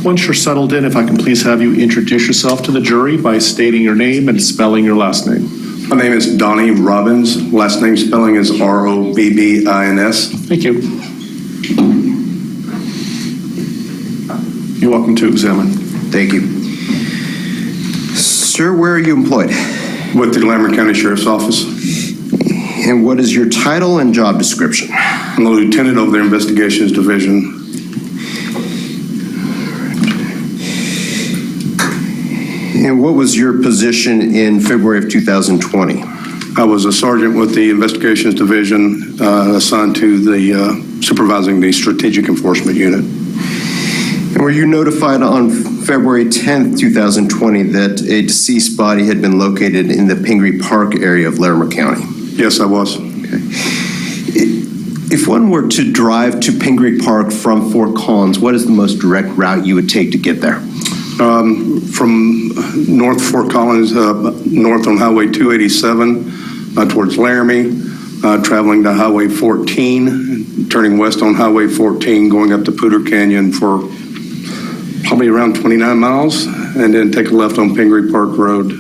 Once you're settled in, if I can please have you introduce yourself to the jury by stating your name and spelling your last name. My name is Donnie Robbins. Last name spelling is Robbins. Thank you. You're welcome to examine. Thank you. Sir, where are you employed? With the Larimer County Sheriff's Office. And what is your title and job description? I'm the lieutenant of the Investigations Division. And what was your position in February of 2020? I was a sergeant with the Investigations Division assigned to the supervising the Strategic Enforcement Unit. And were you notified on February 10th, 2020 that a deceased body had been located in the Pingree Park area of Larimer County? Yes, I was. Okay. If one were to drive to Pingree Park from Fort Collins, what is the most direct route you would take to get there? From North Fort Collins, north on Highway 287 towards Laramie, traveling to Highway 14, turning west on Highway 14, going up to Poudre Canyon for probably around 29 miles, and then take a left on Pingree Park Road,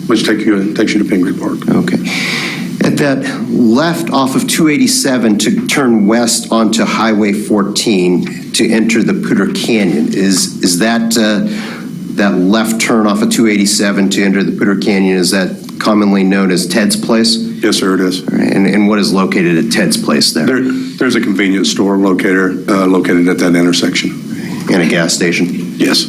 which takes you to Pingree Park. Okay. At that left off of 287 to turn west onto Highway 14 to enter the Poudre Canyon, is that that left turn off of 287 to enter the Poudre Canyon, is that commonly known as Ted's Place? Yes, sir, it is. And what is located at Ted's Place there? There's a convenience store located at that intersection. And a gas station? Yes.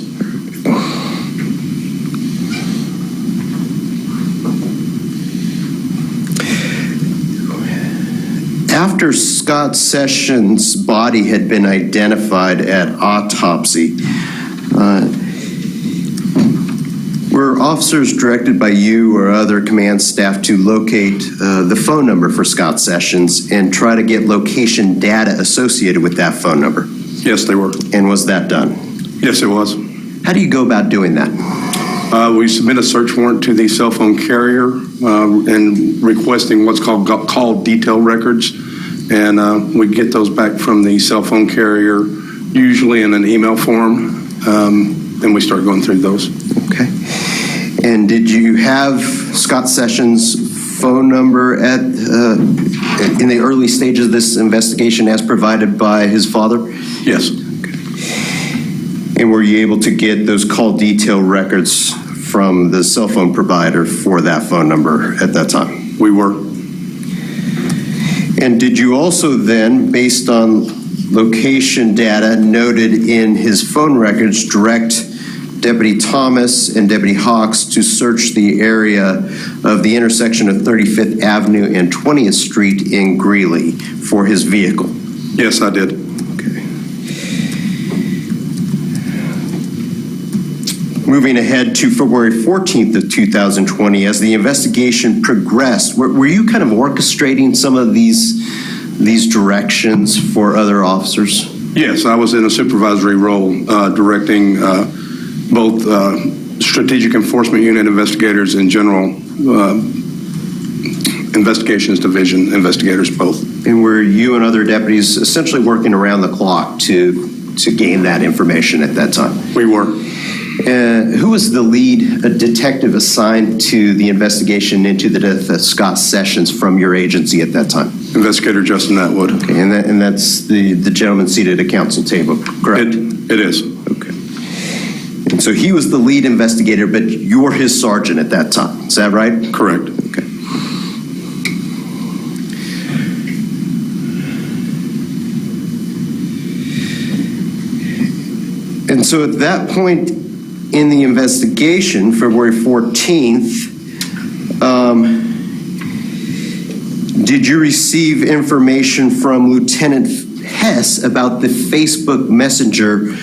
After Scott Sessions' body had been identified at autopsy, were officers directed by you or other command staff to locate the phone number for Scott Sessions and try to get location data associated with that phone number? Yes, they were. And was that done? Yes, it was. How do you go about doing that? We submit a search warrant to the cell phone carrier and requesting what's called call detail records. And we get those back from the cell phone carrier, usually in an email form, and we start going through those. Okay. And did you have Scott Sessions' phone number in the early stages of this investigation as provided by his father? Yes. Okay. And were you able to get those call detail records from the cell phone provider for that phone number at that time? We were. And did you also then, based on location data noted in his phone records, direct Deputy Thomas and Deputy Hawks to search the area of the intersection of 35th Avenue and 20th Street in Greeley for his vehicle? Yes, I did. Okay. Moving ahead to February 14th of 2020, as the investigation progressed, were you kind of orchestrating some of these directions for other officers? Yes, I was in a supervisory role directing both Strategic Enforcement Unit investigators and General Investigations Division investigators both. And were you and other deputies essentially working around the clock to gain that information at that time? We were. Who was the lead detective assigned to the investigation into the death of Scott Sessions from your agency at that time? Investigator Justin Atwood. Okay, and that's the gentleman seated at council table, correct? It is. Okay. And so he was the lead investigator, but you're his sergeant at that time. Is that right? Correct. Okay. And so at that point in the investigation, February 14th, did you receive information from Lieutenant Hess about the Facebook Messenger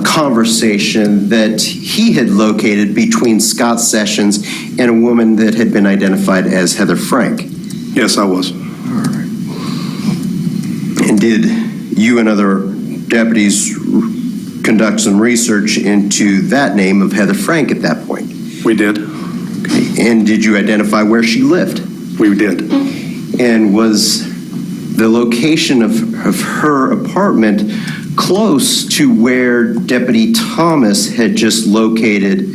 conversation that he had located between Scott Sessions and a woman that had been identified as Heather Frank? Yes, I was. All right. And did you and other deputies conduct some research into that name of Heather Frank at that point? We did. Okay. And did you identify where she lived? We did. And was the location of her apartment close to where Deputy Thomas had just located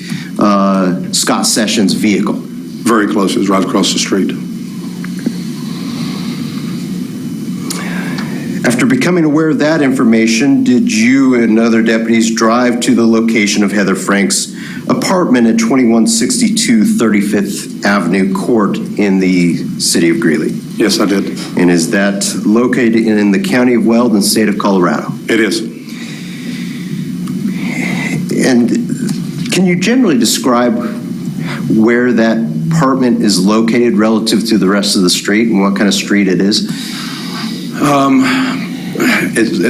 Scott Sessions' vehicle? Very close. It was right across the street. After becoming aware of that information, did you and other deputies drive to the location of Heather Frank's apartment at 2162 35th Avenue Court in the city of Greeley? Yes, I did. And is that located in the county of Weld and state of Colorado? It is. And can you generally describe where that apartment is located relative to the rest of the street and what kind of street it is?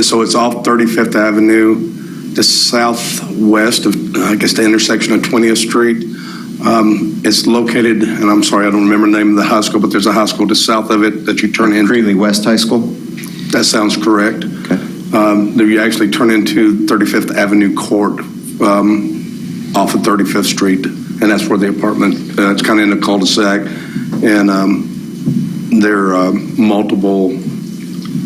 So it's off 35th Avenue, the southwest of, I guess, the intersection of 20th Street. It's located, and I'm sorry, I don't remember the name of the high school, but there's a high school just south of it that you turn into. Greeley West High School? That sounds correct. Okay. You actually turn into 35th Avenue Court off of 35th Street, and that's where the apartment, it's kind of in a cul-de-sac, and there are multiple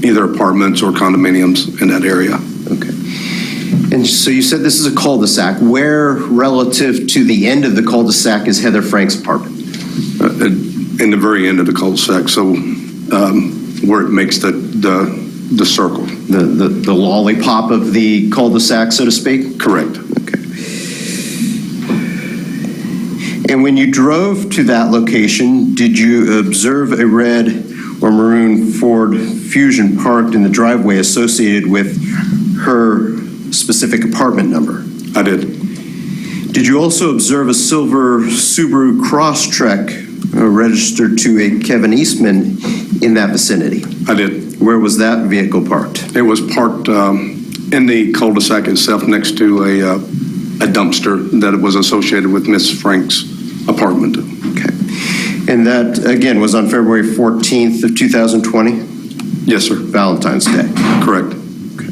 either apartments or condominiums in that area. Okay. And so you said this is a cul-de-sac. Where relative to the end of the cul-de-sac is Heather Frank's apartment? In the very end of the cul-de-sac, so where it makes the circle. The lollipop of the cul-de-sac, so to speak? Correct. Okay. And when you drove to that location, did you observe a red or maroon Ford Fusion parked in the driveway associated with her specific apartment number? I did. Did you also observe a silver Subaru Crosstrek registered to a Kevin Eastman in that vicinity? I did. Where was that vehicle parked? It was parked in the cul-de-sac itself next to a dumpster that was associated with Miss Frank's apartment. Okay. And that, again, was on February 14th of 2020? Yes, sir. Valentine's Day? Correct. Okay.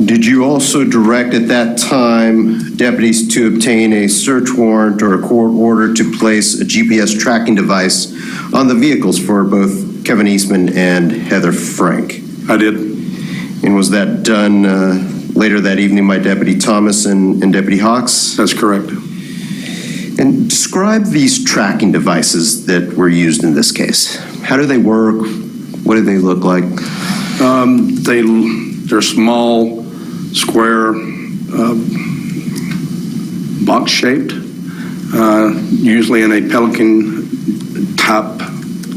Did you also direct at that time deputies to obtain a search warrant or a court order to place a GPS tracking device on the vehicles for both Kevin Eastman and Heather Frank? I did. And was that done later that evening by Deputy Thomas and Deputy Hawks? That's correct. And describe these tracking devices that were used in this case. How do they work? What do they look like? They're small, square, box-shaped, usually in a Pelican-type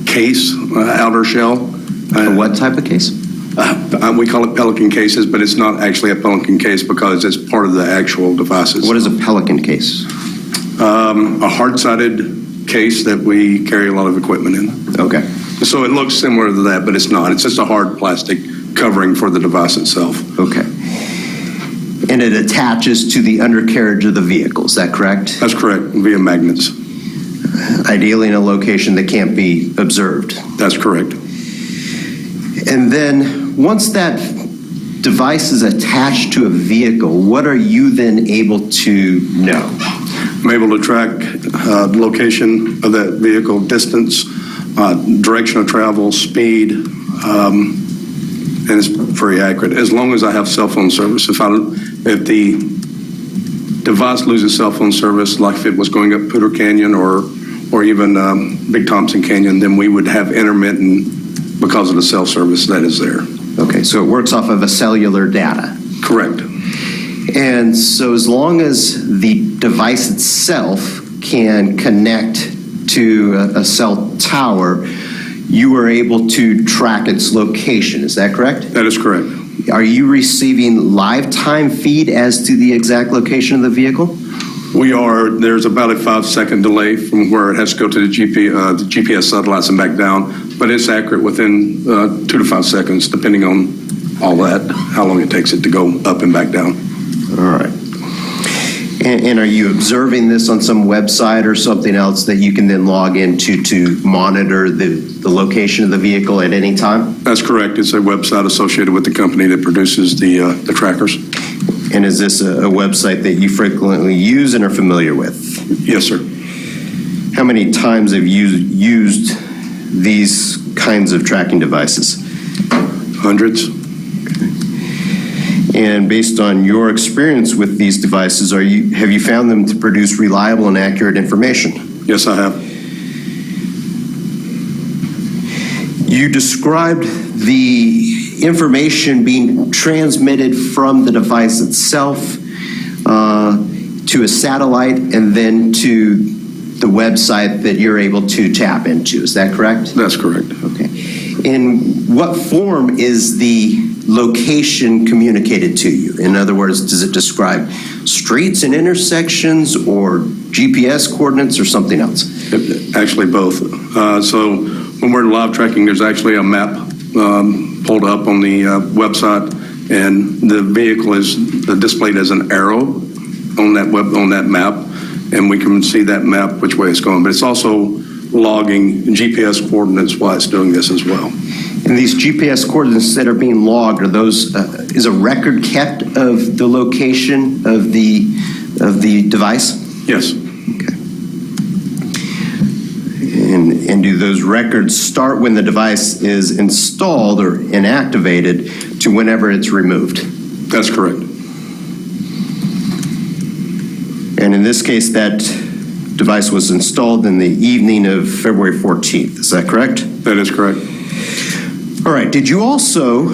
case, outer shell. What type of case? We call it Pelican cases, but it's not actually a Pelican case because it's part of the actual devices. What is a Pelican case? A hard-sided case that we carry a lot of equipment in. Okay. So it looks similar to that, but it's not. It's just a hard plastic covering for the device itself. Okay. And it attaches to the undercarriage of the vehicle, is that correct? That's correct, via magnets. Ideally in a location that can't be observed. That's correct. And then once that device is attached to a vehicle, what are you then able to know? I'm able to track the location of that vehicle, distance, direction of travel, speed, and it's very accurate. As long as I have cell phone service. If the device loses cell phone service, like if it was going up Poudre Canyon or even Big Thompson Canyon, then we would have intermittent because of the cell service that is there. Okay, so it works off of a cellular data. Correct. And so as long as the device itself can connect to a cell tower, you are able to track its location. Is that correct? That is correct. Are you receiving live time feed as to the exact location of the vehicle? We are. There's about a 5-second delay from where it has to go to the GPS satellites and back down, but it's accurate within 2 to 5 seconds, depending on all that, how long it takes it to go up and back down. All right. And are you observing this on some website or something else that you can then log into to monitor the location of the vehicle at any time? That's correct. It's a website associated with the company that produces the trackers. And is this a website that you frequently use and are familiar with? Yes, sir. How many times have you used these kinds of tracking devices? Hundreds. And based on your experience with these devices, have you found them to produce reliable and accurate information? Yes, I have. You described the information being transmitted from the device itself to a satellite and then to the website that you're able to tap into. Is that correct? That's correct. Okay. In what form is the location communicated to you? In other words, does it describe streets and intersections or GPS coordinates or something else? Actually, both. So when we're live tracking, there's actually a map pulled up on the website, and the vehicle is displayed as an arrow on that map, and we can see that map which way it's going. But it's also logging GPS coordinates while it's doing this as well. And these GPS coordinates that are being logged, are those is a record kept of the location of the device? Yes. Okay. And do those records start when the device is installed or inactivated to whenever it's removed? That's correct. And in this case, that device was installed in the evening of February 14th. Is that correct? That is correct. All right. Did you also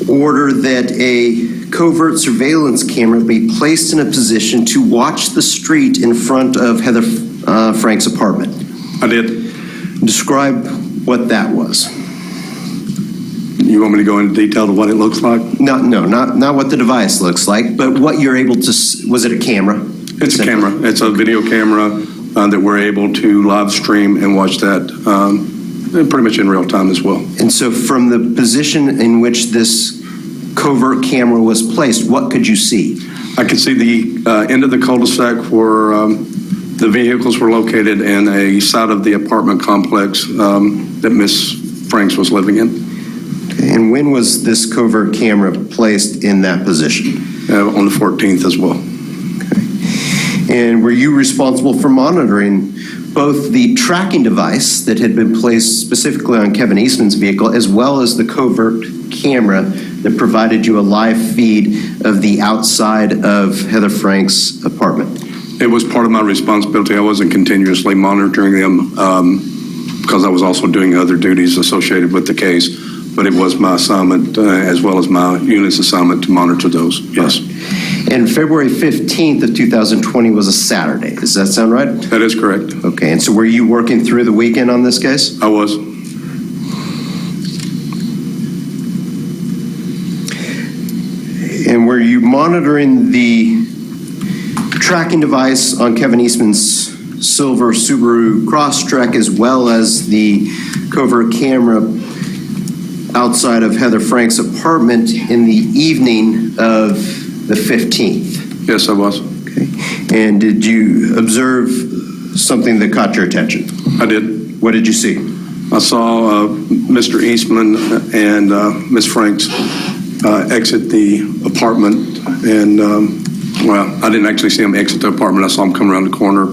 order that a covert surveillance camera be placed in a position to watch the street in front of Heather Frank's apartment? I did. Describe what that was. You want me to go into detail to what it looks like? Not what the device looks like, but what you're able to. Was it a camera? It's a camera. It's a video camera that we're able to live stream and watch that pretty much in real time as well. And so, from the position in which this covert camera was placed, what could you see? I could see the end of the cul-de-sac where the vehicles were located and a side of the apartment complex that Miss Franks was living in. Okay. And when was this covert camera placed in that position? On the 14th as well. Okay. And were you responsible for monitoring both the tracking device that had been placed specifically on Kevin Eastman's vehicle, as well as the covert camera that provided you a live feed of the outside of Heather Frank's apartment? It was part of my responsibility. I wasn't continuously monitoring them because I was also doing other duties associated with the case, but it was my assignment as well as my unit's assignment to monitor those, yes. And February 15th of 2020 was a Saturday. Does that sound right? That is correct. Okay, and so were you working through the weekend on this case? I was. And were you monitoring the tracking device on Kevin Eastman's silver Subaru Crosstrek as well as the covert camera outside of Heather Frank's apartment in the evening of the 15th? Yes, I was. Okay. And did you observe something that caught your attention? I did. What did you see? I saw Mr. Eastman and Ms. Franks exit the apartment, and well, I didn't actually see them exit the apartment. I saw them come around the corner.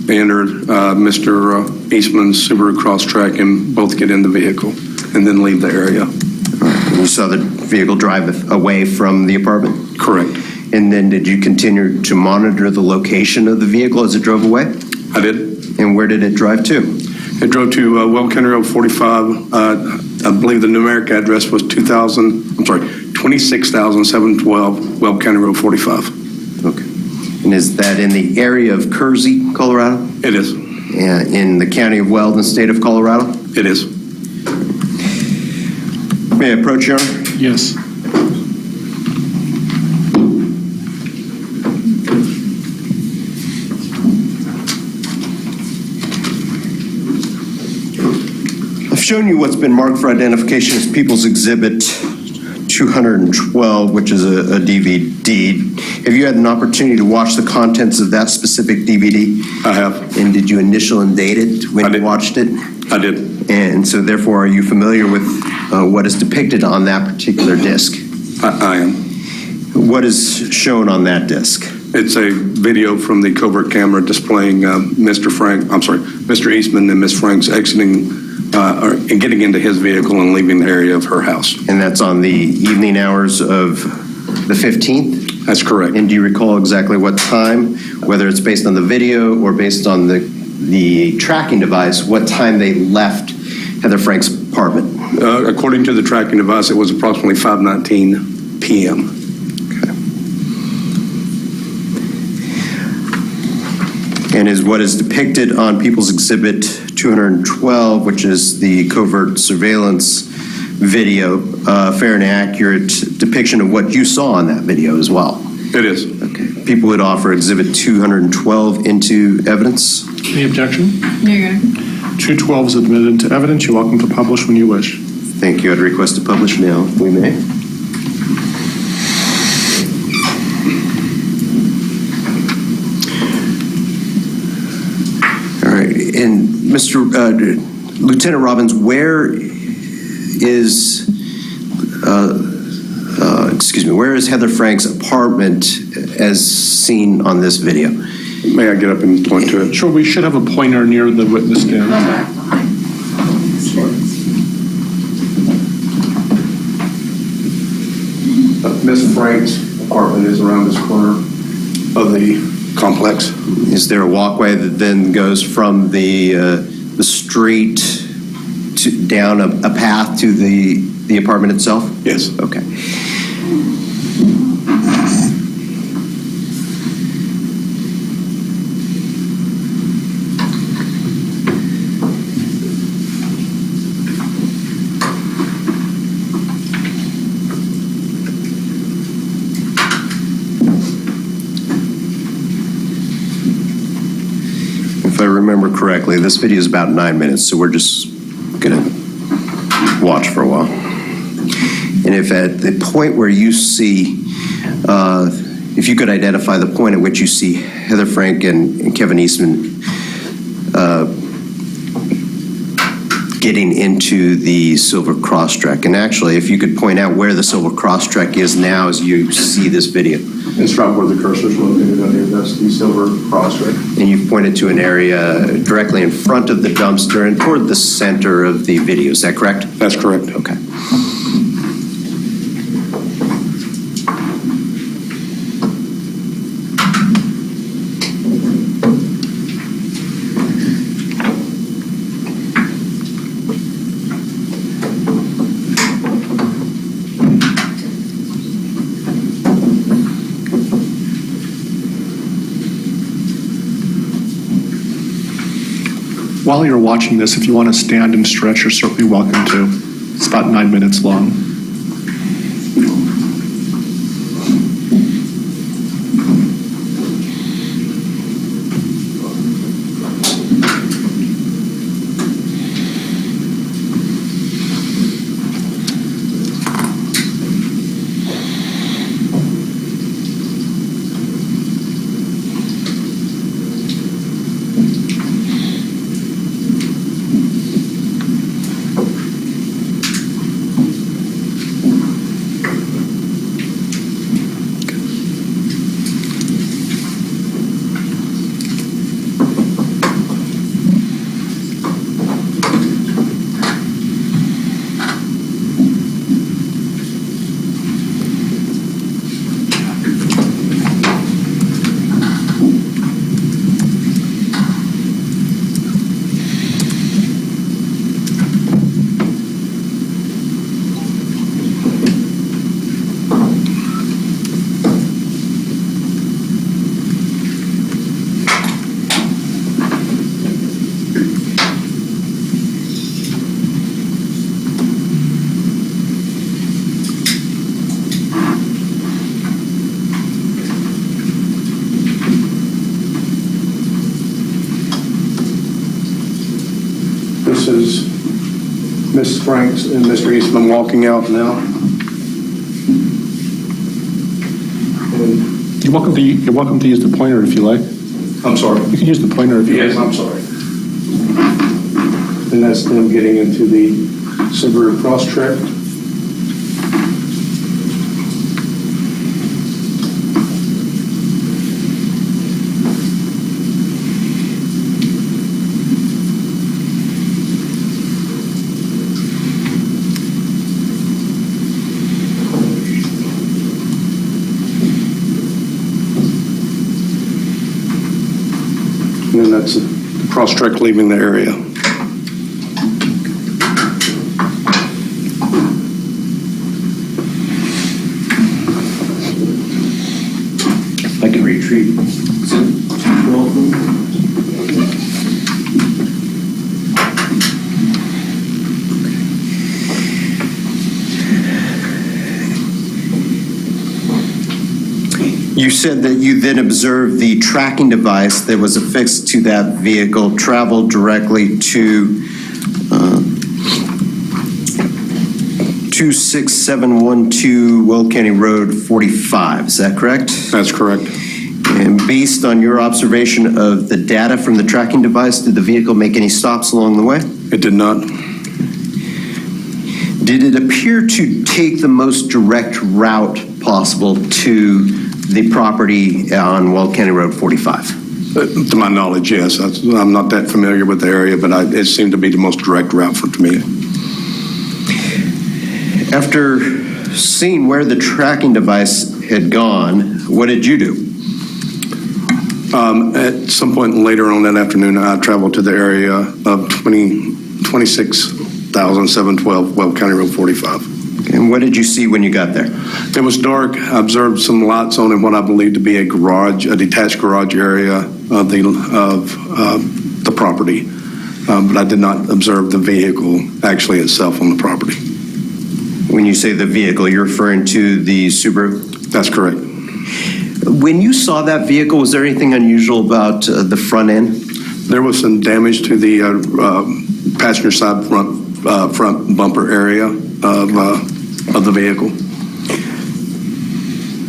They entered Mr. Eastman's Subaru Crosstrek and both get in the vehicle and then leave the area. All right. And you saw the vehicle drive away from the apartment? Correct. And then did you continue to monitor the location of the vehicle as it drove away? I did. And where did it drive to? It drove to Weld County Road 45. I believe the numeric address was 26,712 Weld County Road 45. Okay. And is that in the area of Kersey, Colorado? It is. In the county of Weld and state of Colorado? It is. May I approach, Your Honor? Yes. I've shown you what's been marked for identification as People's Exhibit 212, which is a DVD. Have you had an opportunity to watch the contents of that specific DVD? I have. And did you initial and date it when you watched it? I did. And so therefore, are you familiar with what is depicted on that particular disc? I am. What is shown on that disc? It's a video from the covert camera displaying Mr. Eastman and Ms. Franks exiting and getting into his vehicle and leaving the area of her house. And that's on the evening hours of the 15th? That's correct. And do you recall exactly what time, whether it's based on the video or based on the tracking device, what time they left Heather Frank's apartment? According to the tracking device, it was approximately 5:19 p.m. And is what is depicted on People's Exhibit 212, which is the covert surveillance video, fair and accurate depiction of what you saw on that video as well? It is. Okay. People would offer Exhibit 212 into evidence? Any objection? No, you're good. 212 is admitted into evidence. You're welcome to publish when you wish. Thank you. I'd request to publish now, if we may. And Lieutenant Robbins, where is Heather Frank's apartment as seen on this video? May I get up and point to it? Sure, we should have a pointer near the witness stand. Ms. Frank's apartment is around this corner of the complex. Is there a walkway that then goes from the street down a path to the apartment itself? Yes. Okay. If I remember correctly, this video is about 9 minutes, so we're just going to watch for a while. And if at the point where you see, if you could identify the point at which you see Heather Frank and Kevin Eastman getting into the silver crosstrek, and actually, if you could point out where the silver crosstrek is now as you see this video. It's right where the cursor is located on here. That's the silver crosstrek. And you've pointed to an area directly in front of the dumpster and toward the center of the video. Is that correct? That's correct. Okay. While you're watching this, if you want to stand and stretch, you're certainly welcome to. It's about 9 minutes long. This is Ms. Franks and Mr. Eastman walking out now. You're welcome to use the pointer if you like. I'm sorry. You can use the pointer if you like. Yes, I'm sorry. And that's them getting into the Subaru Crosstrek. And then that's the Crosstrek leaving the area. I can retreat. You said that you then observed the tracking device that was affixed to that vehicle travel directly to 26712 Will County Road 45. Is that correct? That's correct. And based on your observation of the data from the tracking device, did the vehicle make any stops along the way? It did not. Did it appear to take the most direct route possible to the property on Will County Road 45? To my knowledge, yes. I'm not that familiar with the area, but it seemed to be the most direct route for me. After seeing where the tracking device had gone, what did you do? At some point later on that afternoon, I traveled to the area of 26,712 Will County Road 45. And what did you see when you got there? It was dark. I observed some lights on in what I believe to be a garage, a detached garage area of the property, but I did not observe the vehicle actually itself on the property. When you say the vehicle, you're referring to the Subaru? That's correct. When you saw that vehicle, was there anything unusual about the front end? There was some damage to the passenger side front bumper area of the vehicle.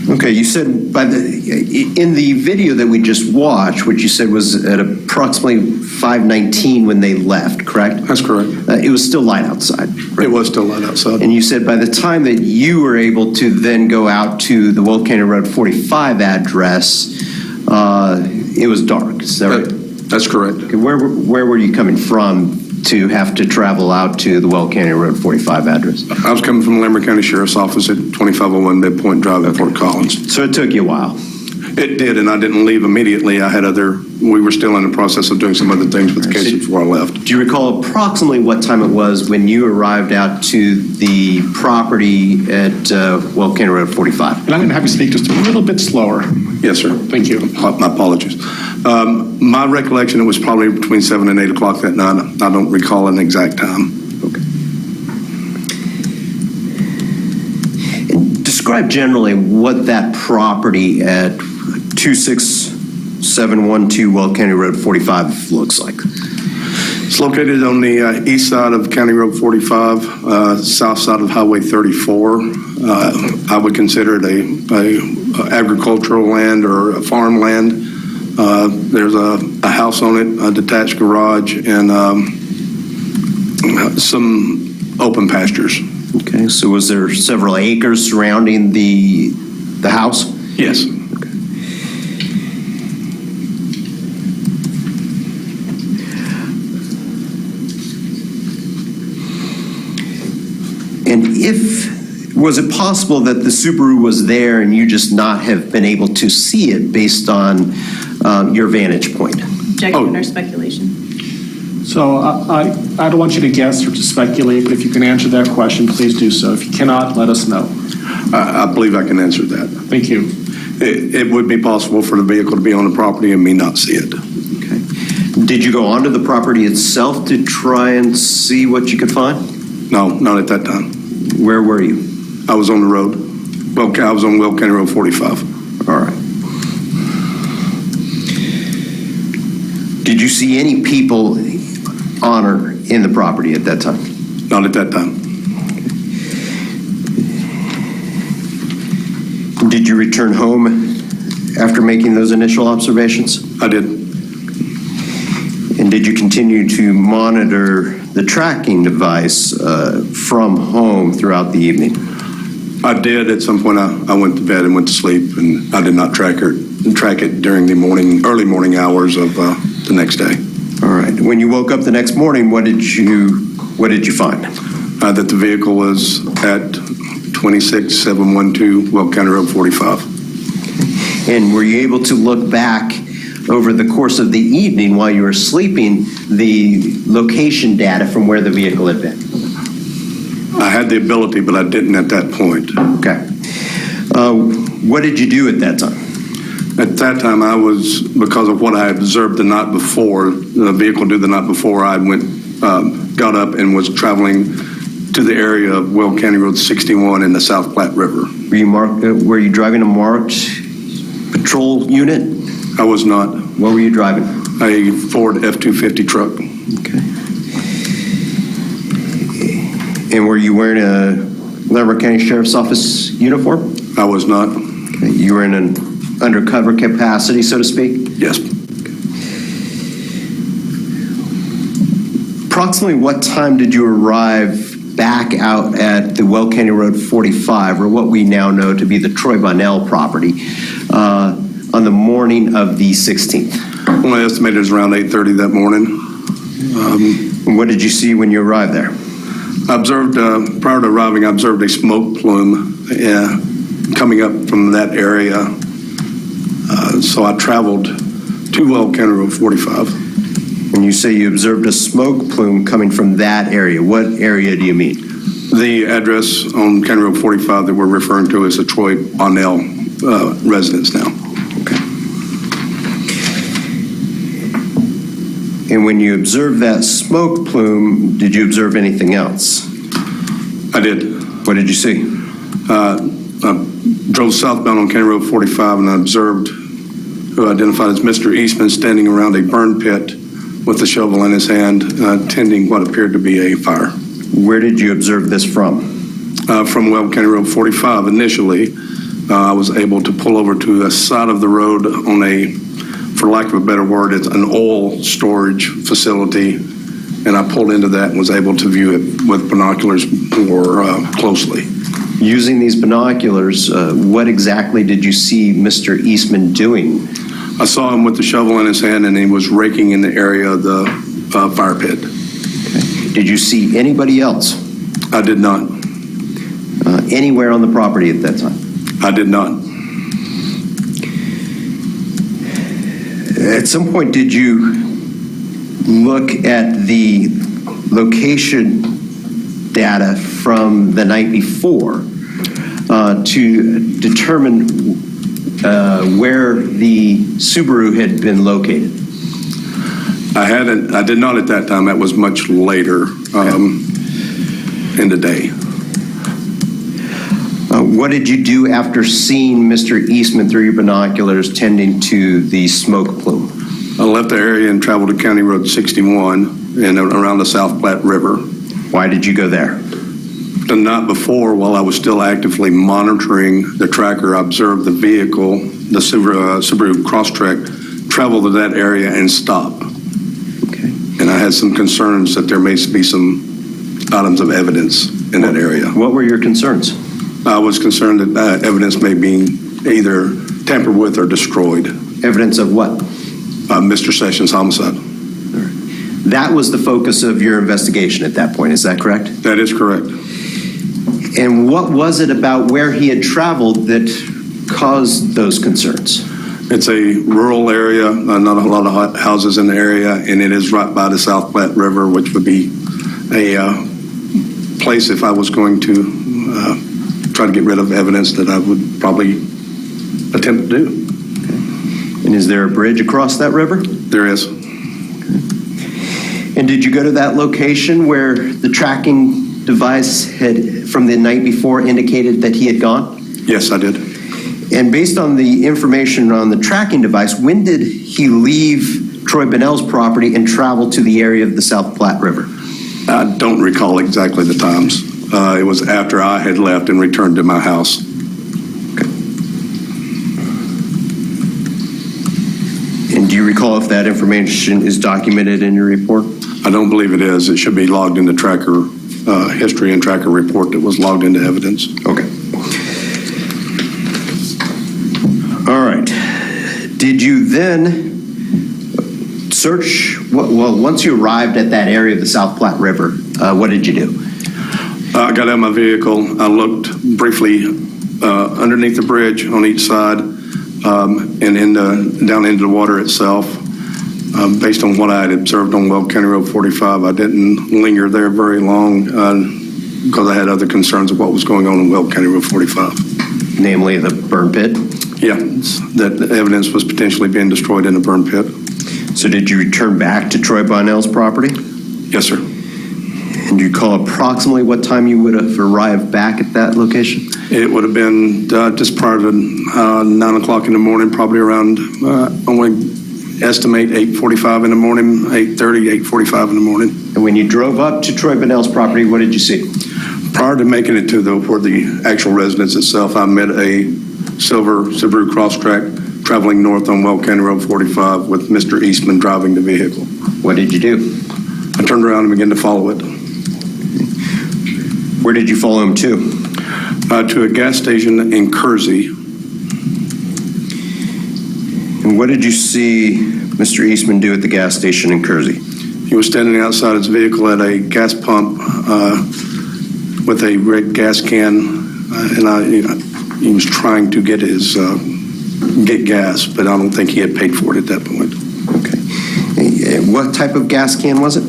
Okay, you said in the video that we just watched, what you said was at approximately 5:19 when they left, correct? That's correct. It was still light outside. Right? It was still light outside. And you said by the time that you were able to then go out to the Will County Road 45 address, it was dark. Is that right? That's correct. Okay, where were you coming from to have to travel out to the Will County Road 45 address? I was coming from the Larimer County Sheriff's Office at 2501 Midpoint Drive at Fort Collins. So it took you a while. It did, and I didn't leave immediately. We were still in the process of doing some other things with the case before I left. Do you recall approximately what time it was when you arrived out to the property at Will County Road 45? And I'm going to have you speak just a little bit slower. Yes, sir. Thank you. My apologies. My recollection, it was probably between 7 and 8 o'clock that night. I don't recall an exact time. Okay. And describe generally what that property at 26712 Will County Road 45 looks like. It's located on the east side of County Road 45, south side of Highway 34. I would consider it a agricultural land or a farmland. There's a house on it, a detached garage, and some open pastures. Okay, so was there several acres surrounding the house? Yes. And was it possible that the Subaru was there and you just not have been able to see it based on your vantage point? Objection or speculation? So I don't want you to guess or to speculate, but if you can answer that question, please do so. If you cannot, let us know. I believe I can answer that. Thank you. It would be possible for the vehicle to be on the property and me not see it. Okay. Did you go onto the property itself to try and see what you could find? No, not at that time. Where were you? I was on the road. Well, I was on Will County Road 45. All right. Did you see any people on or in the property at that time? Not at that time. Did you return home after making those initial observations? I did. And did you continue to monitor the tracking device from home throughout the evening? I did. At some point, I went to bed and went to sleep, and I did not track it during the early morning hours of the next day. All right. When you woke up the next morning, what did you find? That the vehicle was at 26712 Weld County Road 45. And were you able to look back over the course of the evening while you were sleeping, the location data from where the vehicle had been? I had the ability, but I didn't at that point. Okay. What did you do at that time? At that time, I was, because of what I observed the night before, the vehicle did the night before, I got up and was traveling to the area of Weld County Road 61 in the South Platte River. Were you driving a marked patrol unit? I was not. What were you driving? A Ford F-250 truck. Okay. And were you wearing a Larimer County Sheriff's Office uniform? I was not. Okay. You were in an undercover capacity, so to speak? Yes. Approximately what time did you arrive back out at the Weld County Road 45, or what we now know to be the Troy Bonnell property, on the morning of the 16th? Well, I estimated it was around 8:30 that morning. What did you see when you arrived there? I observed, prior to arriving, I observed a smoke plume coming up from that area. So I traveled to Weld County Road 45. When you say you observed a smoke plume coming from that area, what area do you mean? The address on County Road 45 that we're referring to is the Troy Bonnell residence now. Okay. And when you observed that smoke plume, did you observe anything else? I did. What did you see? I drove southbound on County Road 45 and I observed who identified as Mr. Eastman standing around a burn pit with a shovel in his hand, tending what appeared to be a fire. Where did you observe this from? From Weld County Road 45 initially. I was able to pull over to a side of the road on a, for lack of a better word, it's an oil storage facility, and I pulled into that and was able to view it with binoculars more closely. Using these binoculars, what exactly did you see Mr. Eastman doing? I saw him with the shovel in his hand, and he was raking in the area of the fire pit. Okay. Did you see anybody else? I did not. Anywhere on the property at that time? I did not. At some point, did you look at the location data from the night before to determine where the Subaru had been located? I did not at that time. That was much later in the day. What did you do after seeing Mr. Eastman through your binoculars tending to the smoke plume? I left the area and traveled to County Road 61 and around the South Platte River. Why did you go there? The night before, while I was still actively monitoring the tracker, I observed the vehicle, the Subaru Crosstrek, travel to that area and stop. Okay. And I had some concerns that there may be some items of evidence in that area. What were your concerns? I was concerned that evidence may be either tampered with or destroyed. Evidence of what? Mr. Sessions' homicide. That was the focus of your investigation at that point, is that correct? That is correct. And what was it about where he had traveled that caused those concerns? It's a rural area, not a lot of houses in the area, and it is right by the South Platte River, which would be a place if I was going to try to get rid of evidence that I would probably attempt to do. Okay. And is there a bridge across that river? There is. And did you go to that location where the tracking device had, from the night before, indicated that he had gone? Yes, I did. And based on the information on the tracking device, when did he leave Troy Bonnell's property and travel to the area of the South Platte River? I don't recall exactly the times. It was after I had left and returned to my house. Okay. Do you recall if that information is documented in your report? I don't believe it is. It should be logged in the tracker history and tracker report that was logged into evidence. Okay. All right. Did you then search, well, once you arrived at that area of the South Platte River, what did you do? I got out of my vehicle. I looked briefly underneath the bridge on each side and down into the water itself. Based on what I had observed on Weld County Road 45, I didn't linger there very long because I had other concerns of what was going on Weld County Road 45. Namely the burn pit? Yeah, that the evidence was potentially being destroyed in a burn pit. So did you return back to Troy Bonnell's property? Yes, sir. And do you recall approximately what time you would have arrived back at that location? It would have been just prior to 9 o'clock in the morning, probably around, only estimate 8:45 in the morning, 8:30, 8:45 in the morning. And when you drove up to Troy Bonnell's property, what did you see? Prior to making it to where the actual residence itself, I met a silver Subaru Crosstrack traveling north on Weld County Road 45 with Mr. Eastman driving the vehicle. What did you do? I turned around and began to follow it. Where did you follow him to? To a gas station in Kersey. And what did you see Mr. Eastman do at the gas station in Kersey? He was standing outside his vehicle at a gas pump with a red gas can, he was trying to get get gas, but I don't think he had paid for it at that point. Okay. What type of gas can was it?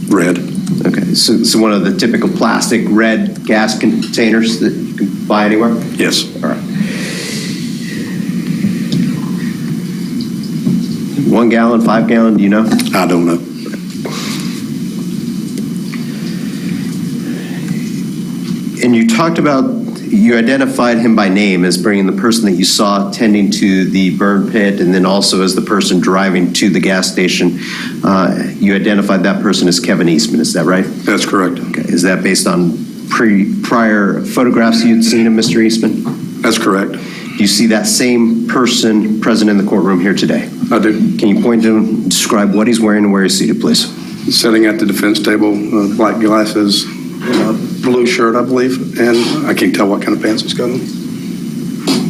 Red. Okay, so one of the typical plastic red gas containers that you can buy anywhere? Yes. All right. 1 gallon, 5 gallon, do you know? I don't know. And you talked about, you identified him by name as being the person that you saw tending to the burn pit, and then also as the person driving to the gas station. You identified that person as Kevin Eastman, is that right? That's correct. Okay. Is that based on prior photographs you'd seen of Mr. Eastman? That's correct. Do you see that same person present in the courtroom here today? I do. Can you point to him and describe what he's wearing and where he's seated, please? Sitting at the defense table, black glasses, blue shirt, I believe, and I can't tell what kind of pants he's got on.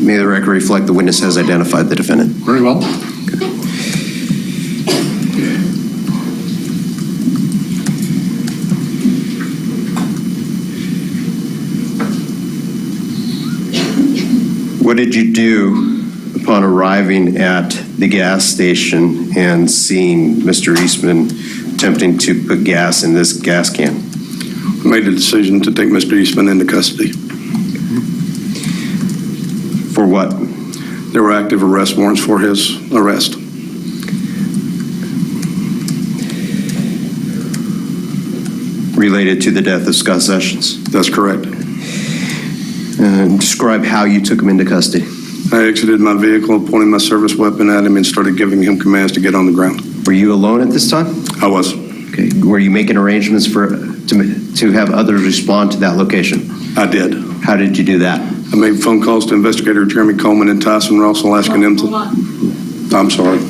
May the record reflect the witness has identified the defendant. Very well. What did you do upon arriving at the gas station and seeing Mr. Eastman attempting to put gas in this gas can? I made the decision to take Mr. Eastman into custody. For what? There were active arrest warrants for his arrest. Related to the death of Scott Sessions? That's correct. And describe how you took him into custody. I exited my vehicle, pointed my service weapon at him, and started giving him commands to get on the ground. Were you alone at this time? I was. Okay. Were you making arrangements to have others respond to that location? I did. How did you do that? I made phone calls to Investigator Jeremy Coleman and Tyson Russell, asking them to. I'm sorry.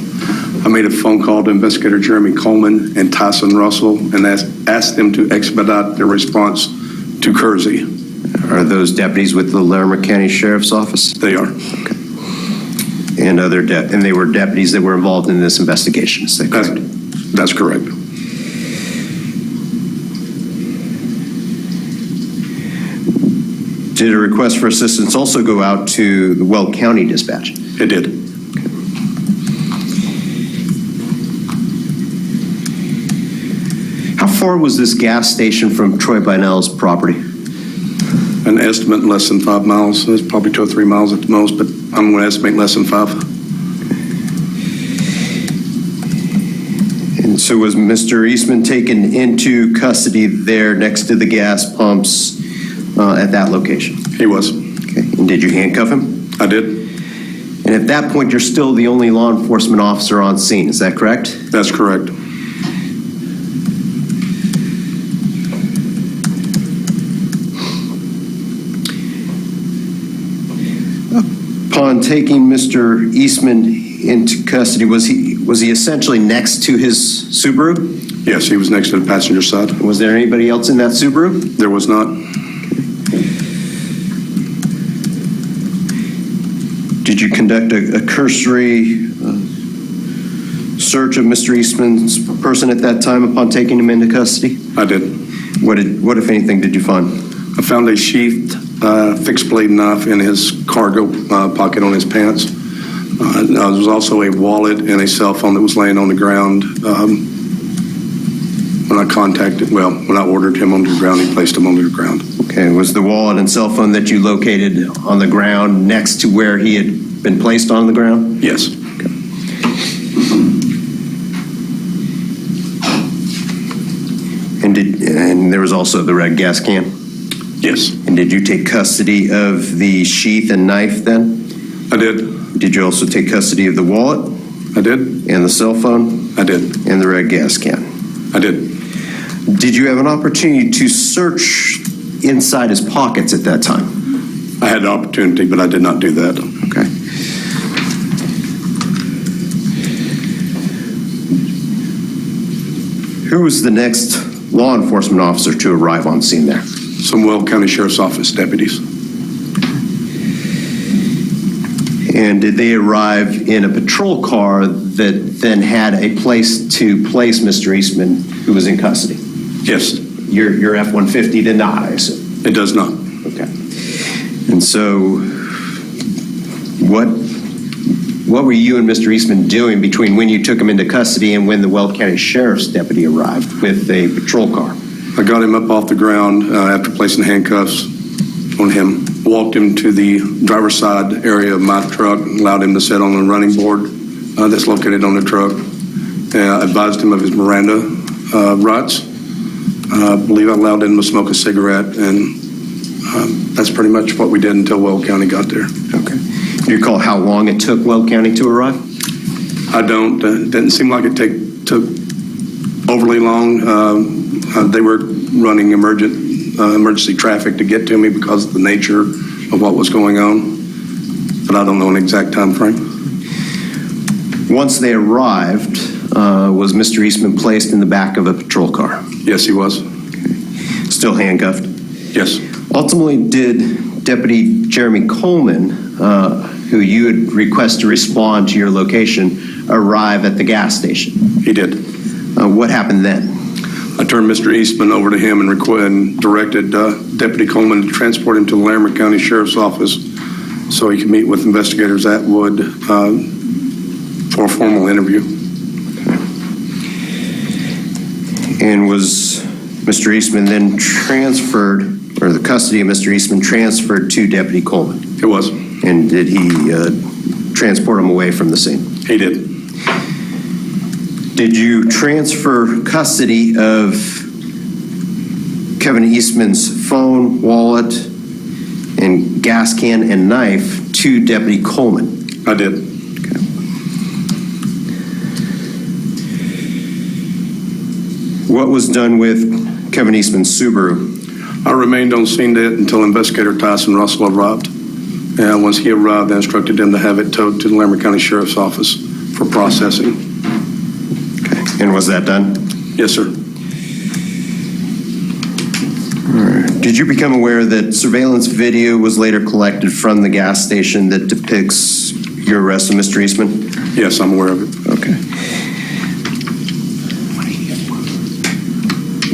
I made a phone call to Investigator Jeremy Coleman and Tyson Russell and asked them to expedite their response to Kersey. Are those deputies with the Larimer County Sheriff's Office? They are. Okay. And and they were deputies that were involved in this investigation, is that correct? That's correct. Did a request for assistance also go out to the Weld County Dispatch? It did. Okay. How far was this gas station from Troy Bonnell's property? An estimate less than 5 miles. It's probably 2 or 3 miles at the most, but I'm going to estimate less than 5. And so was Mr. Eastman taken into custody there next to the gas pumps at that location? He was. Okay. And did you handcuff him? I did. And at that point, you're still the only law enforcement officer on scene, is that correct? That's correct. Upon taking Mr. Eastman into custody, was he Was he essentially next to his Subaru? Yes, he was next to the passenger side. Was there anybody else in that Subaru? There was not. Did you conduct a cursory search of Mr. Eastman's person at that time upon taking him into custody? I did. What, if anything, did you find? I found a sheathed fixed blade knife in his cargo pocket on his pants. There was also a wallet and a cell phone that was laying on the ground. When I ordered him onto the ground, he placed him onto the ground. Okay, was the wallet and cell phone that you located on the ground next to where he had been placed on the ground? Yes. Okay. And there was also the red gas can? Yes. And did you take custody of the sheath and knife then? I did. Did you also take custody of the wallet? I did. And the cell phone? I did. And the red gas can? I did. Did you have an opportunity to search inside his pockets at that time? I had the opportunity, but I did not do that. Okay. Who was the next law enforcement officer to arrive on scene there? Some Weld County Sheriff's Office deputies. And did they arrive in a patrol car that then had a place to place Mr. Eastman, who was in custody? Yes. Your F-150 did not, I assume? It does not. Okay. And so what were you and Mr. Eastman doing between when you took him into custody and when the Weld County Sheriff's deputy arrived with a patrol car? I got him up off the ground after placing handcuffs on him, walked him to the driver's side area of my truck, allowed him to sit on the running board that's located on the truck, advised him of his Miranda rights. I believe I allowed him to smoke a cigarette, and that's pretty much what we did until Weld County got there. Okay. Do you recall how long it took Weld County to arrive? I don't. It didn't seem like it took overly long. They were running emergency traffic to get to me because of the nature of what was going on, but I don't know an exact time frame. Once they arrived, was Mr. Eastman placed in the back of a patrol car? Yes, he was. Okay. Still handcuffed? Yes. Ultimately, did Deputy Jeremy Coleman, who you had requested to respond to your location, arrive at the gas station? He did. What happened then? I turned Mr. Eastman over to him and directed Deputy Coleman to transport him to the Larimer County Sheriff's Office so he could meet with investigators Atwood for a formal interview. And was Mr. Eastman then transferred, or the custody of Mr. Eastman transferred to Deputy Coleman? It was. And did he transport him away from the scene? He did. Did you transfer custody of Kevin Eastman's phone, wallet, and gas can and knife to Deputy Coleman? I did. Okay. What was done with Kevin Eastman's Subaru? I remained on scene until Investigator Tyson Russell arrived. And once he arrived, I instructed him to have it towed to the Larimer County Sheriff's Office for processing. And was that done? Yes, sir. All right. Did you become aware that surveillance video was later collected from the gas station that depicts your arrest of Mr. Eastman? Yes, I'm aware of it. Okay.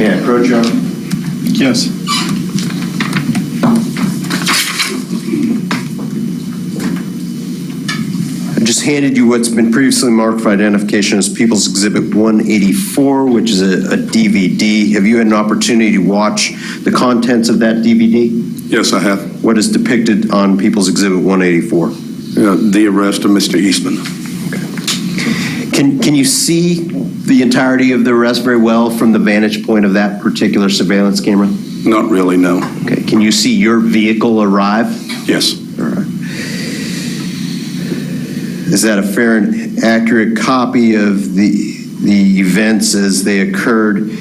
Yeah, Crojo? Yes. I just handed you what's been previously marked for identification as People's Exhibit 184, which is a DVD. Have you had an opportunity to watch the contents of that DVD? Yes, I have. What is depicted on People's Exhibit 184? The arrest of Mr. Eastman. Okay. Can you see the entirety of the arrest very well from the vantage point of that particular surveillance camera? Not really, no. Okay. Can you see your vehicle arrive? Yes. All right. Is that a fair and accurate copy of the events as they occurred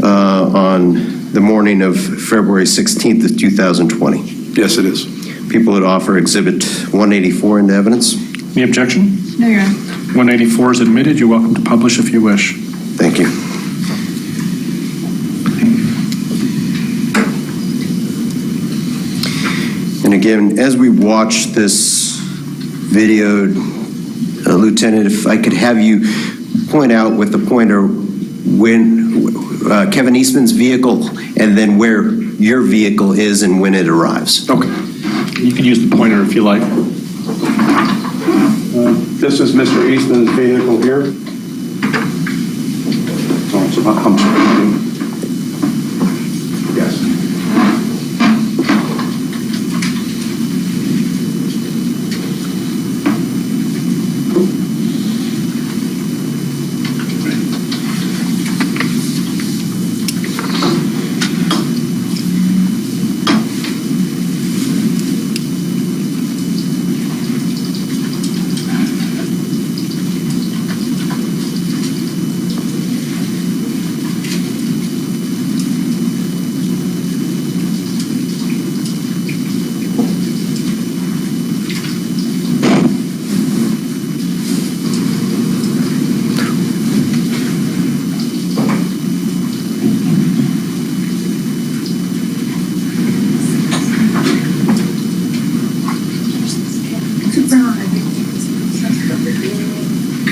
on the morning of February 16th of 2020? Yes, it is. People would offer Exhibit 184 into evidence. Any objection? No, Your Honor. 184 is admitted. You're welcome to publish if you wish. Thank you. And again, as we watch this video, Lieutenant, if I could have you point out with the pointer when Kevin Eastman's vehicle and then where your vehicle is and when it arrives. Okay. You can use the pointer if you like. This is Mr. Eastman's vehicle here. Oh, it's about, I'm sorry. Yes.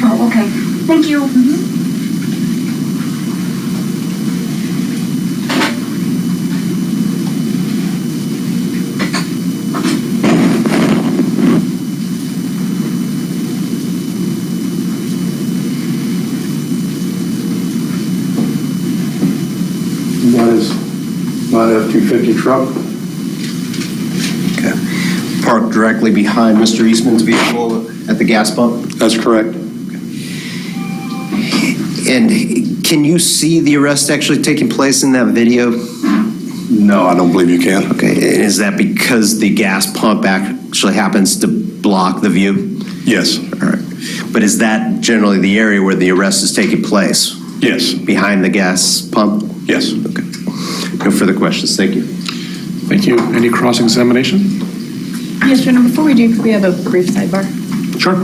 Oh, okay. Thank you. That is my F-250 truck. Okay. Parked directly behind Mr. Eastman's vehicle at the gas pump? That's correct. And can you see the arrest actually taking place in that video? No, I don't believe you can. Okay, and is that because the gas pump actually happens to block the view? Yes. All right. But is that generally the area where the arrest is taking place? Yes. Behind the gas pump? Yes. Okay. No further questions. Thank you. Thank you. Any cross-examination? Yes, Your Honor, before we do, could we have a brief sidebar? Sure.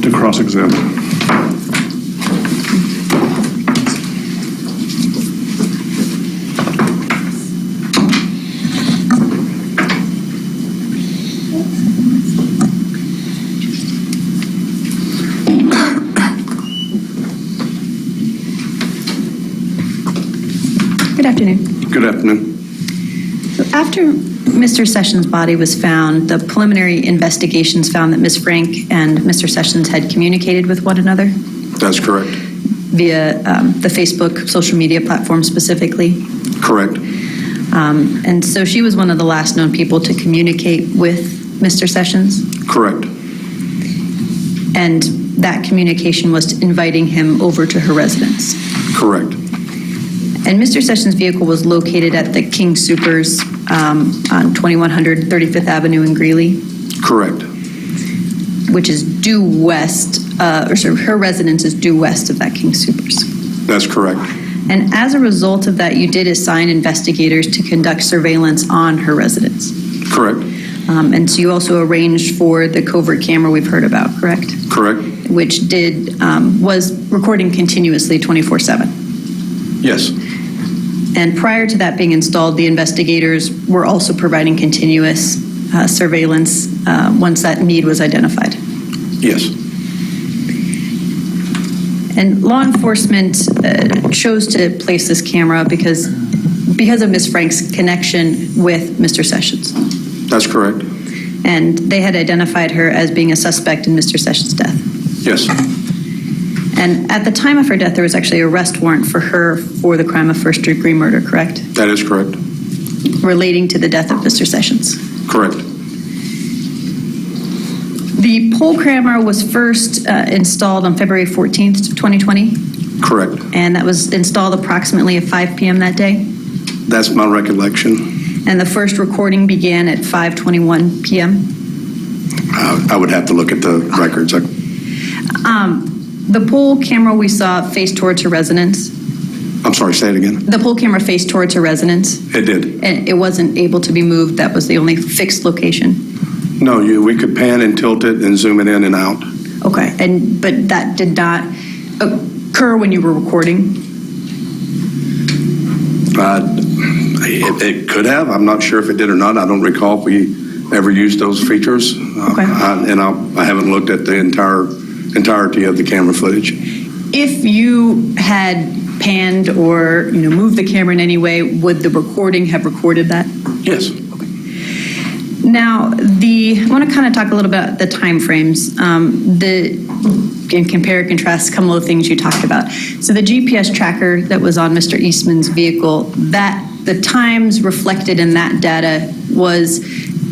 To cross-examine. Good afternoon. Good afternoon. So after Mr. Sessions' body was found, the preliminary investigations found that Ms. Frank and Mr. Sessions had communicated with one another. That's correct. Via the Facebook social media platform specifically? Correct. And so she was one of the last known people to communicate with Mr. Sessions? Correct. And that communication was inviting him over to her residence? Correct. And Mr. Sessions' vehicle was located at the King Soopers on 2100 35th Avenue in Greeley? Correct. Which is due west, her residence is due west of that King Soopers. That's correct. And as a result of that, you did assign investigators to conduct surveillance on her residence? Correct. And so you also arranged for the covert camera we've heard about, correct? Correct. Which was recording continuously 24/7? Yes. And prior to that being installed, the investigators were also providing continuous surveillance once that need was identified? Yes. And law enforcement chose to place this camera because of Ms. Frank's connection with Mr. Sessions. That's correct. And they had identified her as being a suspect in Mr. Sessions' death. Yes. And at the time of her death, there was actually an arrest warrant for her for the crime of first-degree murder, correct? That is correct. Relating to the death of Mr. Sessions. Correct. The poll camera was first installed on February 14th, 2020? Correct. And that was installed approximately at 5 p.m. that day? That's my recollection. And the first recording began at 5:21 p.m.? I would have to look at the records. The poll camera we saw faced towards her residence? I'm sorry, say it again. The poll camera faced towards her residence? It did. And it wasn't able to be moved? That was the only fixed location? No, we could pan and tilt it and zoom it in and out. Okay, but that did not occur when you were recording? It could have. I'm not sure if it did or not. I don't recall if we ever used those features. Okay. I haven't looked at the entirety of the camera footage. If you had panned or moved the camera in any way, would the recording have recorded that? Yes. Now, I want to kind of talk a little bit about the time frames. And compare and contrast a couple of things you talked about. So the GPS tracker that was on Mr. Eastman's vehicle, the times reflected in that data was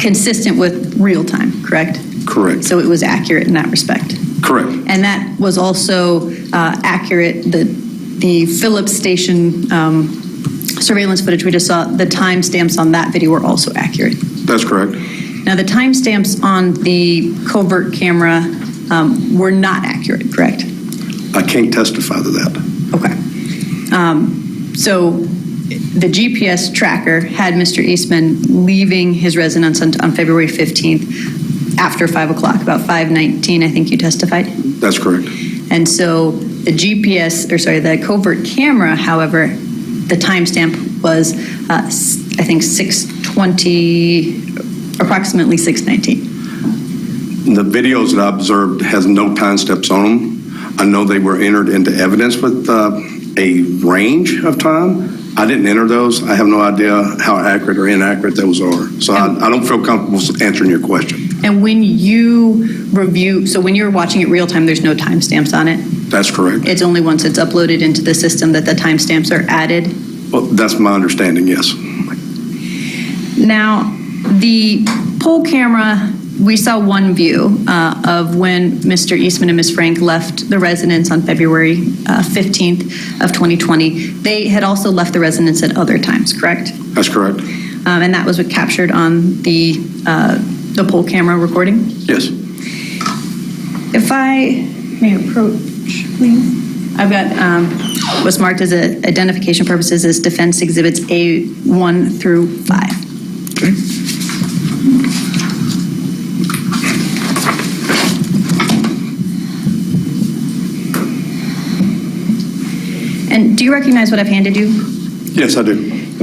consistent with real time, correct? Correct. So it was accurate in that respect. Correct. And that was also accurate. The Phillips station surveillance footage we just saw, the timestamps on that video were also accurate. That's correct. Now, the timestamps on the covert camera were not accurate, correct? I can't testify to that. Okay. So the GPS tracker had Mr. Eastman leaving his residence on February 15th after 5 o'clock, about 5:19, I think you testified? That's correct. And so the the covert camera, however, the timestamp was, I think, 6:20, approximately 6:19. The videos that I observed has no time steps on them. I know they were entered into evidence with a range of time. I didn't enter those. I have no idea how accurate or inaccurate those are. So I don't feel comfortable answering your question. And when you review, so when you're watching it real time, there's no timestamps on it? That's correct. It's only once it's uploaded into the system that the timestamps are added? Well, that's my understanding, yes. Now, the poll camera, we saw one view of when Mr. Eastman and Ms. Frank left the residence on February 15th of 2020. They had also left the residence at other times, correct? That's correct. And that was what captured on the poll camera recording? Yes. If I may approach, please. I've got what's marked as identification purposes as defense exhibits A1 through 5. Okay. And do you recognize what I've handed you? Yes, I do.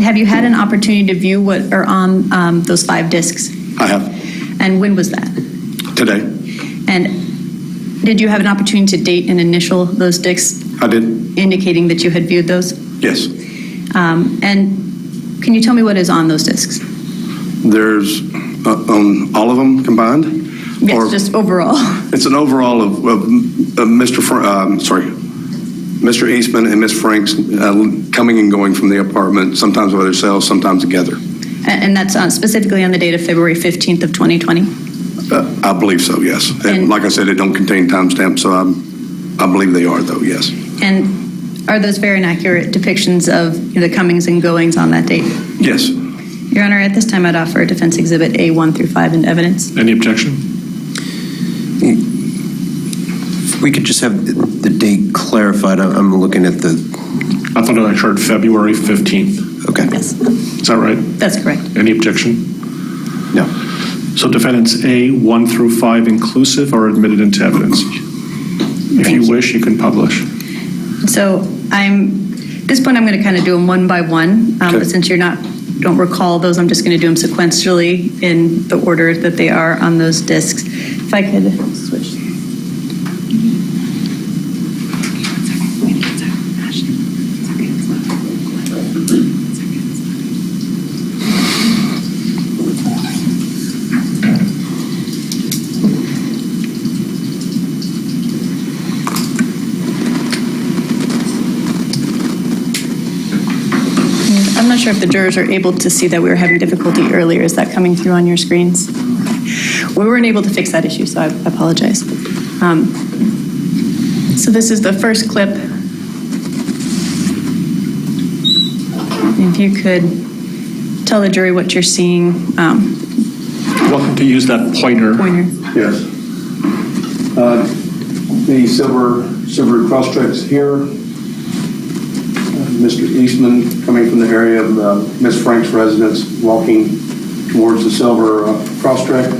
Have you had an opportunity to view what are on those 5 discs? I have. And when was that? Today. And did you have an opportunity to date and initial those discs? I did. Indicating that you had viewed those? Yes. And can you tell me what is on those discs? There's on all of them combined? Yes, just overall. It's an overall of Mr. Eastman and Ms. Franks coming and going from the apartment, sometimes by themselves, sometimes together. And that's specifically on the date of February 15th of 2020? I believe so, yes. And like I said, it don't contain timestamps, so I believe they are, though, yes. And are those fair and accurate depictions of the comings and goings on that date? Yes. Your Honor, at this time I'd offer Defense Exhibit A1 through 5 into evidence. Any objection? If we could just have the date clarified. I'm looking at the... I thought I heard February 15th. Okay. Yes. Is that right? That's correct. Any objection? No. So defendants A1 through 5 inclusive are admitted into evidence. If you wish, you can publish. So at this point I'm going to kind of do them one by one, but since don't recall those, I'm just going to do them sequentially in the order that they are on those discs. If I could switch. I'm not sure if the jurors are able to see that we were having difficulty earlier. Is that coming through on your screens? We weren't able to fix that issue, so I apologize. So this is the first clip. If you could tell the jury what you're seeing. Welcome to use that pointer. Yes. The silver cross tracks here. Mr. Eastman coming from the area of Ms. Frank's residence, walking towards the silver cross-track.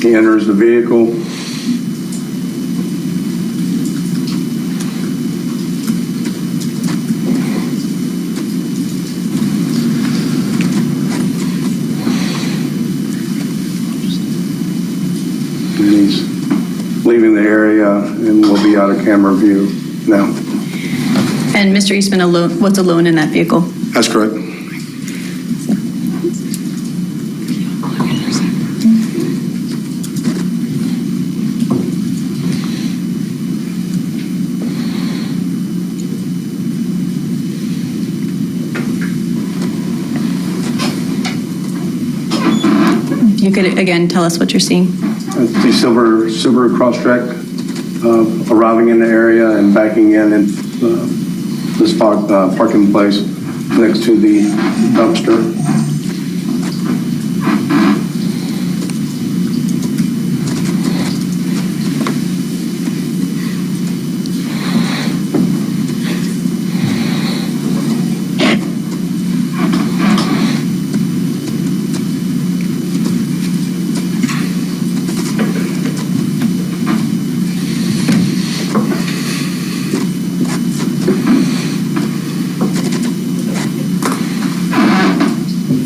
He enters the vehicle. And he's leaving the area and will be out of camera view now. And Mr. Eastman was alone in that vehicle? That's correct. If you could again tell us what you're seeing. The silver cross-track arriving in the area and backing in this parking place next to the dumpster.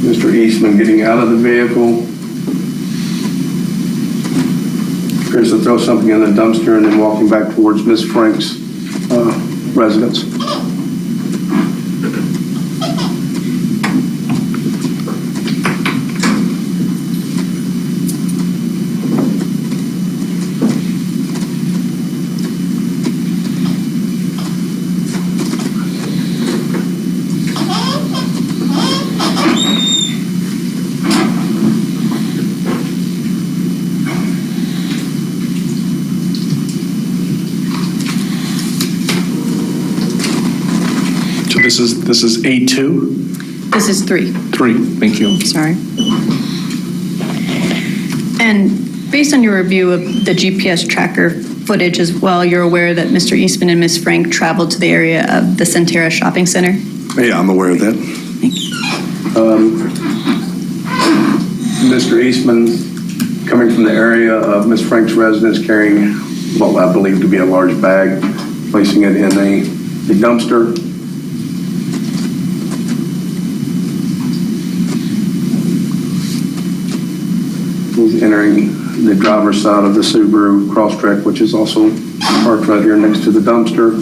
Mr. Eastman getting out of the vehicle. Appears to throw something in the dumpster and then walking back towards Ms. Frank's residence. This is A2? This is 3. 3, thank you. Sorry. And based on your review of the GPS tracker footage as well, you're aware that Mr. Eastman and Ms. Frank traveled to the area of the Centera Shopping Center? Yeah, I'm aware of that. Mr. Eastman coming from the area of Ms. Frank's residence carrying what I believe to be a large bag, placing it in a dumpster. He's entering the driver's side of the Subaru Crosstrek, which is also parked right here next to the dumpster.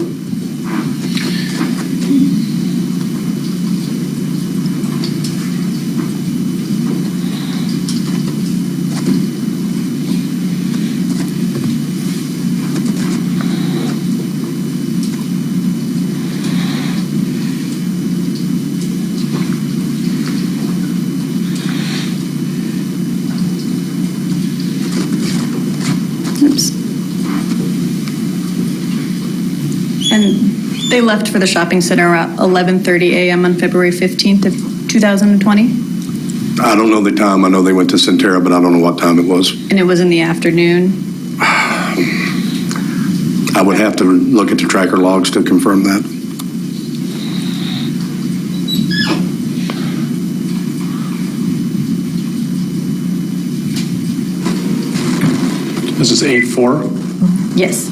They left for the shopping center around 11:30 a.m. on February 15th of 2020? I don't know the time. I know they went to Centera, but I don't know what time it was. And it was in the afternoon? I would have to look at the tracker logs to confirm that. This is 8-4. Yes.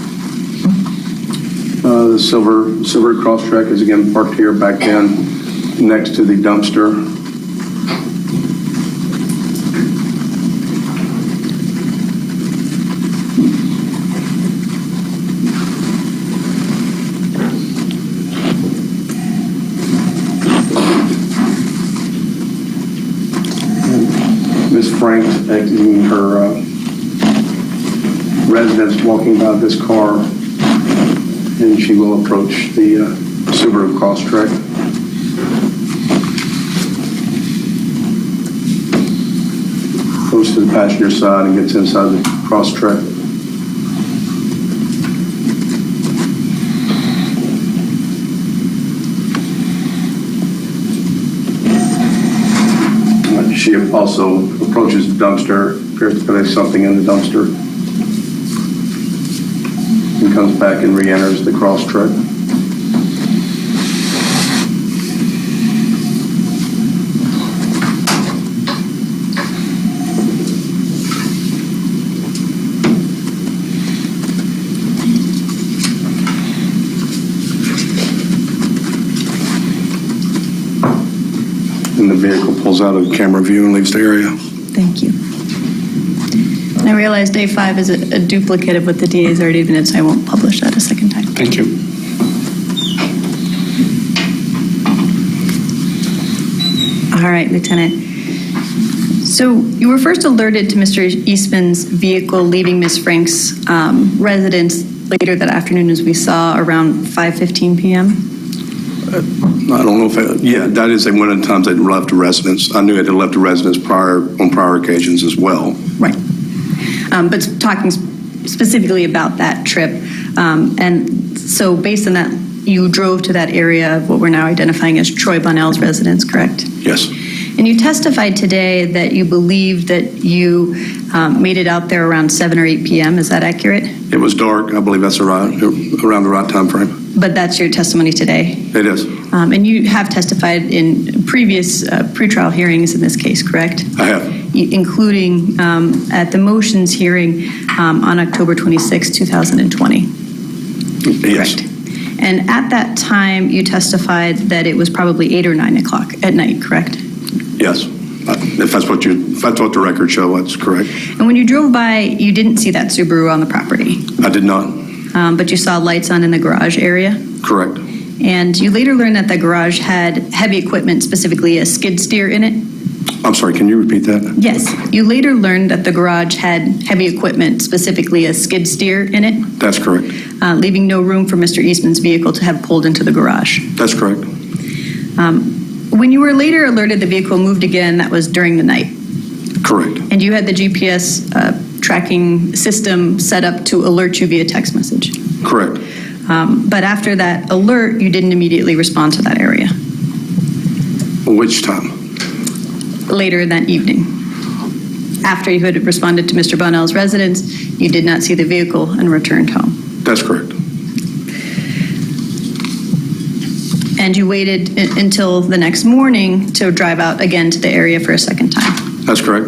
The silver Crosstrek is again parked here back then next to the dumpster. Ms. Frank exiting her residence, walking by this car, and she will approach the Subaru Crosstrek. Goes to the passenger side and gets inside the Crosstrek. She also approaches the dumpster, appears to place something in the dumpster, and comes back and re-enters the Crosstrek. And the vehicle pulls out of camera view and leaves the area. Thank you. And I realize day 5 is a duplicate of what the DA has already admitted, so I won't publish that a second time. Thank you. All right, Lieutenant. So you were first alerted to Mr. Eastman's vehicle leaving Ms. Frank's residence later that afternoon, as we saw, around 5:15 p.m.? I don't know if, that is one of the times they left a residence. I knew it had left a residence on prior occasions as well. Right. But talking specifically about that trip, and so based on that, you drove to that area of what we're now identifying as Troy Bunnell's residence, correct? Yes. And you testified today that you believe that you made it out there around 7 or 8 p.m. Is that accurate? It was dark. I believe that's around the right time frame. But that's your testimony today? It is. And you have testified in previous pretrial hearings in this case, correct? I have. Including at the motions hearing on October 26, 2020. Yes. Correct. And at that time, you testified that it was probably 8 or 9 o'clock at night, correct? Yes. If that's what the records show, that's correct. And when you drove by, you didn't see that Subaru on the property? I did not. But you saw lights on in the garage area? Correct. And you later learned that the garage had heavy equipment, specifically a skid steer in it? I'm sorry, can you repeat that? Yes. You later learned that the garage had heavy equipment, specifically a skid steer in it? That's correct. Leaving no room for Mr. Eastman's vehicle to have pulled into the garage? That's correct. When you were later alerted the vehicle moved again, that was during the night? Correct. And you had the GPS tracking system set up to alert you via text message? Correct. But after that alert, you didn't immediately respond to that area? Which time? Later that evening. After you had responded to Mr. Bunnell's residence, you did not see the vehicle and returned home? That's correct. And you waited until the next morning to drive out again to the area for a second time? That's correct.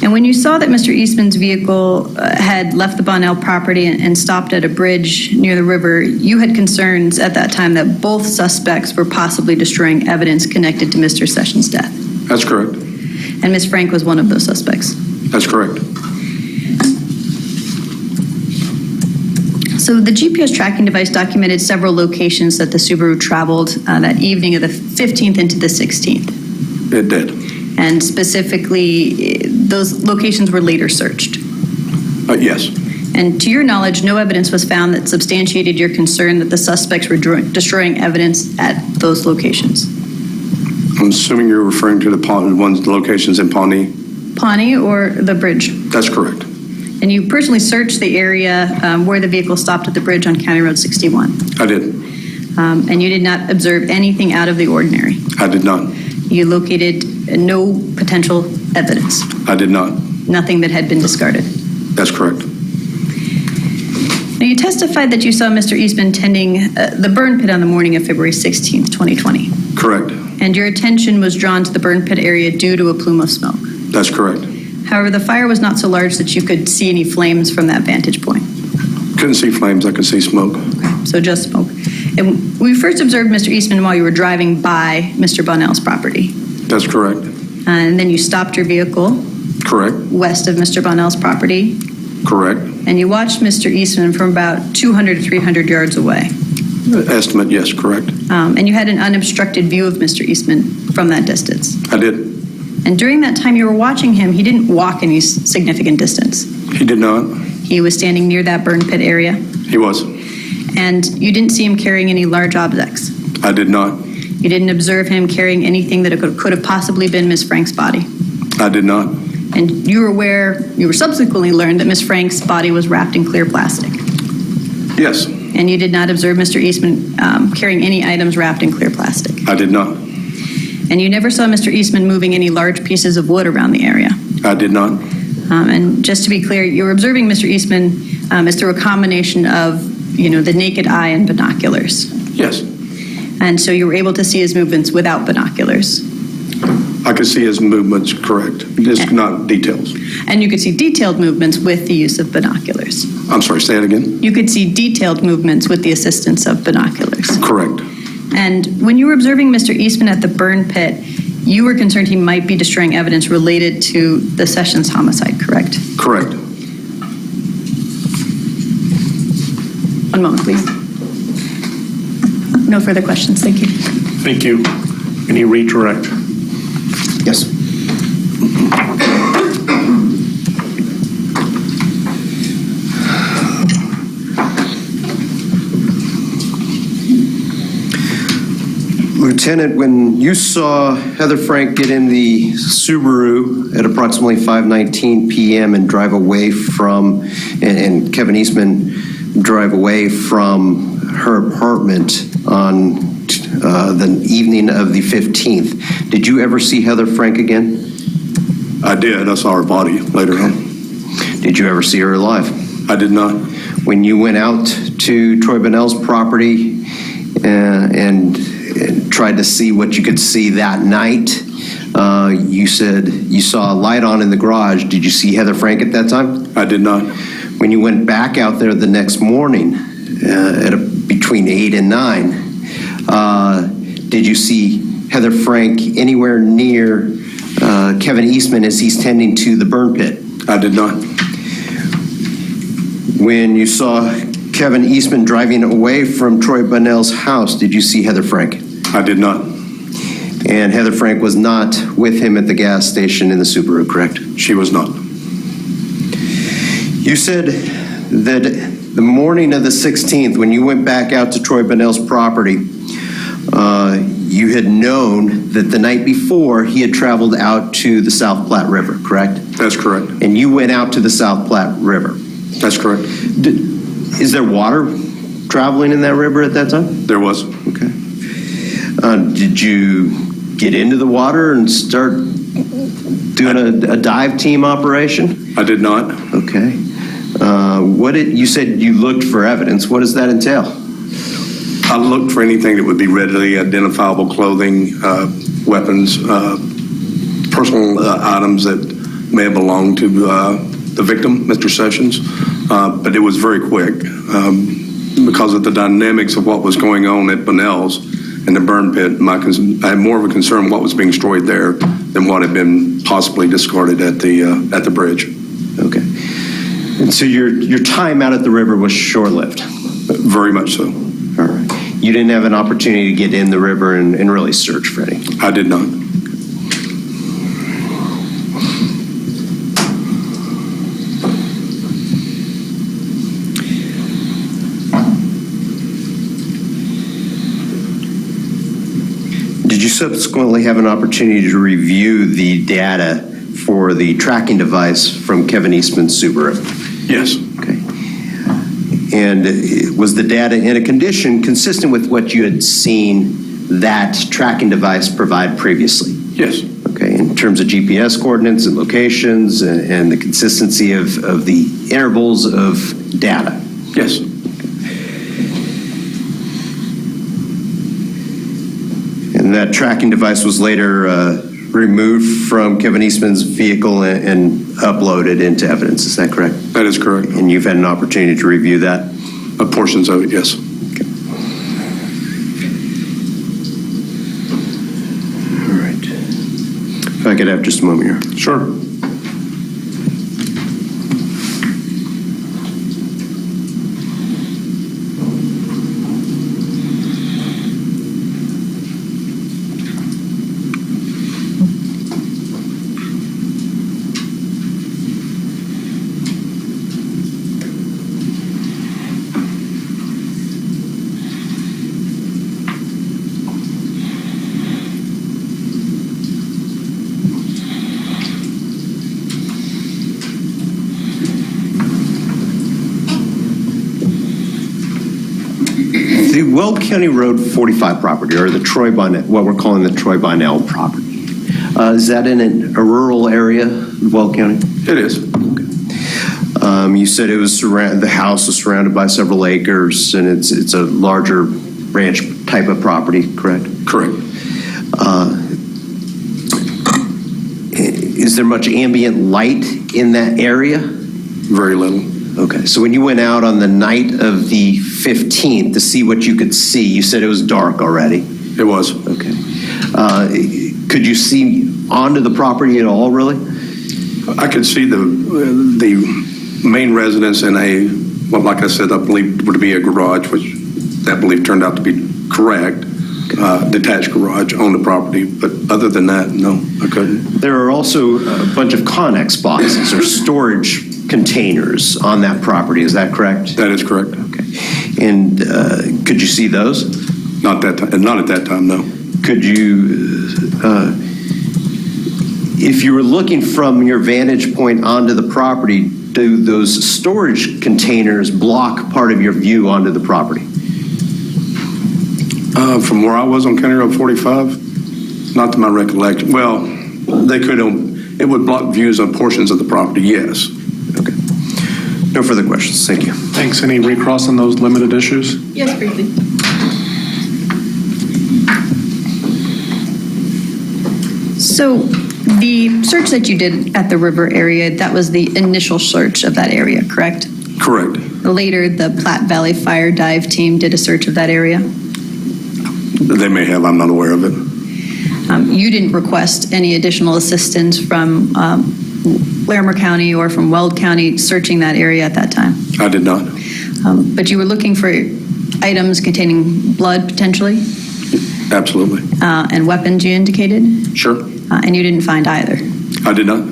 And when you saw that Mr. Eastman's vehicle had left the Bunnell property and stopped at a bridge near the river, you had concerns at that time that both suspects were possibly destroying evidence connected to Mr. Sessions' death? That's correct. And Ms. Frank was one of those suspects? That's correct. So the GPS tracking device documented several locations that the Subaru traveled that evening of the 15th into the 16th. It did. And specifically, those locations were later searched? Yes. And to your knowledge, no evidence was found that substantiated your concern that the suspects were destroying evidence at those locations? I'm assuming you're referring to the locations in Pawnee? Pawnee or the bridge? That's correct. And you personally searched the area where the vehicle stopped at the bridge on County Road 61? I did. And you did not observe anything out of the ordinary. I did not. You located no potential evidence. I did not. Nothing that had been discarded. That's correct. Now, you testified that you saw Mr. Eastman tending the burn pit on the morning of February 16th, 2020. Correct. And your attention was drawn to the burn pit area due to a plume of smoke. That's correct. However, the fire was not so large that you could see any flames from that vantage point. Couldn't see flames. I could see smoke. Okay, so just smoke. And we first observed Mr. Eastman while you were driving by Mr. Bunnell's property. That's correct. And then you stopped your vehicle Correct. west of Mr. Bunnell's property. Correct. And you watched Mr. Eastman from about 200 to 300 yards away. Estimate, yes, correct. And you had an unobstructed view of Mr. Eastman from that distance. I did. And during that time you were watching him, he didn't walk any significant distance. He did not. He was standing near that burn pit area. He was. And you didn't see him carrying any large objects. I did not. You didn't observe him carrying anything that could have possibly been Miss Frank's body. I did not. And you were subsequently learned that Miss Frank's body was wrapped in clear plastic. Yes. And you did not observe Mr. Eastman carrying any items wrapped in clear plastic. I did not. And you never saw Mr. Eastman moving any large pieces of wood around the area. I did not. And just to be clear, you were observing Mr. Eastman as through a combination of, the naked eye and binoculars. Yes. And so you were able to see his movements without binoculars. I could see his movements, correct. Just not details. And you could see detailed movements with the use of binoculars. I'm sorry, say it again. You could see detailed movements with the assistance of binoculars. Correct. And when you were observing Mr. Eastman at the burn pit, you were concerned he might be destroying evidence related to the Sessions homicide, correct? Correct. One moment, please. No further questions. Thank you. Thank you. Any redirect? Yes. Lieutenant, when you saw Heather Frank get in the Subaru at approximately 5:19 p.m. and drive away from, and Kevin Eastman drive away from her apartment on the evening of the 15th, did you ever see Heather Frank again? I did. I saw her body later on. Did you ever see her alive? I did not. When you went out to Troy Bunnell's property and tried to see what you could see that night, you said you saw a light on in the garage. Did you see Heather Frank at that time? I did not. When you went back out there the next morning between 8 and 9, did you see Heather Frank anywhere near Kevin Eastman as he's tending to the burn pit? I did not. When you saw Kevin Eastman driving away from Troy Bunnell's house, did you see Heather Frank? I did not. And Heather Frank was not with him at the gas station in the Subaru, correct? She was not. You said that the morning of the 16th, when you went back out to Troy Bunnell's property, you had known that the night before he had traveled out to the South Platte River, correct? That's correct. And you went out to the South Platte River? That's correct. Is there water traveling in that river at that time? There was. Okay. Did you get into the water and start doing a dive team operation? I did not. Okay. You said you looked for evidence. What does that entail? I looked for anything that would be readily identifiable: clothing, weapons, personal items that may have belonged to the victim, Mr. Sessions. But it was very quick because of the dynamics of what was going on at Bunnell's in the burn pit. I had more of a concern what was being destroyed there than what had been possibly discarded at the bridge. Okay. And so your time out at the river was short-lived? Very much so. All right. You didn't have an opportunity to get in the river and really search for anything? I did not. Did you subsequently have an opportunity to review the data for the tracking device from Kevin Eastman's Subaru? Yes. Okay. And was the data in a condition consistent with what you had seen that tracking device provide previously? Yes. Okay, in terms of GPS coordinates and locations and the consistency of the intervals of data? Yes. And that tracking device was later removed from Kevin Eastman's vehicle and uploaded into evidence, is that correct? That is correct. And you've had an opportunity to review that? Portions of it, yes. Okay. All right. If I could have just a moment here. Sure. The Weld County Road 45 property, or the Troy Bonnell, what we're calling the Troy Bonnell property, is that in a rural area of Weld County? It is. Okay. You said it was the house was surrounded by several acres, and it's a larger ranch type of property, correct? Correct. Is there much ambient light in that area? Very little. Okay, so when you went out on the night of the 15th to see what you could see, you said it was dark already. It was. Okay. Could you see onto the property at all, really? I could see the main residence in a, well, like I said, I believe would be a garage, which that belief turned out to be correct. Detached garage on the property, but other than that, no, I couldn't. There are also a bunch of Connex boxes or storage containers on that property. Is that correct? That is correct. Okay. And could you see those? Not at that time, no. Could you, if you were looking from your vantage point onto the property, do those storage containers block part of your view onto the property? From where I was on County Road 45, not to my recollection. Well, they could. It would block views on portions of the property. Yes. Okay. No further questions. Thank you. Thanks. Any recross on those limited issues? Yes, briefly. So the search that you did at the river area, that was the initial search of that area, correct? Correct. Later, the Platte Valley Fire Dive Team did a search of that area? They may have. I'm not aware of it. You didn't request any additional assistance from Larimer County or from Weld County searching that area at that time? I did not. But you were looking for items containing blood, potentially? Absolutely. And weapons, you indicated? Sure. And you didn't find either? I did not.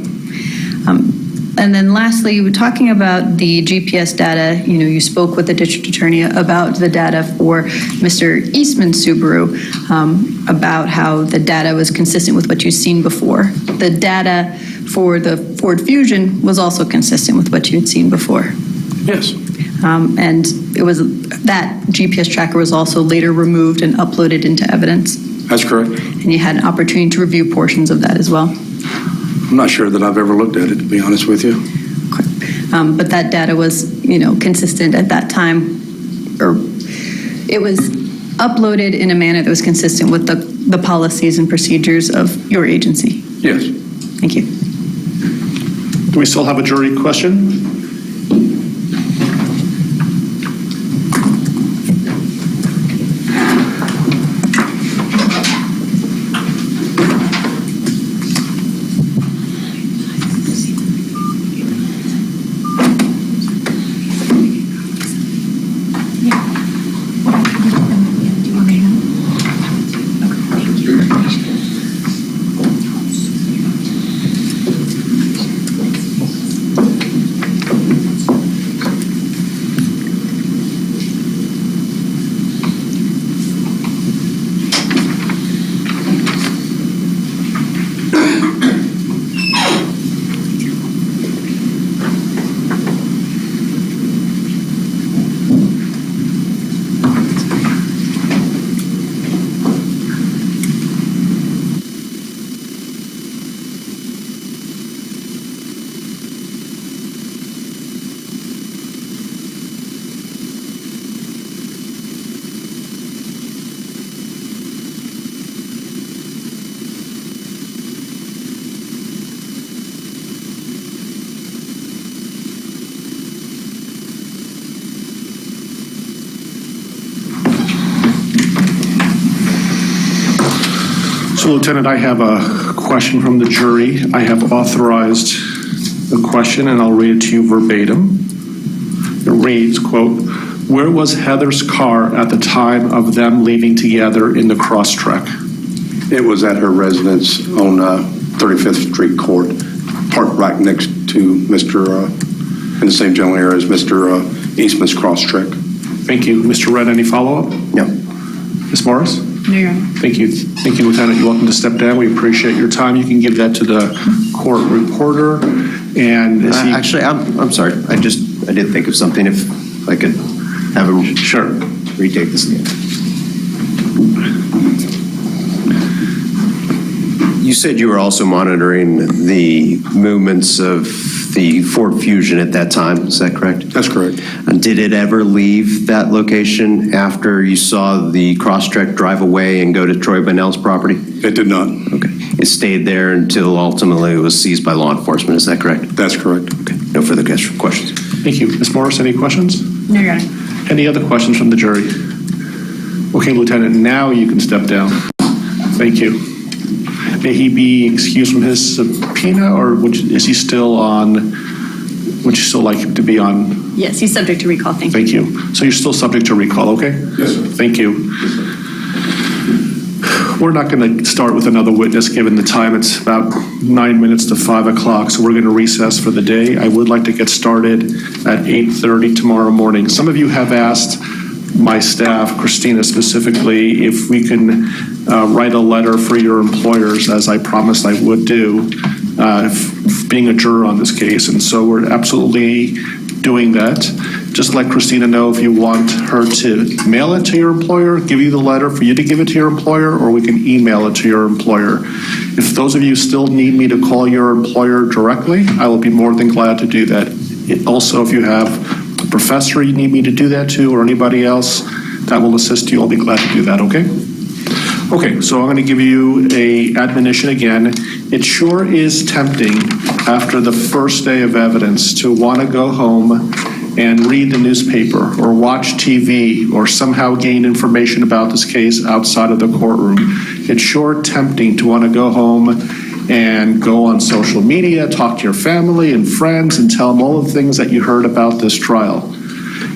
And then lastly, we're talking about the GPS data. You know, you spoke with the district attorney about the data for Mr. Eastman's Subaru, about how the data was consistent with what you've seen before. The data for the Ford Fusion was also consistent with what you had seen before. Yes. And it was that GPS tracker was also later removed and uploaded into evidence. That's correct. And you had an opportunity to review portions of that as well. I'm not sure that I've ever looked at it, to be honest with you. But that data was, consistent at that time, or it was uploaded in a manner that was consistent with the policies and procedures of your agency. Yes. Thank you. Do we still have a jury question? So, Lieutenant, I have a question from the jury. I have authorized the question, and I'll read it to you verbatim. It reads, quote, "Where was Heather's car at the time of them leaving together in the cross-trek?" It was at her residence on 35th Street Court, parked right next to in the same general area as Mr. Eastman's cross-trek. Thank you. Mr. Red, any follow-up? No. Ms. Morris? No, Your Honor. Thank you. Thank you, Lieutenant. You're welcome to step down. We appreciate your time. You can give that to the court reporter. And actually, I'm sorry. I did think of something. If I could have him retake this again. You said you were also monitoring the movements of the Ford Fusion at that time. Is that correct? That's correct. And did it ever leave that location after you saw the cross-trek drive away and go to Troy Bunnell's property? It did not. Okay. It stayed there until ultimately it was seized by law enforcement. Is that correct? That's correct. Okay. No further questions. Thank you. Ms. Morris, any questions? No, Your Honor. Any other questions from the jury? Okay, Lieutenant, now you can step down. Thank you. May he be excused from his subpoena, or is he still on, would you still like him to be on? Yes, he's subject to recall. Thank you. Thank you. So you're still subject to recall, okay? Yes, sir. Thank you. We're not going to start with another witness given the time. It's about 9 minutes to 5 o'clock, so we're going to recess for the day. I would like to get started at 8:30 tomorrow morning. Some of you have asked my staff, Christina specifically, if we can write a letter for your employers, as I promised I would do, being a juror on this case. And so we're absolutely doing that. Just let Christina know if you want her to mail it to your employer, give you the letter for you to give it to your employer, or we can email it to your employer. If those of you still need me to call your employer directly, I will be more than glad to do that. Also, if you have a professor you need me to do that to, or anybody else that will assist you, I'll be glad to do that, okay? Okay, so I'm going to give you an admonition again. It sure is tempting after the first day of evidence to want to go home and read the newspaper or watch TV or somehow gain information about this case outside of the courtroom. It's sure tempting to want to go home and go on social media, talk to your family and friends and tell them all the things that you heard about this trial.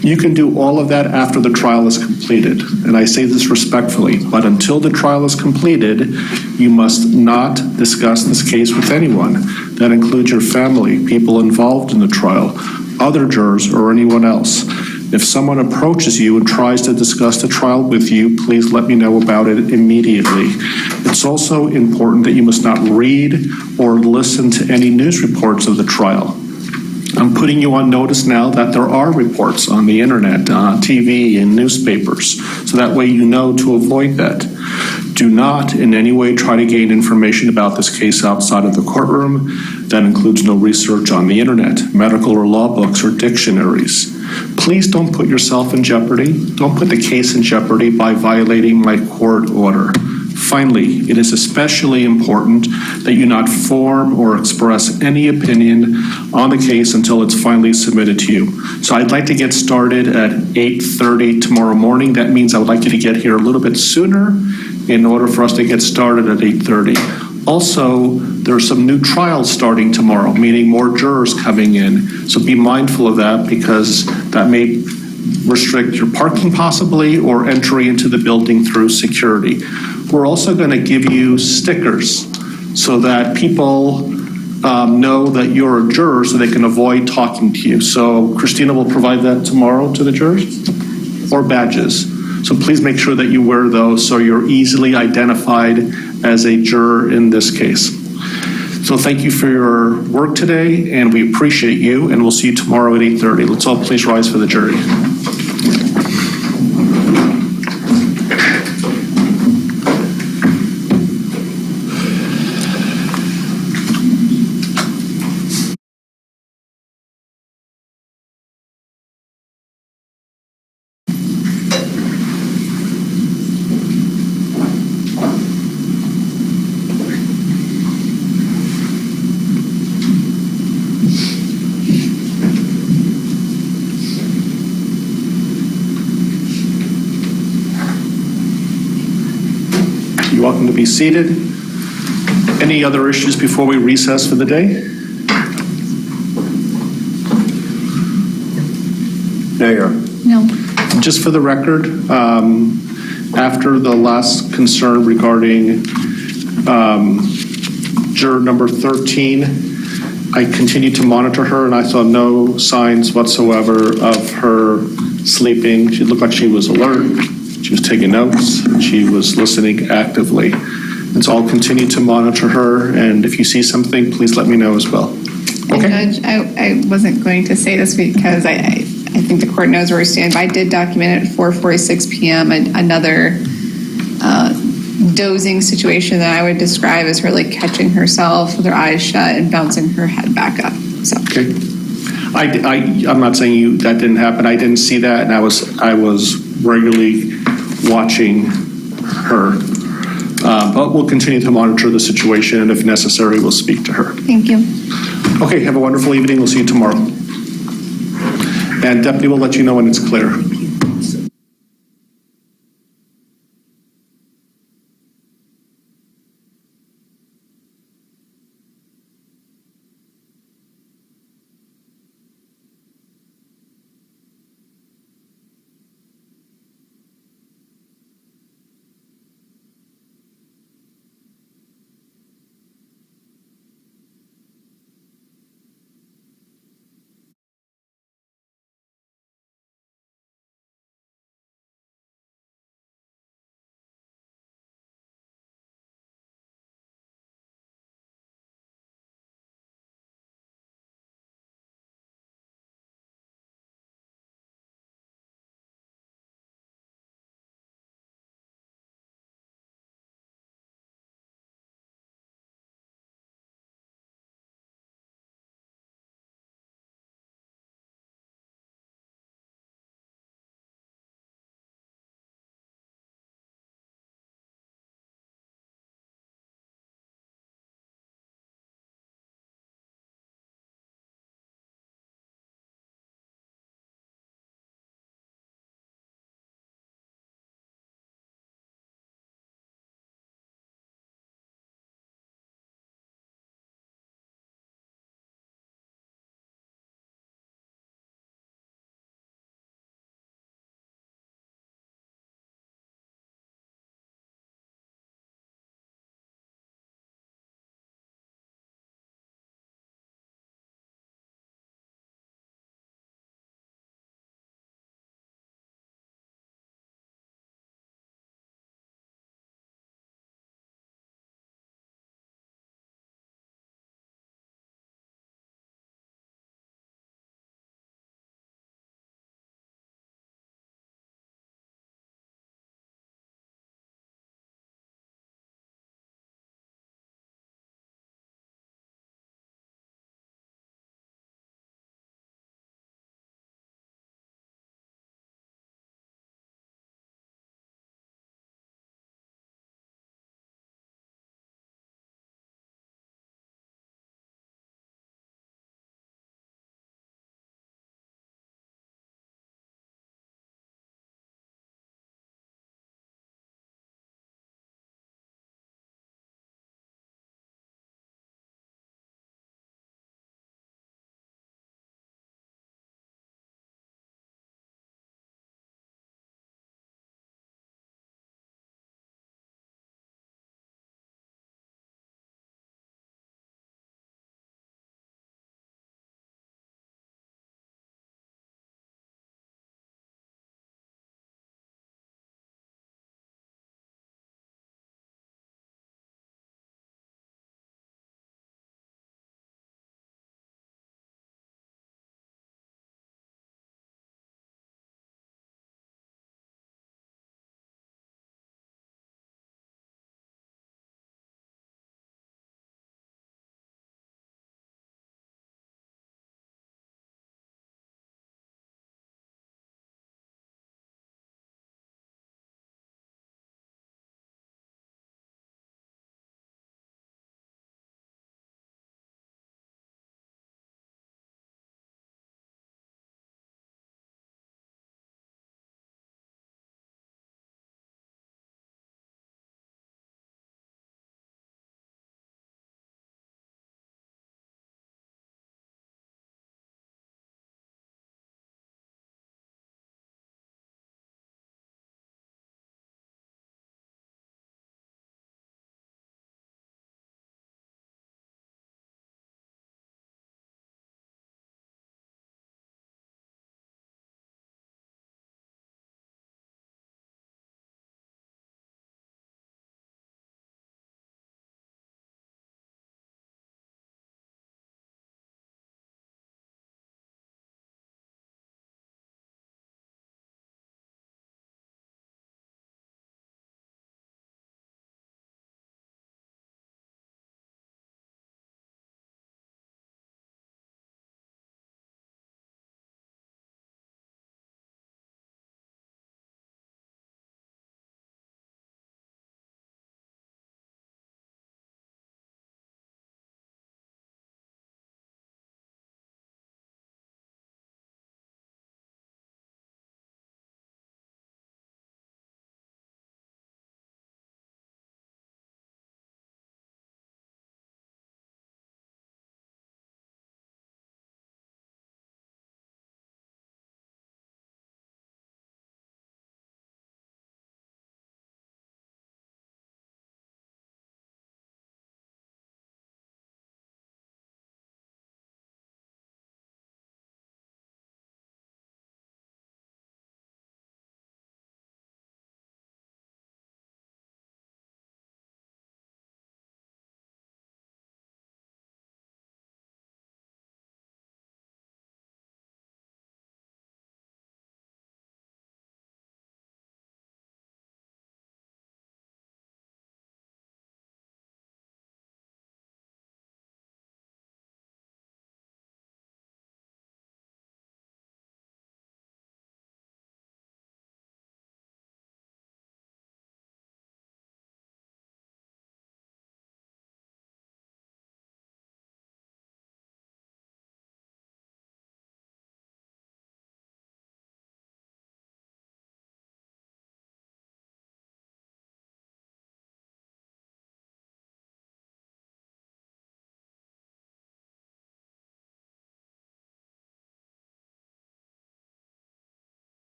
You can do all of that after the trial is completed. And I say this respectfully, but until the trial is completed, you must not discuss this case with anyone. That includes your family, people involved in the trial, other jurors, or anyone else. If someone approaches you and tries to discuss the trial with you, please let me know about it immediately. It's also important that you must not read or listen to any news reports of the trial. I'm putting you on notice now that there are reports on the internet, TV, and newspapers, so that way you know to avoid that. Do not in any way try to gain information about this case outside of the courtroom. That includes no research on the internet, medical or law books, or dictionaries. Please don't put yourself in jeopardy. Don't put the case in jeopardy by violating my court order. Finally, it is especially important that you not form or express any opinion on the case until it's finally submitted to you. So I'd like to get started at 8:30 tomorrow morning. That means I would like you to get here a little bit sooner in order for us to get started at 8:30. Also, there are some new trials starting tomorrow, meaning more jurors coming in. So be mindful of that because that may restrict your parking possibly or entry into the building through security. We're also going to give you stickers so that people know that you're a juror so they can avoid talking to you. So Christina will provide that tomorrow to the jurors, or badges. So please make sure that you wear those so you're easily identified as a juror in this case. So thank you for your work today, and we appreciate you, and we'll see you tomorrow at 8:30. Let's all please rise for the jury. You're welcome to be seated. Any other issues before we recess for the day? No, Your Honor. No. Just for the record, after the last concern regarding juror number 13, I continued to monitor her, and I saw no signs whatsoever of her sleeping. She looked like she was alert. She was taking notes. She was listening actively. And so I'll continue to monitor her, and if you see something, please let me know as well. Okay. Judge, I wasn't going to say this because I think the court knows where we stand, but I did document at 4:46 p.m. another dozing situation that I would describe as her like catching herself with her eyes shut and bouncing her head back up. So. Okay. I'm not saying that didn't happen. I didn't see that, and I was regularly watching her. But we'll continue to monitor the situation, and if necessary, we'll speak to her. Thank you. Okay, have a wonderful evening. We'll see you tomorrow. And Deputy will let you know when it's clear.